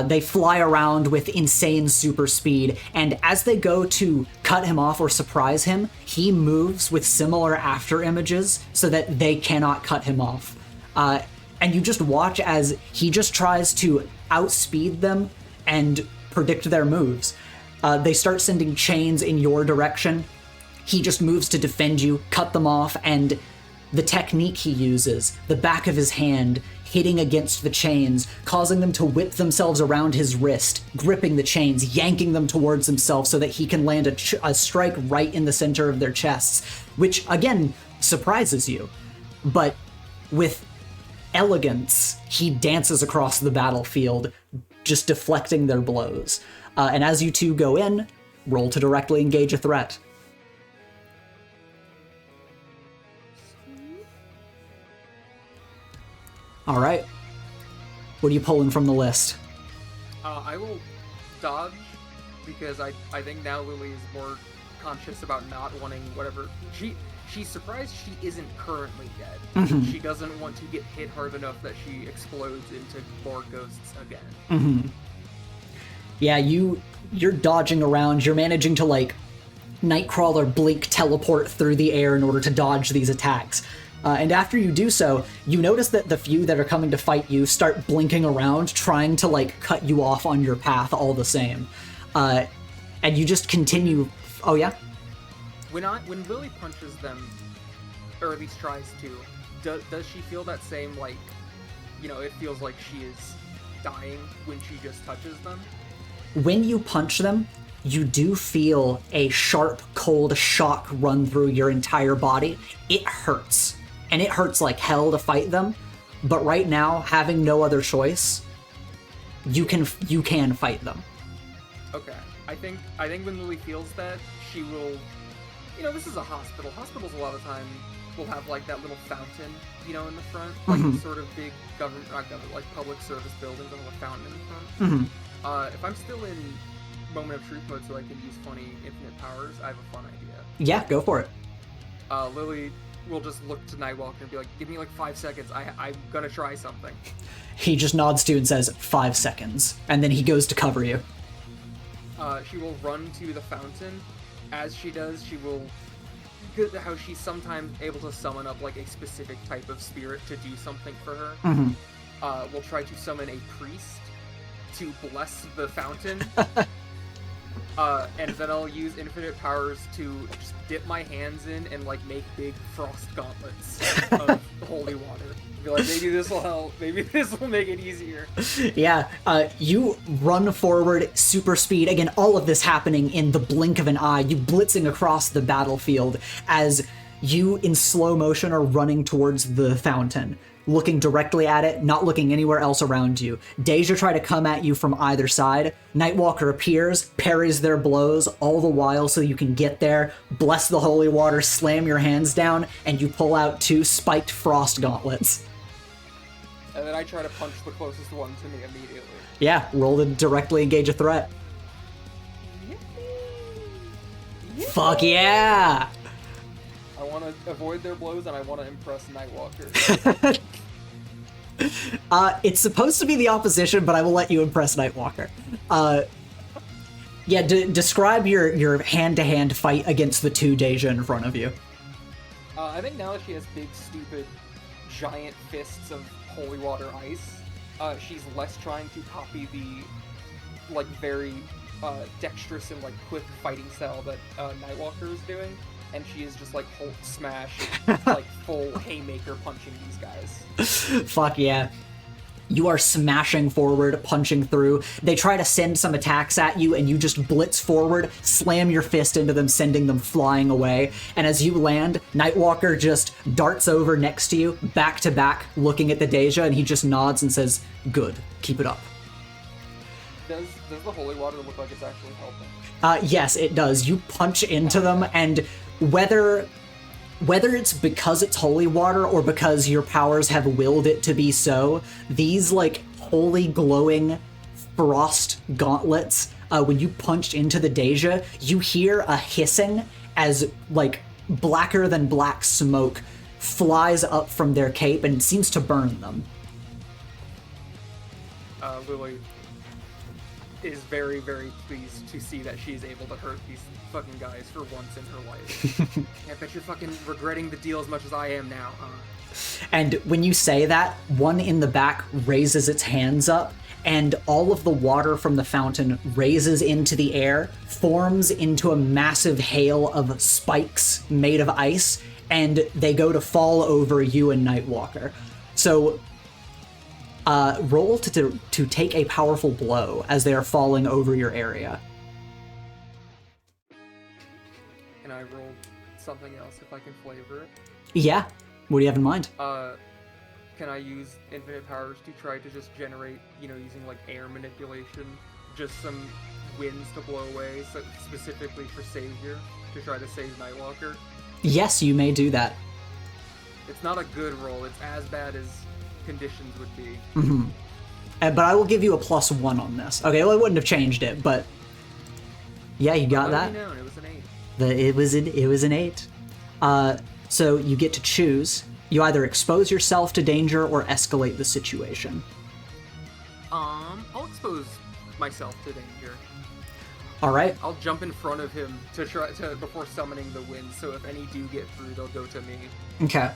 They fly around with insane super speed, and as they go to cut him off or surprise him, he moves with similar after images so that they cannot cut him off. And you just watch as he just tries to outspeed them and predict their moves. They start sending chains in your direction. He just moves to defend you, cut them off, and the technique he uses, the back of his hand, hitting against the chains, causing them to whip themselves around his wrist, gripping the chains, yanking them towards himself so that he can land a strike right in the center of their chests, which, again, surprises you. But with elegance, he dances across the battlefield, just deflecting their blows. And as you two go in, roll to directly engage a threat. All right. What are you pulling from the list? I will dodge, because I think now Lily is more conscious about not wanting whatever. She's surprised she isn't currently dead. She doesn't want to get hit hard enough that she explodes into more ghosts again. Yeah, you're dodging around. You're managing to, like, Nightcrawler blink teleport through the air in order to dodge these attacks. And after you do so, you notice that the few that are coming to fight you start blinking around, trying to, like, cut you off on your path all the same. And you just continue... Oh, yeah? When Lily punches them, or at least tries to, does she feel that same, like, you know, it feels like she is dying when she just touches them? When you punch them, you do feel a sharp, cold shock run through your entire body. It hurts. And it hurts like hell to fight them. But right now, having no other choice, you can fight them. Okay. I think when Lily feels that, she will... You know, this is a hospital. Hospitals a lot of time will have, like, that little fountain, you know, in the front. Like, sort of big not government, like, public service buildings will have a fountain in the front. If I'm still in moment of truth mode so I can use funny infinite powers, I have a fun idea. Yeah, go for it. Lily will just look to Nightwalker and be like, give me like 5 seconds, I'm gonna try something. He just nods to you and says, 5 seconds. And then he goes to cover you. She will run to the fountain. As she does, she will... How she's sometimes able to summon up like a specific type of spirit to do something for her. We'll try to summon a priest to bless the fountain. And then I'll use infinite powers to just dip my hands in and like make big frost gauntlets of holy water. Be like, maybe this will help. Maybe this will make it easier. Yeah, you run forward, super speed. Again, all of this happening in the blink of an eye. You blitzing across the battlefield as you, in slow motion, are running towards the fountain, looking directly at it, not looking anywhere else around you. Dey'ja try to come at you from either side. Nightwalker appears, parries their blows, all the while so you can get there, bless the holy water, slam your hands down, and you pull out 2 spiked frost gauntlets. And then I try to punch the closest one to me immediately. Yeah, roll to directly engage a threat. Fuck yeah! I want to avoid their blows and I want to impress Nightwalker. It's supposed to be the opposition, but I will let you impress Nightwalker. Yeah, describe your hand-to-hand fight against the 2 Dey'ja in front of you. I think now that she has big, stupid, giant fists of holy water ice, she's less trying to copy the, like, very dexterous and, like, quick fighting style that Nightwalker is doing, and she is just, like, Hulk smash, like, full haymaker punching these guys. Fuck yeah. You are smashing forward, punching through. They try to send some attacks at you, and you just blitz forward, slam your fist into them, sending them flying away. And as you land, Nightwalker just darts over next to you, back to back, looking at the Dey'ja, and he just nods and says, "Good, keep it up." Does the holy water look like it's actually helping? Yes, it does. You punch into them, and whether it's because it's holy water or because your powers have willed it to be so, these, like, holy glowing frost gauntlets, when you punch into the Dey'ja, you hear a hissing as, like, blacker than black smoke flies up from their cape and seems to burn them. Lily is very, very pleased to see that she's able to hurt these fucking guys for once in her life. I bet you're fucking regretting the deal as much as I am now, huh? And when you say that, one in the back raises its hands up, and all of the water from the fountain raises into the air, forms into a massive hail of spikes made of ice, and they go to fall over you and Nightwalker. So roll to take a powerful blow as they are falling over your area. Can I roll something else if I can flavor it? Yeah. What do you have in mind? Can I use infinite powers to try to just generate, you know, using like air manipulation, just some winds to blow away, so specifically for Savior, to try to save Nightwalker? Yes, you may do that. It's not a good roll. It's as bad as conditions would be. Mm-hmm. But I will give you a +1 on this. Okay, well, I wouldn't have changed it, but yeah, you got that. Known, it was an 8. It was an 8. So you get to choose. You either expose yourself to danger or escalate the situation. I'll expose myself to danger. All right. I'll jump in front of him to try to before summoning the wind. So if any do get through, they'll go to me. Okay.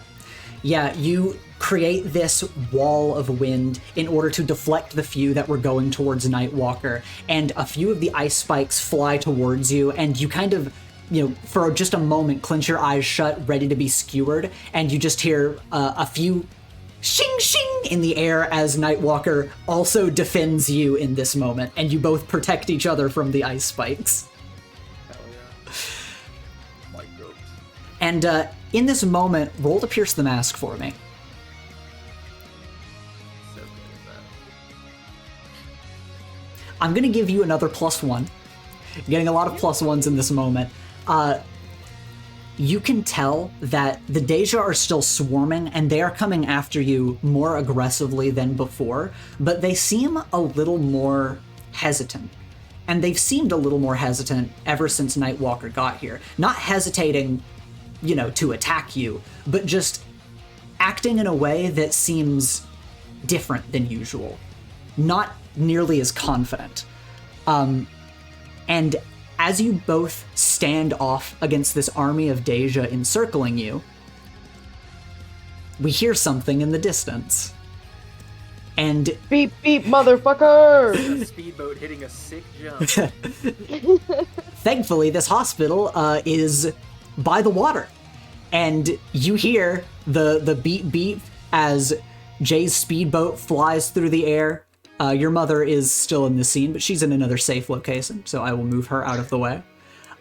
Yeah, you create this wall of wind in order to deflect the few that were going towards Nightwalker, and a few of the ice spikes fly towards you, and you kind of, you know, for just a moment, clench your eyes shut, ready to be skewered, and you just hear a few shing shing in the air as Nightwalker also defends you in this moment, and you both protect each other from the ice spikes. Hell yeah. Microbes. And in this moment, roll to pierce the mask for me. So good at that. I'm going to give you another +1. You're getting a lot of +1s in this moment. You can tell that the Dey'ja are still swarming, and they are coming after you more aggressively than before, but they seem a little more hesitant. And they've seemed a little more hesitant ever since Nightwalker got here. Not hesitating, to attack you, but just acting in a way that seems different than usual. Not nearly as confident. And as you both stand off against this army of Dey'ja encircling you, we hear something in the distance. And Beep, beep, motherfucker! A speedboat hitting a sick jump. thankfully, this hospital is by the water. And you hear the beep beep as Jay's speedboat flies through the air. Your mother is still in the scene, but she's in another safe location, so I will move her out of the way.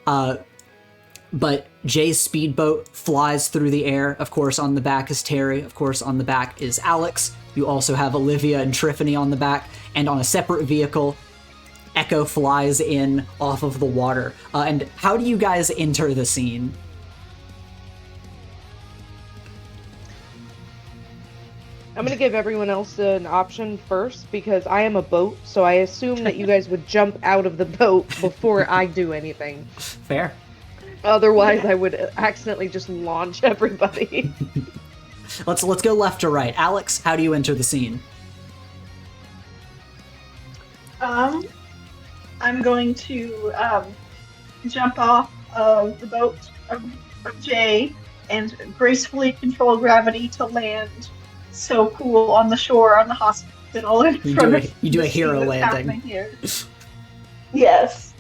But Jay's speedboat flies through the air. Of course, on the back is Terry. Of course, on the back is Alex. You also have Olivia and Tiffany on the back. And on a separate vehicle, Echo flies in off of the water. And how do you guys enter the scene? I'm gonna give everyone else an option first because I am a boat, so I assume that you guys would jump out of the boat before I do anything. Fair. Otherwise, I would accidentally just launch everybody. Let's go left to right. Alex, how do you enter the scene? I'm going to jump off of the boat of Jay and gracefully control gravity to land so cool on the shore on the hospital in front of you do a hero scene that's landing. happening here. Yes.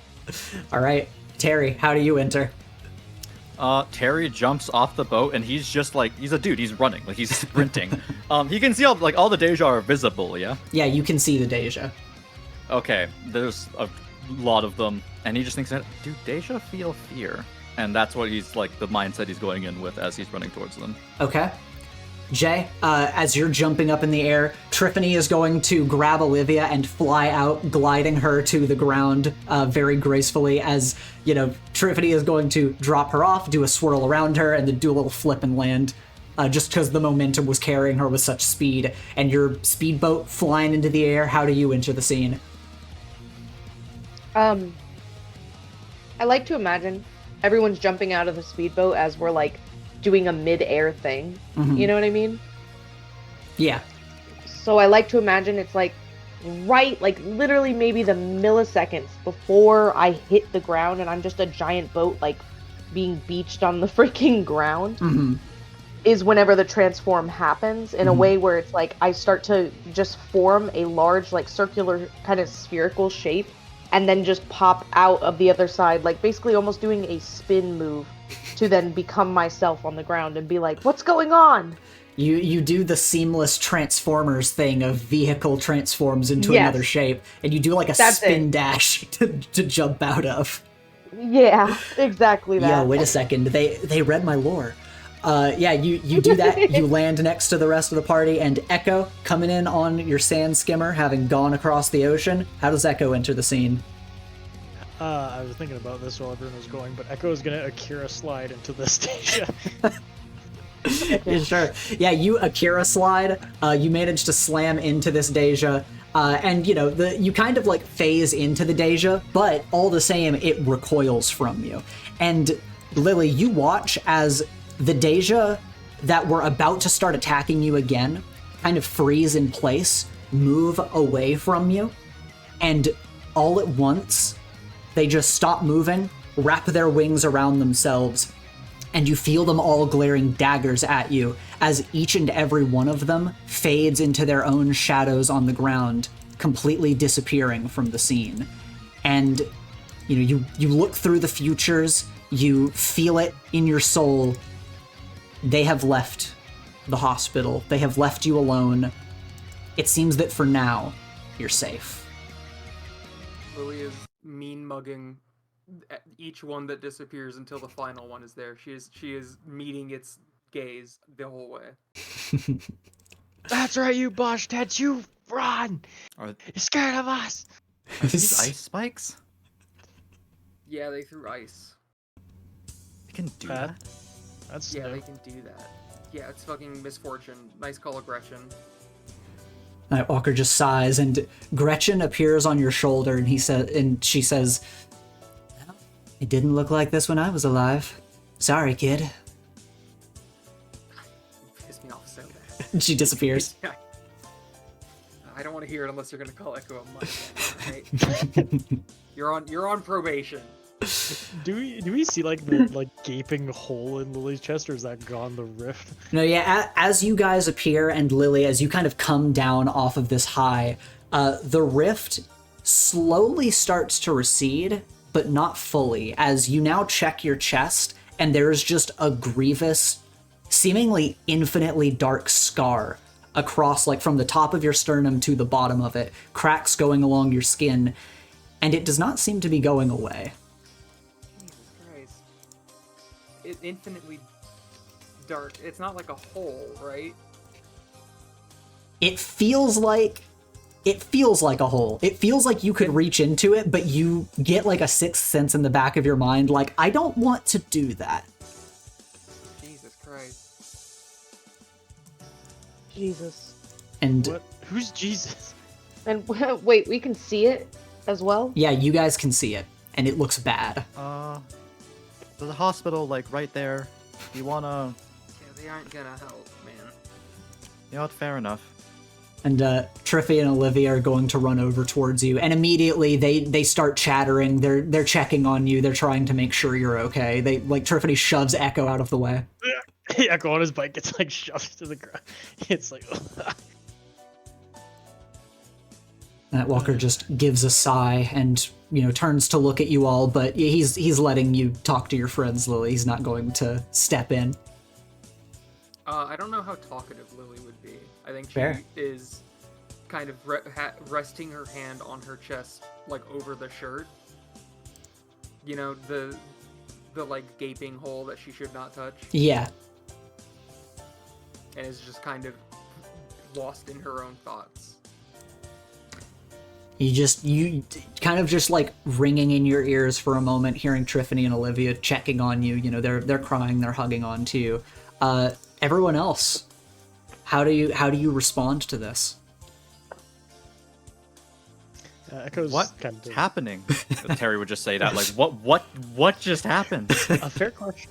All right. Terry, how do you enter? Terry jumps off the boat, and he's just like, he's a dude, he's running, like he's sprinting. He can see all the Dey'ja are visible, yeah? Yeah, you can see the Dey'ja. Okay, there's a lot of them, and he just thinks that, do Dey'ja feel fear? And that's what he's like, the mindset he's going in with as he's running towards them. Okay. Jay, as you're jumping up in the air, Tiffany is going to grab Olivia and fly out, gliding her to the ground very gracefully as, Tiffany is going to drop her off, do a swirl around her, and then do a little flip and land, just because the momentum was carrying her with such speed. And your speedboat flying into the air, how do you enter the scene? I like to imagine everyone's jumping out of the speedboat as we're like doing a mid-air thing. Mm-hmm. You know what I mean? Yeah. So I like to imagine it's like right, like literally maybe the milliseconds before I hit the ground and I'm just a giant boat like being beached on the freaking ground. Mm-hmm. Is whenever the transform happens in a way where it's like I start to just form a large like circular kind of spherical shape and then just pop out of the other side, like basically almost doing a spin move to then become myself on the ground and be like, what's going on? You do the seamless Transformers thing of vehicle transforms into Yes. another shape, and you do like a That's spin it. dash to jump out of. Yeah, exactly that. Yeah, wait a second. They read my lore. Yeah, you do that. You land next to the rest of the party, and Echo coming in on your sand skimmer, having gone across the ocean. How does Echo enter the scene? I was thinking about this while everyone was going, but Echo is gonna Akira slide into the station. Yeah, sure. Yeah, you Akira slide. You manage to slam into this Dey'ja, and you kind of like phase into the Dey'ja, but all the same, it recoils from you. And Lily, you watch as the Dey'ja that were about to start attacking you again kind of freeze in place, move away from you, and all at once, they just stop moving, wrap their wings around themselves, and you feel them all glaring daggers at you as each and every one of them fades into their own shadows on the ground, completely disappearing from the scene. And you look through the futures, you feel it in your soul. They have left the hospital. They have left you alone. It seems that for now, you're safe. Lily is mean mugging each one that disappears until the final one is there. She is meeting its gaze the whole way. That's right, you bosh heads, you run! Are, You're scared of us! are these ice spikes? Yeah, they threw ice. They can do Pat? that? That's Yeah, new. they can do that. Yeah, it's fucking misfortune. Nice call, Gretchen. Nightwalker just sighs, and Gretchen appears on your shoulder, and she says, "Well, it didn't look like this when I was alive. Sorry, kid." You pissed me off so bad. She disappears. I don't want to hear it unless you're gonna call Echo a mutt. Right? You're on probation. Do we see like the like gaping hole in Lily's chest, or is that gone the rift? No, yeah, as you guys appear, and Lily, as you kind of come down off of this high, the rift slowly starts to recede, but not fully, as you now check your chest, and there's just a grievous, seemingly infinitely dark scar across, like from the top of your sternum to the bottom of it, cracks going along your skin, and it does not seem to be going away. Jesus Christ. It's infinitely dark. It's not like a hole, right? It feels like a hole. It feels like you could reach into it, but you get like a sixth sense in the back of your mind, like, I don't want to do that. Jesus Christ. Jesus. And What? Who's Jesus? And wait, we can see it as well? yeah, you guys can see it, and it looks bad. There's a hospital, like, right there. You wanna... Yeah, they aren't gonna help, man. You know what, fair enough. And Triffy and Olivia are going to run over towards you, and immediately they start chattering. They're checking on you. They're trying to make sure you're okay. Triffany shoves Echo out of the way. Echo on his bike gets like shoved to the ground. It's like Walker just gives a sigh and, turns to look at you all, but he's letting you talk to your friends, Lily. He's not going to step in. I don't know how talkative Lily would be. I think she Fair. is kind of resting her hand on her chest, like over the shirt. You know, the like gaping hole that she should not touch, Yeah. and is just kind of lost in her own thoughts. You kind of just like ringing in your ears for a moment, hearing Tiffany and Olivia checking on you. They're crying, they're hugging on to you. Everyone else, how do you respond to this? Echo's What kind of happening? Terry would just say that, like, what just happened? a fair question.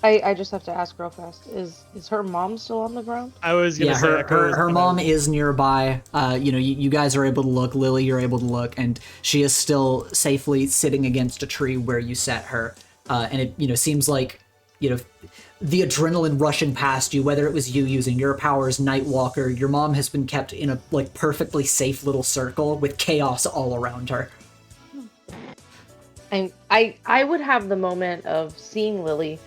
I just have to ask real fast. Is her mom still on the ground? I was gonna Yeah, say her Echo is kinda- mom is nearby. You guys are able to look. Lily, you're able to look, and she is still safely sitting against a tree where you set her. And it seems like the adrenaline rushing past you, whether it was you using your powers, Nightwalker, your mom has been kept in a like perfectly safe little circle with chaos all around her. And I would have the moment of seeing Lily.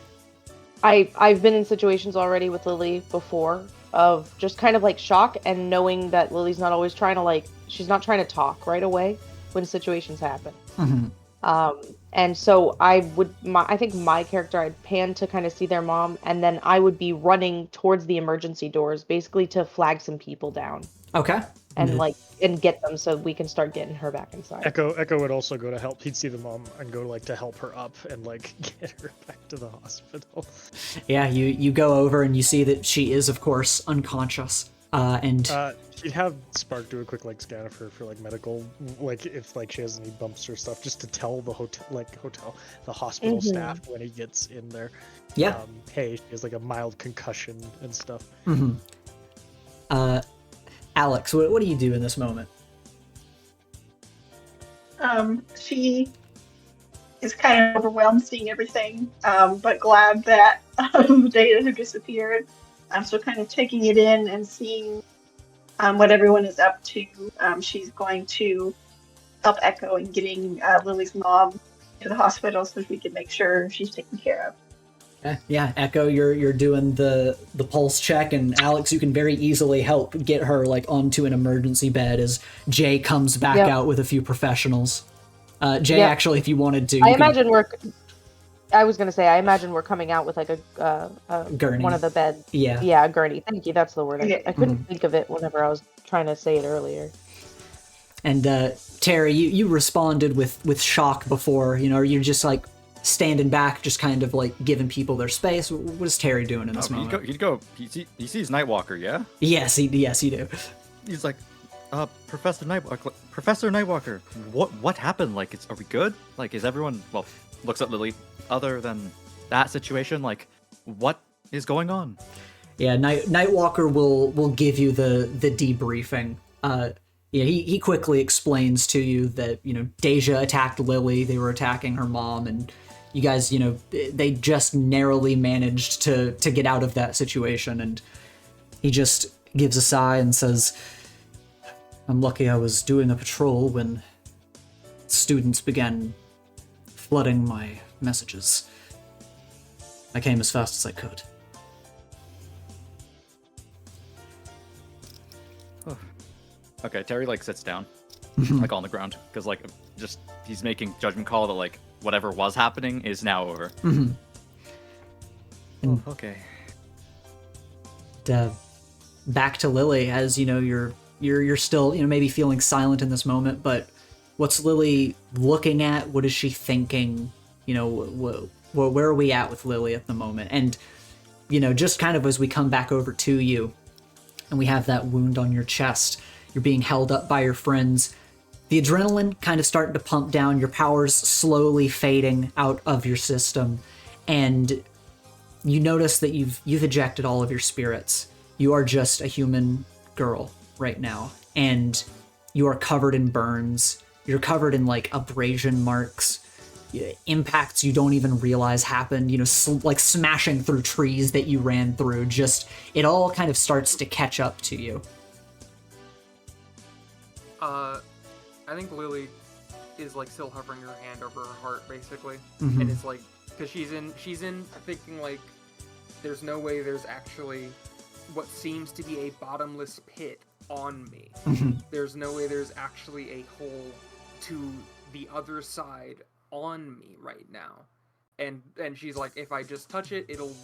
I've been in situations already with Lily before of just kind of like shock and knowing that Lily's not always trying to she's not trying to talk right away when situations happen. Mm-hmm. And so I think my character, I'd pan to kind of see their mom, and then I would be running towards the emergency doors, basically to flag some people down. Okay. And and get them so we can start getting her back inside. Echo would also go to help. He'd see the mom and go to help her up and get her back to the hospital. Yeah, you go over and you see that she is, of course, unconscious. And She'd have Spark do a quick scan of her for medical, if she has any bumps or stuff, just to tell the the hospital staff when he gets in there. Yeah. Hey, she has a mild concussion and stuff. Mm-hmm. Alex, what do you do in this moment? She is kind of overwhelmed seeing everything, but glad that Dey'ja had disappeared. So kind of taking it in and seeing what everyone is up to. She's going to help Echo in getting Lily's mom to the hospital so we can make sure she's taken care of. Yeah, Echo, you're doing the pulse check, and Alex, you can very easily help get her like onto an emergency bed as Jay comes back Yep. out with a few professionals. Jay, Yep. actually, if you wanted to, I you could- imagine we're. I was gonna say, I imagine we're coming out with like a Gurney. one of the beds. Yeah. Yeah, a gurney. Thank you. That's the word. Yeah. I couldn't think of it whenever I was trying to say it earlier. And Terry, you responded with shock before. You're just like standing back, just kind of like giving people their space. What is Terry doing in this moment? He sees Nightwalker, yeah? Yes, you do. He's like, Professor Nightwalker, what happened? Like, are we good? Like, is everyone, well, looks at Lily, other than that situation, like, what is going on? Yeah, Nightwalker will give you the debriefing. He quickly explains to you that, Dey'ja attacked Lily, they were attacking her mom, and you guys, they just narrowly managed to get out of that situation, and he just gives a sigh and says, I'm lucky I was doing a patrol when students began flooding my messages. I came as fast as I could. Okay, Terry, like, sits down, like, on the ground, because, like, just, he's making judgment call that, like, whatever was happening is now over. Oh, okay. Back to Lily, as, you're still, maybe feeling silent in this moment, but what's Lily looking at? What is she thinking? Where are we at with Lily at the moment? And, just kind of as we come back over to you, and we have that wound on your chest, you're being held up by your friends. The adrenaline kind of starting to pump down, your powers slowly fading out of your system, and you notice that you've ejected all of your spirits. You are just a human girl right now, and you are covered in burns. You're covered in like abrasion marks, impacts you don't even realize happened, like smashing through trees that you ran through. Just, it all kind of starts to catch up to you. I think Lily is like still hovering her hand over her heart, basically, and it's like, because she's in thinking like, there's no way there's actually what seems to be a bottomless pit on me. There's no way there's actually a hole to the other side on me right now. And she's like, if I just touch it, it'll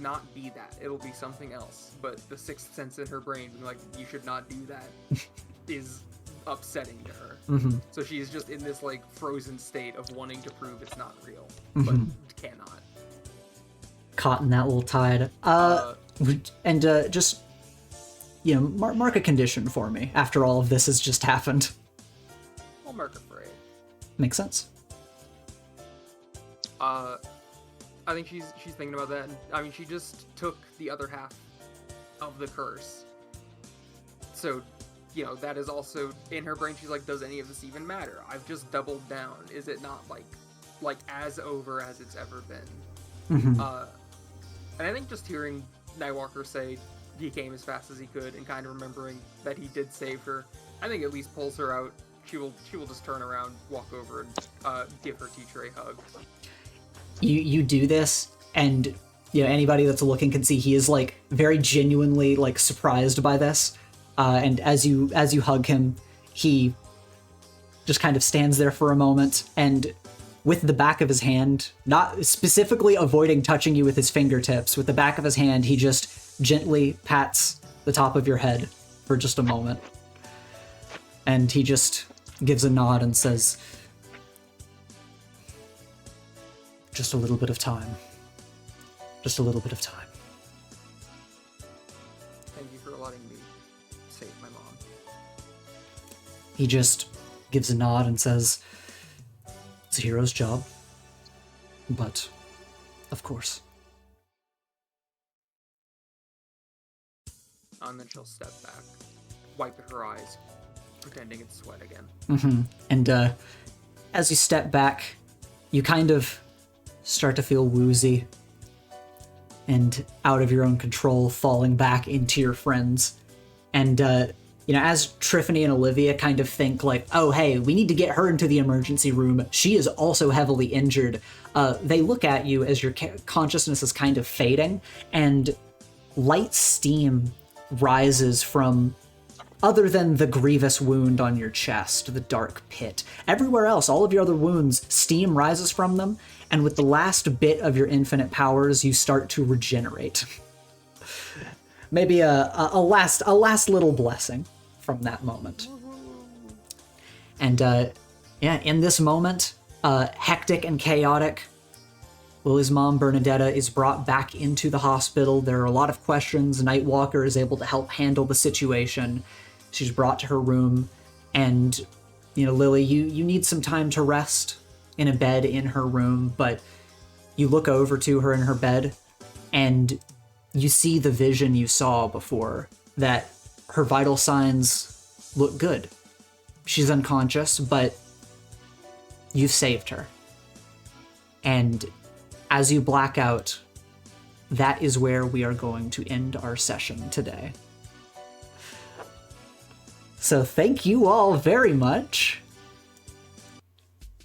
not be that. It'll be something else. But the sixth sense in her brain being like, you should not do that is upsetting to her. So she's just in this like frozen state of wanting to prove it's not real, but cannot. Caught in that little tide. And just, mark a condition for me after all of this has just happened. I'll mark it for 8. Makes sense. I think she's thinking about that. I mean, she just took the other half of the curse. So, that is also in her brain. She's like, does any of this even matter? I've just doubled down. Is it not like as over as it's ever been? And I think just hearing Nightwalker say he came as fast as he could and kind of remembering that he did save her, I think at least pulls her out. She will just turn around, walk over, and give her teacher a hug. You do this, and anybody that's looking can see he is like very genuinely like surprised by this. And as you hug him, he just kind of stands there for a moment, and with the back of his hand, not specifically avoiding touching you with his fingertips, with the back of his hand, he just gently pats the top of your head for just a moment. And he just gives a nod and says, just a little bit of time. Just a little bit of time. Thank you for letting me save my mom. He just gives a nod and says, it's a hero's job, but of course. And then she'll step back, wipe at her eyes, pretending it's sweat again. And as you step back, you kind of start to feel woozy and out of your own control, falling back into your friends. And as Tiffany and Olivia kind of think like, oh, hey, we need to get her into the emergency room. She is also heavily injured. They look at you as your consciousness is kind of fading, and light steam rises from, other than the grievous wound on your chest, the dark pit. Everywhere else, all of your other wounds, steam rises from them, and with the last bit of your infinite powers, you start to regenerate. Maybe a last little blessing from that moment. And in this moment, hectic and chaotic, Lily's mom, Bernadetta, is brought back into the hospital. There are a lot of questions. Nightwalker is able to help handle the situation. She's brought to her room, and Lily, you need some time to rest in a bed in her room, but you look over to her in her bed, and you see the vision you saw before, that her vital signs look good. She's unconscious, but you've saved her. And as you black out, that is where we are going to end our session today. So thank you all very much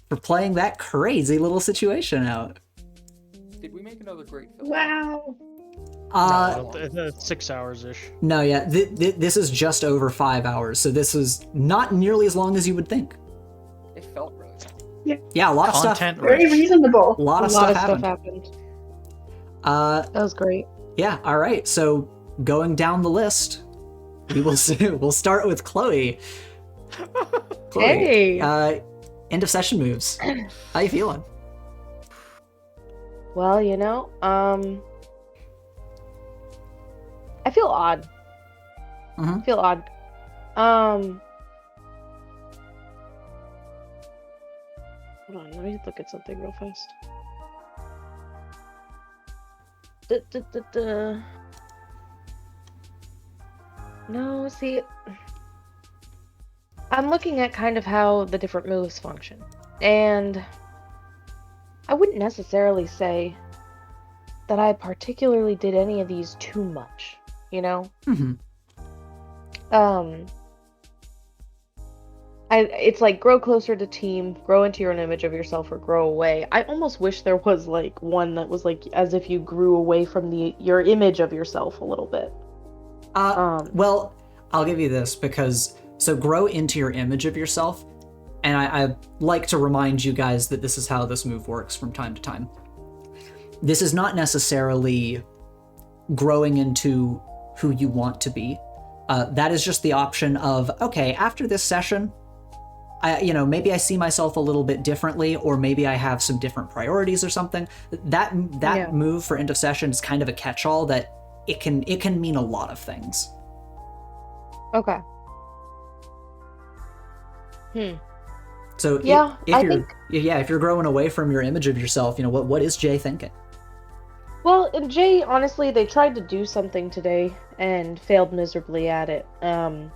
for playing that crazy little situation out. Did we make another great film? Wow. No, 6 hours-ish. No, yeah, this is just over 5 hours, so this is not nearly as long as you would think. It felt really long. Yeah, a lot of stuff. Content Very rich. reasonable. A lot of stuff happened. That was great. Yeah, all right. So going down the list, we'll start with Chloe. Hey. End of session moves. How you feeling? Well, I feel odd. Mhm. I feel odd. Hold on, let me look at something real fast. No, see, I'm looking at kind of how the different moves function, and I wouldn't necessarily say that I particularly did any of these too much, Mm-hmm. It's like grow closer to team, grow into your own image of yourself, or grow away. I almost wish there was like one that was like as if you grew away from your image of yourself a little bit. Well, I'll give you this, because so grow into your image of yourself, and I like to remind you guys that this is how this move works from time to time. This is not necessarily growing into who you want to be. That is just the option of, okay, after this session, maybe I see myself a little bit differently, or maybe I have some different priorities or something. That move for end of session is kind of a catch-all that it can mean a lot of things. Okay. So Yeah, if you're growing away from your image of yourself, what is Jay thinking? Well, and Jay, honestly, they tried to do something today and failed miserably at it. And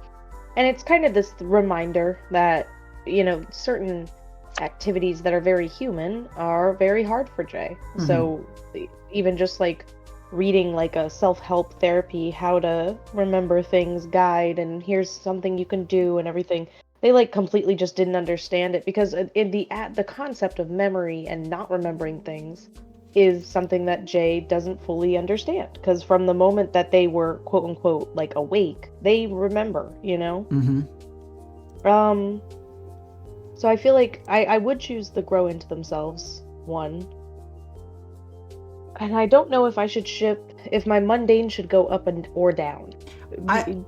it's kind of this reminder that, certain activities that are very human are very hard for Jay. Mm-hmm. So even just like reading like a self-help therapy, how to remember things guide, and here's something you can do and everything, they like completely just didn't understand it, because in the concept of memory and not remembering things is something that Jay doesn't fully understand, because from the moment that they were quote unquote like awake, they remember, Mm-hmm. So I feel like I would choose the grow into themselves one. And I don't know if I should if my mundane should go up or down.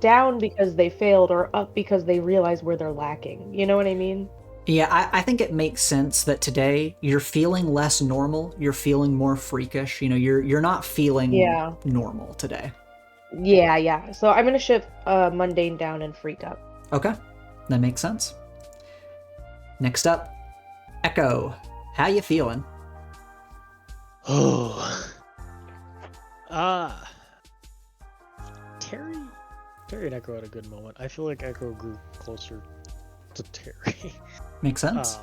Down because they failed, or up because they realize where they're lacking. You know what I mean? Yeah, I think it makes sense that today you're feeling less normal. You're feeling more freakish. You're not feeling normal today. Yeah. So I'm gonna shift mundane down and freak up. Okay, that makes sense. Next up, Echo. How you feeling? Oh. Terry and Echo had a good moment. I feel like Echo grew closer to Terry. Makes sense.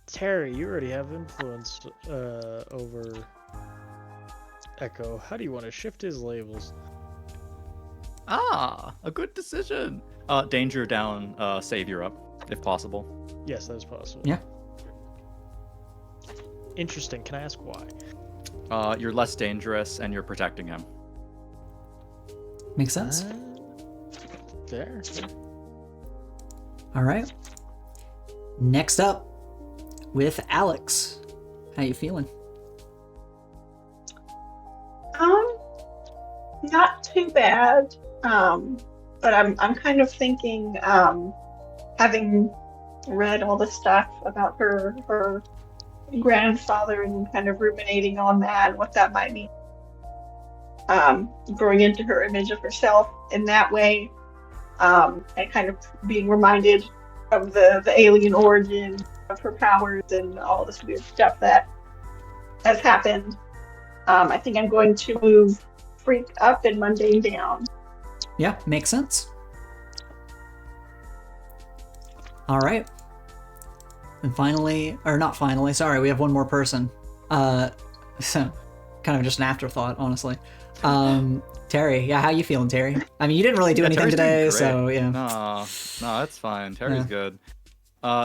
Terry, you already have influence over Echo. How do you want to shift his labels? A good decision. Danger down, savior up, if possible. Yes, that is possible. Yeah. Interesting. Can I ask why? You're less dangerous and you're protecting him. Makes sense. Fair. All right. Next up, with Alex. How you feeling? Not too bad. But I'm kind of thinking, having read all the stuff about her grandfather and kind of ruminating on that and what that might mean. Growing into her image of herself in that way, and kind of being reminded of the alien origin of her powers and all this weird stuff that has happened. I think I'm going to move Freak up and Mundane down. Yeah, makes sense. All right. And finally, or not finally, sorry, we have one more person. So kind of just an afterthought, honestly. Terry, yeah, how you feeling, Terry? I mean, you didn't really do anything Terry's doing today, great. so yeah. No, that's fine. Terry's good.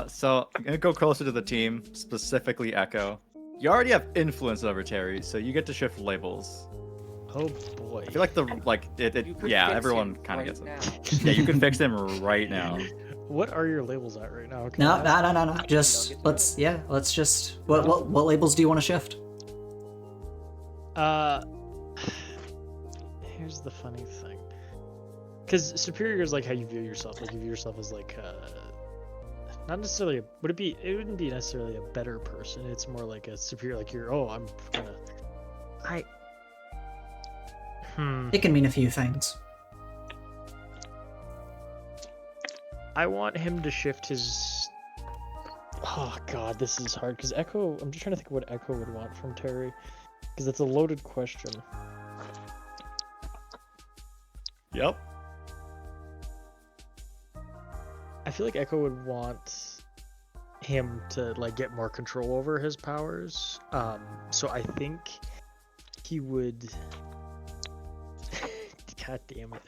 So I'm gonna go closer to the team, specifically Echo. You already have influence over Terry, so you get to shift labels. Oh boy. I feel like You could yeah, fix everyone him kind of right gets it. now. Yeah, you can fix him right now. What are your labels at right now? Can No, I ask? no. Just let's just what labels do you want to shift? Here's the funny thing. Because superior is like how you view yourself. Like you view yourself as like not necessarily it wouldn't be necessarily a better person. It's more like a superior, like I'm gonna It can mean a few things. I want him to shift his. Oh god, this is hard because Echo. I'm just trying to think of what Echo would want from Terry, because it's a loaded question. Yep. I feel like Echo would want him to like get more control over his powers. So I think he would. God damn it.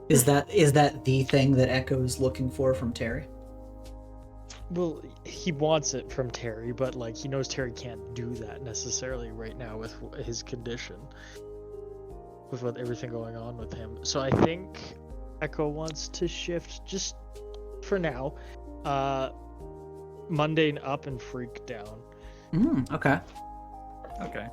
Is that the thing that Echo is looking for from Terry? Well, he wants it from Terry, but like he knows Terry can't do that necessarily right now with his condition, with everything going on with him. So I think Echo wants to shift just for now, Mundane up and Freak down. Okay. Okay.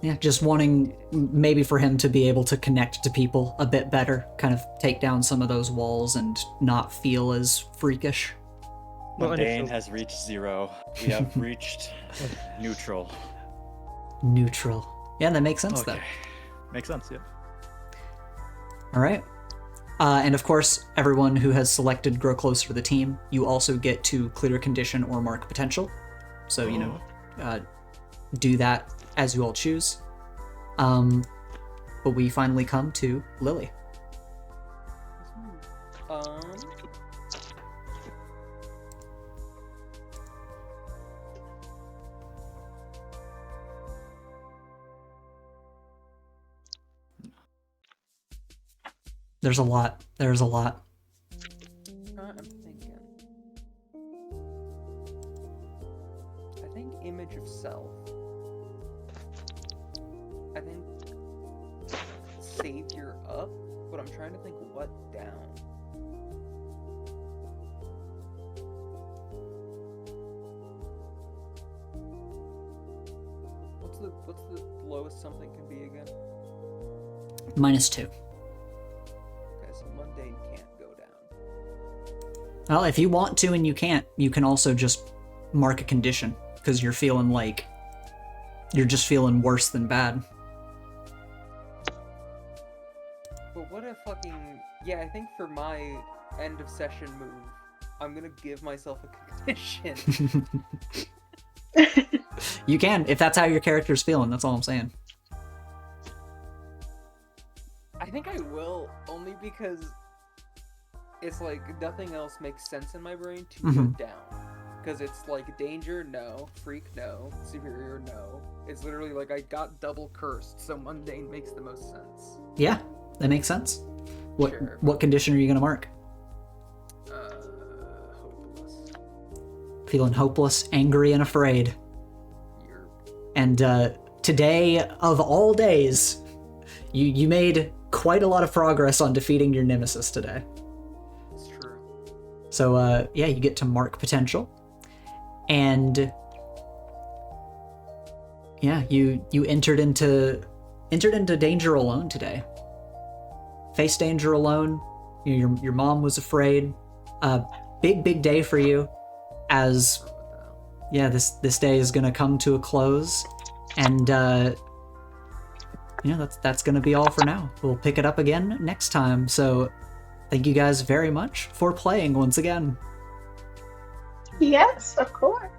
Yeah, just wanting maybe for him to be able to connect to people a bit better, kind of take down some of those walls and not feel as freakish. Well, and Mundane if- has reached 0. We have reached neutral. Neutral. Yeah, that makes sense Okay. Makes sense, yeah. though. All right. And of course, everyone who has selected Grow Closer to the team, you also get to clear condition or mark potential. So, do that as you all choose. But we finally come to Lily. There's a lot. There's a lot. I'm thinking. I think image of self. I think savior up, but I'm trying to think what down. What's the lowest something can be again? -2. Okay, so mundane can't go down. Well, if you want to and you can't, you can also just mark a condition because you're feeling like you're just feeling worse than bad. But what a fucking... Yeah, I think for my end of session move, I'm gonna give myself a condition. You can, if that's how your character's feeling, that's all I'm saying. I think I will, only because it's like nothing else makes sense in my brain to go down. Because it's like danger, no. Freak, no. Superior, no. It's literally like I got double cursed, so mundane makes the most sense. Yeah, that makes sense. Sure. What condition are you gonna mark? Hopeless. Feeling hopeless, angry, and afraid. And today, of all days, you made quite a lot of progress on defeating your nemesis today. It's true. So yeah, you get to mark potential. And yeah, you entered into danger alone today. Faced danger alone. Your mom was afraid. Big day for you, as yeah, this day is gonna come to a close, and that's gonna be all for now. We'll pick it up again next time. So thank you guys very much for playing once again. Yes, of course.